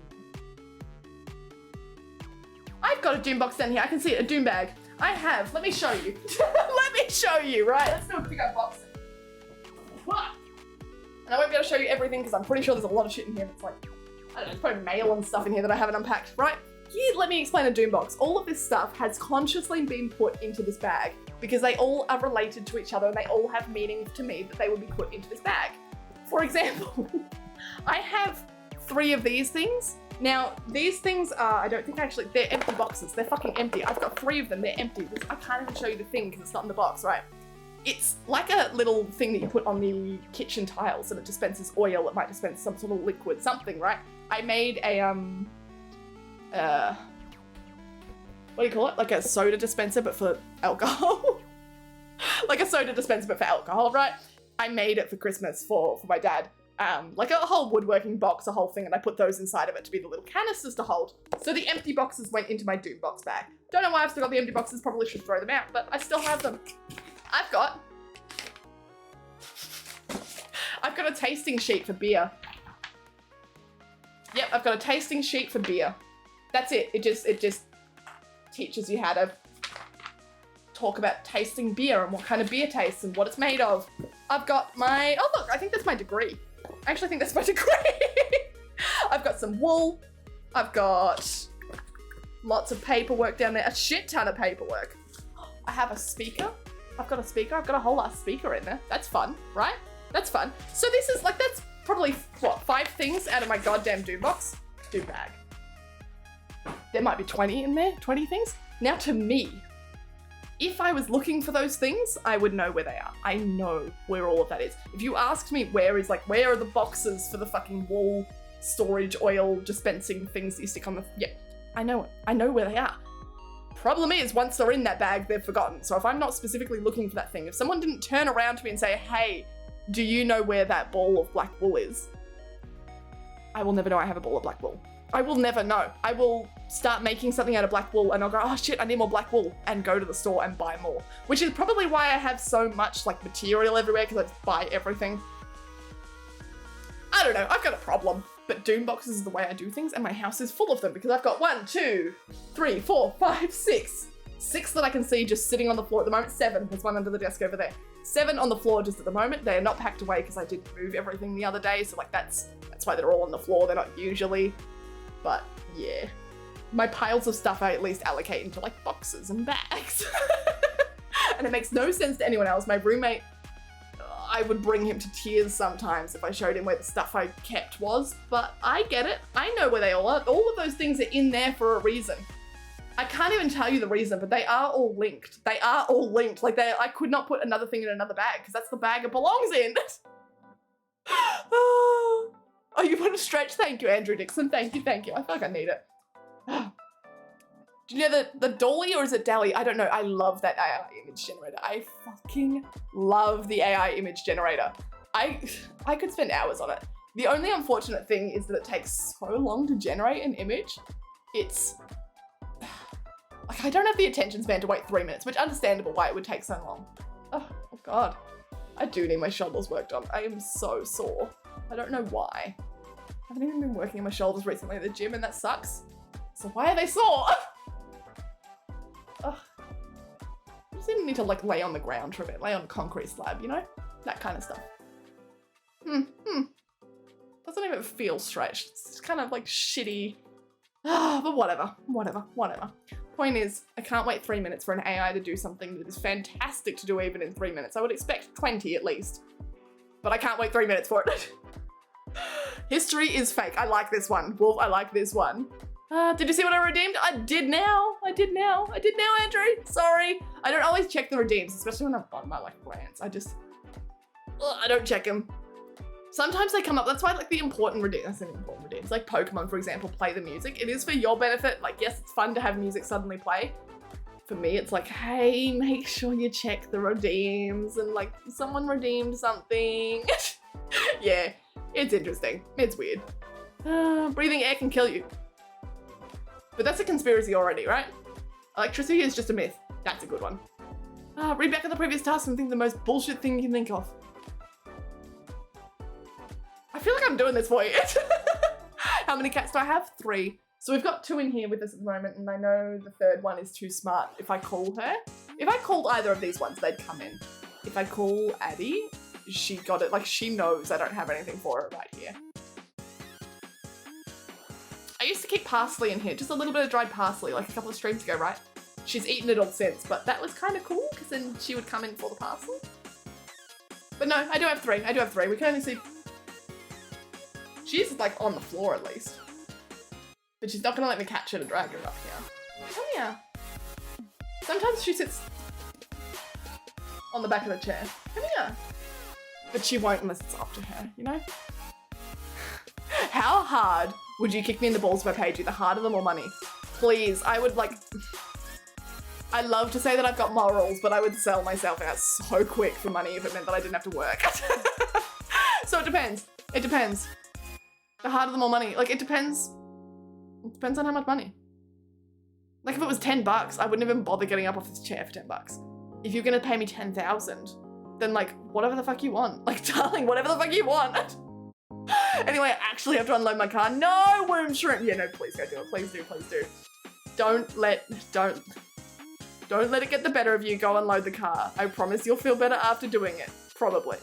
I've got a doom box down here. I can see it, a doom bag. I have. Let me show you. Let me show you, right? Let's do a quick unboxing. And I won't be able to show you everything because I'm pretty sure there's a lot of shit in here that's like, I don't know, there's probably mail and stuff in here that I haven't unpacked, right? Here, let me explain a doom box. All of this stuff has consciously been put into this bag because they all are related to each other and they all have meaning to me that they would be put into this bag. For example, I have 3 of these things. Now, these things are, I don't think actually, they're empty boxes. They're fucking empty. I've got 3 of them, they're empty. I can't even show you the thing because it's not in the box, right? It's like a little thing that you put on the kitchen tiles and it dispenses oil, it might dispense some sort of liquid, something, right? I made a, what do you call it? Like a soda dispenser, but for alcohol. Like a soda dispenser, but for alcohol, right? I made it for Christmas for my dad. Like a whole woodworking box, a whole thing, and I put those inside of it to be the little canisters to hold. So the empty boxes went into my doom box bag. Don't know why I've still got the empty boxes, probably should throw them out, but I still have them. I've got a tasting sheet for beer. Yep, I've got a tasting sheet for beer. That's it. It just teaches you how to talk about tasting beer and what kind of beer tastes and what it's made of. I've got my, oh look, I think that's my degree. I actually think that's my degree. I've got some wool. I've got lots of paperwork down there, a shit ton of paperwork. I have a speaker. I've got a speaker. I've got a whole ass speaker in there. That's fun, right? That's fun. So this is like, that's probably, what, 5 things out of my goddamn doom box? Doom bag. There might be 20 in there, 20 things. Now to me, if I was looking for those things, I would know where they are. I know where all of that is. If you asked me where are the boxes for the fucking wall storage oil dispensing things that you stick on the, yeah, I know it. I know where they are. Problem is, once they're in that bag, they're forgotten. So if I'm not specifically looking for that thing, if someone didn't turn around to me and say, hey, do you know where that ball of black wool is? I will never know I have a ball of black wool. I will never know. I will start making something out of black wool and I'll go, oh shit, I need more black wool, and go to the store and buy more. Which is probably why I have so much like material everywhere, because I just buy everything. I don't know, I've got a problem. But doom boxes is the way I do things, and my house is full of them because I've got 1, 2, 3, 4, 5, 6. 6 that I can see just sitting on the floor at the moment. 7, there's one under the desk over there. 7 on the floor just at the moment. They are not packed away because I didn't move everything the other day, so like that's why they're all on the floor. They're not usually, but yeah. My piles of stuff I at least allocate into like boxes and bags. And it makes no sense to anyone else. My roommate, I would bring him to tears sometimes if I showed him where the stuff I kept was, but I get it. I know where they all are. All of those things are in there for a reason. I can't even tell you the reason, but they are all linked. They are all linked. Like I could not put another thing in another bag because that's the bag it belongs in. Oh, you want to stretch? Thank you, Andrew Dixon. Thank you, thank you. I feel like I need it. Do you know the Dolly, or is it Dally? I don't know. I love that AI image generator. I fucking love the AI image generator. I could spend hours on it. The only unfortunate thing is that it takes so long to generate an image. It's like I don't have the attention span to wait 3 minutes, which understandable why it would take so long. Oh God, I do need my shoulders worked on. I am so sore. I don't know why. I haven't even been working on my shoulders recently at the gym, and that sucks. So why are they sore? Ugh. I just didn't need to like lay on the ground for a bit, lay on a concrete slab, you know? That kind of stuff. Doesn't even feel stretched. It's just kind of like shitty. But whatever. Point is, I can't wait 3 minutes for an AI to do something that is fantastic to do even in 3 minutes. I would expect 20 at least. But I can't wait 3 minutes for it. History is fake. I like this one. Wolf, I like this one. Did you see what I redeemed? I did now, Andrew. Sorry. I don't always check the redeems, especially when I'm on my like rants. I don't check them. Sometimes they come up. That's why like the important redeems, like Pokemon, for example, play the music. It is for your benefit. Like, yes, it's fun to have music suddenly play. For me, it's like, hey, make sure you check the redeems and like someone redeemed something. Yeah, it's interesting. It's weird. Breathing air can kill you. But that's a conspiracy already, right? Electricity is just a myth. That's a good one. Read back at the previous task and think the most bullshit thing you can think of. I feel like I'm doing this for you. How many cats do I have? 3. So we've got 2 in here with us at the moment, and I know the third one is too smart if I call her. If I called either of these ones, they'd come in. If I call Addie, she got it. Like, she knows I don't have anything for her right here. I used to keep parsley in here, just a little bit of dried parsley, like a couple of streams ago, right? She's eaten it all since, but that was kind of cool, because then she would come in for the parsley. But no, I do have 3. We can only see... She's like on the floor at least. But she's not gonna let me catch her to drag her up here. Come here. Sometimes she sits on the back of the chair. Come here. But she won't unless it's up to her, you know? How hard would you kick me in the balls if I paid you? The heart of them or money? Please, I would like... I love to say that I've got morals, but I would sell myself out so quick for money if it meant that I didn't have to work. So it depends. It depends. The heart of them or money? Like, it depends. It depends on how much money. Like, if it was $10, I wouldn't even bother getting up off this chair for $10. If you're gonna pay me 10,000, then like, whatever the fuck you want. Like, darling, whatever the fuck you want. Anyway, I actually have to unload my car. No, womb shrimp. Yeah, no, please go do it. Please do, please do. Don't let it get the better of you. Go unload the car. I promise you'll feel better after doing it. Probably.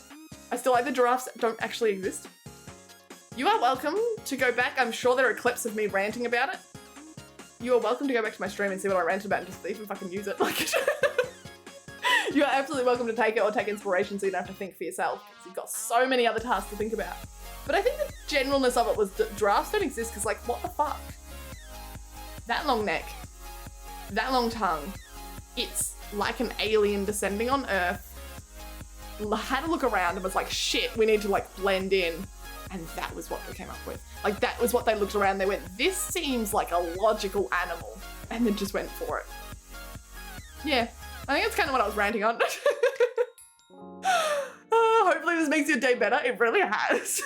I still like the giraffes that don't actually exist. You are welcome to go back. I'm sure there are clips of me ranting about it. You are welcome to go back to my stream and see what I ranted about and just even fucking use it. Like, you are absolutely welcome to take it or take inspiration so you don't have to think for yourself, because you've got so many other tasks to think about. But I think the generalness of it was that giraffes don't exist because, like, what the fuck? That long neck, that long tongue, it's like an alien descending on Earth, had a look around and was like, shit, we need to like blend in. And that was what they came up with. Like, that was what they looked around. They went, this seems like a logical animal. And then just went for it. Yeah, I think that's kind of what I was ranting on. Hopefully this makes your day better. It really has.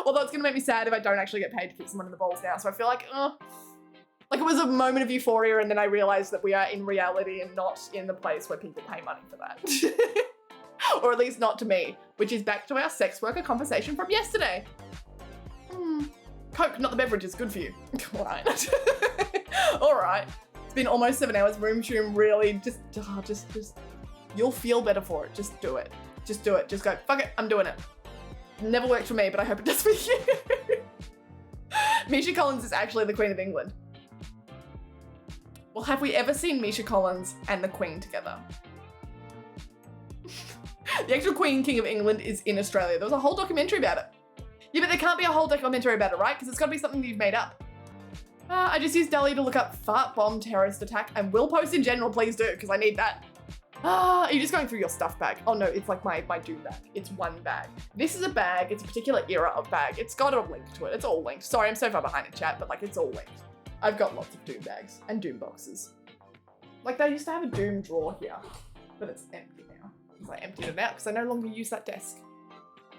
Although it's gonna make me sad if I don't actually get paid to kick someone in the balls now. So I feel like, like it was a moment of euphoria and then I realized that we are in reality and not in the place where people pay money for that. Or at least not to me, which is back to our sex worker conversation from yesterday. Coke, not the beverage, is good for you. All right. All right. It's been almost 7 hours. Room Shoom really just, you'll feel better for it. Just do it. Just do it. Just go, fuck it, I'm doing it. Never worked for me, but I hope it does for you. Misha Collins is actually the Queen of England. Well, have we ever seen Misha Collins and the Queen together? The actual Queen King of England is in Australia. There was a whole documentary about it. Yeah, but there can't be a whole documentary about it, right? Because it's got to be something that you've made up. I just used Dolly to look up fart bomb terrorist attack and will post in general, please do, because I need that. Are you just going through your stuff bag? Oh no, it's like my doom bag. It's one bag. This is a bag. It's a particular era of bag. It's got a link to it. It's all linked. Sorry, I'm so far behind in chat, but like it's all linked. I've got lots of doom bags and doom boxes. Like they used to have a doom drawer here, but it's empty now. I emptied it out because I no longer use that desk.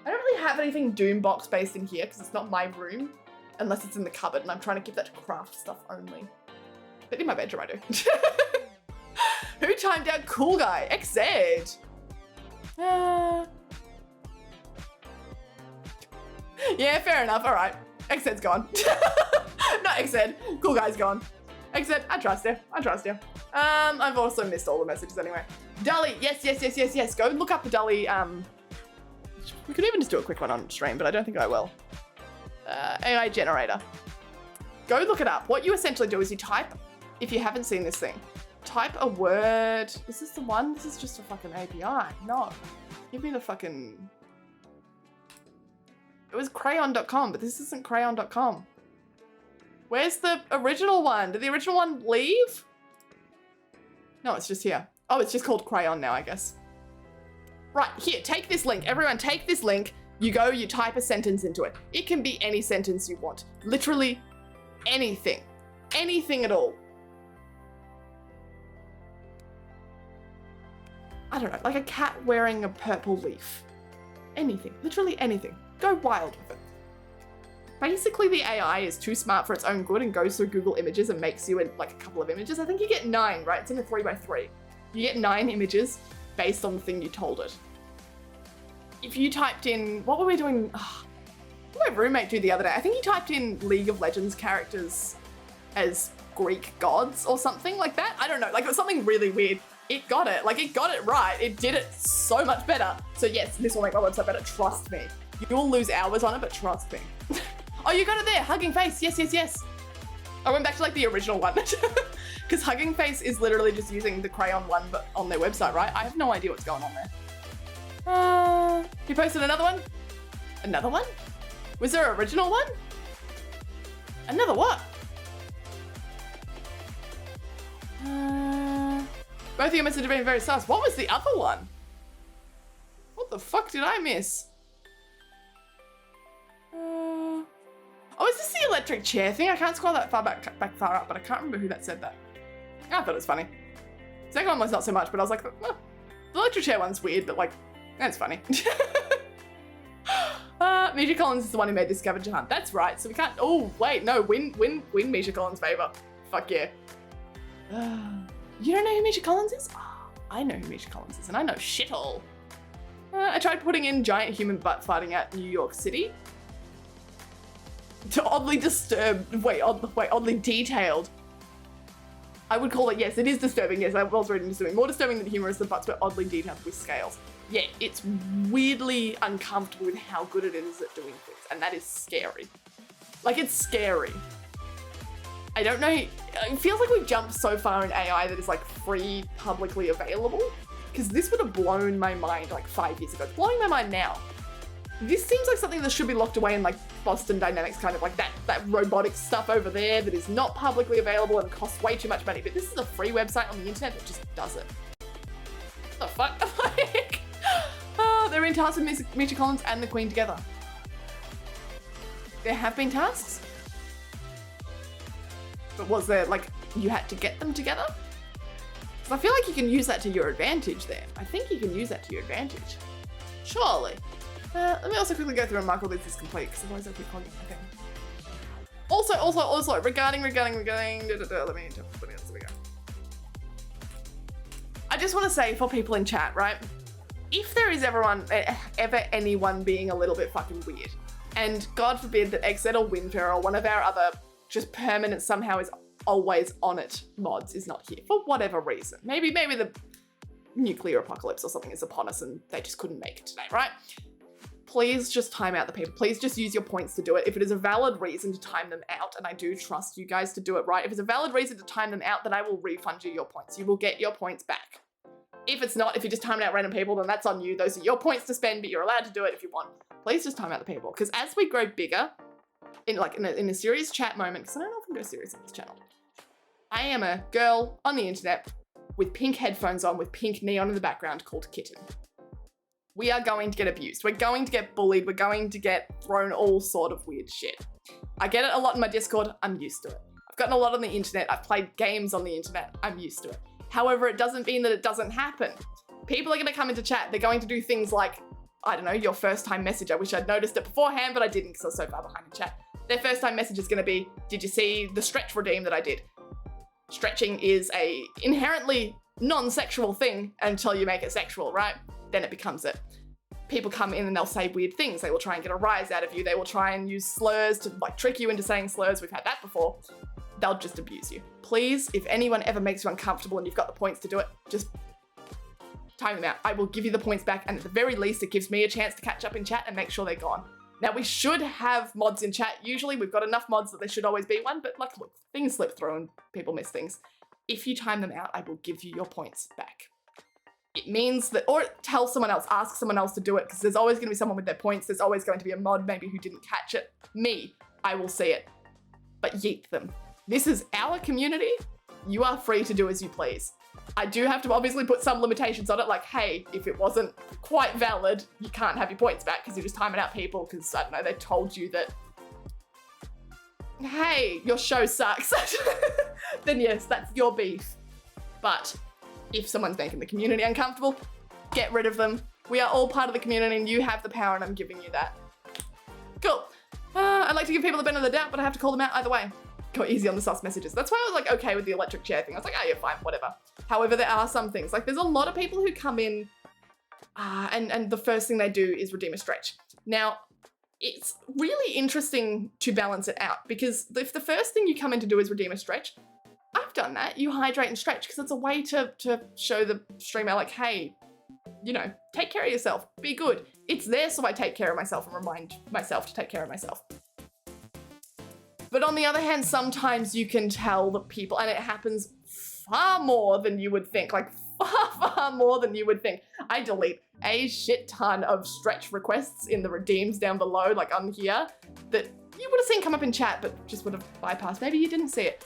I don't really have anything doom box based in here because it's not my room, unless it's in the cupboard and I'm trying to give that to craft stuff only. But in my bedroom I do. Who timed out Cool Guy? XZ. Yeah, fair enough. All right. XZ's gone. Not XZ. Cool Guy's gone. XZ, I trust you. I trust you. I've also missed all the messages anyway. Dolly, yes. Go look up the Dolly. We could even just do a quick one on stream, but I don't think I will. AI generator. Go look it up. What you essentially do is you type, if you haven't seen this thing, type a word. Is this the one? This is just a fucking API. No. Give me the fucking... It was crayon.com, but this isn't crayon.com. Where's the original one? Did the original one leave? No, it's just here. Oh, it's just called Crayon now, I guess. Right, here, take this link. Everyone, take this link. You go, you type a sentence into it. It can be any sentence you want. Literally anything. Anything at all. I don't know, like a cat wearing a purple leaf. Anything, literally anything. Go wild with it. Basically, the AI is too smart for its own good and goes through Google Images and makes you like a couple of images. I think you get 9, right? It's in a 3x3. You get 9 images based on the thing you told it. If you typed in, what were we doing? Oh, what did my roommate do the other day? I think he typed in League of Legends characters as Greek gods or something like that. I don't know, like it was something really weird. It got it, like it got it right. It did it so much better. So yes, this will make my website better, trust me. You'll lose hours on it, but trust me. Oh, you got it there, Hugging Face, yes. I went back to like the original one. Because Hugging Face is literally just using the Crayon one, but on their website, right? I have no idea what's going on there. You posted another one? Another one? Was there an original one? Another what? Both of your messages have been very sus. What was the other one? What the fuck did I miss? Oh, is this the electric chair thing? I can't scroll that far back far up, but I can't remember who that said that. I thought it was funny. The second one was not so much, but I was like, oh, the electric chair one's weird, but like, that's funny. Misha Collins is the one who made the scavenger hunt. That's right, so we can't, oh, wait, no, win Misha Collins' favor. Fuck yeah. You don't know who Misha Collins is? Oh, I know who Misha Collins is, and I know shit all. I tried putting in giant human butt farting at New York City. To oddly disturbed, oddly detailed. I would call it, yes, it is disturbing. Yes, I was reading disturbing. More disturbing than humorous, the butts were oddly detailed with scales. Yeah, it's weirdly uncomfortable with how good it is at doing things, and that is scary. Like, it's scary. I don't know, it feels like we've jumped so far in AI that is like free, publicly available, because this would have blown my mind like 5 years ago. It's blowing my mind now. This seems like something that should be locked away in like Boston Dynamics kind of like that robotic stuff over there that is not publicly available and costs way too much money. But this is a free website on the internet that just does it. What the fuck? Like, they're in tasks with Misha Collins and the Queen together. There have been tasks, but was there like you had to get them together? Because I feel like you can use that to your advantage there. I think you can use that to your advantage. Surely. Let me also quickly go through and mark all this is complete, because otherwise I keep calling. Okay. Also, regarding. Let me go. I just want to say for people in chat, right? If there is ever anyone being a little bit fucking weird, and God forbid that XZ or Winfair or one of our other just permanent somehow is always on it mods is not here for whatever reason. Maybe the nuclear apocalypse or something is upon us and they just couldn't make it today, right? Please just time out the people. Please just use your points to do it. If it is a valid reason to time them out, and I do trust you guys to do it right, if it's a valid reason to time them out, then I will refund you your points. You will get your points back. If it's not, if you just time out random people, then that's on you. Those are your points to spend, but you're allowed to do it if you want. Please just time out the people. Because as we grow bigger, in a serious chat moment, because I don't often go serious on this channel, I am a girl on the internet with pink headphones on, with pink neon in the background called Kitten. We are going to get abused. We're going to get bullied. We're going to get thrown all sort of weird shit. I get it a lot in my Discord. I'm used to it. I've gotten a lot on the internet. I've played games on the internet. I'm used to it. However, it doesn't mean that it doesn't happen. People are going to come into chat. They're going to do things like, I don't know, your first time message. I wish I'd noticed it beforehand, but I didn't because I was so far behind in chat. Their first time message is going to be, did you see the stretch redeem that I did? Stretching is a inherently non-sexual thing until you make it sexual, right? Then it becomes it. People come in and they'll say weird things. They will try and get a rise out of you. They will try and use slurs to like trick you into saying slurs. We've had that before. They'll just abuse you. Please, if anyone ever makes you uncomfortable and you've got the points to do it, just time them out. I will give you the points back, and at the very least, it gives me a chance to catch up in chat and make sure they're gone. Now, we should have mods in chat. Usually, we've got enough mods that there should always be one, but like, look, things slip through and people miss things. If you time them out, I will give you your points back. It means that, or tell someone else, ask someone else to do it, because there's always going to be someone with their points. There's always going to be a mod maybe who didn't catch it. Me, I will see it. But yeet them. This is our community. You are free to do as you please. I do have to obviously put some limitations on it, like, hey, if it wasn't quite valid, you can't have your points back because you're just timing out people because, I don't know, they told you that, hey, your show sucks. Then yes, that's your beef. But if someone's making the community uncomfortable, get rid of them. We are all part of the community and you have the power and I'm giving you that. Cool. I'd like to give people the benefit of the doubt, but I have to call them out either way. Go easy on the sus messages. That's why I was like, okay with the electric chair thing. I was like, oh, you're fine, whatever. However, there are some things. Like, there's a lot of people who come in and the first thing they do is redeem a stretch. Now, it's really interesting to balance it out because if the first thing you come in to do is redeem a stretch, I've done that. You hydrate and stretch because it's a way to show the streamer like, hey, you know, take care of yourself. Be good. It's there so I take care of myself and remind myself to take care of myself. But on the other hand, sometimes you can tell the people, and it happens far more than you would think, like far more than you would think. I delete a shit ton of stretch requests in the redeems down below, like on here, that you would have seen come up in chat, but just would have bypassed. Maybe you didn't see it.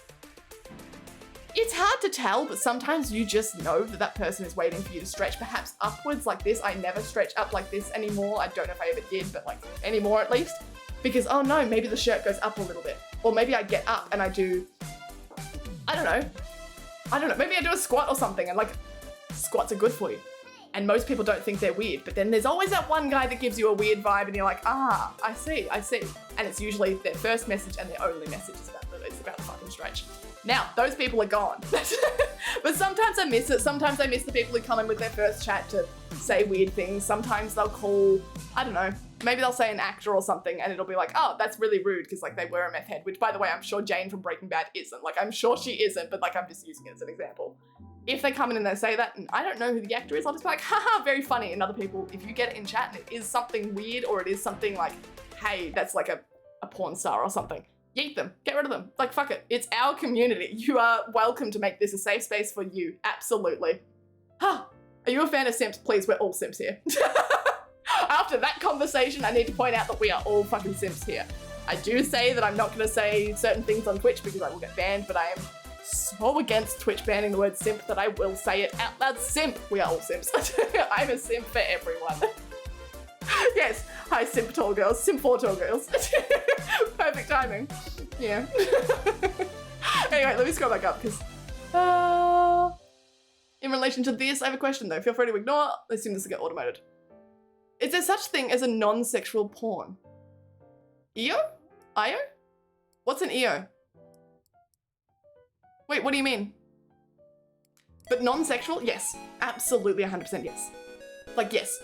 It's hard to tell, but sometimes you just know that that person is waiting for you to stretch, perhaps upwards like this. I never stretch up like this anymore. I don't know if I ever did, but like anymore at least. Because, oh no, maybe the shirt goes up a little bit. Or maybe I get up and I do, I don't know, maybe I do a squat or something and like, squats are good for you. And most people don't think they're weird, but then there's always that one guy that gives you a weird vibe and you're like, ah, I see. And it's usually their first message and their only message is about the fucking stretch. Now, those people are gone. But sometimes I miss it. Sometimes I miss the people who come in with their first chat to say weird things. Sometimes they'll call, I don't know, maybe they'll say an actor or something and it'll be like, oh, that's really rude because like they were a meth head, which by the way, I'm sure Jane from Breaking Bad isn't. Like, I'm sure she isn't, but like I'm just using it as an example. If they come in and they say that and I don't know who the actor is, I'll just be like, haha, very funny. And other people, if you get it in chat and it is something weird or it is something like, hey, that's like a porn star or something, yeet them, get rid of them. Like, fuck it. It's our community. You are welcome to make this a safe space for you. Absolutely. Huh. Are you a fan of simps? Please, we're all simps here. After that conversation, I need to point out that we are all fucking simps here. I do say that I'm not going to say certain things on Twitch because I will get banned, but I am so against Twitch banning the word simp that I will say it out loud. Simp. We are all simps. I'm a simp for everyone. Yes. Hi, simp tall girls. Simp for tall girls. Perfect timing. Yeah. Anyway, let me scroll back up because... in relation to this, I have a question though. Feel free to ignore. I assume this will get automated. Is there such thing as a non-sexual porn? EO? IO? What's an EO? Wait, what do you mean? But non-sexual? Yes. Absolutely 100% yes. Like, yes.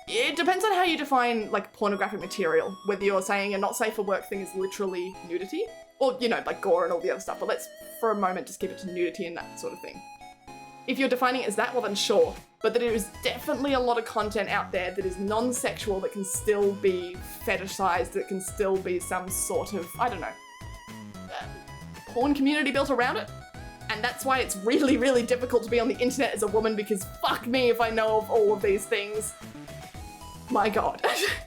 It depends on how you define, like, pornographic material. Whether you're saying a not safe for work thing is literally nudity. Or, you know, like gore and all the other stuff. But let's, for a moment, just keep it to nudity and that sort of thing. If you're defining it as that, well then sure. But there is definitely a lot of content out there that is non-sexual that can still be fetishized, that can still be some sort of, I don't know, porn community built around it. And that's why it's really, really difficult to be on the internet as a woman because fuck me if I know of all of these things. My God.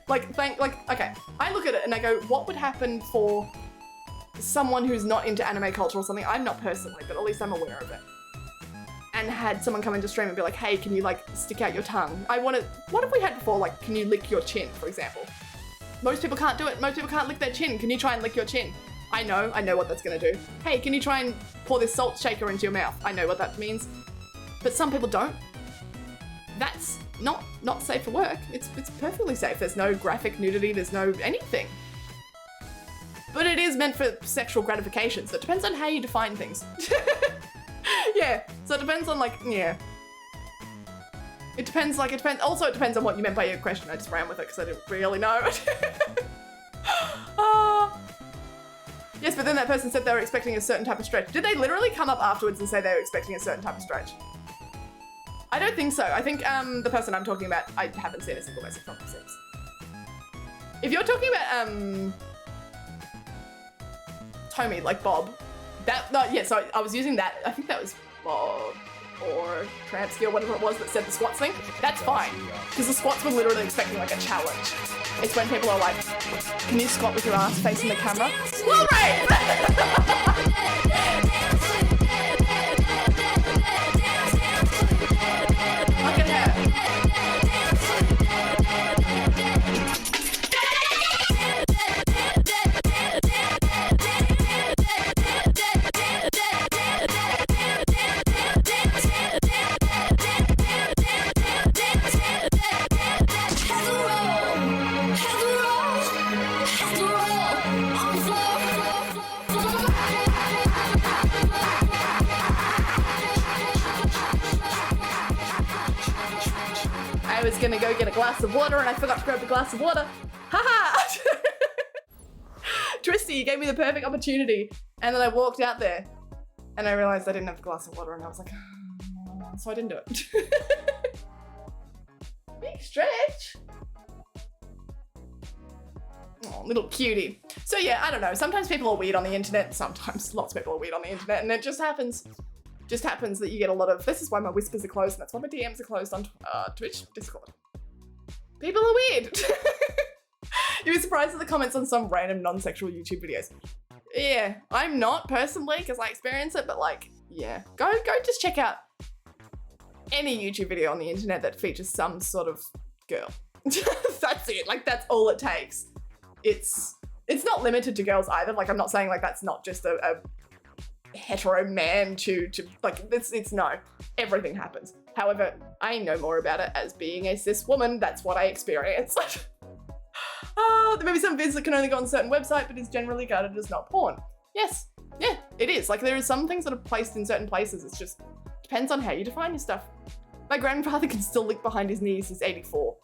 Okay. I look at it and I go, what would happen for someone who's not into anime culture or something? I'm not personally, but at least I'm aware of it. And had someone come into stream and be like, hey, can you like stick out your tongue? What have we had before? Like, can you lick your chin, for example? Most people can't do it. Most people can't lick their chin. Can you try and lick your chin? I know what that's gonna do. Hey, can you try and pour this salt shaker into your mouth? I know what that means. But some people don't. That's not safe for work. It's perfectly safe. There's no graphic nudity, there's no anything. But it is meant for sexual gratification, so it depends on how you define things. Yeah, so it depends on like, yeah. It depends on what you meant by your question. I just ran with it because I didn't really know. Yes, but then that person said they were expecting a certain type of stretch. Did they literally come up afterwards and say they were expecting a certain type of stretch? I don't think so. I think the person I'm talking about, I haven't seen a single message from them since. If you're talking about Tommy, like Bob, so I was using that. I think that was Bob or Trampsky or whatever it was that said the squats thing. That's fine, because the squats were literally expecting like a challenge. It's when people are like, can you squat with your ass facing the camera? Well, right! Look at her. I was gonna go get a glass of water and I forgot to grab the glass of water. Haha! Tristy, you gave me the perfect opportunity. And then I walked out there and I realized I didn't have a glass of water and I was like, oh, so I didn't do it. Big stretch. Oh, little cutie. So yeah, I don't know. Sometimes people are weird on the internet. Sometimes lots of people are weird on the internet and it just happens. Just happens that you get a lot of, this is why my whispers are closed and that's why my DMs are closed on Twitch, Discord. People are weird. You'd be surprised at the comments on some random non-sexual YouTube videos. Yeah, I'm not personally because I experience it, but like, yeah. Go just check out any YouTube video on the internet that features some sort of girl. That's it, like that's all it takes. It's not limited to girls either. Like I'm not saying like that's not just a hetero man to like it's no, everything happens. However, I know more about it as being a cis woman. That's what I experience. There may be some vids that can only go on a certain website, but is generally regarded as not porn. Yes, yeah, it is. Like there is some things that are placed in certain places. It's just depends on how you define your stuff. My grandfather can still lick behind his knees. He's 84.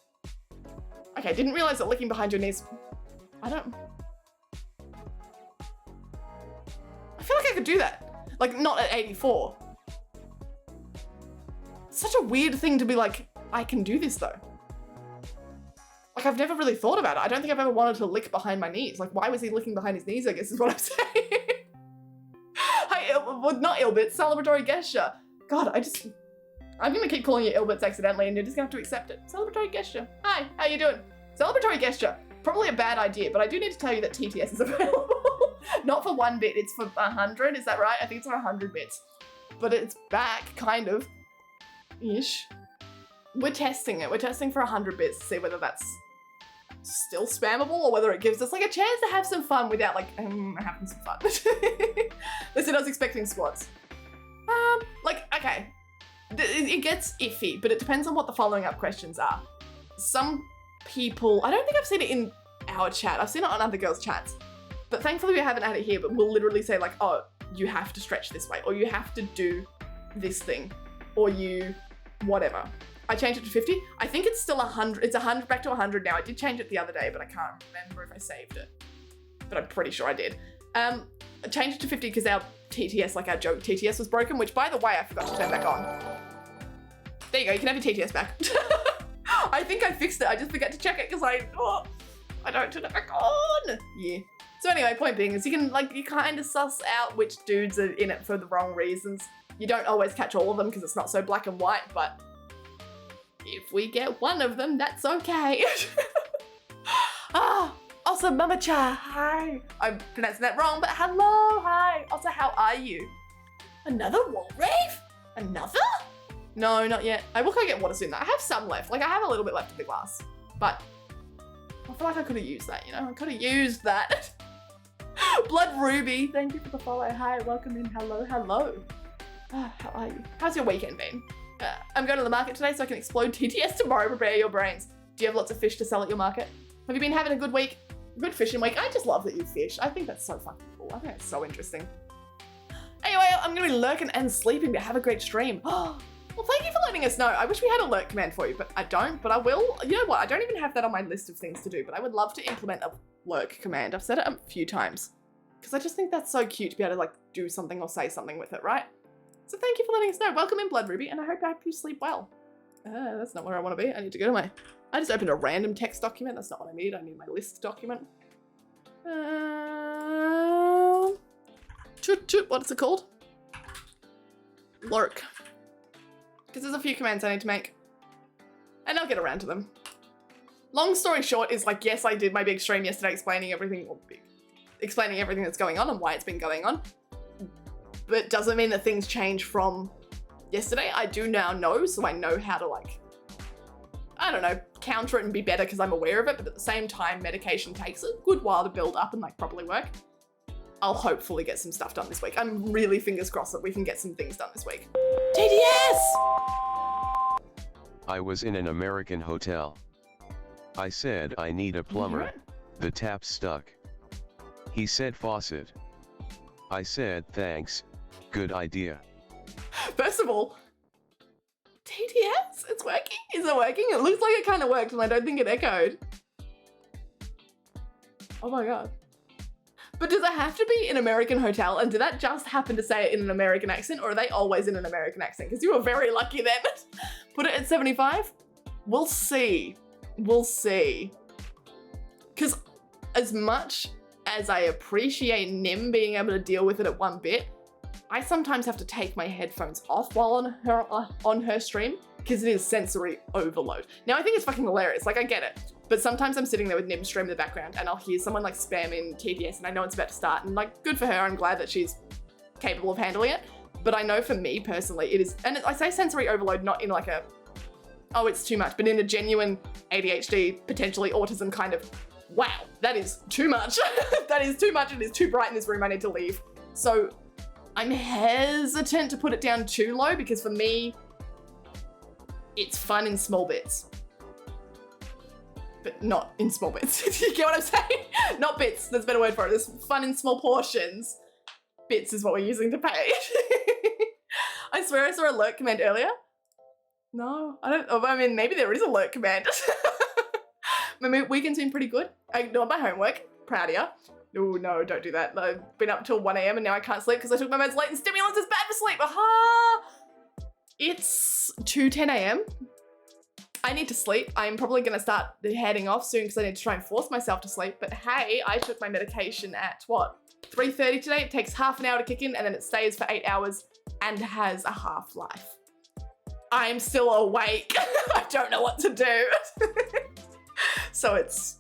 Okay, didn't realize that licking behind your knees. I feel like I could do that. Like, not at 84. It's such a weird thing to be like, I can do this though. Like, I've never really thought about it. I don't think I've ever wanted to lick behind my knees. Like, why was he licking behind his knees, I guess is what I'm saying. Hi, not Ilbit, celebratory gesture. God, I'm gonna keep calling you Ilbits accidentally and you're just gonna have to accept it. Celebratory gesture. Hi, how you doing? Celebratory gesture. Probably a bad idea, but I do need to tell you that TTS is available. Not for 1 bit, it's for 100, is that right? I think it's for 100 bits. But it's back, kind of, ish. We're testing it. We're testing for 100 bits to see whether that's still spammable or whether it gives us like a chance to have some fun without like having some fun. They said I was expecting squats. Like, okay, it gets iffy, but it depends on what the following up questions are. Some people, I don't think I've seen it in our chat. I've seen it on other girls' chats, but thankfully we haven't had it here, but we'll literally say like, oh, you have to stretch this way, or you have to do this thing, or you, whatever. I changed it to 50. I think it's still 100. It's 100 back to 100 now. I did change it the other day, but I can't remember if I saved it. But I'm pretty sure I did. I changed it to 50 because our TTS, like our joke TTS, was broken, which by the way, I forgot to turn back on. There you go. You can have your TTS back. I think I fixed it. I just forgot to check it because I don't turn it back on. Yeah. So anyway, point being is you kind of suss out which dudes are in it for the wrong reasons. You don't always catch all of them because it's not so black and white, but if we get one of them, that's okay. Awesome, Mama Cha, hi. I'm pronouncing that wrong, but hello, hi. Also, how are you? Another wall rave? Another? No, not yet. I will go get water soon though. I have some left. Like I have a little bit left in the glass, but I feel like I could have used that, you know? I could have used that. Blood Ruby, thank you for the follow. Hi, welcome in, hello, hello. How are you? How's your weekend been? I'm going to the market today so I can explode TTS tomorrow. Prepare your brains. Do you have lots of fish to sell at your market? Have you been having a good week? Good fishing week? I just love that you fish. I think that's so fucking cool. I think it's so interesting. Anyway, I'm going to be lurking and sleeping, but have a great stream. Well, thank you for letting us know. I wish we had a lurk command for you, but I don't. But I will. You know what? I don't even have that on my list of things to do, but I would love to implement a lurk command. I've said it a few times because I just think that's so cute to be able to like do something or say something with it, right? So thank you for letting us know. Welcome in, Blood Ruby, and I hope you sleep well. That's not where I want to be. I need to go to my... I just opened a random text document. That's not what I need. I need my list document. What's it called? Lurk. Because there's a few commands I need to make. And I'll get around to them. Long story short is like, yes, I did my big stream yesterday explaining everything that's going on and why it's been going on. But doesn't mean that things change from yesterday. I do now know, so I know how to like, I don't know, counter it and be better because I'm aware of it, but at the same time, medication takes a good while to build up and like properly work. I'll hopefully get some stuff done this week. I'm really fingers crossed that we can get some things done this week. TDS! I was in an American hotel. I said I need a plumber. The tap's stuck. He said faucet. I said thanks. Good idea. First of all, TTS, it's working. Is it working? It looks like it kind of worked and I don't think it echoed. Oh my God. But does it have to be an American hotel? And did that just happen to say it in an American accent, or are they always in an American accent? Because you were very lucky then. Put it at 75? We'll see. We'll see. Because as much as I appreciate Nim being able to deal with it at 1 bit, I sometimes have to take my headphones off while on her stream because it is sensory overload. Now I think it's fucking hilarious, like I get it, but sometimes I'm sitting there with Nim's stream in the background and I'll hear someone like spamming TTS and I know it's about to start, and like good for her, I'm glad that she's capable of handling it. But I know for me personally it is, and I say sensory overload not in like a, oh it's too much, but in a genuine ADHD, potentially autism kind of, wow, that is too much. That is too much, it is too bright in this room, I need to leave. So I'm hesitant to put it down too low because for me, it's fun in small bits. But not in small bits. You get what I'm saying? Not bits, there's a better word for it. It's fun in small portions. Bits is what we're using to pay. I swear I saw a alert command earlier. No, I mean, maybe there is a alert command. My weekend's been pretty good. I ignored my homework. Proud of ya. Oh no, don't do that. I've been up till 1 AM and now I can't sleep because I took my meds late and stimulants is bad for sleep. Aha! It's 2:10 AM. I need to sleep. I'm probably gonna start heading off soon because I need to try and force myself to sleep. But hey, I took my medication at what? 3:30 today. It takes half an hour to kick in and then it stays for 8 hours and has a half-life. I'm still awake. I don't know what to do. So it's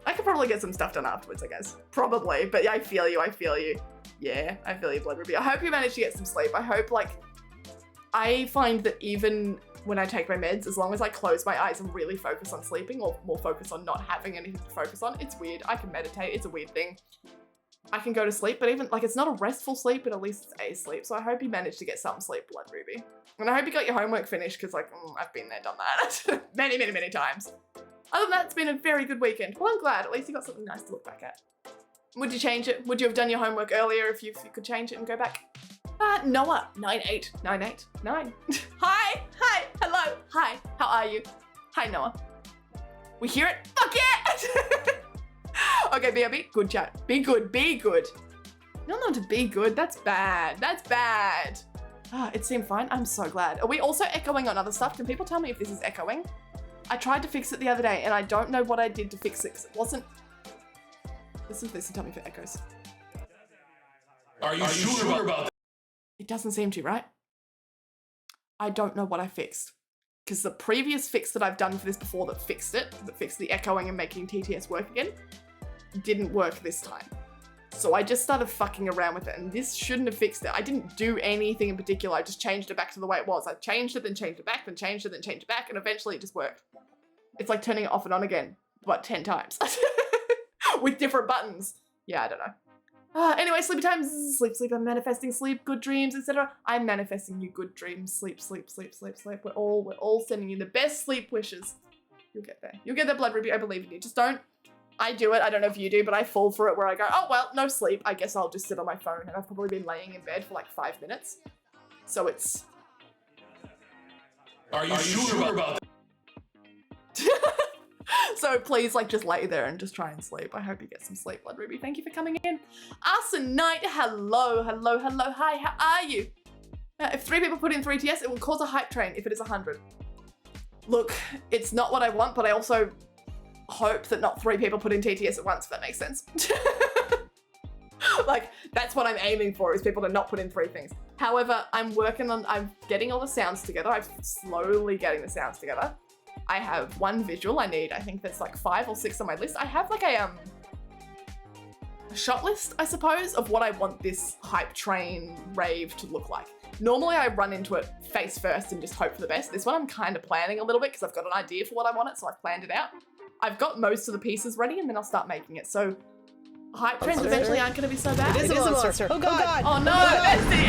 I could probably get some stuff done afterwards, I guess. Probably, but I feel you, I feel you. Yeah, I feel you, Blood Ruby. I hope you manage to get some sleep. I hope, like, I find that even when I take my meds, as long as I close my eyes and really focus on sleeping, or more focus on not having anything to focus on, it's weird. I can meditate, it's a weird thing. I can go to sleep, but even, like, it's not a restful sleep, but at least it's a sleep. So I hope you managed to get some sleep, Blood Ruby. And I hope you got your homework finished, because, like, I've been there, done that. many, many, many times. Other than that, it's been a very good weekend. Well, I'm glad. At least you got something nice to look back at. Would you change it? Would you have done your homework earlier if you could change it and go back? Noah, 98989. Hi, hello, hi, how are you? Hi, Noah. We hear it? Fuck yeah! Okay, BRB, good chat. Be good, be good. You don't know to be good, that's bad, that's bad. It seemed fine, I'm so glad. Are we also echoing on other stuff? Can people tell me if this is echoing? I tried to fix it the other day and I don't know what I did to fix it because it wasn't. Listen to this and tell me if it echoes. Are you sure about that? It doesn't seem to, right? I don't know what I fixed. Because the previous fix that I've done for this before that fixed the echoing and making TTS work again, didn't work this time. So I just started fucking around with it and this shouldn't have fixed it. I didn't do anything in particular. I just changed it back to the way it was. I changed it, then changed it back, then changed it, then changed it back, and eventually it just worked. It's like turning it off and on again, but 10 times. With different buttons. Yeah, I don't know. Anyway, sleepy times. Sleep, sleep. I'm manifesting sleep, good dreams, etc. I'm manifesting you good dreams. Sleep, sleep, sleep, sleep, sleep. We're all sending you the best sleep wishes. You'll get there. You'll get there, Blood Ruby. I believe in you. Just don't. I do it. I don't know if you do, but I fall for it where I go, oh, well, no sleep. I guess I'll just sit on my phone. And I've probably been laying in bed for like 5 minutes. So it's... Are you sure about that? So please, like, just lay there and just try and sleep. I hope you get some sleep, Blood Ruby. Thank you for coming in. Arson Knight, hello, hello, hello. Hi, how are you? If 3 people put in 3TS, it will cause a hype train if it is 100. Look, it's not what I want, but I also hope that not 3 people put in TTS at once, if that makes sense. Like, that's what I'm aiming for, is people to not put in 3 things. However, I'm getting all the sounds together. I'm slowly getting the sounds together. I have 1 visual. I think that's like 5 or 6 on my list. I have like a shot list, I suppose, of what I want this hype train rave to look like. Normally I run into it face first and just hope for the best. This one I'm kind of planning a little bit because I've got an idea for what I want it, so I've planned it out. I've got most of the pieces ready and then I'll start making it. So hype trains eventually aren't going to be so bad. It is a monster. Oh god! Oh no, Bestie!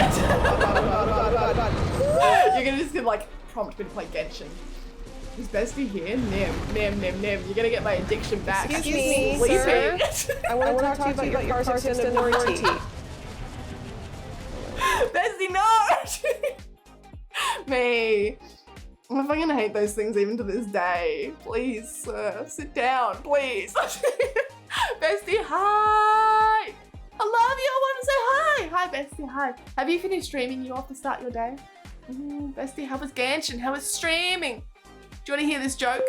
You're going to just like prompt me to play Genshin. Is Bestie here? Nim. You're gonna get my addiction back. Excuse me, sir. I want to talk to you about your car's extended warranty. Bestie, no! Me. I fucking hate those things even to this day. Please, sir, sit down, please. Bestie, hi! I love you, I want to say hi! Hi, Bestie, hi. Have you finished streaming? You off to start your day? Bestie, how was Genshin? How was streaming? Do you want to hear this joke?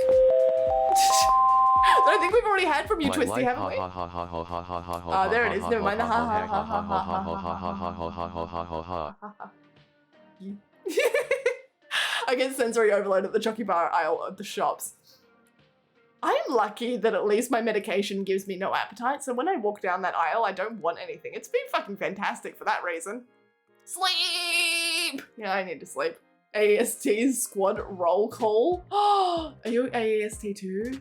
I think we've already had from you, Twisty, haven't we? Oh, there it is. Never mind. I get sensory overload at the jockey bar aisle of the shops. I am lucky that at least my medication gives me no appetite, so when I walk down that aisle, I don't want anything. It's been fucking fantastic for that reason. Sleep! Yeah, I need to sleep. AEST's squad roll call. Are you AEST too?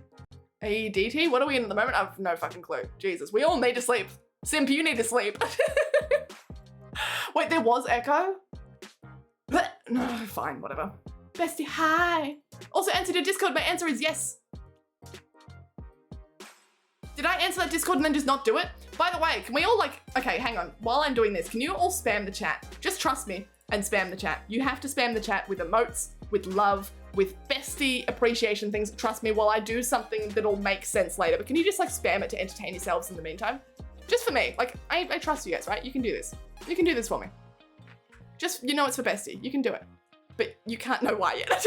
AEDT? What are we in at the moment? I have no fucking clue. Jesus, we all need to sleep. Simp, you need to sleep. Wait, there was echo? No, fine, whatever. Bestie, hi. Also answered your Discord. My answer is yes. Did I answer that Discord and then just not do it? By the way, can we all okay, hang on. While I'm doing this, can you all spam the chat? Just trust me and spam the chat. You have to spam the chat with emotes, with love, with bestie appreciation things. Trust me, while I do something that'll make sense later. But can you just spam it to entertain yourselves in the meantime? Just for me. I trust you guys, right? You can do this. You can do this for me. Just, it's for bestie. You can do it. But you can't know why yet.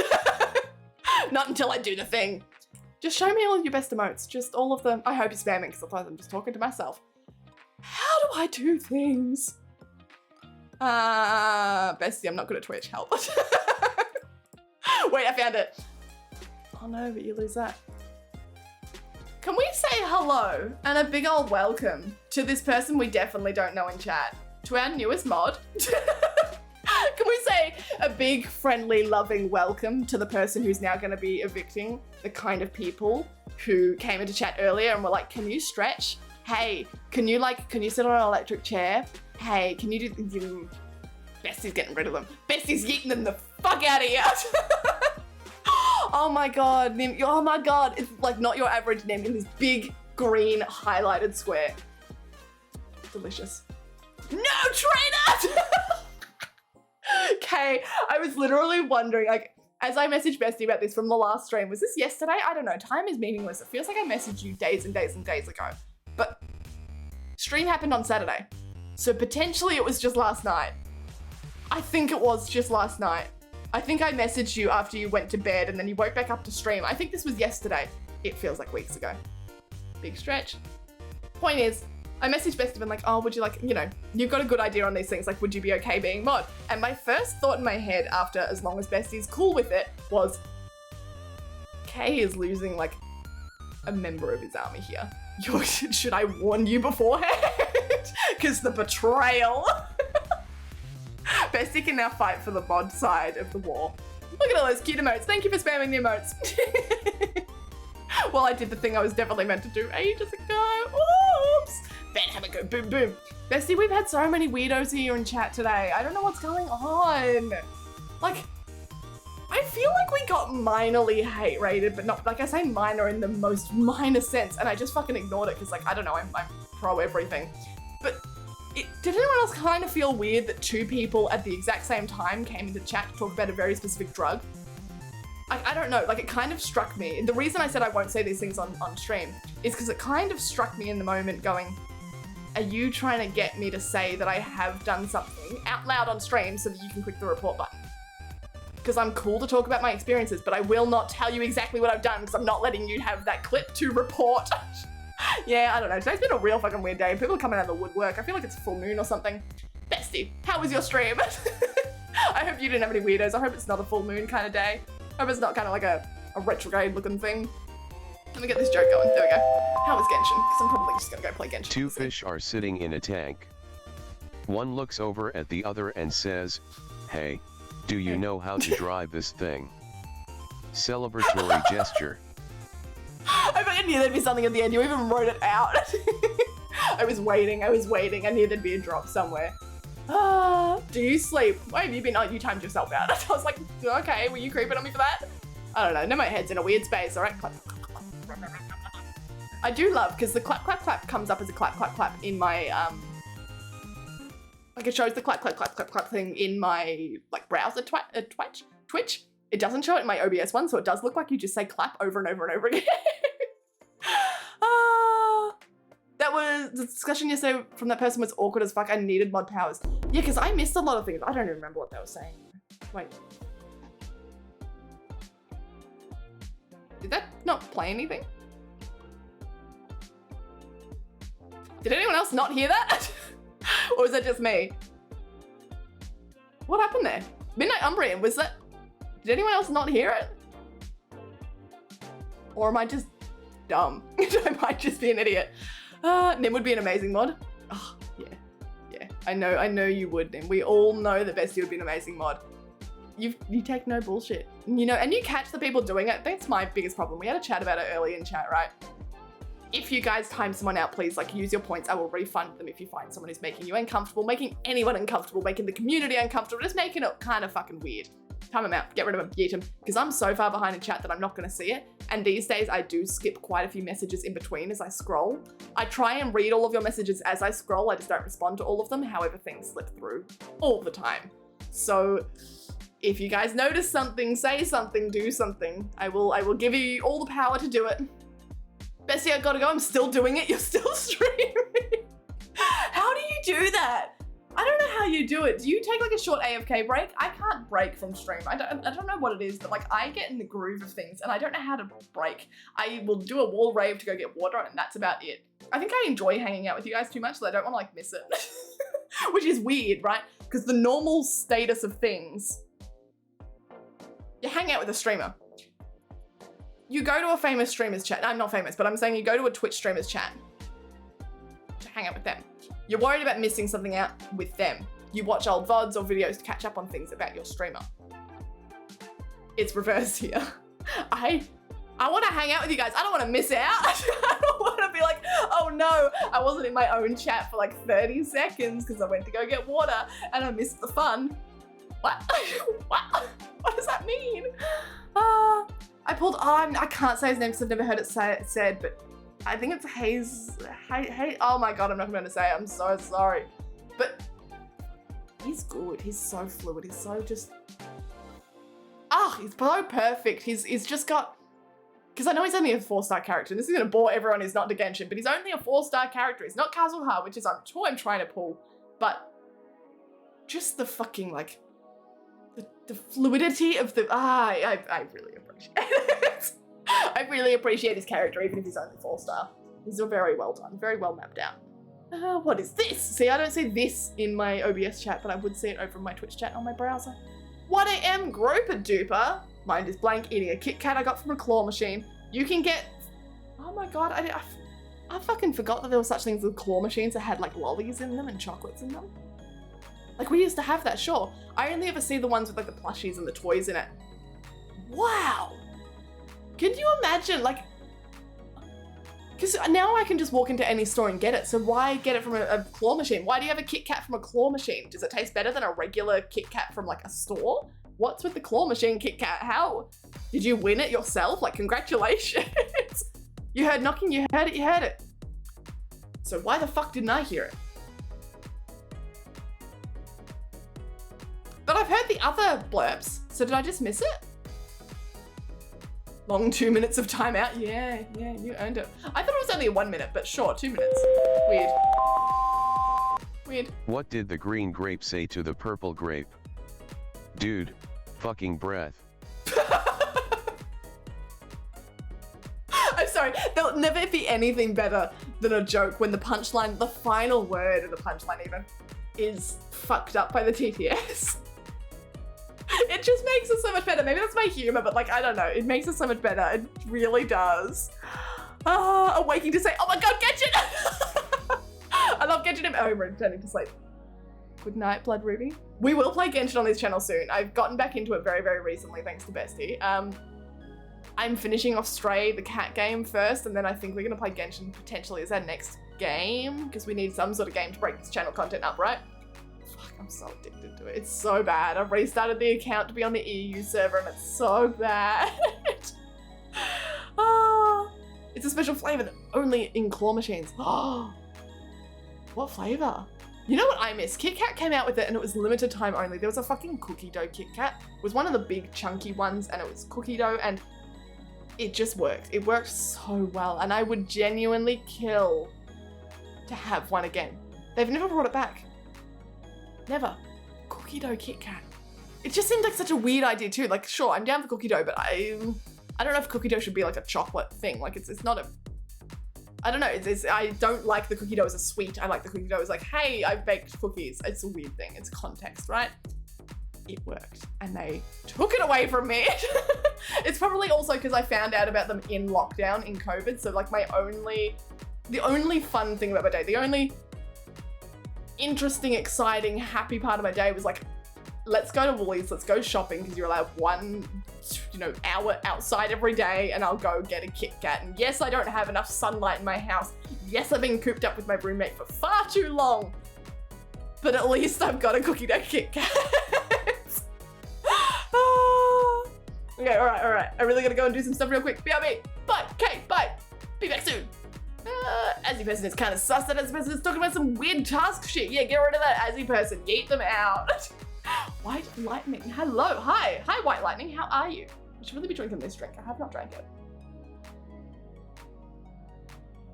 Not until I do the thing. Just show me all of your best emotes. Just all of them. I hope you're spamming because otherwise I'm just talking to myself. How do I do things? Bestie, I'm not good at Twitch. Help. Wait, I found it. Oh no, but you lose that. Can we say hello and a big old welcome to this person we definitely don't know in chat? To our newest mod. Can we say a big, friendly, loving welcome to the person who's now going to be evicting the kind of people who came into chat earlier and were like, can you stretch? Hey, can you sit on an electric chair? Hey, can you do... Bestie's getting rid of them. Bestie's yeeting them the fuck out of here. Oh my god, Nim, oh my god. It's like not your average Nim in this big, green, highlighted square. Delicious. No, trainer! Okay, I was literally wondering, like, as I messaged Bestie about this from the last stream, was this yesterday? I don't know, time is meaningless. It feels like I messaged you days and days and days ago. But stream happened on Saturday. So potentially it was just last night. I think it was just last night. I think I messaged you after you went to bed and then you woke back up to stream. I think this was yesterday. It feels like weeks ago. Big stretch. Point is, I messaged Bestie and like, oh, would you like, you know, you've got a good idea on these things, like, would you be okay being mod? And my first thought in my head after as long as Bestie's cool with it was, Kay is losing like a member of his army here. Should I warn you beforehand? Because the betrayal. Bestie can now fight for the mod side of the war. Look at all those cute emotes. Thank you for spamming the emotes. Well, I did the thing I was definitely meant to do ages ago. Oops. Better have it go boom boom. Bestie, we've had so many weirdos here in chat today. I don't know what's going on. Like, I feel like we got minorly hate rated, but not, like I say minor in the most minor sense, and I just fucking ignored it because, like, I don't know, I'm pro everything. But did anyone else kind of feel weird that two people at the exact same time came into chat to talk about a very specific drug? I don't know, like, it kind of struck me. The reason I said I won't say these things on stream is because it kind of struck me in the moment going, are you trying to get me to say that I have done something out loud on stream so that you can click the report button? Because I'm cool to talk about my experiences, but I will not tell you exactly what I've done because I'm not letting you have that clip to report. Yeah, I don't know. Today's been a real fucking weird day. People are coming out of the woodwork. I feel like it's full moon or something. Bestie, how was your stream? I hope you didn't have any weirdos. I hope it's not a full moon kind of day. I hope it's not kind of like a retrograde looking thing. Let me get this joke going. There we go. How was Genshin? Because I'm probably just gonna go play Genshin. Two fish are sitting in a tank. One looks over at the other and says, hey, do you know how to drive this thing? Celebratory gesture. I fucking knew there'd be something at the end. You even wrote it out. I was waiting. I knew there'd be a drop somewhere. Do you sleep? Why have you been? Oh, you timed yourself out. I was like, okay, were you creeping on me for that? I don't know. Now my head's in a weird space. All right, clap. I do love, because the clap, clap, clap comes up as a clap, clap, clap in my, like it shows the clap, clap, clap, clap, clap thing in my, like, browser Twitch. It doesn't show it in my OBS one, so it does look like you just say clap over and over and over again. That was, the discussion yesterday from that person was awkward as fuck. I needed mod powers. Yeah, because I missed a lot of things. I don't even remember what they were saying. Wait. Did that not play anything? Did anyone else not hear that? Or was that just me? What happened there? Midnight Umbrian, was that? Did anyone else not hear it? Or am I just dumb? I might just be an idiot. Nim would be an amazing mod. Oh, yeah. I know you would, Nim. We all know that Bestie would be an amazing mod. You take no bullshit. You know, and you catch the people doing it. That's my biggest problem. We had a chat about it early in chat, right? If you guys time someone out, please, like, use your points. I will refund them if you find someone who's making you uncomfortable, making anyone uncomfortable, making the community uncomfortable, just making it kind of fucking weird. Time them out, get rid of them, yeet them. Because I'm so far behind in chat that I'm not gonna see it. And these days I do skip quite a few messages in between as I scroll. I try and read all of your messages as I scroll. I just don't respond to all of them. However, things slip through all the time. So if you guys notice something, say something, do something. I will give you all the power to do it. Bessie, I gotta go. I'm still doing it. You're still streaming. How do you do that? I don't know how you do it. Do you take like a short AFK break? I can't break from stream. I don't know what it is, but like I get in the groove of things and I don't know how to break. I will do a wall rave to go get water and that's about it. I think I enjoy hanging out with you guys too much, so I don't want to like miss it. Which is weird, right? Because the normal status of things, you hang out with a streamer. you go to a famous streamer's chat. I'm not famous, but I'm saying you go to a Twitch streamer's chat to hang out with them. You're worried about missing something out with them. You watch old VODs or videos to catch up on things about your streamer. It's reverse here. I want to hang out with you guys. I don't want to miss out. I don't want to be like, oh no, I wasn't in my own chat for like 30 seconds because I went to go get water and I missed the fun. What? What does that mean? I can't say his name because I've never heard it said, but I think it's oh my God, I'm not going to say it. I'm so sorry. But he's good. He's so fluid. He's so just, he's so perfect. He's just got, because I know he's only a 4-star character, and this is going to bore everyone who's not to Genshin, but he's only a 4-star character. He's not Kazuha, which is I'm trying to pull, but just the fucking, like, the fluidity of the, I really appreciate it. I really appreciate his character, even if he's only 4-star. He's very well done, very well mapped out. What is this? See, I don't see this in my OBS chat, but I would see it over in my Twitch chat on my browser. 1 AM Groper Duper. Mind is blank, eating a Kit Kat I got from a claw machine. You can get, oh my God, I fucking forgot that there were such things as claw machines that had like lollies in them and chocolates in them. Like we used to have that, sure. I only ever see the ones with like the plushies and the toys in it. Wow. Can you imagine, like, because now I can just walk into any store and get it. So why get it from a claw machine? Why do you have a Kit Kat from a claw machine? Does it taste better than a regular Kit Kat from like a store? What's with the claw machine Kit Kat? How? Did you win it yourself? Like, congratulations. You heard knocking, you heard it. So why the fuck didn't I hear it? But I've heard the other blurbs, so did I just miss it? Long 2 minutes of timeout. Yeah, you earned it. I thought it was only 1 minute, but sure, 2 minutes. Weird. What did the green grape say to the purple grape? Dude, fucking breath. I'm sorry, there'll never be anything better than a joke when the punchline, the final word of the punchline even, is fucked up by the TTS. It just makes it so much better. Maybe that's my humor, but like, I don't know. It makes it so much better. It really does. Awaking to say, oh my God, Genshin! I love Genshin and returning to sleep. Good night, Blood Ruby. We will play Genshin on this channel soon. I've gotten back into it very, very recently, thanks to Bestie. I'm finishing off Stray, the cat game first, and then I think we're gonna play Genshin potentially as our next game, because we need some sort of game to break this channel content up, right? Fuck, I'm so addicted to it. It's so bad. I've restarted the account to be on the EU server, and it's so bad. It's a special flavor that only in claw machines. What flavor? You know what I miss? Kit Kat came out with it and it was limited time only. There was a fucking cookie dough Kit Kat. It was one of the big chunky ones and it was cookie dough and it just worked. It worked so well and I would genuinely kill to have one again. They've never brought it back. Never. Cookie dough Kit Kat. It just seemed like such a weird idea too. Like, sure, I'm down for cookie dough, but I don't know if cookie dough should be like a chocolate thing. Like it's not a, I don't know, I don't like the cookie dough as a sweet. I like the cookie dough as like, hey, I've baked cookies. It's a weird thing. It's context, right? It worked and they took it away from me. It's probably also because I found out about them in lockdown, in COVID. So like the only fun thing about my day, the only interesting, exciting, happy part of my day was like, let's go to Woolies, let's go shopping because you're allowed 1, hour outside every day and I'll go get a Kit Kat. And yes, I don't have enough sunlight in my house. Yes, I've been cooped up with my roommate for far too long, but at least I've got a cookie dough Kit Kat. Okay, all right. I really gotta go and do some stuff real quick. BRB, bye, okay, bye. Be back soon. Azzy person is kind of sus. That Azzy person is talking about some weird task shit. Yeah, get rid of that Azzy person. Yeet them out. White Lightning, hello, hi White Lightning, how are you? I should really be drinking this drink, I have not drank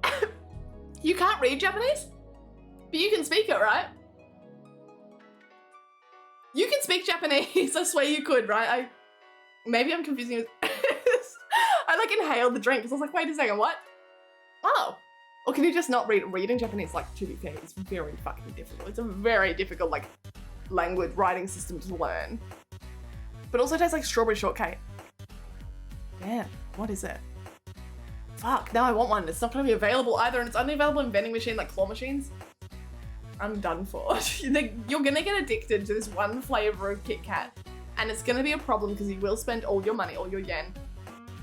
it. You can't read Japanese? But you can speak it, right? You can speak Japanese, I swear you could, right? Maybe I'm confusing it. I like inhaled the drink, because I was like, wait a second, what? Oh. Or can you just not reading Japanese, like, to be fair, it's very fucking difficult. It's a very difficult, like, language writing system to learn. But also tastes like strawberry shortcake. Damn. What is it? Fuck, now I want one. It's not gonna be available either, and it's only available in vending machine, like claw machines. I'm done for. You're gonna get addicted to this one flavor of Kit Kat, and it's gonna be a problem because you will spend all your money, all your yen,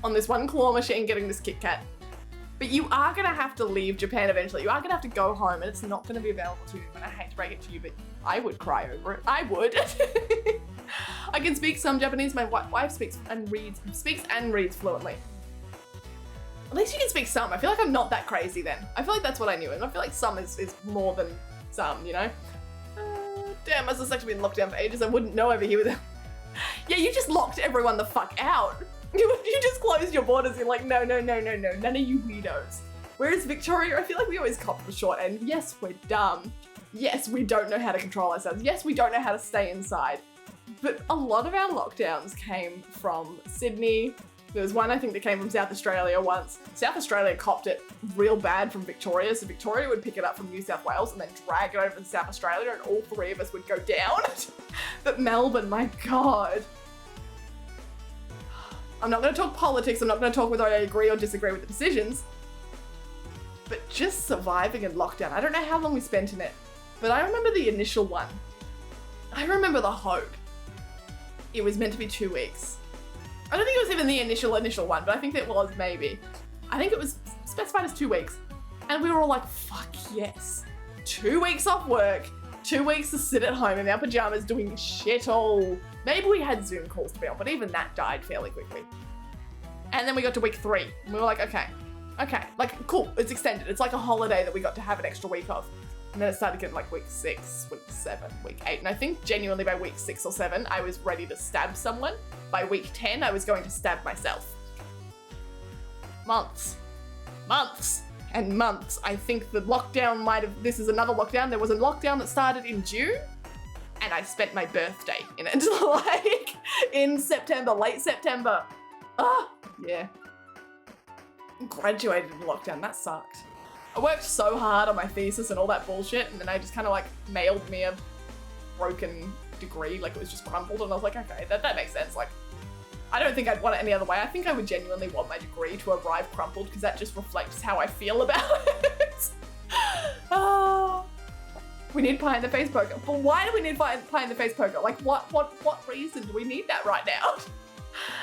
on this one claw machine getting this Kit Kat. But you are gonna have to leave Japan eventually. You are gonna have to go home, and it's not gonna be available to you. And I hate to break it to you, but I would cry over it. I would. I can speak some Japanese. My wife speaks and reads fluently. At least you can speak some. I feel like I'm not that crazy then. I feel like that's what I knew, and I feel like some is more than some, you know? Damn, I suspect to be in lockdown for ages. I wouldn't know over here with them. Yeah, you just locked everyone the fuck out. You just closed your borders. You're like, no, none of you weirdos. Whereas Victoria, I feel like we always cop the short end. Yes, we're dumb. Yes, we don't know how to control ourselves. Yes, we don't know how to stay inside. But a lot of our lockdowns came from Sydney. There was one, I think, that came from South Australia once. South Australia copped it real bad from Victoria, so Victoria would pick it up from New South Wales and then drag it over to South Australia, and all three of us would go down. But Melbourne, my God. I'm not going to talk politics. I'm not going to talk whether I agree or disagree with the decisions. But just surviving in lockdown. I don't know how long we spent in it, but I remember the initial one. I remember the hope. It was meant to be 2 weeks. I don't think it was even the initial one, but I think it was maybe. I think it was specified as 2 weeks. And we were all like, fuck yes. 2 weeks off work, 2 weeks to sit at home in our pajamas doing shit all. Maybe we had Zoom calls to be on, but even that died fairly quickly. And then we got to week 3, and we were like, okay, like cool, it's extended. It's like a holiday that we got to have an extra week of. And then it started getting like week 6, week 7, week 8. And I think genuinely by week 6 or 7, I was ready to stab someone. By week 10, I was going to stab myself. Months and months. I think the lockdown this is another lockdown. There was a lockdown that started in June, and I spent my birthday in it, like in September, late September. Yeah. Graduated in lockdown, that sucked. I worked so hard on my thesis and all that bullshit, and then I just kind of like mailed me a broken degree, like it was just crumpled, and I was like, okay, that makes sense. Like, I don't think I'd want it any other way. I think I would genuinely want my degree to arrive crumpled because that just reflects how I feel about it. We need pie in the face poker. But why do we need pie in the face poker? Like, what reason do we need that right now?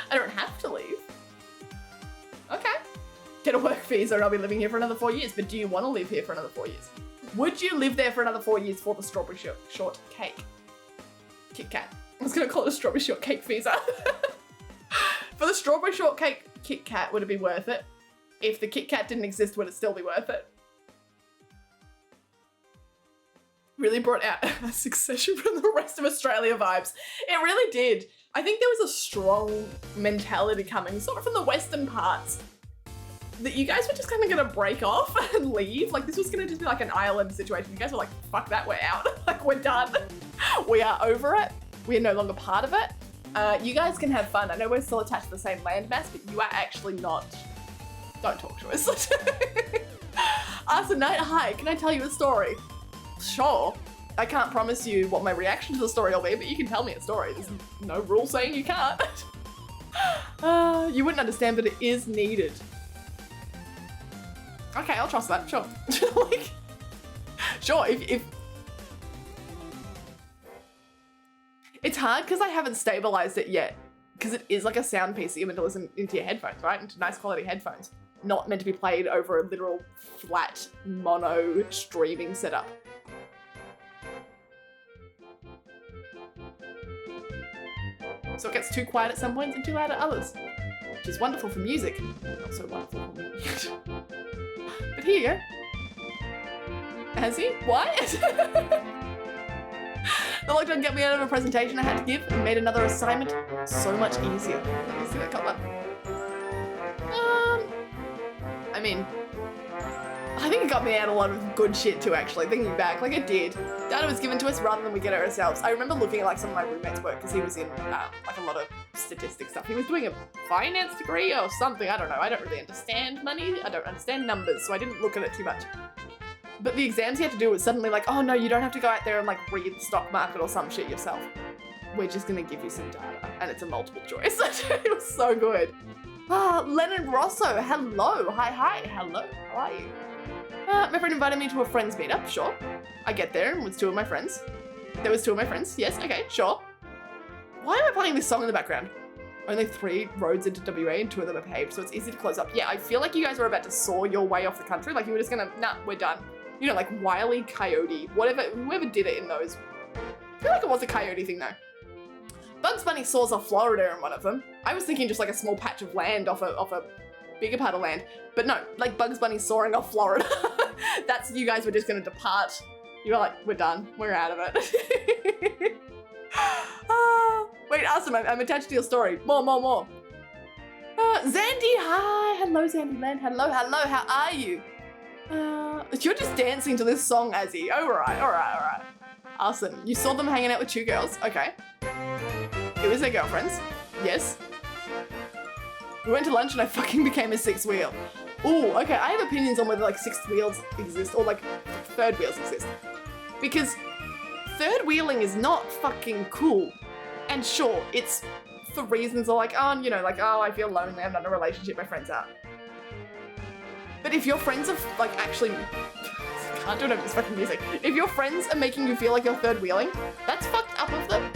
I don't have to leave. Okay. Get a work visa and I'll be living here for another 4 years. But do you want to live here for another 4 years? Would you live there for another 4 years for the strawberry shortcake? Kit Kat. I was going to call it a strawberry shortcake visa. For the strawberry shortcake Kit Kat, would it be worth it? If the Kit Kat didn't exist, would it still be worth it? Really brought out a Succession from the rest of Australia vibes. It really did. I think there was a strong mentality coming, sort of from the western parts, that you guys were just kind of going to break off and leave. Like, this was going to just be like an island situation. You guys were like, fuck that, we're out. Like, we're done. We are over it. We are no longer part of it. You guys can have fun. I know we're still attached to the same landmass, but you are actually not. Don't talk to us. Arsenite, hi, can I tell you a story? Sure. I can't promise you what my reaction to the story will be, but you can tell me a story. There's no rule saying you can't. You wouldn't understand, but it is needed. Okay, I'll trust that, sure. Like, sure, if... It's hard because I haven't stabilized it yet, because it is like a sound piece that you're meant to listen into your headphones, right? Into nice quality headphones. Not meant to be played over a literal flat mono streaming setup. So it gets too quiet at some points and too loud at others, which is wonderful for music, not so wonderful for me. But here you go. Has he? What? The lockdown got me out of a presentation I had to give and made another assignment so much easier. Let me see that cutlet. I mean, I think it got me out a lot of good shit too, actually, thinking back. Like, it did. Data was given to us rather than we get it ourselves. I remember looking at like some of my roommates' work because he was in like a lot of statistics stuff. He was doing a finance degree or something. I don't know. I don't really understand money. I don't understand numbers, so I didn't look at it too much. But the exams he had to do was suddenly like, oh no, you don't have to go out there and like read the stock market or some shit yourself. we're just gonna give you some data, and it's a multiple choice. It was so good. Lennon Rosso, hello, hi, hello, how are you? My friend invited me to a friends meetup, sure. I get there and it was 2 of my friends. There was 2 of my friends, yes, okay, sure. Why am I playing this song in the background? Only 3 roads into WA and 2 of them are paved, so it's easy to close up. Yeah, I feel like you guys were about to saw your way off the country, like you were just gonna, nah, we're done. You know, like Wile E. Coyote, whatever, whoever did it in those. I feel like it was a coyote thing though. Bugs Bunny saws off Florida in one of them. I was thinking just like a small patch of land off a bigger part of land, but no, like Bugs Bunny soaring off Florida. That's, you guys were just gonna depart. You were like, we're done, we're out of it. Wait, awesome, I'm attached to your story. More. Zandy, hi, hello Zandyland, hello, how are you? You're just dancing to this song, Azzy. Alright. Awesome, you saw them hanging out with 2 girls, okay. It was their girlfriends, yes. We went to lunch and I fucking became a 6th wheel. Ooh, okay, I have opinions on whether like 6th wheels exist or like 3rd wheels exist. Because 3rd wheeling is not fucking cool. And sure, it's for reasons of like, oh, you know, like, oh, I feel lonely, I'm not in a relationship, my friends are. But if your friends are like actually, I can't do it over this fucking music. If your friends are making you feel like you're 3rd wheeling, that's fucked up of them.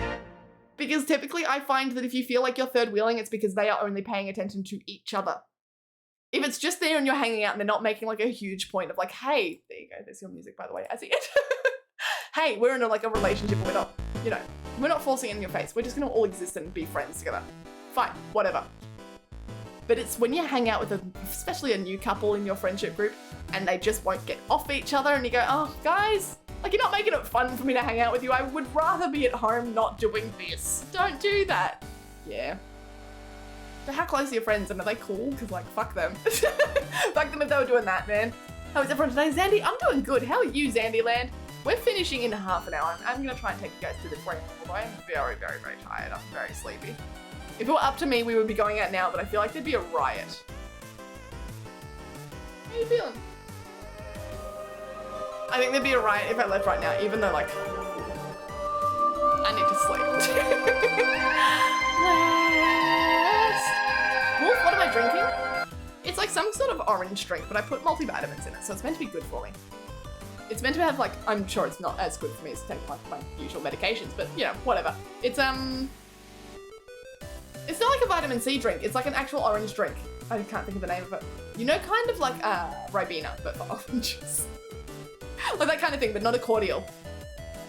Because typically I find that if you feel like you're 3rd wheeling, it's because they are only paying attention to each other. If it's just there and you're hanging out and they're not making like a huge point of like, hey, there you go, there's your music by the way, I see it. Hey, we're in a relationship and we're not, you know, we're not forcing it in your face. We're just gonna all exist and be friends together. Fine, whatever. But it's when you hang out with especially a new couple in your friendship group and they just won't get off each other and you go, oh, guys, like you're not making it fun for me to hang out with you. I would rather be at home not doing this. Don't do that. Yeah. But how close are your friends and are they cool? Because like, fuck them. Fuck them if they were doing that, man. How is everyone today? Zandy, I'm doing good. How are you, Zandyland? We're finishing in half an hour. I'm gonna try and take you guys through this very although I'm very tired. I'm very sleepy. If it were up to me, we would be going out now, but I feel like there'd be a riot. How you feeling? I think there'd be a riot if I left right now, even though like, I need to sleep. Wolf, what am I drinking? It's like some sort of orange drink, but I put multivitamins in it, so it's meant to be good for me. It's meant to have like, I'm sure it's not as good for me as to take like my usual medications, but you know, whatever. It's not like a vitamin C drink, it's like an actual orange drink. I can't think of the name of it. You know, kind of like Ribena, but for oranges. Like that kind of thing, but not a cordial.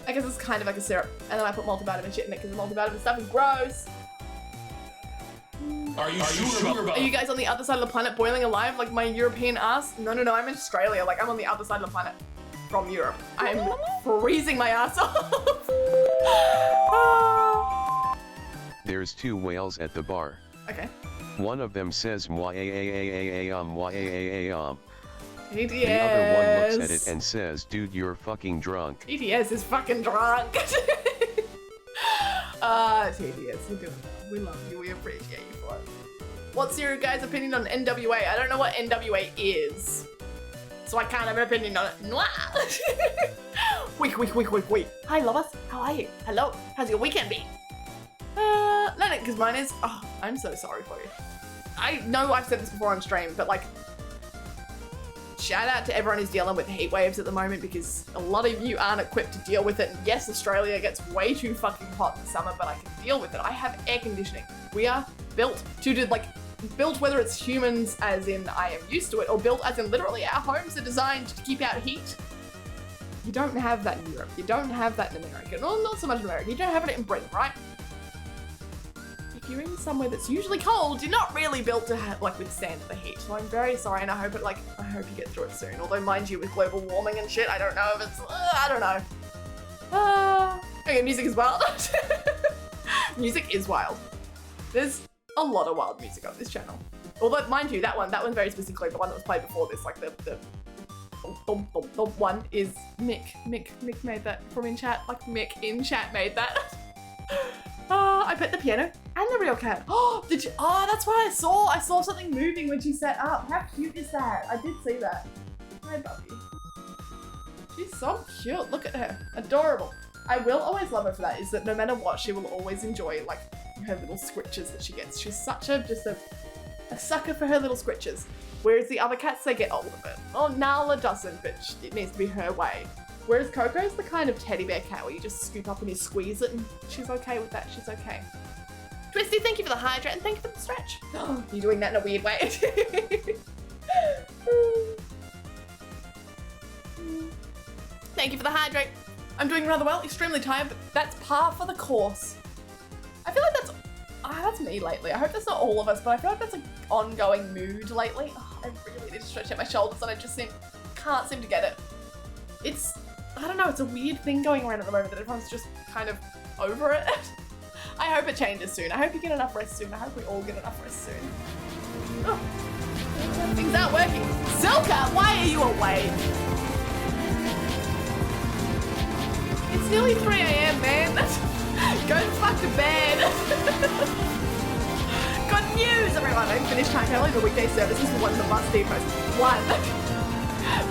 I guess it's kind of like a syrup. And then I put multivitamin shit in it because the multivitamin stuff is gross. Are you sure about Are you guys on the other side of the planet boiling alive like my European ass? No, I'm in Australia. Like I'm on the other side of the planet from Europe. I'm freezing my ass off. There's 2 whales at the bar. Okay. One of them says mwah. TTS. The other one looks at it and says, dude, you're fucking drunk. TTS is fucking drunk. TTS, you're doing well. We love you, we appreciate you for it. What's your guys' opinion on NWA? I don't know what NWA is, so I can't have an opinion on it. Weak. Hi, lovers. How are you? Hello. How's your weekend been? Lennox, because mine is. Oh, I'm so sorry for you. I know I've said this before on stream, but like, shout out to everyone who's dealing with heat waves at the moment because a lot of you aren't equipped to deal with it. And yes, Australia gets way too fucking hot in the summer, but I can deal with it. I have air conditioning. We are built to do like. Built whether it's humans as in I am used to it or built as in literally our homes are designed to keep out heat. You don't have that in Europe. You don't have that in America. No, not so much in America. You don't have it in Britain, right? If you're in somewhere that's usually cold, you're not really built to have, like withstand the heat. So I'm very sorry and I hope you get through it soon. Although mind you, with global warming and shit, I don't know if it's, I don't know. Okay, music is wild. Music is wild. There's a lot of wild music on this channel. Although, mind you, that one very specifically, the one that was played before this, like the one is Mick. Mick made that from in chat. Like Mick in chat made that. I pet the piano and the real cat. Oh, did you? Oh, that's what I saw. I saw something moving when she sat up. How cute is that? I did see that. Hi, Buffy. She's so cute. Look at her. Adorable. I will always love her for that, is that no matter what, she will always enjoy like her little scritches that she gets. She's such a sucker for her little scritches. Whereas the other cats, they get old of it. Oh, Nala doesn't, but it needs to be her way. Whereas Coco's the kind of teddy bear cat where you just scoop up and you squeeze it and she's okay with that, she's okay. Twisty, thank you for the hydrate and thank you for the stretch. Oh, you're doing that in a weird way. Thank you for the hydrate. I'm doing rather well, extremely tired, but that's par for the course. I feel like that's me lately. I hope that's not all of us, but I feel like that's an ongoing mood lately. Oh, I really need to stretch out my shoulders and I just can't seem to get it. I don't know, it's a weird thing going around at the moment that everyone's just kind of over it. I hope it changes soon. I hope you get enough rest soon. I hope we all get enough rest soon. Oh, things aren't working. Silka, why are you awake? It's nearly 3 AM, man. Go fuck to bed. Got news, everyone. I finished time early. The weekday services for one of the bus depots. One.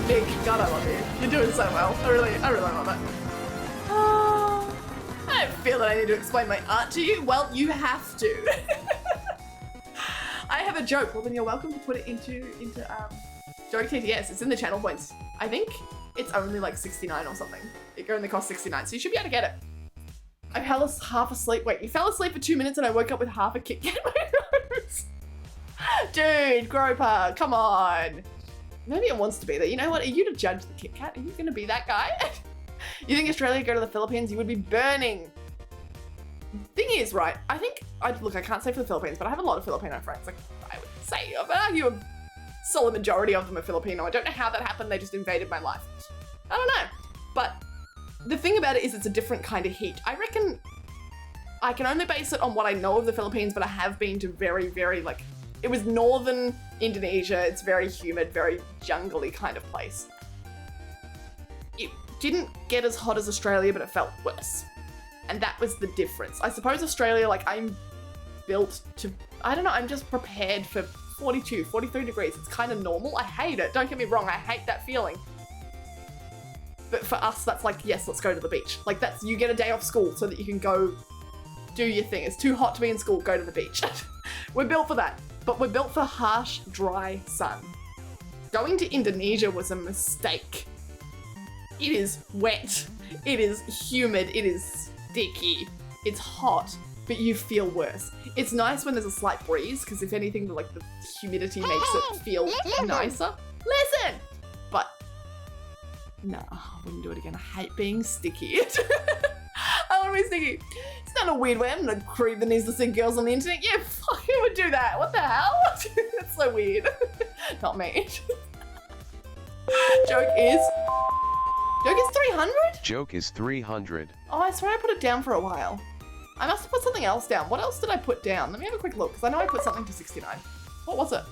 Big. God, I love you. You're doing so well. I really love it. Oh, I don't feel that I need to explain my art to you. Well, you have to. I have a joke. Well, then you're welcome to put it into Joke TTS. It's in the channel points. I think it's only like 69 or something. It only costs 69, so you should be able to get it. I fell half asleep. Wait, you fell asleep for 2 minutes and I woke up with half a Kit Kat in my nose. Dude, Groper, come on. Maybe it wants to be there. You know what? Are you to judge the Kit Kat? Are you going to be that guy? You think Australia would go to the Philippines? You would be burning. Thing is, right, I think, look, I can't say for the Philippines, but I have a lot of Filipino friends. Like, I would say, I would argue a solid majority of them are Filipino. I don't know how that happened. They just invaded my life. I don't know. But the thing about it is it's a different kind of heat. I reckon I can only base it on what I know of the Philippines, but I have been to very, very, like, it was northern Indonesia. It's very humid, very jungly kind of place. It didn't get as hot as Australia, but it felt worse. And that was the difference. I suppose Australia, like, I'm built to, I don't know, I'm just prepared for 42, 43 degrees. It's kind of normal. I hate it. Don't get me wrong. I hate that feeling. But for us, that's like, yes, let's go to the beach. Like, that's, you get a day off school so that you can go do your thing. It's too hot to be in school, go to the beach. We're built for that. But we're built for harsh, dry sun. Going to Indonesia was a mistake. It is wet. It is humid. It is sticky. It's hot, but you feel worse. It's nice when there's a slight breeze, because if anything, like, the humidity makes it feel nicer. Listen! But no, I wouldn't do it again. I hate being sticky. I want to be sticky. It's not a weird way. I'm not a creep that needs to see girls on the internet. Yeah, fuck, who would do that? What the hell? That's so weird. Not me. Joke is 300? Joke is 300. Oh, I swear I put it down for a while. I must have put something else down. What else did I put down? Let me have a quick look, because I know I put something to 69. What was it?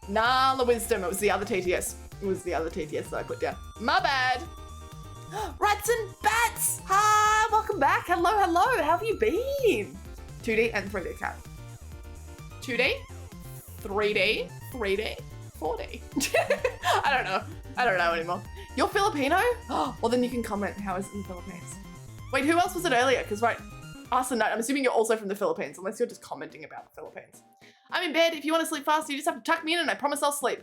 Nah, the wisdom. It was the other TTS. It was the other TTS that I put down. My bad. Rats and bats! Hi, welcome back. Hello, hello. How have you been? 2D and 3D cat. 2D, 3D, 3D, 4D. I don't know anymore. You're Filipino? Oh, well, then you can comment how is it in the Philippines. Wait, who else was it earlier? Because, right, us and Nut, I'm assuming you're also from the Philippines, unless you're just commenting about the Philippines. I'm in bed. If you want to sleep fast, you just have to tuck me in and I promise I'll sleep.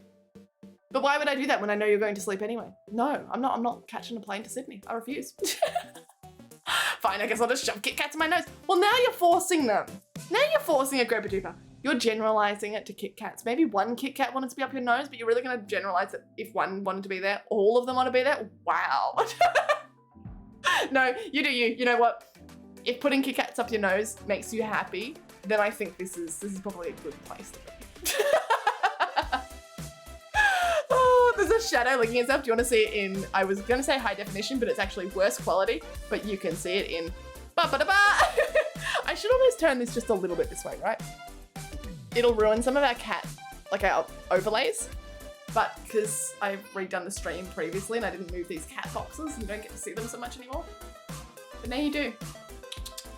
But why would I do that when I know you're going to sleep anyway? No, I'm not catching a plane to Sydney. I refuse. Fine, I guess I'll just shove Kit Kats in my nose. Well, now you're forcing them. Now you're forcing a Groper Duper. You're generalizing it to Kit Kats. Maybe one Kit Kat wanted to be up your nose, but you're really going to generalize it if one wanted to be there. All of them want to be there? Wow. No, you do you. You know what? If putting Kit Kats up your nose makes you happy, then I think this is probably a good place to be. Oh, there's a shadow licking itself. Do you want to see it in, I was going to say high definition, but it's actually worse quality, but you can see it in ba-ba-da-ba. I should almost turn this just a little bit this way, right? It'll ruin some of our cat, like our overlays, but because I've redone the stream previously and I didn't move these cat boxes, you don't get to see them so much anymore. But now you do.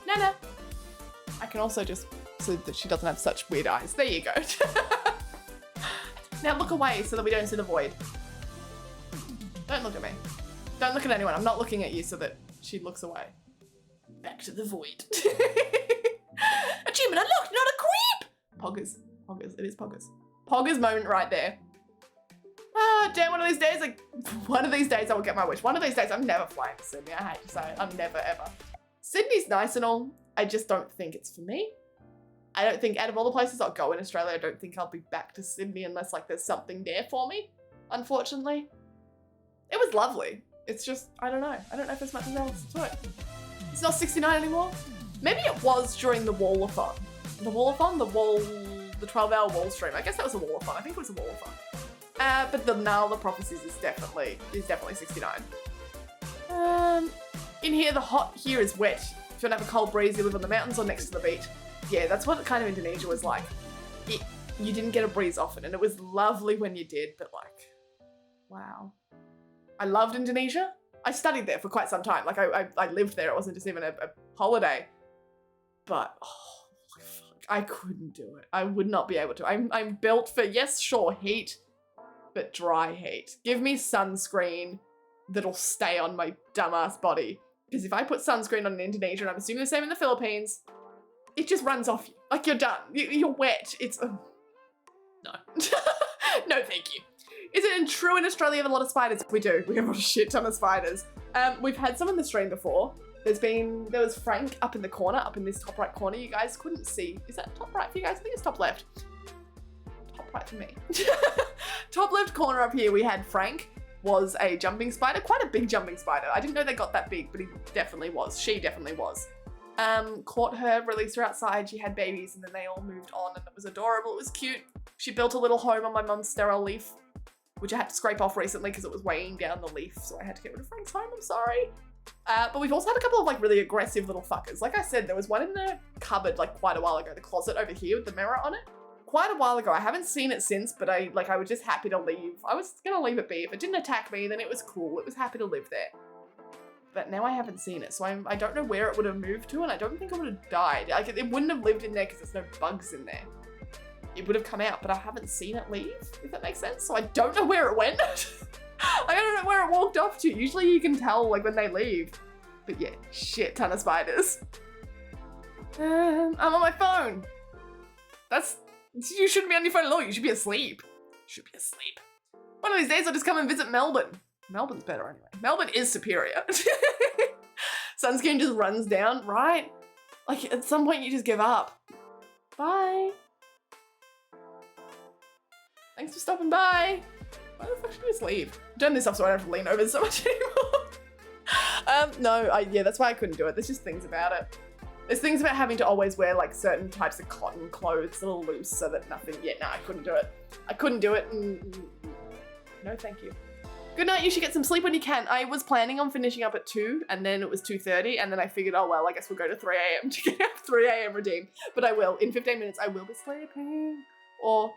No. I can also just, so that she doesn't have such weird eyes. There you go. Now look away so that we don't see the void. Don't look at me. Don't look at anyone. I'm not looking at you so that she looks away. Back to the void. Achievement unlocked, not a creep! Poggers. Poggers. It is Poggers. Poggers moment right there. Ah, damn, one of these days I will get my wish. One of these days I'm never flying to Sydney. I hate to say it. I'm never, ever. Sydney's nice and all. I just don't think it's for me. I don't think out of all the places I'll go in Australia, I don't think I'll be back to Sydney unless like there's something there for me, unfortunately. It was lovely. It's just, I don't know. I don't know if there's much else to it. It's not 69 anymore. Maybe it was during the Wallathon. The Wallathon? The 12-hour wall stream. I guess that was a Wallathon. I think it was a Wallathon. But the Nala Prophecies is definitely 69. In here, the hot here is wet. If you want to have a cold breeze, you live on the mountains or next to the beach. Yeah, that's what kind of Indonesia was like. You didn't get a breeze often, and it was lovely when you did, but like, wow. I loved Indonesia. I studied there for quite some time. Like I lived there. It wasn't just even a holiday. But oh, fuck, I couldn't do it. I would not be able to. I'm built for, yes, sure, heat, but dry heat. Give me sunscreen that'll stay on my dumbass body. Because if I put sunscreen on in Indonesia, and I'm assuming the same in the Philippines, it just runs off you. Like you're done. You're wet. It's no. No, thank you. Is it true in Australia you have a lot of spiders? We do. We have a shit ton of spiders. We've had some in the stream before. There was Frank up in the corner, up in this top right corner. You guys couldn't see. Is that top right for you guys? I think it's top left. Top right for me. Top left corner up here, we had Frank. Was a jumping spider, quite a big jumping spider. I didn't know they got that big, but he definitely was. She definitely was. Caught her, released her outside. She had babies and then they all moved on and it was adorable. It was cute. She built a little home on my mum's sterile leaf, which I had to scrape off recently because it was weighing down the leaf. So I had to get rid of Frank's home, I'm sorry. But we've also had a couple of like really aggressive little fuckers. Like I said, there was one in the cupboard like quite a while ago, the closet over here with the mirror on it. Quite a while ago. I haven't seen it since, but I was just happy to leave. I was gonna leave it be. If it didn't attack me, then it was cool. It was happy to live there. But now I haven't seen it, so I don't know where it would have moved to, and I don't think it would have died. Like it wouldn't have lived in there because there's no bugs in there. It would have come out, but I haven't seen it leave, if that makes sense. So I don't know where it went. I don't know where it walked off to. Usually you can tell like when they leave. But yeah, shit ton of spiders. I'm on my phone. You shouldn't be on your phone at all. You should be asleep. You should be asleep. One of these days I'll just come and visit Melbourne. Melbourne's better anyway. Melbourne is superior. Sunscreen just runs down, right? Like at some point you just give up. Bye. Thanks for stopping by. Why the fuck should we just leave? I've done this off so I don't have to lean over so much anymore. Yeah, that's why I couldn't do it. There's just things about it. There's things about having to always wear like certain types of cotton clothes that are loose so that nothing, I couldn't do it. I couldn't do it. No, thank you. Good night, you should get some sleep when you can. I was planning on finishing up at 2 and then it was 2:30 and then I figured, oh well, I guess we'll go to 3 AM to get up 3 AM redeem. But I will, in 15 minutes, I will be sleeping. Or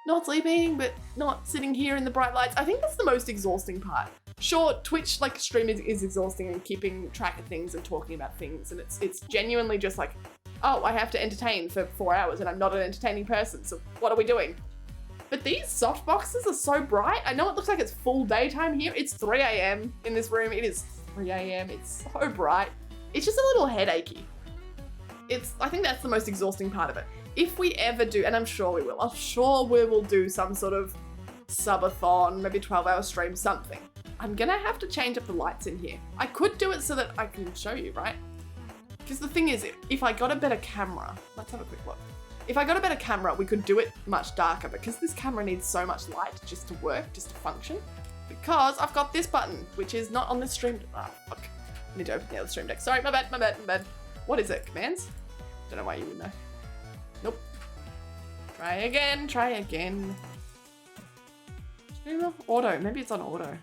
not sleeping, but not sitting here in the bright lights. I think that's the most exhausting part. Sure, Twitch like streaming is exhausting and keeping track of things and talking about things. And it's genuinely just like, oh, I have to entertain for 4 hours and I'm not an entertaining person. So what are we doing? But these soft boxes are so bright. I know it looks like it's full daytime here. It's 3 AM in this room. It is 3 AM. It's so bright. It's just a little headachy. I think that's the most exhausting part of it. If we ever do, and I'm sure we will, I'm sure we will do some sort of subathon, maybe 12-hour stream, something. I'm gonna have to change up the lights in here. I could do it so that I can show you, right? Because the thing is, if I got a better camera, let's have a quick look. If I got a better camera, we could do it much darker because this camera needs so much light just to work, just to function. Because I've got this button, which is not on the stream. Ah, fuck. I need to open the other stream deck. Sorry, my bad. What is it? Commands? Don't know why you would know. Nope. Try again. Stream off auto. Maybe it's on auto.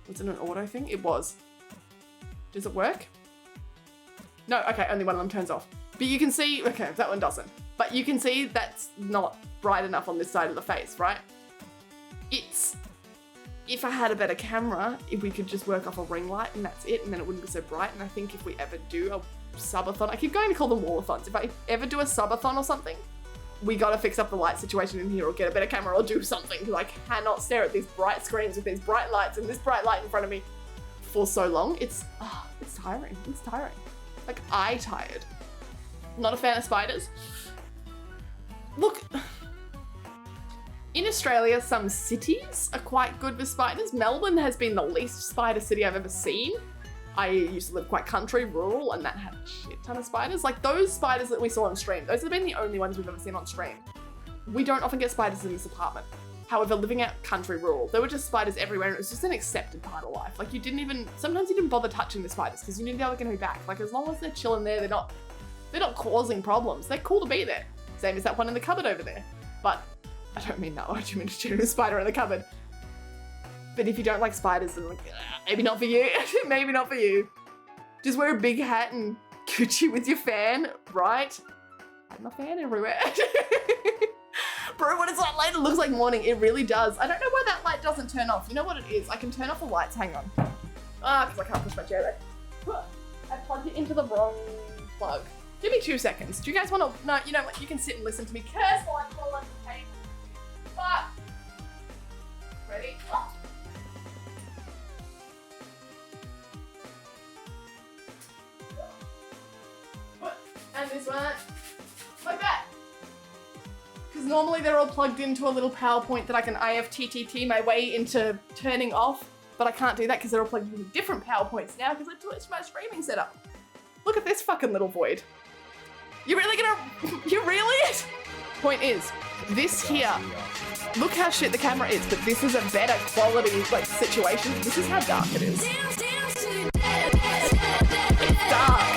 Was it an auto thing? It was. Does it work? No, okay, only one of them turns off. But you can see, okay, that one doesn't. But you can see that's not bright enough on this side of the face, right? If I had a better camera, if we could just work off a ring light and that's it, and then it wouldn't be so bright. And I think if we ever do a subathon, I keep going to call them wallathons. If I ever do a subathon or something, we gotta fix up the light situation in here or get a better camera or do something because I cannot stare at these bright screens with these bright lights and this bright light in front of me for so long. It's tiring. It's tiring. Like, tired. Not a fan of spiders. Look, in Australia, some cities are quite good with spiders. Melbourne has been the least spider city I've ever seen. I used to live quite country, rural, and that had a shit ton of spiders. Like those spiders that we saw on stream, those have been the only ones we've ever seen on stream. We don't often get spiders in this apartment. However, living out country, rural, there were just spiders everywhere, and it was just an accepted part of life. Like sometimes you didn't bother touching the spiders because you knew they were gonna be back. Like as long as they're chilling there, they're not causing problems. They're cool to be there. Same as that one in the cupboard over there. But I don't mean that one, I do mean a genuine spider in the cupboard. But if you don't like spiders, then like, maybe not for you. Maybe not for you. Just wear a big hat and Gucci with your fan, right? I have my fan everywhere. Bro, when it's like late, it looks like morning. It really does. I don't know why that light doesn't turn off. You know what it is? I can turn off the lights. Hang on. Because I can't push my chair there. I plugged it into the wrong plug. Give me 2 seconds. Do you guys want to? No, you know what? You can sit and listen to me curse while I pull on the tape. But ready? Oh. And this one, like that. Because normally they're all plugged into a little PowerPoint that I can IFTTT my way into turning off, but I can't do that because they're all plugged into different PowerPoints now because I switched my streaming setup. Look at this fucking little void. You really? Point is, this here, look how shit the camera is, but this is a better quality like situation. This is how dark it is. It's dark.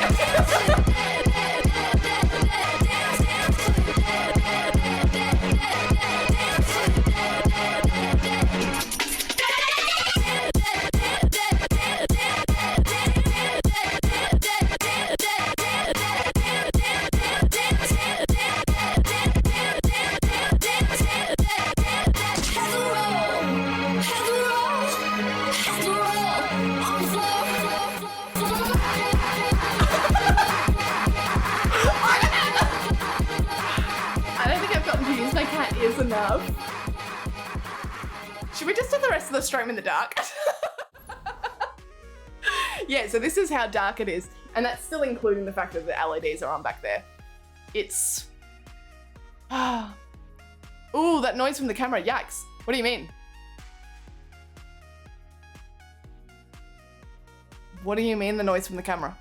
Is enough. Should we just do the rest of the stream in the dark? Yeah, so this is how dark it is. And that's still including the fact that the LEDs are on back there. It's... Ooh, that noise from the camera, yikes. What do you mean? What do you mean the noise from the camera?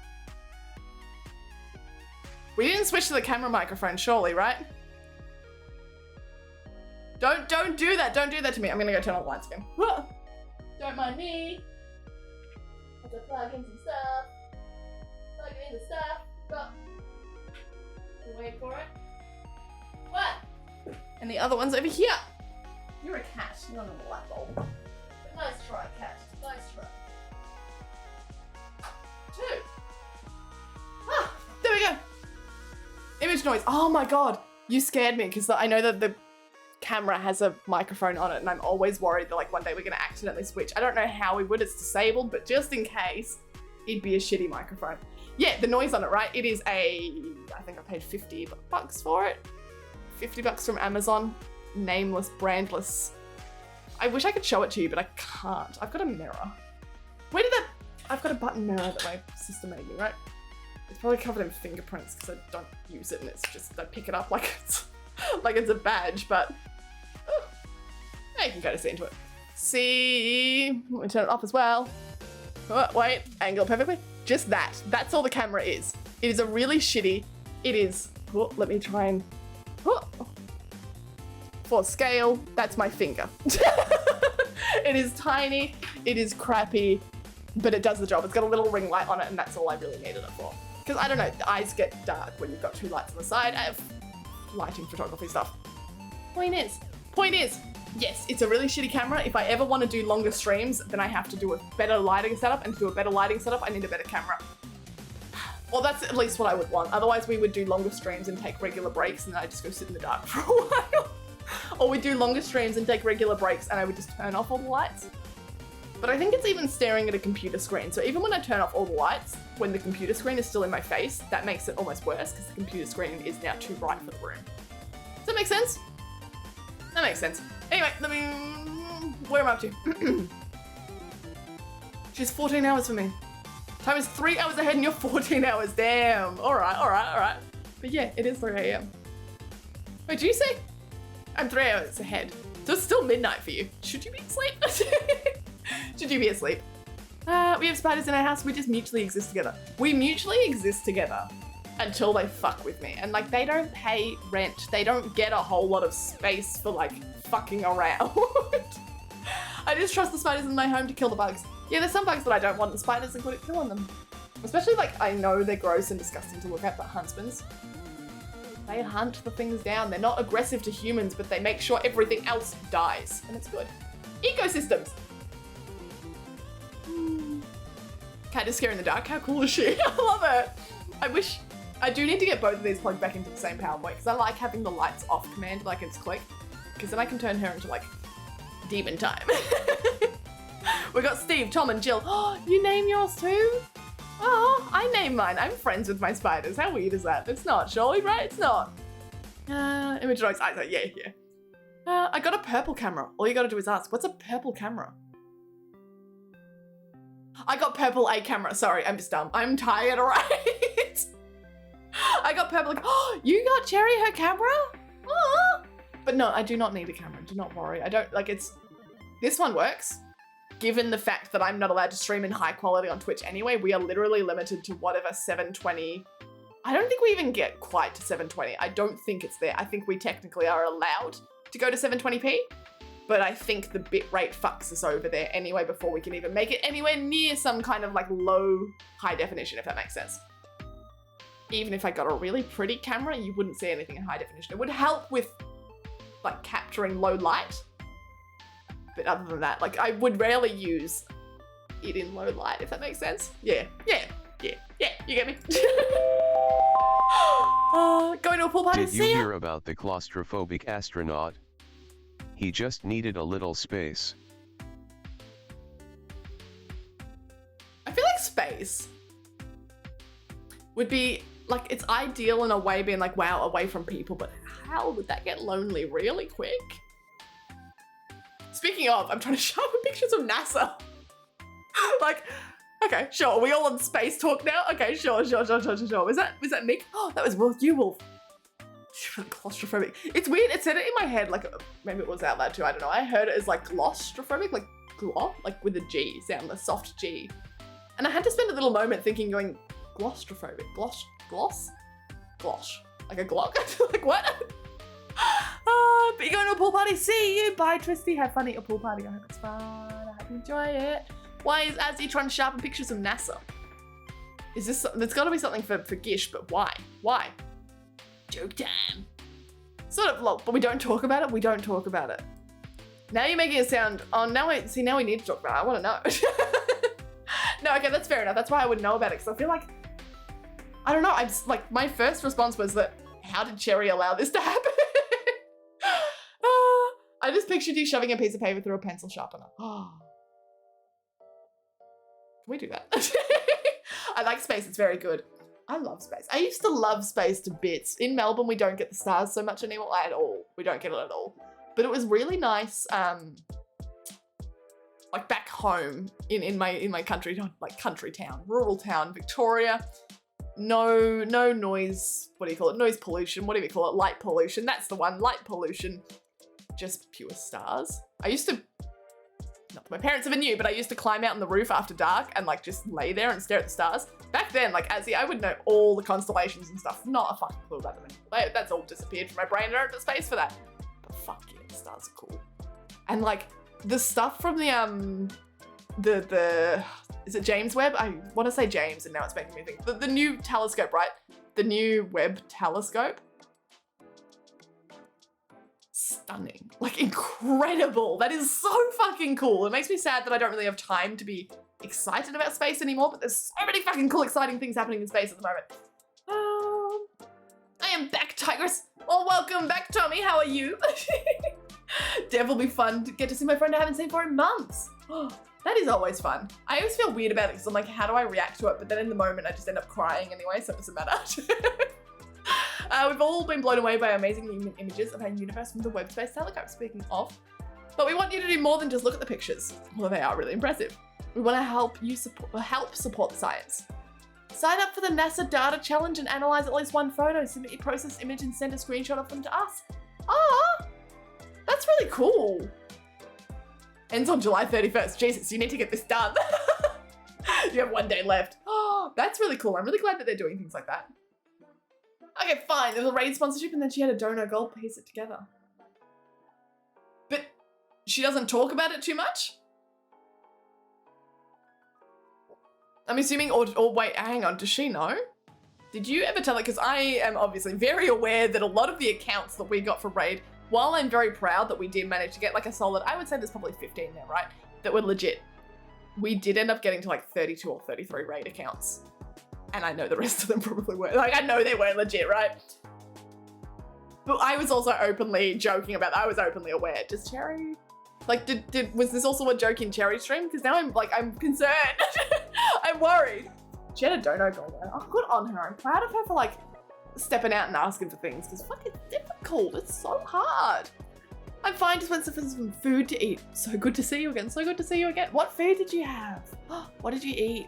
We didn't switch to the camera microphone, surely, right? Don't do that. Don't do that to me. I'm gonna go turn on the lights again. Don't mind me. I have to plug in some stuff. Plug in the stuff. Go. Wait for it. What? And the other one's over here. You're a cat, not a light bulb. But nice try, cat. Nice try. 2. There we go. Image noise. Oh my god. You scared me because I know that the camera has a microphone on it and I'm always worried that like one day we're gonna accidentally switch. I don't know how we would, it's disabled, but just in case, it'd be a shitty microphone. Yeah, the noise on it, right? It is I think I paid $50 for it. $50 from Amazon. Nameless, brandless. I wish I could show it to you, but I can't. I've got a mirror. Where did that... I've got a button mirror that my sister made me, right? It's probably covered in fingerprints because I don't use it and it's just, I pick it up like it's a badge, but... Now you can kind of see into it. See, let me turn it off as well. Oh, wait, angle perfectly. Just that. That's all the camera is. It is a really shitty. It is. Oh, let me try and. Oh, for scale, that's my finger. It is tiny. It is crappy, but it does the job. It's got a little ring light on it, and that's all I really needed it for. Because I don't know, the eyes get dark when you've got 2 lights on the side. I have lighting photography stuff. Point is, yes, it's a really shitty camera. If I ever want to do longer streams, then I have to do a better lighting setup, and to do a better lighting setup, I need a better camera. Well, that's at least what I would want. Otherwise, we would do longer streams and take regular breaks, and then I just go sit in the dark for a while. Or we do longer streams and take regular breaks, and I would just turn off all the lights. But I think it's even staring at a computer screen. So even when I turn off all the lights, when the computer screen is still in my face, that makes it almost worse because the computer screen is now too bright for the room. Does that make sense? That makes sense. Anyway, let me... Where am I up to? She's 14 hours for me. Time is 3 hours ahead and you're 14 hours. Damn. All right. But yeah, it is 3 a.m. Wait, do you say? I'm 3 hours ahead. So it's still midnight for you. Should you be asleep? Should you be asleep? We have spiders in our house. We just mutually exist together. We mutually exist together until they fuck with me. And like, they don't pay rent. They don't get a whole lot of space for like fucking around. I just trust the spiders in my home to kill the bugs. Yeah, there's some bugs that I don't want the spiders are good at killing them. Especially like, I know they're gross and disgusting to look at, but huntsmans, they hunt the things down. They're not aggressive to humans, but they make sure everything else dies. And it's good. Ecosystems. Cat is scary in the dark. How cool is she? I love it. I do need to get both of these plugged back into the same power point because I like having the lights off command like it's click, because then I can turn her into like demon time. We got Steve, Tom, and Jill. Oh, you name yours too? Oh, I name mine. I'm friends with my spiders. How weird is that? It's not, surely, right? It's not. Image dog's eyes. Yeah. I got a purple camera. All you gotta do is ask, what's a purple camera? I got purple A camera. Sorry, I'm just dumb. I'm tired, alright? I got purple. Oh, you got Cherry her camera? Oh. But no, I do not need a camera. Do not worry. I don't, like, this one works. Given the fact that I'm not allowed to stream in high quality on Twitch anyway, we are literally limited to whatever 720. I don't think we even get quite to 720. I don't think it's there. I think we technically are allowed to go to 720p, but I think the bitrate fucks us over there anyway before we can even make it anywhere near some kind of like low high definition, if that makes sense. Even if I got a really pretty camera, you wouldn't see anything in high definition. It would help with like capturing low light. But other than that, like I would rarely use it in low light, if that makes sense. Yeah, you get me? Going to a pool party. Did you hear about the claustrophobic astronaut? He just needed a little space. I feel like space would be like, it's ideal in a way being like, wow, away from people, but how would that get lonely really quick? Speaking of, I'm trying to show pictures of NASA. Like, okay, sure. Are we all on space talk now? Okay, sure. Was that Mick? Oh, that was Wolf. You Wolf. Claustrophobic. It's weird. It said it in my head, like maybe it was out loud too. I don't know. I heard it as like claustrophobic, like gloss, like with a G sound, a soft G. And I had to spend a little moment thinking, going claustrophobic, gloss, like a glock. Like what? But you're going to a pool party. See you. Bye, Twisty. Have fun at your pool party. I hope it's fun. I hope you enjoy it. Why is Azzy trying to sharpen pictures of NASA? Is this, there's got to be something for Gish, but why? Why? Joke time. Sort of, lol, but we don't talk about it. We don't talk about it. Now you're making it sound, oh, now we need to talk about it. I want to know. No, okay, that's fair enough. That's why I would know about it, because I feel like, I don't know, I just, like, my first response was that, how did Cherry allow this to happen? I just pictured you shoving a piece of paper through a pencil sharpener. Oh. Can we do that? I like space, it's very good. I love space. I used to love space to bits. In Melbourne, we don't get the stars so much anymore at all. We don't get it at all. But it was really nice, like back home in my country, like country town, rural town, Victoria. No noise, what do you call it? Noise pollution, whatever you call it, light pollution. That's the one, light pollution. Just pure stars. I used to, not that my parents ever knew, but I used to climb out on the roof after dark and like just lay there and stare at the stars. Back then, like Azzy, I would know all the constellations and stuff. Not a fucking clue about them. That's all disappeared from my brain. I don't have space for that. But fuck yeah, the stars are cool. And like the stuff from the is it James Webb? I want to say James, and now it's making me think. The new telescope, right? The new Webb telescope. Stunning, like incredible. That is so fucking cool. It makes me sad that I don't really have time to be excited about space anymore, but there's so many fucking cool, exciting things happening in space at the moment. I am back, Tigress. Well, welcome back, Tommy. How are you? Dev will be fun to get to see my friend I haven't seen for in months. That is always fun. I always feel weird about it because I'm like, how do I react to it? But then in the moment, I just end up crying anyway, so it doesn't matter. We've all been blown away by amazing images of our universe from the Webb Space Telescope. Speaking of, But we want you to do more than just look at the pictures, although they are really impressive. We want to help support the science. Sign up for the NASA Data Challenge and analyze at least one photo. Submit your processed image and send a screenshot of them to us. Ah, that's really cool. Ends on July 31st. Jesus, you need to get this done. You have 1 day left. Oh, that's really cool. I'm really glad that they're doing things like that. Okay, fine. There was a raid sponsorship and then she had a donor goal piece it together. But she doesn't talk about it too much? I'm assuming, or wait, hang on, does she know? Did you ever tell her? Because I am obviously very aware that a lot of the accounts that we got for raid, while I'm very proud that we did manage to get like a solid, I would say there's probably 15 there, right? That were legit. We did end up getting to like 32 or 33 raid accounts. And I know the rest of them probably were. Like, I know they weren't legit, right? But I was also openly joking about that. I was openly aware. Does Cherry... Like, was this also a joke in Cherry stream? Because now I'm concerned. I'm worried. She had a dono goal there. Oh, good on her. I'm proud of her for like stepping out and asking for things. Because fuck, it's difficult. It's so hard. I'm fine, just went for some food to eat. So good to see you again. So good to see you again. What food did you have? What did you eat?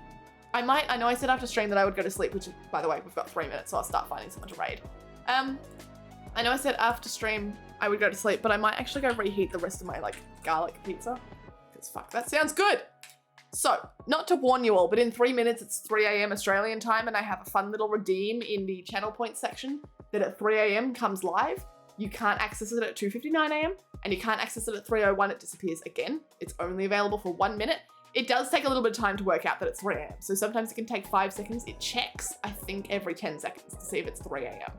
I know I said after stream that I would go to sleep, which by the way, we've got 3 minutes, so I'll start finding someone to raid. I know I said after stream I would go to sleep, but I might actually go reheat the rest of my like garlic pizza. Because fuck, that sounds good. So, not to warn you all, but in 3 minutes it's 3 AM Australian time and I have a fun little redeem in the channel point section that at 3 AM comes live. You can't access it at 2:59 AM and you can't access it at 3:01, it disappears again. It's only available for 1 minute. It does take a little bit of time to work out that it's 3 AM. So sometimes it can take 5 seconds. It checks, I think, every 10 seconds to see if it's 3 AM.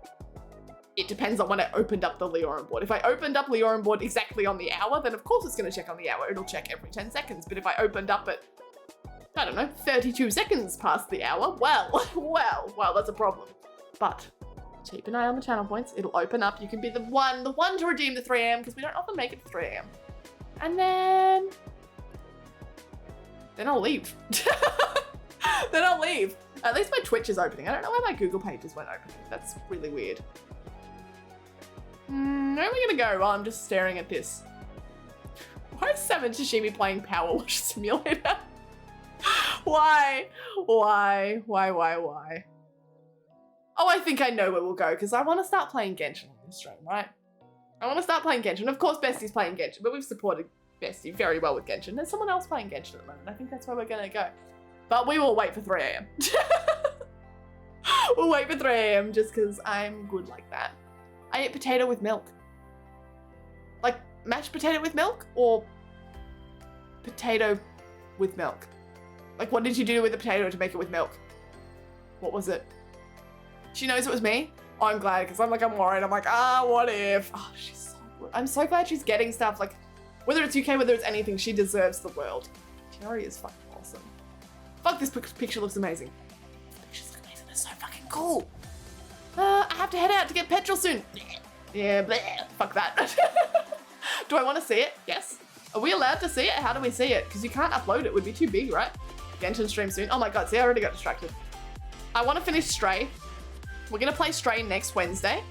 It depends on when I opened up the Leorin board. If I opened up Leorin board exactly on the hour, then of course it's gonna check on the hour. It'll check every 10 seconds. But if I opened up at, I don't know, 32 seconds past the hour, well, that's a problem. But keep an eye on the channel points. It'll open up. You can be the one to redeem the 3 AM because we don't often make it to 3 AM. And then I'll leave. Then I'll leave. At least my Twitch is opening. I don't know why my Google pages weren't opening. That's really weird. Where are we gonna go? Well, I'm just staring at this. Why is Seven Tashimi playing Power Wash Simulator? Why? Oh, I think I know where we'll go because I want to start playing Genshin on this stream, right? I want to start playing Genshin. Of course, Bestie's playing Genshin, but we've supported Bestie very well with Genshin. There's someone else playing Genshin at the moment. I think that's where we're gonna go. But we will wait for 3 AM. We'll wait for 3 AM just because I'm good like that. I ate potato with milk. Like mashed potato with milk or potato with milk? Like what did you do with the potato to make it with milk? What was it? She knows it was me? Oh, I'm glad because I'm worried. I'm like, what if? Oh, she's so good. I'm so glad she's getting stuff like, whether it's UK, whether it's anything, she deserves the world. Cherry is fucking awesome. Fuck, this picture looks amazing. These pictures look amazing. They're so fucking cool. I have to head out to get petrol soon. Yeah, bleh. Fuck that. Do I want to see it? Yes. Are we allowed to see it? How do we see it? Because you can't upload it. It would be too big, right? Genshin stream soon. Oh my god, see, I already got distracted. I want to finish Stray. We're going to play Stray next Wednesday.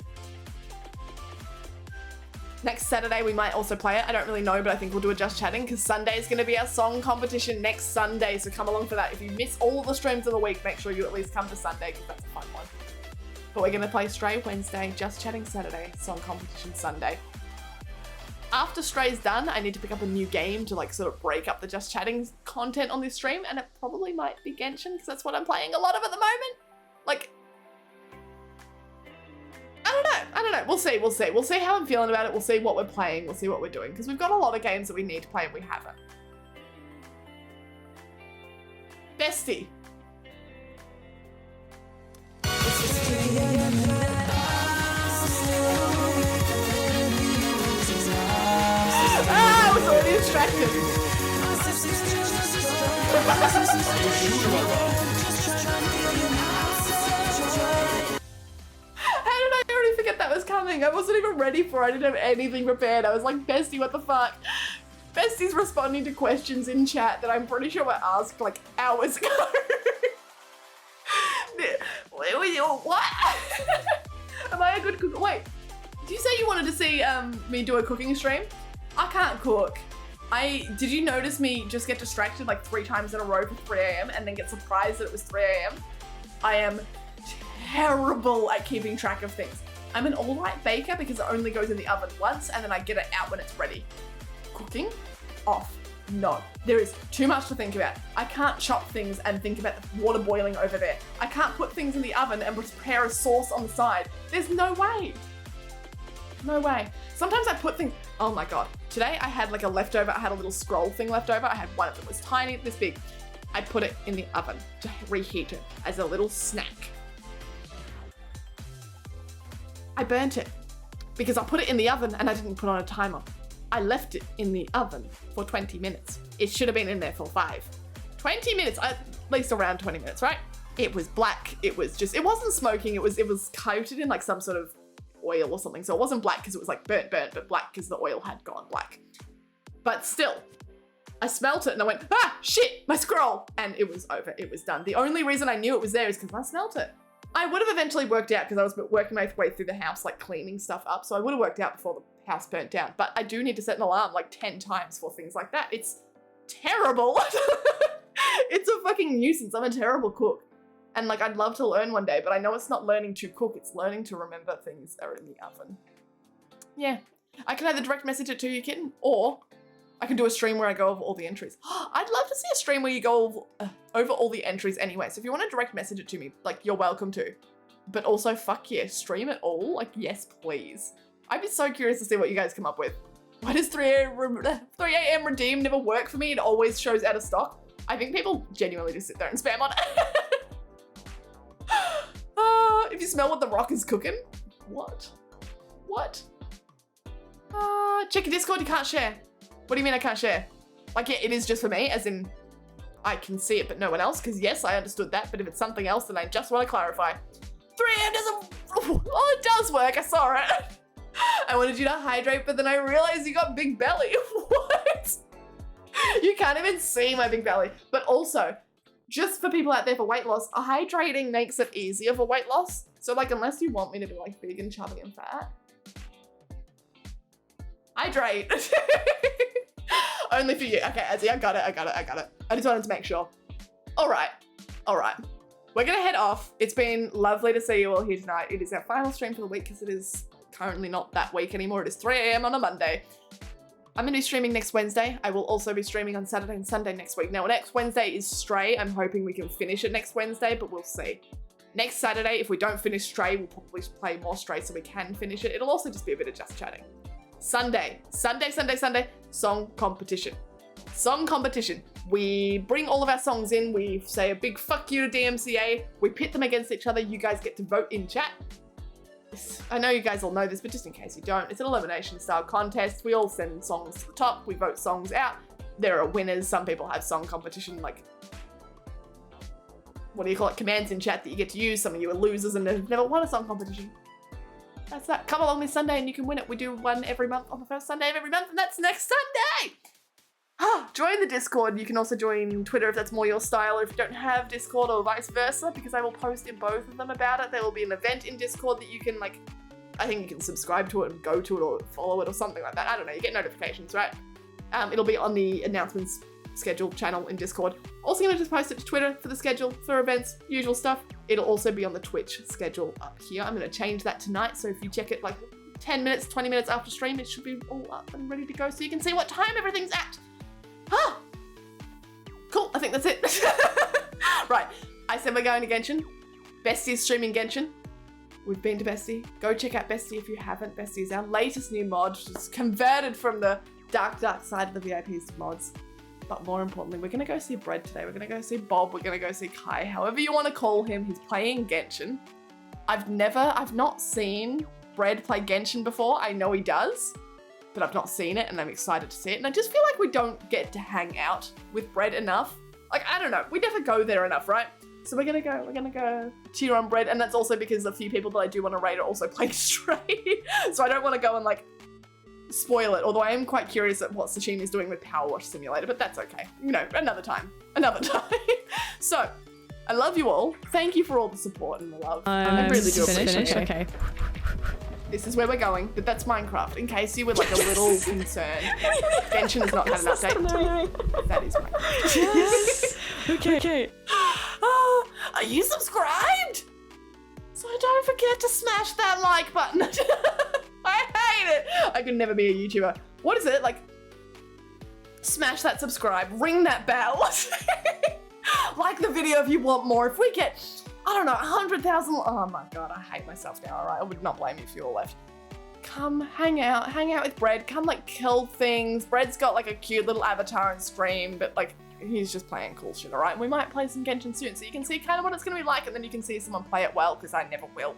Next Saturday, we might also play it. I don't really know, but I think we'll do a Just Chatting because Sunday is going to be our song competition next Sunday. So come along for that. If you miss all the streams of the week, make sure you at least come to Sunday because that's a fun one. But we're going to play Stray Wednesday, Just Chatting Saturday, song competition Sunday. After Stray's done, I need to pick up a new game to sort of break up the Just Chatting content on this stream. And it probably might be Genshin because that's what I'm playing a lot of at the moment. I don't know. We'll see. We'll see how I'm feeling about it. We'll see what we're playing. We'll see what we're doing. Because we've got a lot of games that we need to play and we haven't. Bestie. I was already distracted. Forget that was coming. I wasn't even ready for it. I didn't have anything prepared. I was like, Bestie, what the fuck? Bestie's responding to questions in chat that I'm pretty sure were asked hours ago. What? Am I a good cook? Wait, did you say you wanted to see me do a cooking stream? I can't cook. Did you notice me just get distracted like 3 times in a row for 3 a.m. and then get surprised that it was 3 a.m.? I am terrible at keeping track of things. I'm an all-right baker because it only goes in the oven once and then I get it out when it's ready. Cooking? Off. No. There is too much to think about. I can't chop things and think about the water boiling over there. I can't put things in the oven and prepare a sauce on the side. There's no way. No way. Sometimes I put things, oh my God. Today I had like a leftover, I had a little scroll thing left over. I had one of them, it was tiny, this big. I put it in the oven to reheat it as a little snack. I burnt it because I put it in the oven and I didn't put on a timer. I left it in the oven for 20 minutes. It should have been in there for 5. 20 minutes, at least around 20 minutes, right? It was black. It was just, it wasn't smoking. It was coated in like some sort of oil or something. So it wasn't black because it was like burnt, but black because the oil had gone black. But still, I smelt it and I went, ah, shit, my scroll. And it was over, it was done. The only reason I knew it was there is because I smelt it. I would have eventually worked out because I was working my way through the house, like cleaning stuff up. So I would have worked out before the house burnt down, but I do need to set an alarm like 10 times for things like that. It's terrible. It's a fucking nuisance. I'm a terrible cook. And like, I'd love to learn one day, but I know it's not learning to cook. It's learning to remember things that are in the oven. Yeah. I can either direct message it to you, kitten, or I can do a stream where I go over all the entries. I'd love to see a stream where you go over all the entries anyway. So if you want to direct message it to me, like, you're welcome to. But also, fuck yeah, stream it all. Like, yes, please. I'd be so curious to see what you guys come up with. Why does 3 a.m. redeem never work for me? It always shows out of stock. I think people genuinely just sit there and spam on it. If you smell what the Rock is cooking. What? What? Check your Discord, you can't share. What do you mean I can't share? Like, yeah, it is just for me, as in I can see it but no one else, because yes, I understood that, but if it's something else, then I just want to clarify. 3 a.m. doesn't... Oh, it does work, I saw it. I wanted you to hydrate, but then I realized you got big belly. What? You can't even see my big belly. But also, just for people out there for weight loss, hydrating makes it easier for weight loss. So like, unless you want me to be like big and chubby and fat, hydrate. Only for you. Okay, Azzy, I got it. I just wanted to make sure. All right. We're gonna head off. It's been lovely to see you all here tonight. It is our final stream for the week because it is currently not that week anymore. It is 3 a.m. on a Monday. I'm gonna be streaming next Wednesday. I will also be streaming on Saturday and Sunday next week. Now, next Wednesday is Stray. I'm hoping we can finish it next Wednesday, but we'll see. Next Saturday, if we don't finish Stray, we'll probably play more Stray so we can finish it. It'll also just be a bit of just chatting. Sunday, song competition. Song competition. We bring all of our songs in, we say a big fuck you to DMCA, we pit them against each other, you guys get to vote in chat. I know you guys all know this, but just in case you don't, it's an elimination style contest. We all send songs to the top, we vote songs out. There are winners, some people have song competition, like, what do you call it, commands in chat that you get to use. Some of you are losers and have never won a song competition. That's that. Come along this Sunday and you can win it. We do one every month on the first Sunday of every month, and that's next Sunday. Join the Discord. You can also join Twitter if that's more your style, or if you don't have Discord, or vice versa, because I will post in both of them about it. There will be an event in Discord that you can, like, I think you can subscribe to it and go to it or follow it or something like that. I don't know, you get notifications, right? It'll be on the announcements schedule channel in Discord. Also gonna just post it to Twitter for the schedule for events, usual stuff. It'll also be on the Twitch schedule up here. I'm gonna change that tonight, so if you check it like 10 minutes, 20 minutes after stream, it should be all up and ready to go so you can see what time everything's at. Cool, I think that's it. Right, I said we're going to Genshin. Bestie's streaming Genshin. We've been to Bestie. Go check out Bestie if you haven't. Bestie is our latest new mod, just converted from the dark side of the VIPs to mods. But more importantly, we're gonna go see Bread today. We're gonna go see Bob. We're gonna go see Kai. However you want to call him, he's playing Genshin. I've not seen Bread play Genshin before. I know he does, but I've not seen it and I'm excited to see it. And I just feel like we don't get to hang out with Bread enough. Like, I don't know, we never go there enough, right? So we're gonna go cheer on Bread, and that's also because a few people that I do want to raid are also playing Stray. So I don't want to go and like spoil it, although I am quite curious at what Sashimi's doing with Power Wash Simulator, but that's okay. You know, another time. So, I love you all. Thank you for all the support and the love. I really do appreciate it. Okay. This is where we're going. But that's Minecraft. In case you were like a little concerned. Genshin has not had an update. That is Minecraft. Yes. Okay. Are you subscribed? So don't forget to smash that like button. I hate it. I could never be a YouTuber. What is it? Like, smash that subscribe, ring that bell. Like the video if you want more. If we get, I don't know, 100,000, oh my God, I hate myself now, all right? I would not blame you if you all left. Come hang out with Bread. Come like kill things. Bread's got like a cute little avatar and stream, but like, he's just playing cool shit, all right? And we might play some Genshin soon, so you can see kind of what it's gonna be like, and then you can see someone play it well, because I never will.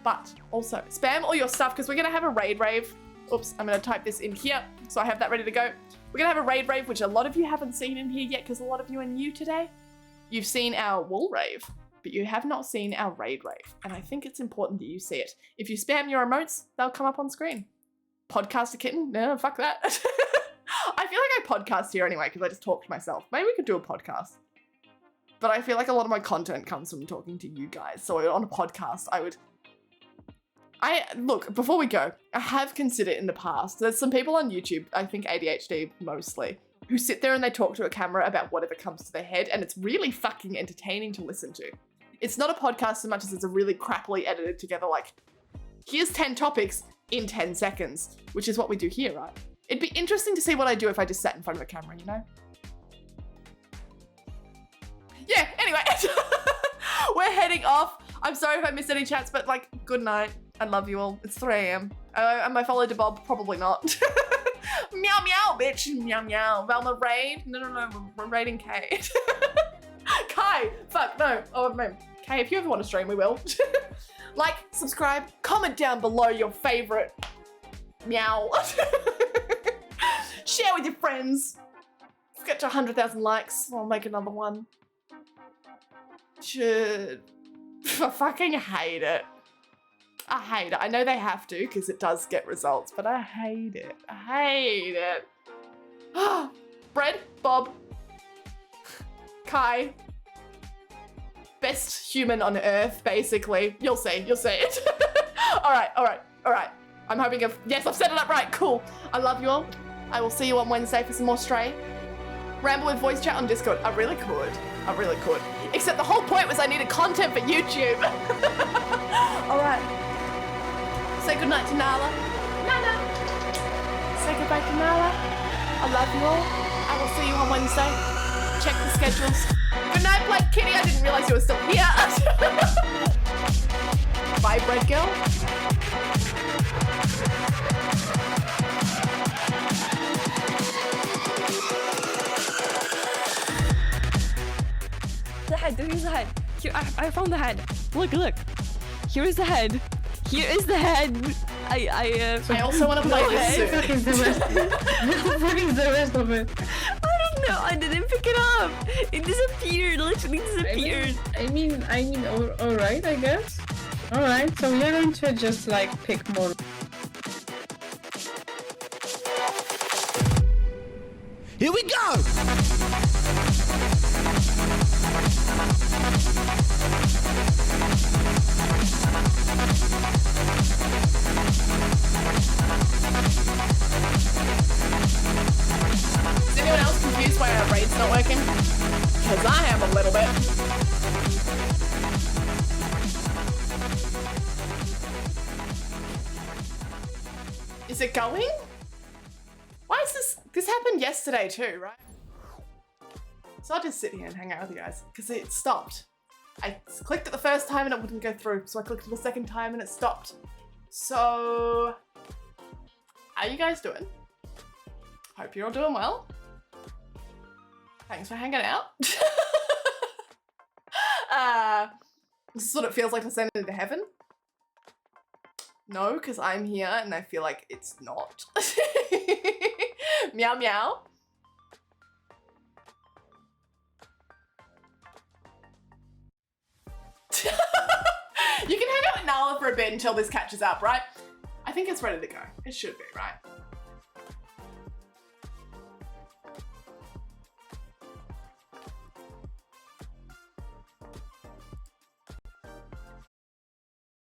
But also, spam all your stuff, because we're gonna have a raid rave. Oops, I'm gonna type this in here, so I have that ready to go. We're gonna have a raid rave, which a lot of you haven't seen in here yet, because a lot of you are new today. You've seen our wool rave, but you have not seen our raid rave, and I think it's important that you see it. If you spam your emotes, they'll come up on screen. Podcast a kitten? No, fuck that. I feel like I podcast here anyway, because I just talk to myself. Maybe we could do a podcast. But I feel like a lot of my content comes from talking to you guys. So on a podcast, look, before we go, I have considered in the past, there's some people on YouTube, I think ADHD mostly, who sit there and they talk to a camera about whatever comes to their head, and it's really fucking entertaining to listen to. It's not a podcast so much as it's a really crappily edited together, like, here's 10 topics in 10 seconds, which is what we do here, right? It'd be interesting to see what I do if I just sat in front of a camera, you know? Yeah, anyway, we're heading off. I'm sorry if I missed any chats, but like, good night. I love you all. It's 3 AM. Am I followed to Bob? Probably not. Meow meow, bitch. Meow meow. Velma raid? No. We're raiding Kay. Kai. Fuck, no. Oh, man. Kay, if you ever want to stream, we will. Like, subscribe, comment down below your favorite meow. Share with your friends. Let's get to 100,000 likes. I'll make another one. Should. I fucking hate it. I hate it. I know they have to because it does get results, but I hate it. I hate it. Bread, Bob, Kai, best human on earth, basically. You'll see it. All right. I'm hoping yes, I've set it up right, cool. I love you all. I will see you on Wednesday for some more Stray. Ramble with voice chat on Discord. I really could. Except the whole point was I needed content for YouTube. All right. Say goodnight to Nala. Nana. Say goodbye to Nala. I love you all. I will see you on Wednesday. Check the schedules. Good night, Black Kitty. I didn't realize you were still here. Bye, Bread Girl. The head, here's the head. Here, I found the head. Look. Here is the head. Here is the head. I also want to play this soon. What the fuck is the rest of it? I don't know. I didn't pick it up. It disappeared. Literally disappeared. I mean, all right, I guess. All right, so we are going to just like pick more. Here we go! Is anyone else confused why our raid's not working? Because I am a little bit. Is it going? Why is this? This happened yesterday too, right? So I'll just sit here and hang out with you guys because it stopped. I clicked it the first time and it wouldn't go through. So I clicked it the second time and it stopped. So, how are you guys doing? Hope you're all doing well. Thanks for hanging out. This is what it feels like to send it into heaven. No, because I'm here and I feel like it's not. Meow meow. You can hang out with Nala for a bit until this catches up, right? I think it's ready to go. It should be, right?